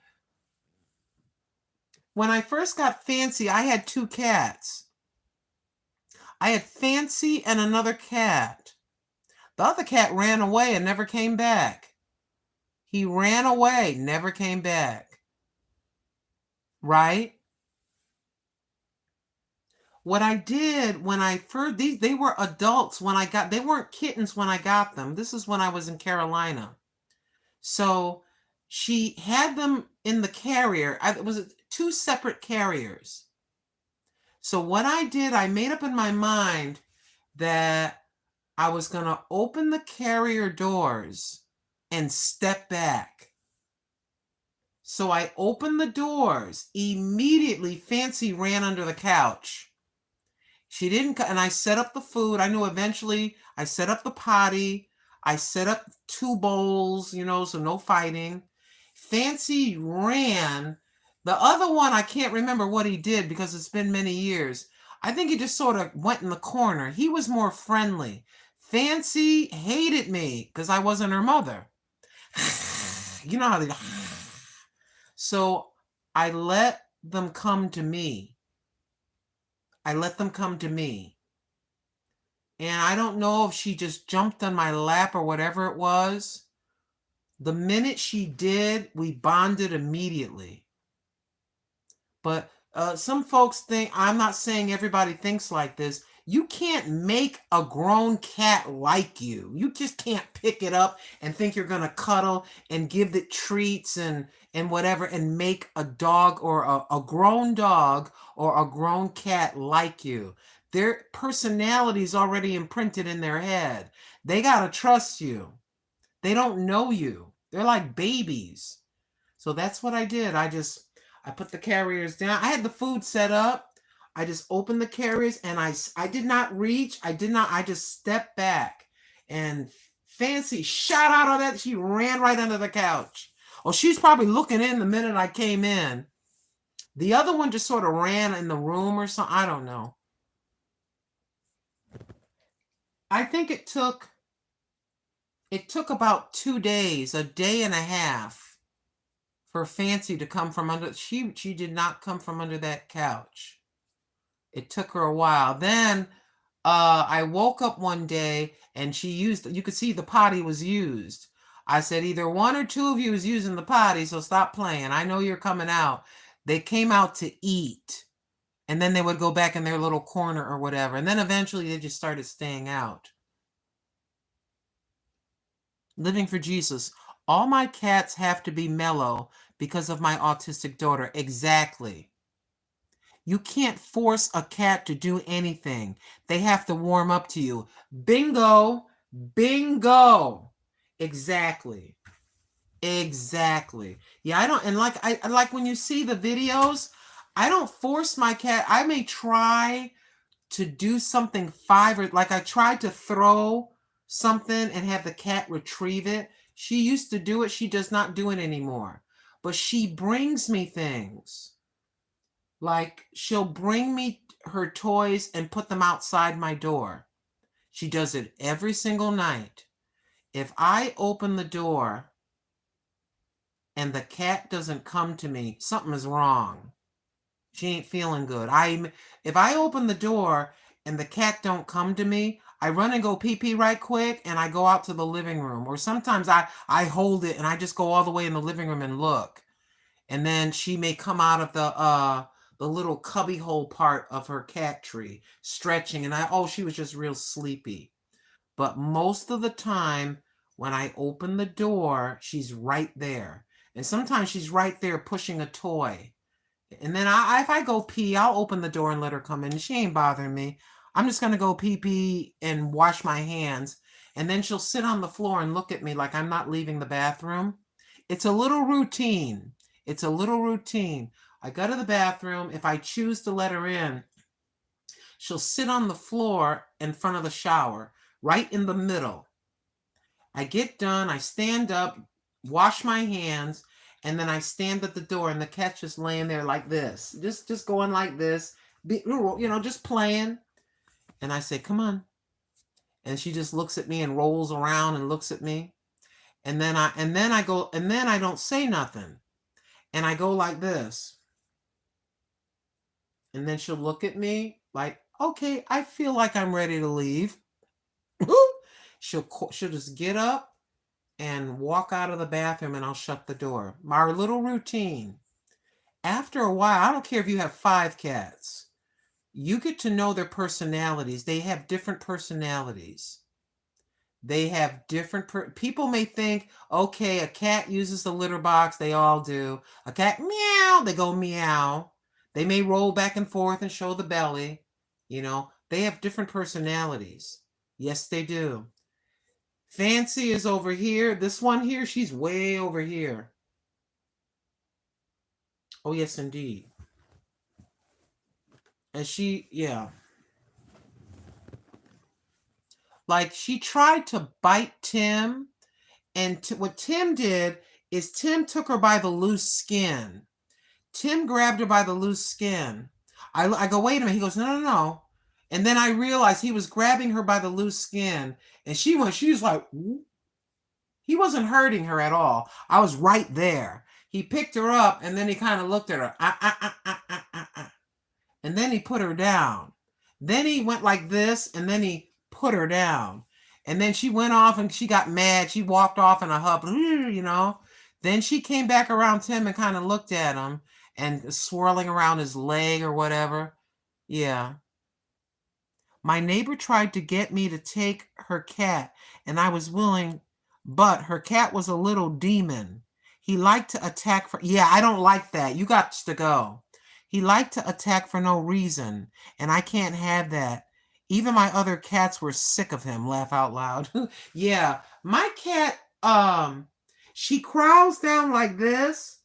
when I first got Fancy, I had 2 cats. I had Fancy and another cat. The other cat ran away and never came back. He ran away, never came back. Right? What I did when I first, they were adults when they weren't kittens when I got them. This is when I was in Carolina. So she had them in the carrier. It was 2 separate carriers. So what I did, I made up in my mind that I was going to open the carrier doors and step back. So I opened the doors. Immediately, Fancy ran under the couch. She didn't, and I set up the food. I knew eventually I set up the potty. I set up 2 bowls, so no fighting. Fancy ran. The other one, I can't remember what he did because it's been many years. I think he just sort of went in the corner. He was more friendly. Fancy hated me because I wasn't her mother. You know how they... So I let them come to me. And I don't know if she just jumped on my lap or whatever it was. The minute she did, we bonded immediately. But some folks think, I'm not saying everybody thinks like this. You can't make a grown cat like you. You just can't pick it up and think you're going to cuddle and give it treats and whatever and make a dog or a grown dog or a grown cat like you. Their personality is already imprinted in their head. They got to trust you. They don't know you. They're like babies. So that's what I did. I put the carriers down. I had the food set up. I just opened the carriers and I did not reach. I just stepped back. And Fancy shot out of that. She ran right under the couch. Oh, she's probably looking in the minute I came in. The other one just sort of ran in the room or something. I don't know. I think it took about 2 days, a day and a half, for Fancy to come from under. She did not come from under that couch. It took her a while. Then I woke up one day and you could see the potty was used. I said, either one or two of you is using the potty, so stop playing. I know you're coming out. They came out to eat, and then they would go back in their little corner or whatever. And then eventually they just started staying out. Living for Jesus. All my cats have to be mellow because of my autistic daughter. Exactly. You can't force a cat to do anything. They have to warm up to you. Bingo. Bingo. Exactly. Exactly. Yeah, I don't, and like I like when you see the videos, I don't force my cat. I may try to do something like I tried to throw something and have the cat retrieve it. She used to do it. She does not do it anymore. But she brings me things. Like she'll bring me her toys and put them outside my door. She does it every single night. If I open the door and the cat doesn't come to me, something is wrong. She ain't feeling good. If I open the door and the cat don't come to me, I run and go pee pee right quick and I go out to the living room. Or sometimes I hold it and I just go all the way in the living room and look. And then she may come out of the little cubby hole part of her cat tree, stretching, and she was just real sleepy. But most of the time when I open the door, she's right there. And sometimes she's right there pushing a toy. And then if I go pee, I'll open the door and let her come in. She ain't bothering me. I'm just going to go pee pee and wash my hands. And then she'll sit on the floor and look at me like I'm not leaving the bathroom. It's a little routine. It's a little routine. I go to the bathroom. If I choose to let her in, she'll sit on the floor in front of the shower, right in the middle. I get done. I stand up, wash my hands, and then I stand at the door, and the cat's just laying there like this, just going like this, just playing. And I say, "Come on," and she just looks at me and rolls around and looks at me, and then I go, and then I don't say nothing, and I go like this, and then she'll look at me like, "Okay, I feel like I'm ready to leave." She'll just get up and walk out of the bathroom, and I'll shut the door. My little routine. After a while, I don't care if you have 5 cats, you get to know their personalities. They have different personalities. They have different, people may think, okay, a cat uses the litter box. They all do. A cat, meow, they go meow. They may roll back and forth and show the belly. They have different personalities. Yes, they do. Fancy is over here. This one here, she's way over here. Oh, yes, indeed. And yeah. Like, she tried to bite Tim, and what Tim did is Tim took her by the loose skin. Tim grabbed her by the loose skin. I go, wait a minute. He goes, no, no, no. And then I realized he was grabbing her by the loose skin, and she was like, whoop. He wasn't hurting her at all. I was right there. He picked her up, and then he kind of looked at her. And then he put her down. Then he went like this, and then he put her down. And then she went off, and she got mad. She walked off in a huff, Then she came back around Tim and kind of looked at him and swirling around his leg or whatever. Yeah. My neighbor tried to get me to take her cat, and I was willing, but her cat was a little demon. He liked to attack yeah, I don't like that. You got to go. He liked to attack for no reason, and I can't have that. Even my other cats were sick of him. Laugh out loud. Yeah, my cat, she crawls down like this,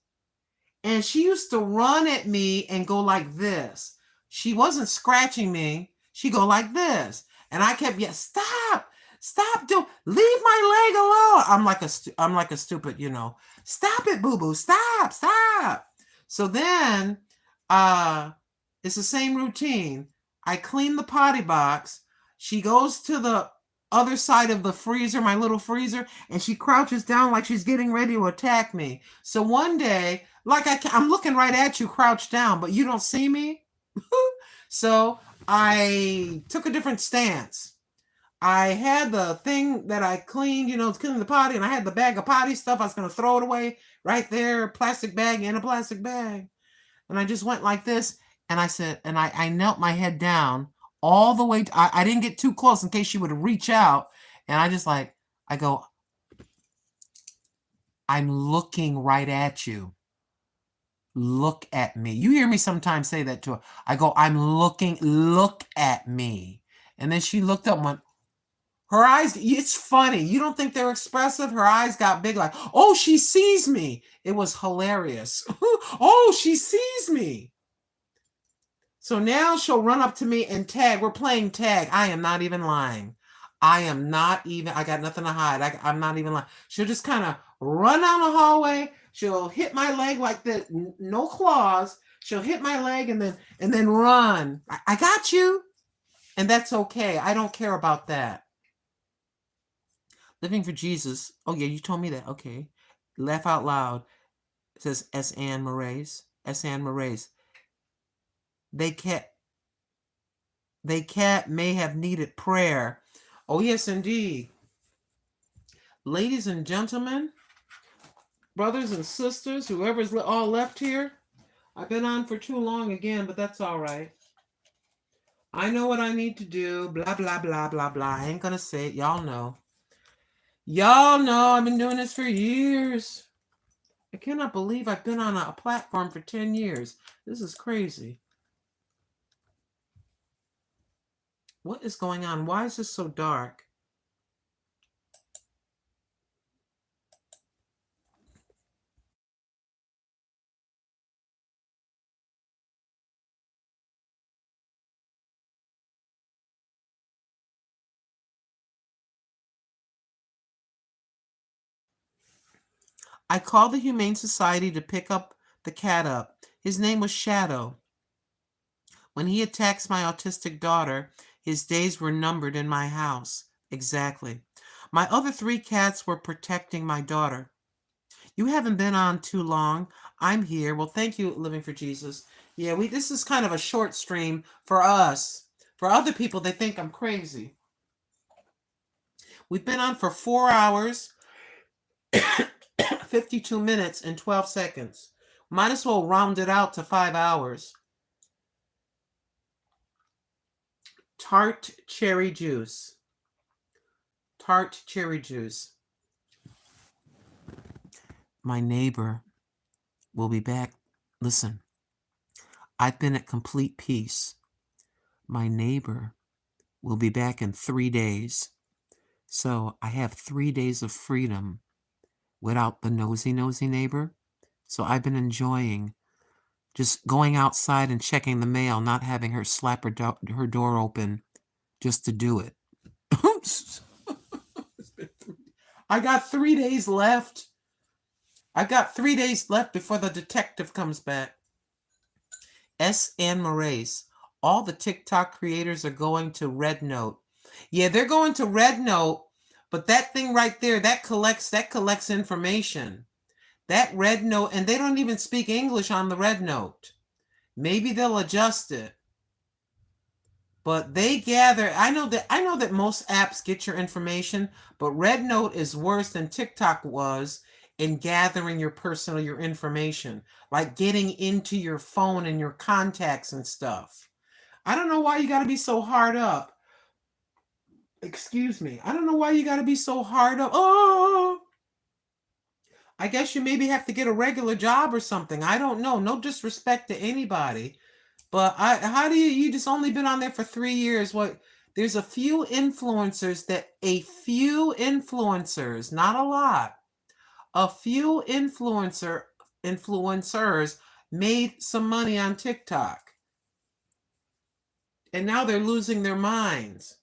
and she used to run at me and go like this. She wasn't scratching me. She go like this. And I kept, stop, leave my leg alone. I'm like a stupid, stop it, boo-boo, stop. So then, it's the same routine. I clean the potty box. She goes to the other side of the freezer, my little freezer, and she crouches down like she's getting ready to attack me. So one day, like I'm looking right at you, crouched down, but you don't see me. So I took a different stance. I had the thing that I cleaned, cleaning the potty, and I had the bag of potty stuff. I was going to throw it away right there, plastic bag in a plastic bag. And I just went like this, and I said, and I knelt my head down all the way. I didn't get too close in case she would reach out. And I go, I'm looking right at you. Look at me. You hear me sometimes say that to her. I go, look at me. And then she looked up and went, her eyes, it's funny. You don't think they're expressive? Her eyes got big like, oh, she sees me. It was hilarious. Oh, she sees me. So now she'll run up to me and tag. We're playing tag. I am not even lying. I got nothing to hide. I'm not even lying. She'll just kind of run down the hallway. She'll hit my leg like that. No claws. She'll hit my leg and then run. I got you. And that's okay. I don't care about that. Living for Jesus. Oh, yeah, you told me that. Okay. Laugh out loud. It says S. Ann Moraes. S. Ann Moraes. They may have needed prayer. Oh, yes, indeed. Ladies and gentlemen, brothers and sisters, whoever's all left here, I've been on for too long again, but that's all right. I know what I need to do, blah, blah, blah, blah, blah. I ain't going to say it. Y'all know. Y'all know I've been doing this for years. I cannot believe I've been on a platform for 10 years. This is crazy. What is going on? Why is this so dark? I called the Humane Society to pick the cat up. His name was Shadow. When he attacks my autistic daughter, his days were numbered in my house. Exactly. My other 3 cats were protecting my daughter. You haven't been on too long. I'm here. Well, thank you, Living for Jesus. Yeah, this is kind of a short stream for us. For other people, they think I'm crazy. We've been on for 4 hours, 52 minutes, and 12 seconds. Might as well round it out to 5 hours. Tart cherry juice. Tart cherry juice. My neighbor will be back. Listen, I've been at complete peace. My neighbor will be back in 3 days. So I have 3 days of freedom without the nosy neighbor. So I've been enjoying just going outside and checking the mail, not having her slap her door open just to do it. I got 3 days left. I've got 3 days left before the detective comes back. S. Ann Moraes. All the TikTok creators are going to Red Note. Yeah, they're going to Red Note, but that thing right there, that collects information. That Red Note, and they don't even speak English on the Red Note. Maybe they'll adjust it. But they gather, I know that most apps get your information, but Red Note is worse than TikTok was in gathering your information, like getting into your phone and your contacts and stuff. I don't know why you got to be so hard up. Excuse me. I don't know why you got to be so hard up. Oh, I guess you maybe have to get a regular job or something. I don't know. No disrespect to anybody. But how do you just only been on there for 3 years? There's a few influencers, not a lot. A few influencers made some money on TikTok. And now they're losing their minds.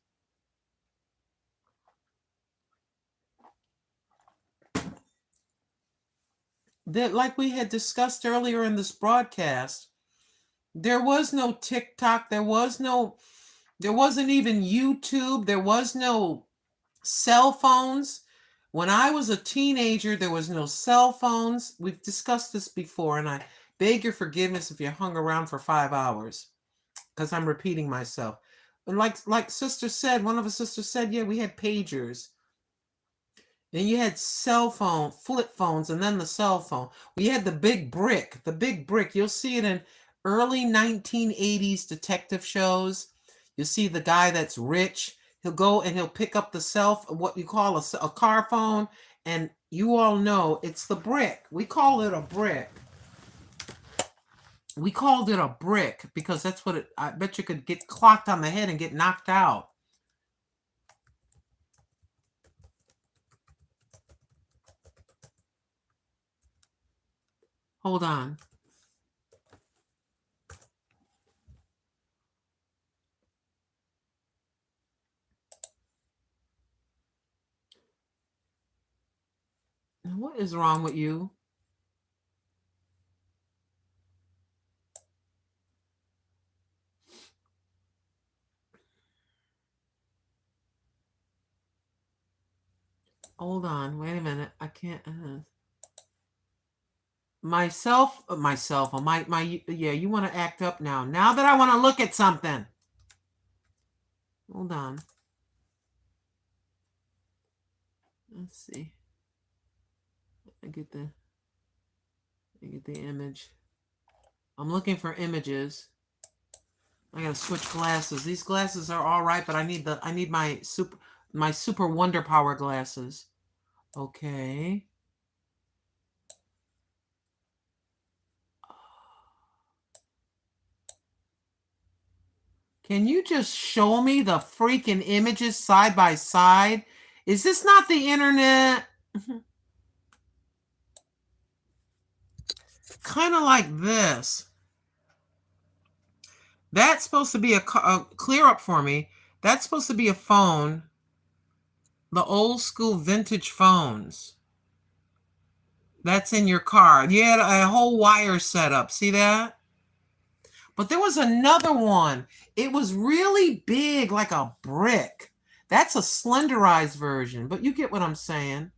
That, like we had discussed earlier in this broadcast, there was no TikTok, there wasn't even YouTube, there was no cell phones. When I was a teenager, there was no cell phones. We've discussed this before, and I beg your forgiveness if you hung around for 5 hours, because I'm repeating myself. like sister said, one of the sisters said, yeah, we had pagers. Then you had cell phone, flip phones, and then the cell phone. We had the big brick. The big brick. You'll see it in early 1980s detective shows. You'll see the guy that's rich. He'll go and he'll pick up the what you call a car phone, and you all know it's the brick. We call it a brick. We called it a brick because that's what I bet you could get clocked on the head and get knocked out. Hold on. What is wrong with you? Hold on. Wait a minute. I can't. My cell phone. Yeah, you want to act up now. Now that I want to look at something. Hold on. Let's see. I get the image. I'm looking for images. I gotta switch glasses. These glasses are all right, but I need my super wonder power glasses. Okay. Can you just show me the freaking images side by side? Is this not the internet? Kind of like this. That's supposed to be a clear up for me. That's supposed to be a phone. The old school vintage phones. That's in your car. You had a whole wire setup. See that? But there was another one. It was really big, like a brick. That's a slenderized version, but you get what I'm saying.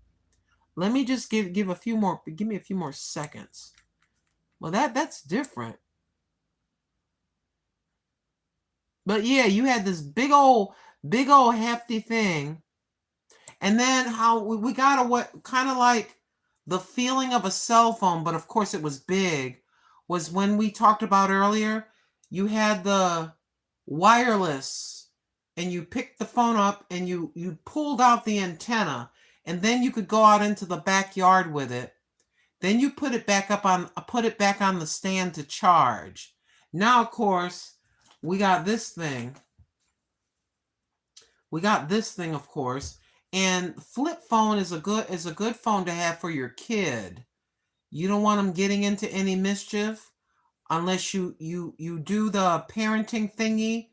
Let me just give me a few more seconds. Well, that's different. But yeah, you had this big old hefty thing. And then how we got a what kind of like the feeling of a cell phone, but of course it was big, was when we talked about earlier, you had the wireless and you picked the phone up and you pulled out the antenna and then you could go out into the backyard with it. Then you put it back on the stand to charge. Now, of course, we got this thing. Of course. And flip phone is a good phone to have for your kid. You don't want them getting into any mischief unless you do the parenting thingy.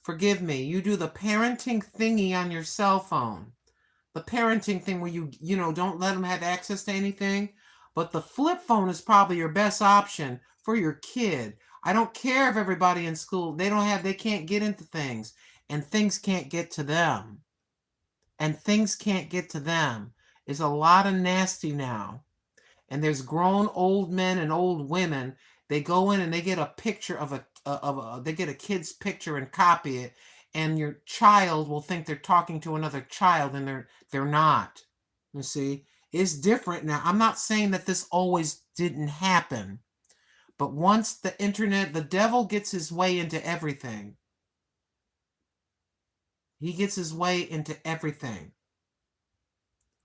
Forgive me. You do the parenting thingy on your cell phone. The parenting thing where you don't let them have access to anything. But the flip phone is probably your best option for your kid. I don't care if everybody in school, they can't get into things and things can't get to them. And things can't get to them. There's a lot of nasty now. And there's grown old men and old women. They go in and they get a picture they get a kid's picture and copy it. And your child will think they're talking to another child and they're not. You see, it's different now. I'm not saying that this always didn't happen. But once the internet, the devil gets his way into everything. He gets his way into everything.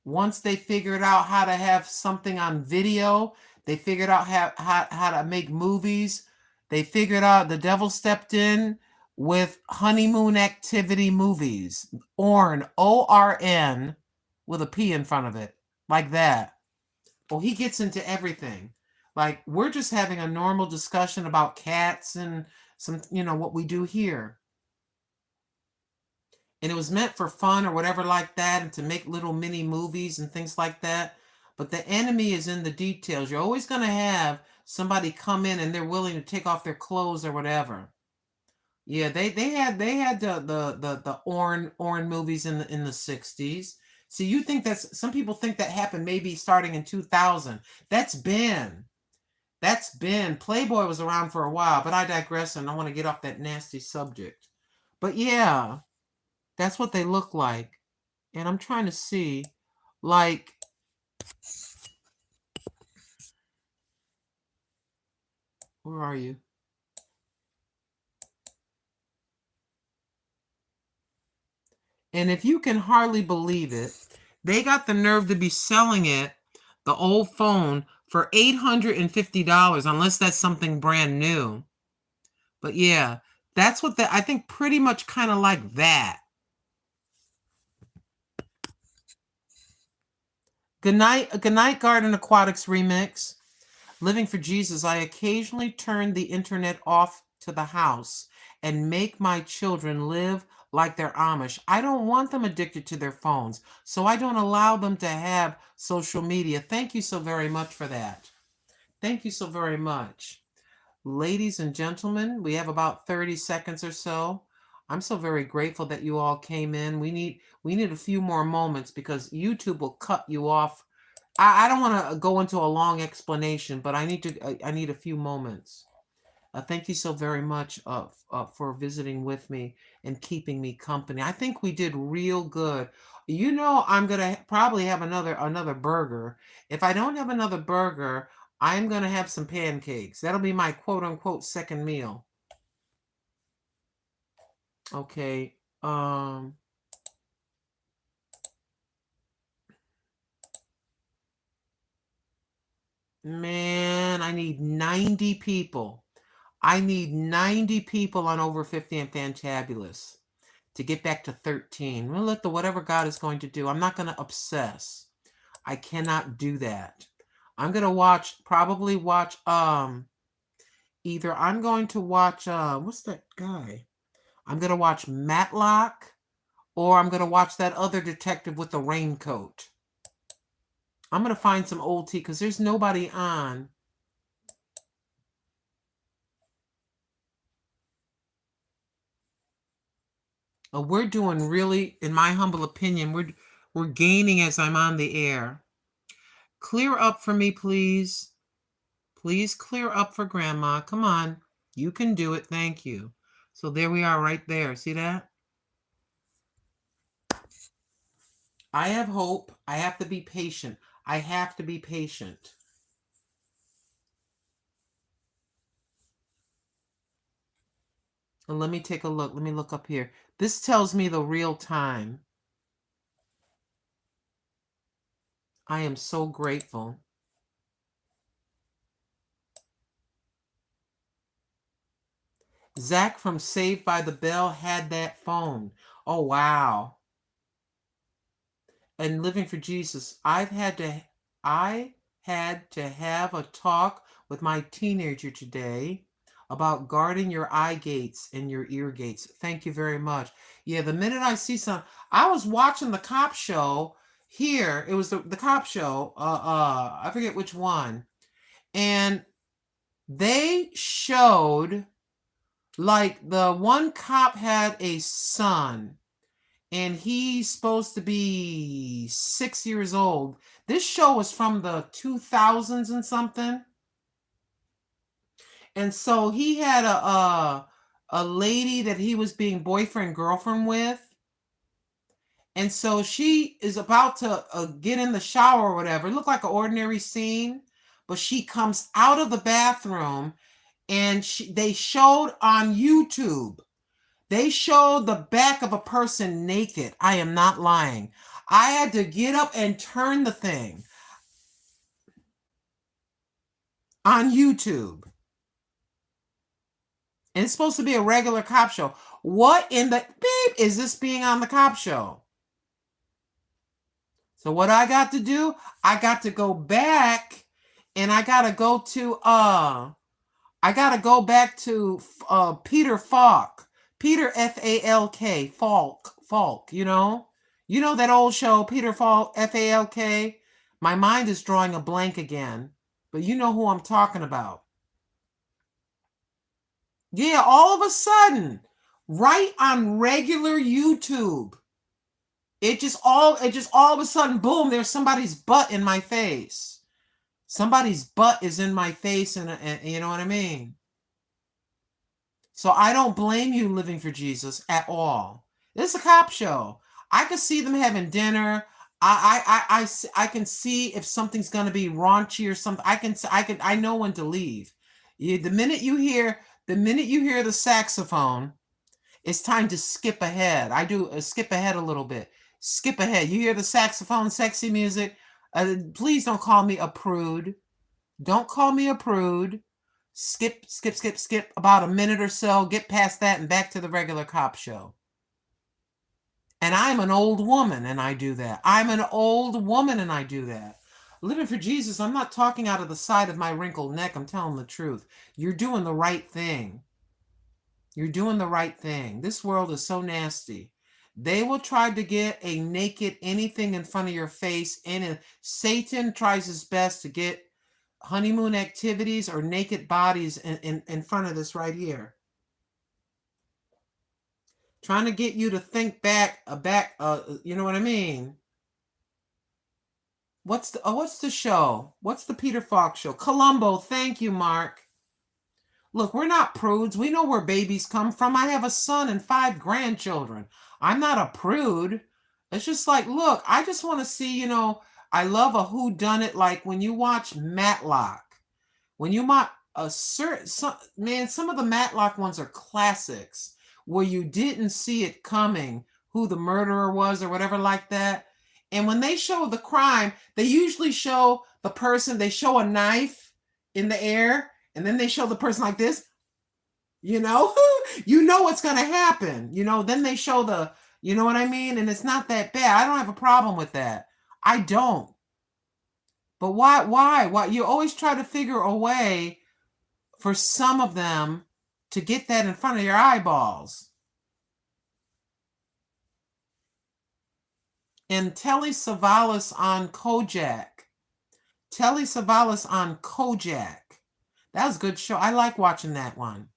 Once they figured out how to have something on video, they figured out how to make movies. They figured out the devil stepped in with honeymoon activity movies. ORN, ORN, with a P in front of it. Like that. Well, he gets into everything. Like, we're just having a normal discussion about cats and some, what we do here. And it was meant for fun or whatever like that, and to make little mini movies and things like that. But the enemy is in the details. You're always going to have somebody come in and they're willing to take off their clothes or whatever. Yeah, they had the ORN movies in the 60s. See, you think some people think that happened maybe starting in 2000. That's been Playboy was around for a while, but I digress and I want to get off that nasty subject. But yeah, that's what they look like. And I'm trying to see, like, where are you? And if you can hardly believe it, they got the nerve to be selling it, the old phone, for $850, unless that's something brand new. But yeah, that's what I think pretty much kind of like that. Good night, Garden Aquatics remix. Living for Jesus, I occasionally turn the internet off to the house and make my children live like they're Amish. I don't want them addicted to their phones, so I don't allow them to have social media. Thank you so very much for that. Thank you so very much. Ladies and gentlemen, we have about 30 seconds or so. I'm so very grateful that you all came in. We need a few more moments because YouTube will cut you off. I don't want to go into a long explanation, but I need a few moments. Thank you so very much for visiting with me and keeping me company. I think we did real good. You know, I'm gonna probably have another burger. If I don't have another burger, I'm gonna have some pancakes. That'll be my quote unquote second meal. Okay. Man, I need 90 people. I need 90 people on Over 50 and Fantabulous to get back to 13. We'll let whatever God is going to do. I'm not going to obsess. I cannot do that. I'm going to probably watch, either I'm going to watch, what's that guy? I'm going to watch Matlock, or I'm going to watch that other detective with the raincoat. I'm going to find some old tea because there's nobody on. We're doing really, in my humble opinion, we're gaining as I'm on the air. Clear up for me, please. Please clear up for Grandma. Come on. You can do it. Thank you. So there we are right there. See that? I have hope. I have to be patient. I have to be patient. And let me take a look. Let me look up here. This tells me the real time. I am so grateful. Zach from Saved by the Bell had that phone. Oh, wow. And Living for Jesus, I had to have a talk with my teenager today about guarding your eye gates and your ear gates. Thank you very much. Yeah, the minute I see I was watching the cop show here. It was the cop show. I forget which one. And they showed, like, the one cop had a son and he's supposed to be 6 years old. This show was from the 2000s and something. And so he had a lady that he was being boyfriend girlfriend with. And so she is about to get in the shower or whatever. It looked like an ordinary scene, but she comes out of the bathroom and they showed on YouTube. They showed the back of a person naked. I am not lying. I had to get up and turn the thing on YouTube. And it's supposed to be a regular cop show. What in the beep is this being on the cop show? So what I got to do, I got to go back and I got to go back to Peter Falk. Peter Falk. Falk, you know? You know that old show, Peter Falk, Falk? My mind is drawing a blank again, but you know who I'm talking about. Yeah, all of a sudden, right on regular YouTube, it just all of a sudden, boom, there's somebody's butt in my face. Somebody's butt is in my face, and you know what I mean? So I don't blame you living for Jesus at all. This is a cop show. I could see them having dinner. I can see if something's going to be raunchy or something. I know when to leave. The minute you hear the saxophone, it's time to skip ahead. I do skip ahead a little bit. Skip ahead. You hear the saxophone, sexy music. Please don't call me a prude. Don't call me a prude. Skip about a minute or so. Get past that and back to the regular cop show. And I'm an old woman and I do that. I'm an old woman and I do that. Living for Jesus, I'm not talking out of the side of my wrinkled neck. I'm telling the truth. You're doing the right thing. You're doing the right thing. This world is so nasty. They will try to get a naked anything in front of your face, and Satan tries his best to get honeymoon activities or naked bodies in front of this right here. Trying to get you to think back, you know what I mean? What's the show? What's the Peter Falk show? Columbo, thank you, Mark. Look, we're not prudes. We know where babies come from. I have a son and 5 grandchildren. I'm not a prude. It's just like, look, I just want to see, I love a whodunit, like when you watch Matlock. When you watch some of the Matlock ones are classics where you didn't see it coming, who the murderer was or whatever like that. And when they show the crime, they usually show the person, they show a knife in the air, and then they show the person like this, you know what's going to happen. Then they show the, you know what I mean? And it's not that bad. I don't have a problem with that. I don't. But why? You always try to figure a way for some of them to get that in front of your eyeballs. And Telly Savalas on Kojak. Telly Savalas on Kojak. That was a good show. I like watching that one.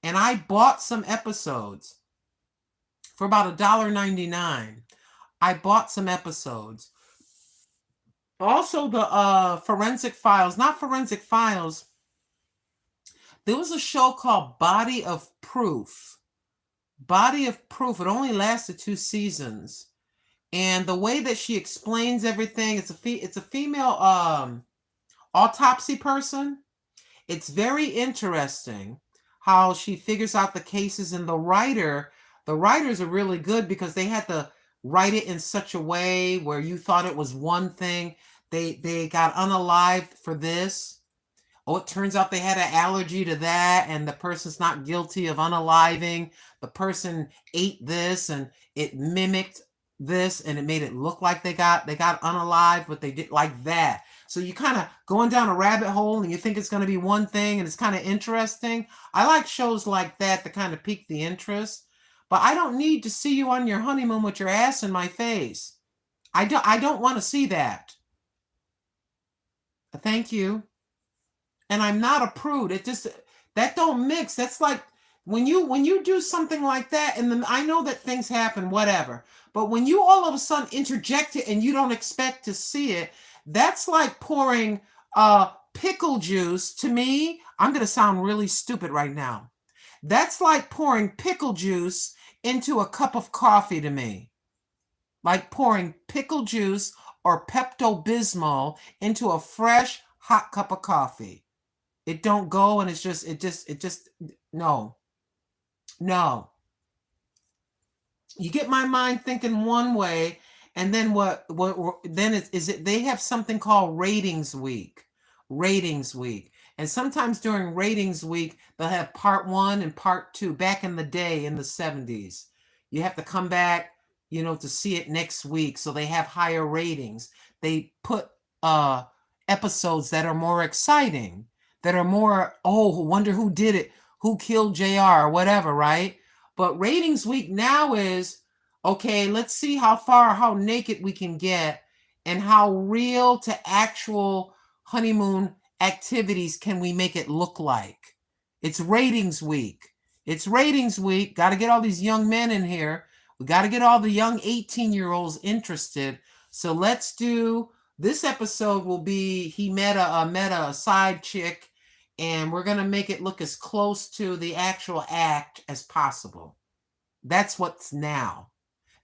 And I bought some episodes for about $1.99. I bought some episodes. Also, the Forensic Files. Not Forensic Files. There was a show called Body of Proof. Body of Proof. It only lasted 2 seasons. And the way that she explains everything, it's a female autopsy person. It's very interesting how she figures out the cases, and the writers are really good because they had to write it in such a way where you thought it was one thing. They got unalived for this. Oh, it turns out they had an allergy to that, and the person's not guilty of unaliving. The person ate this, and it mimicked this, and it made it look like they got unalived, but they did like that. So you kind of going down a rabbit hole and you think it's going to be one thing and it's kind of interesting. I like shows like that kind of pique the interest. But I don't need to see you on your honeymoon with your ass in my face. I don't want to see that. Thank you. And I'm not a prude. That don't mix. That's like when you do something like that, and then I know that things happen, whatever. But when you all of a sudden interject it and you don't expect to see it, that's like pouring pickle juice. To me, I'm going to sound really stupid right now. That's like pouring pickle juice into a cup of coffee to me. Like pouring pickle juice or Pepto-Bismol into a fresh, hot cup of coffee. It don't go, and it just, no. You get my mind thinking one way, and then they have something called ratings week. And sometimes during ratings week, they'll have part 1 and part 2. Back in the day, in the 70s, you have to come back, to see it next week. So they have higher ratings. They put episodes that are more exciting, that are more, wonder who did it, who killed JR, or whatever, right? But ratings week now is, okay, let's see how naked we can get, and how real to actual honeymoon activities can we make it look like. It's ratings week. Got to get all these young men in here. We got to get all the young 18-year-olds interested. So let's do, this episode will be, he met a side chick, and we're going to make it look as close to the actual act as possible. That's what's now.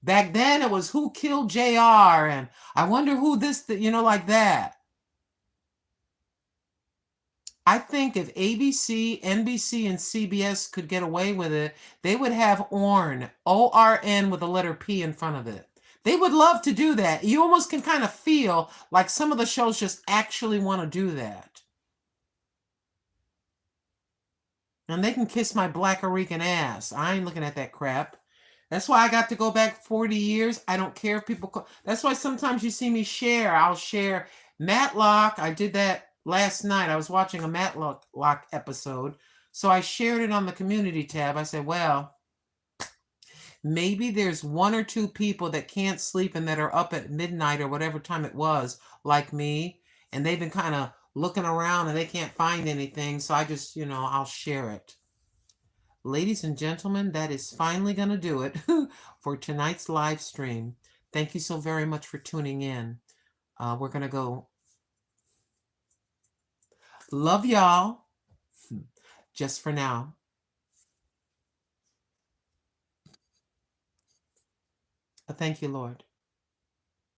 Back then, it was who killed JR, and I wonder who this, like that. I think if ABC, NBC, and CBS could get away with it, they would have ORN, ORN with a letter P in front of it. They would love to do that. You almost can kind of feel like some of the shows just actually want to do that. And they can kiss my Black Arican ass. I ain't looking at that crap. That's why I got to go back 40 years. I don't care if people call. That's why sometimes you see me share. I'll share Matlock. I did that last night. I was watching a Matlock episode. So I shared it on the community tab. I said, well, maybe there's one or two people that can't sleep and that are up at midnight or whatever time it was, like me. And they've been kind of looking around and they can't find anything. So I just, I'll share it. Ladies and gentlemen, that is finally going to do it for tonight's live stream. Thank you so very much for tuning in. We're going to go. Love y'all. Just for now. Thank you, Lord.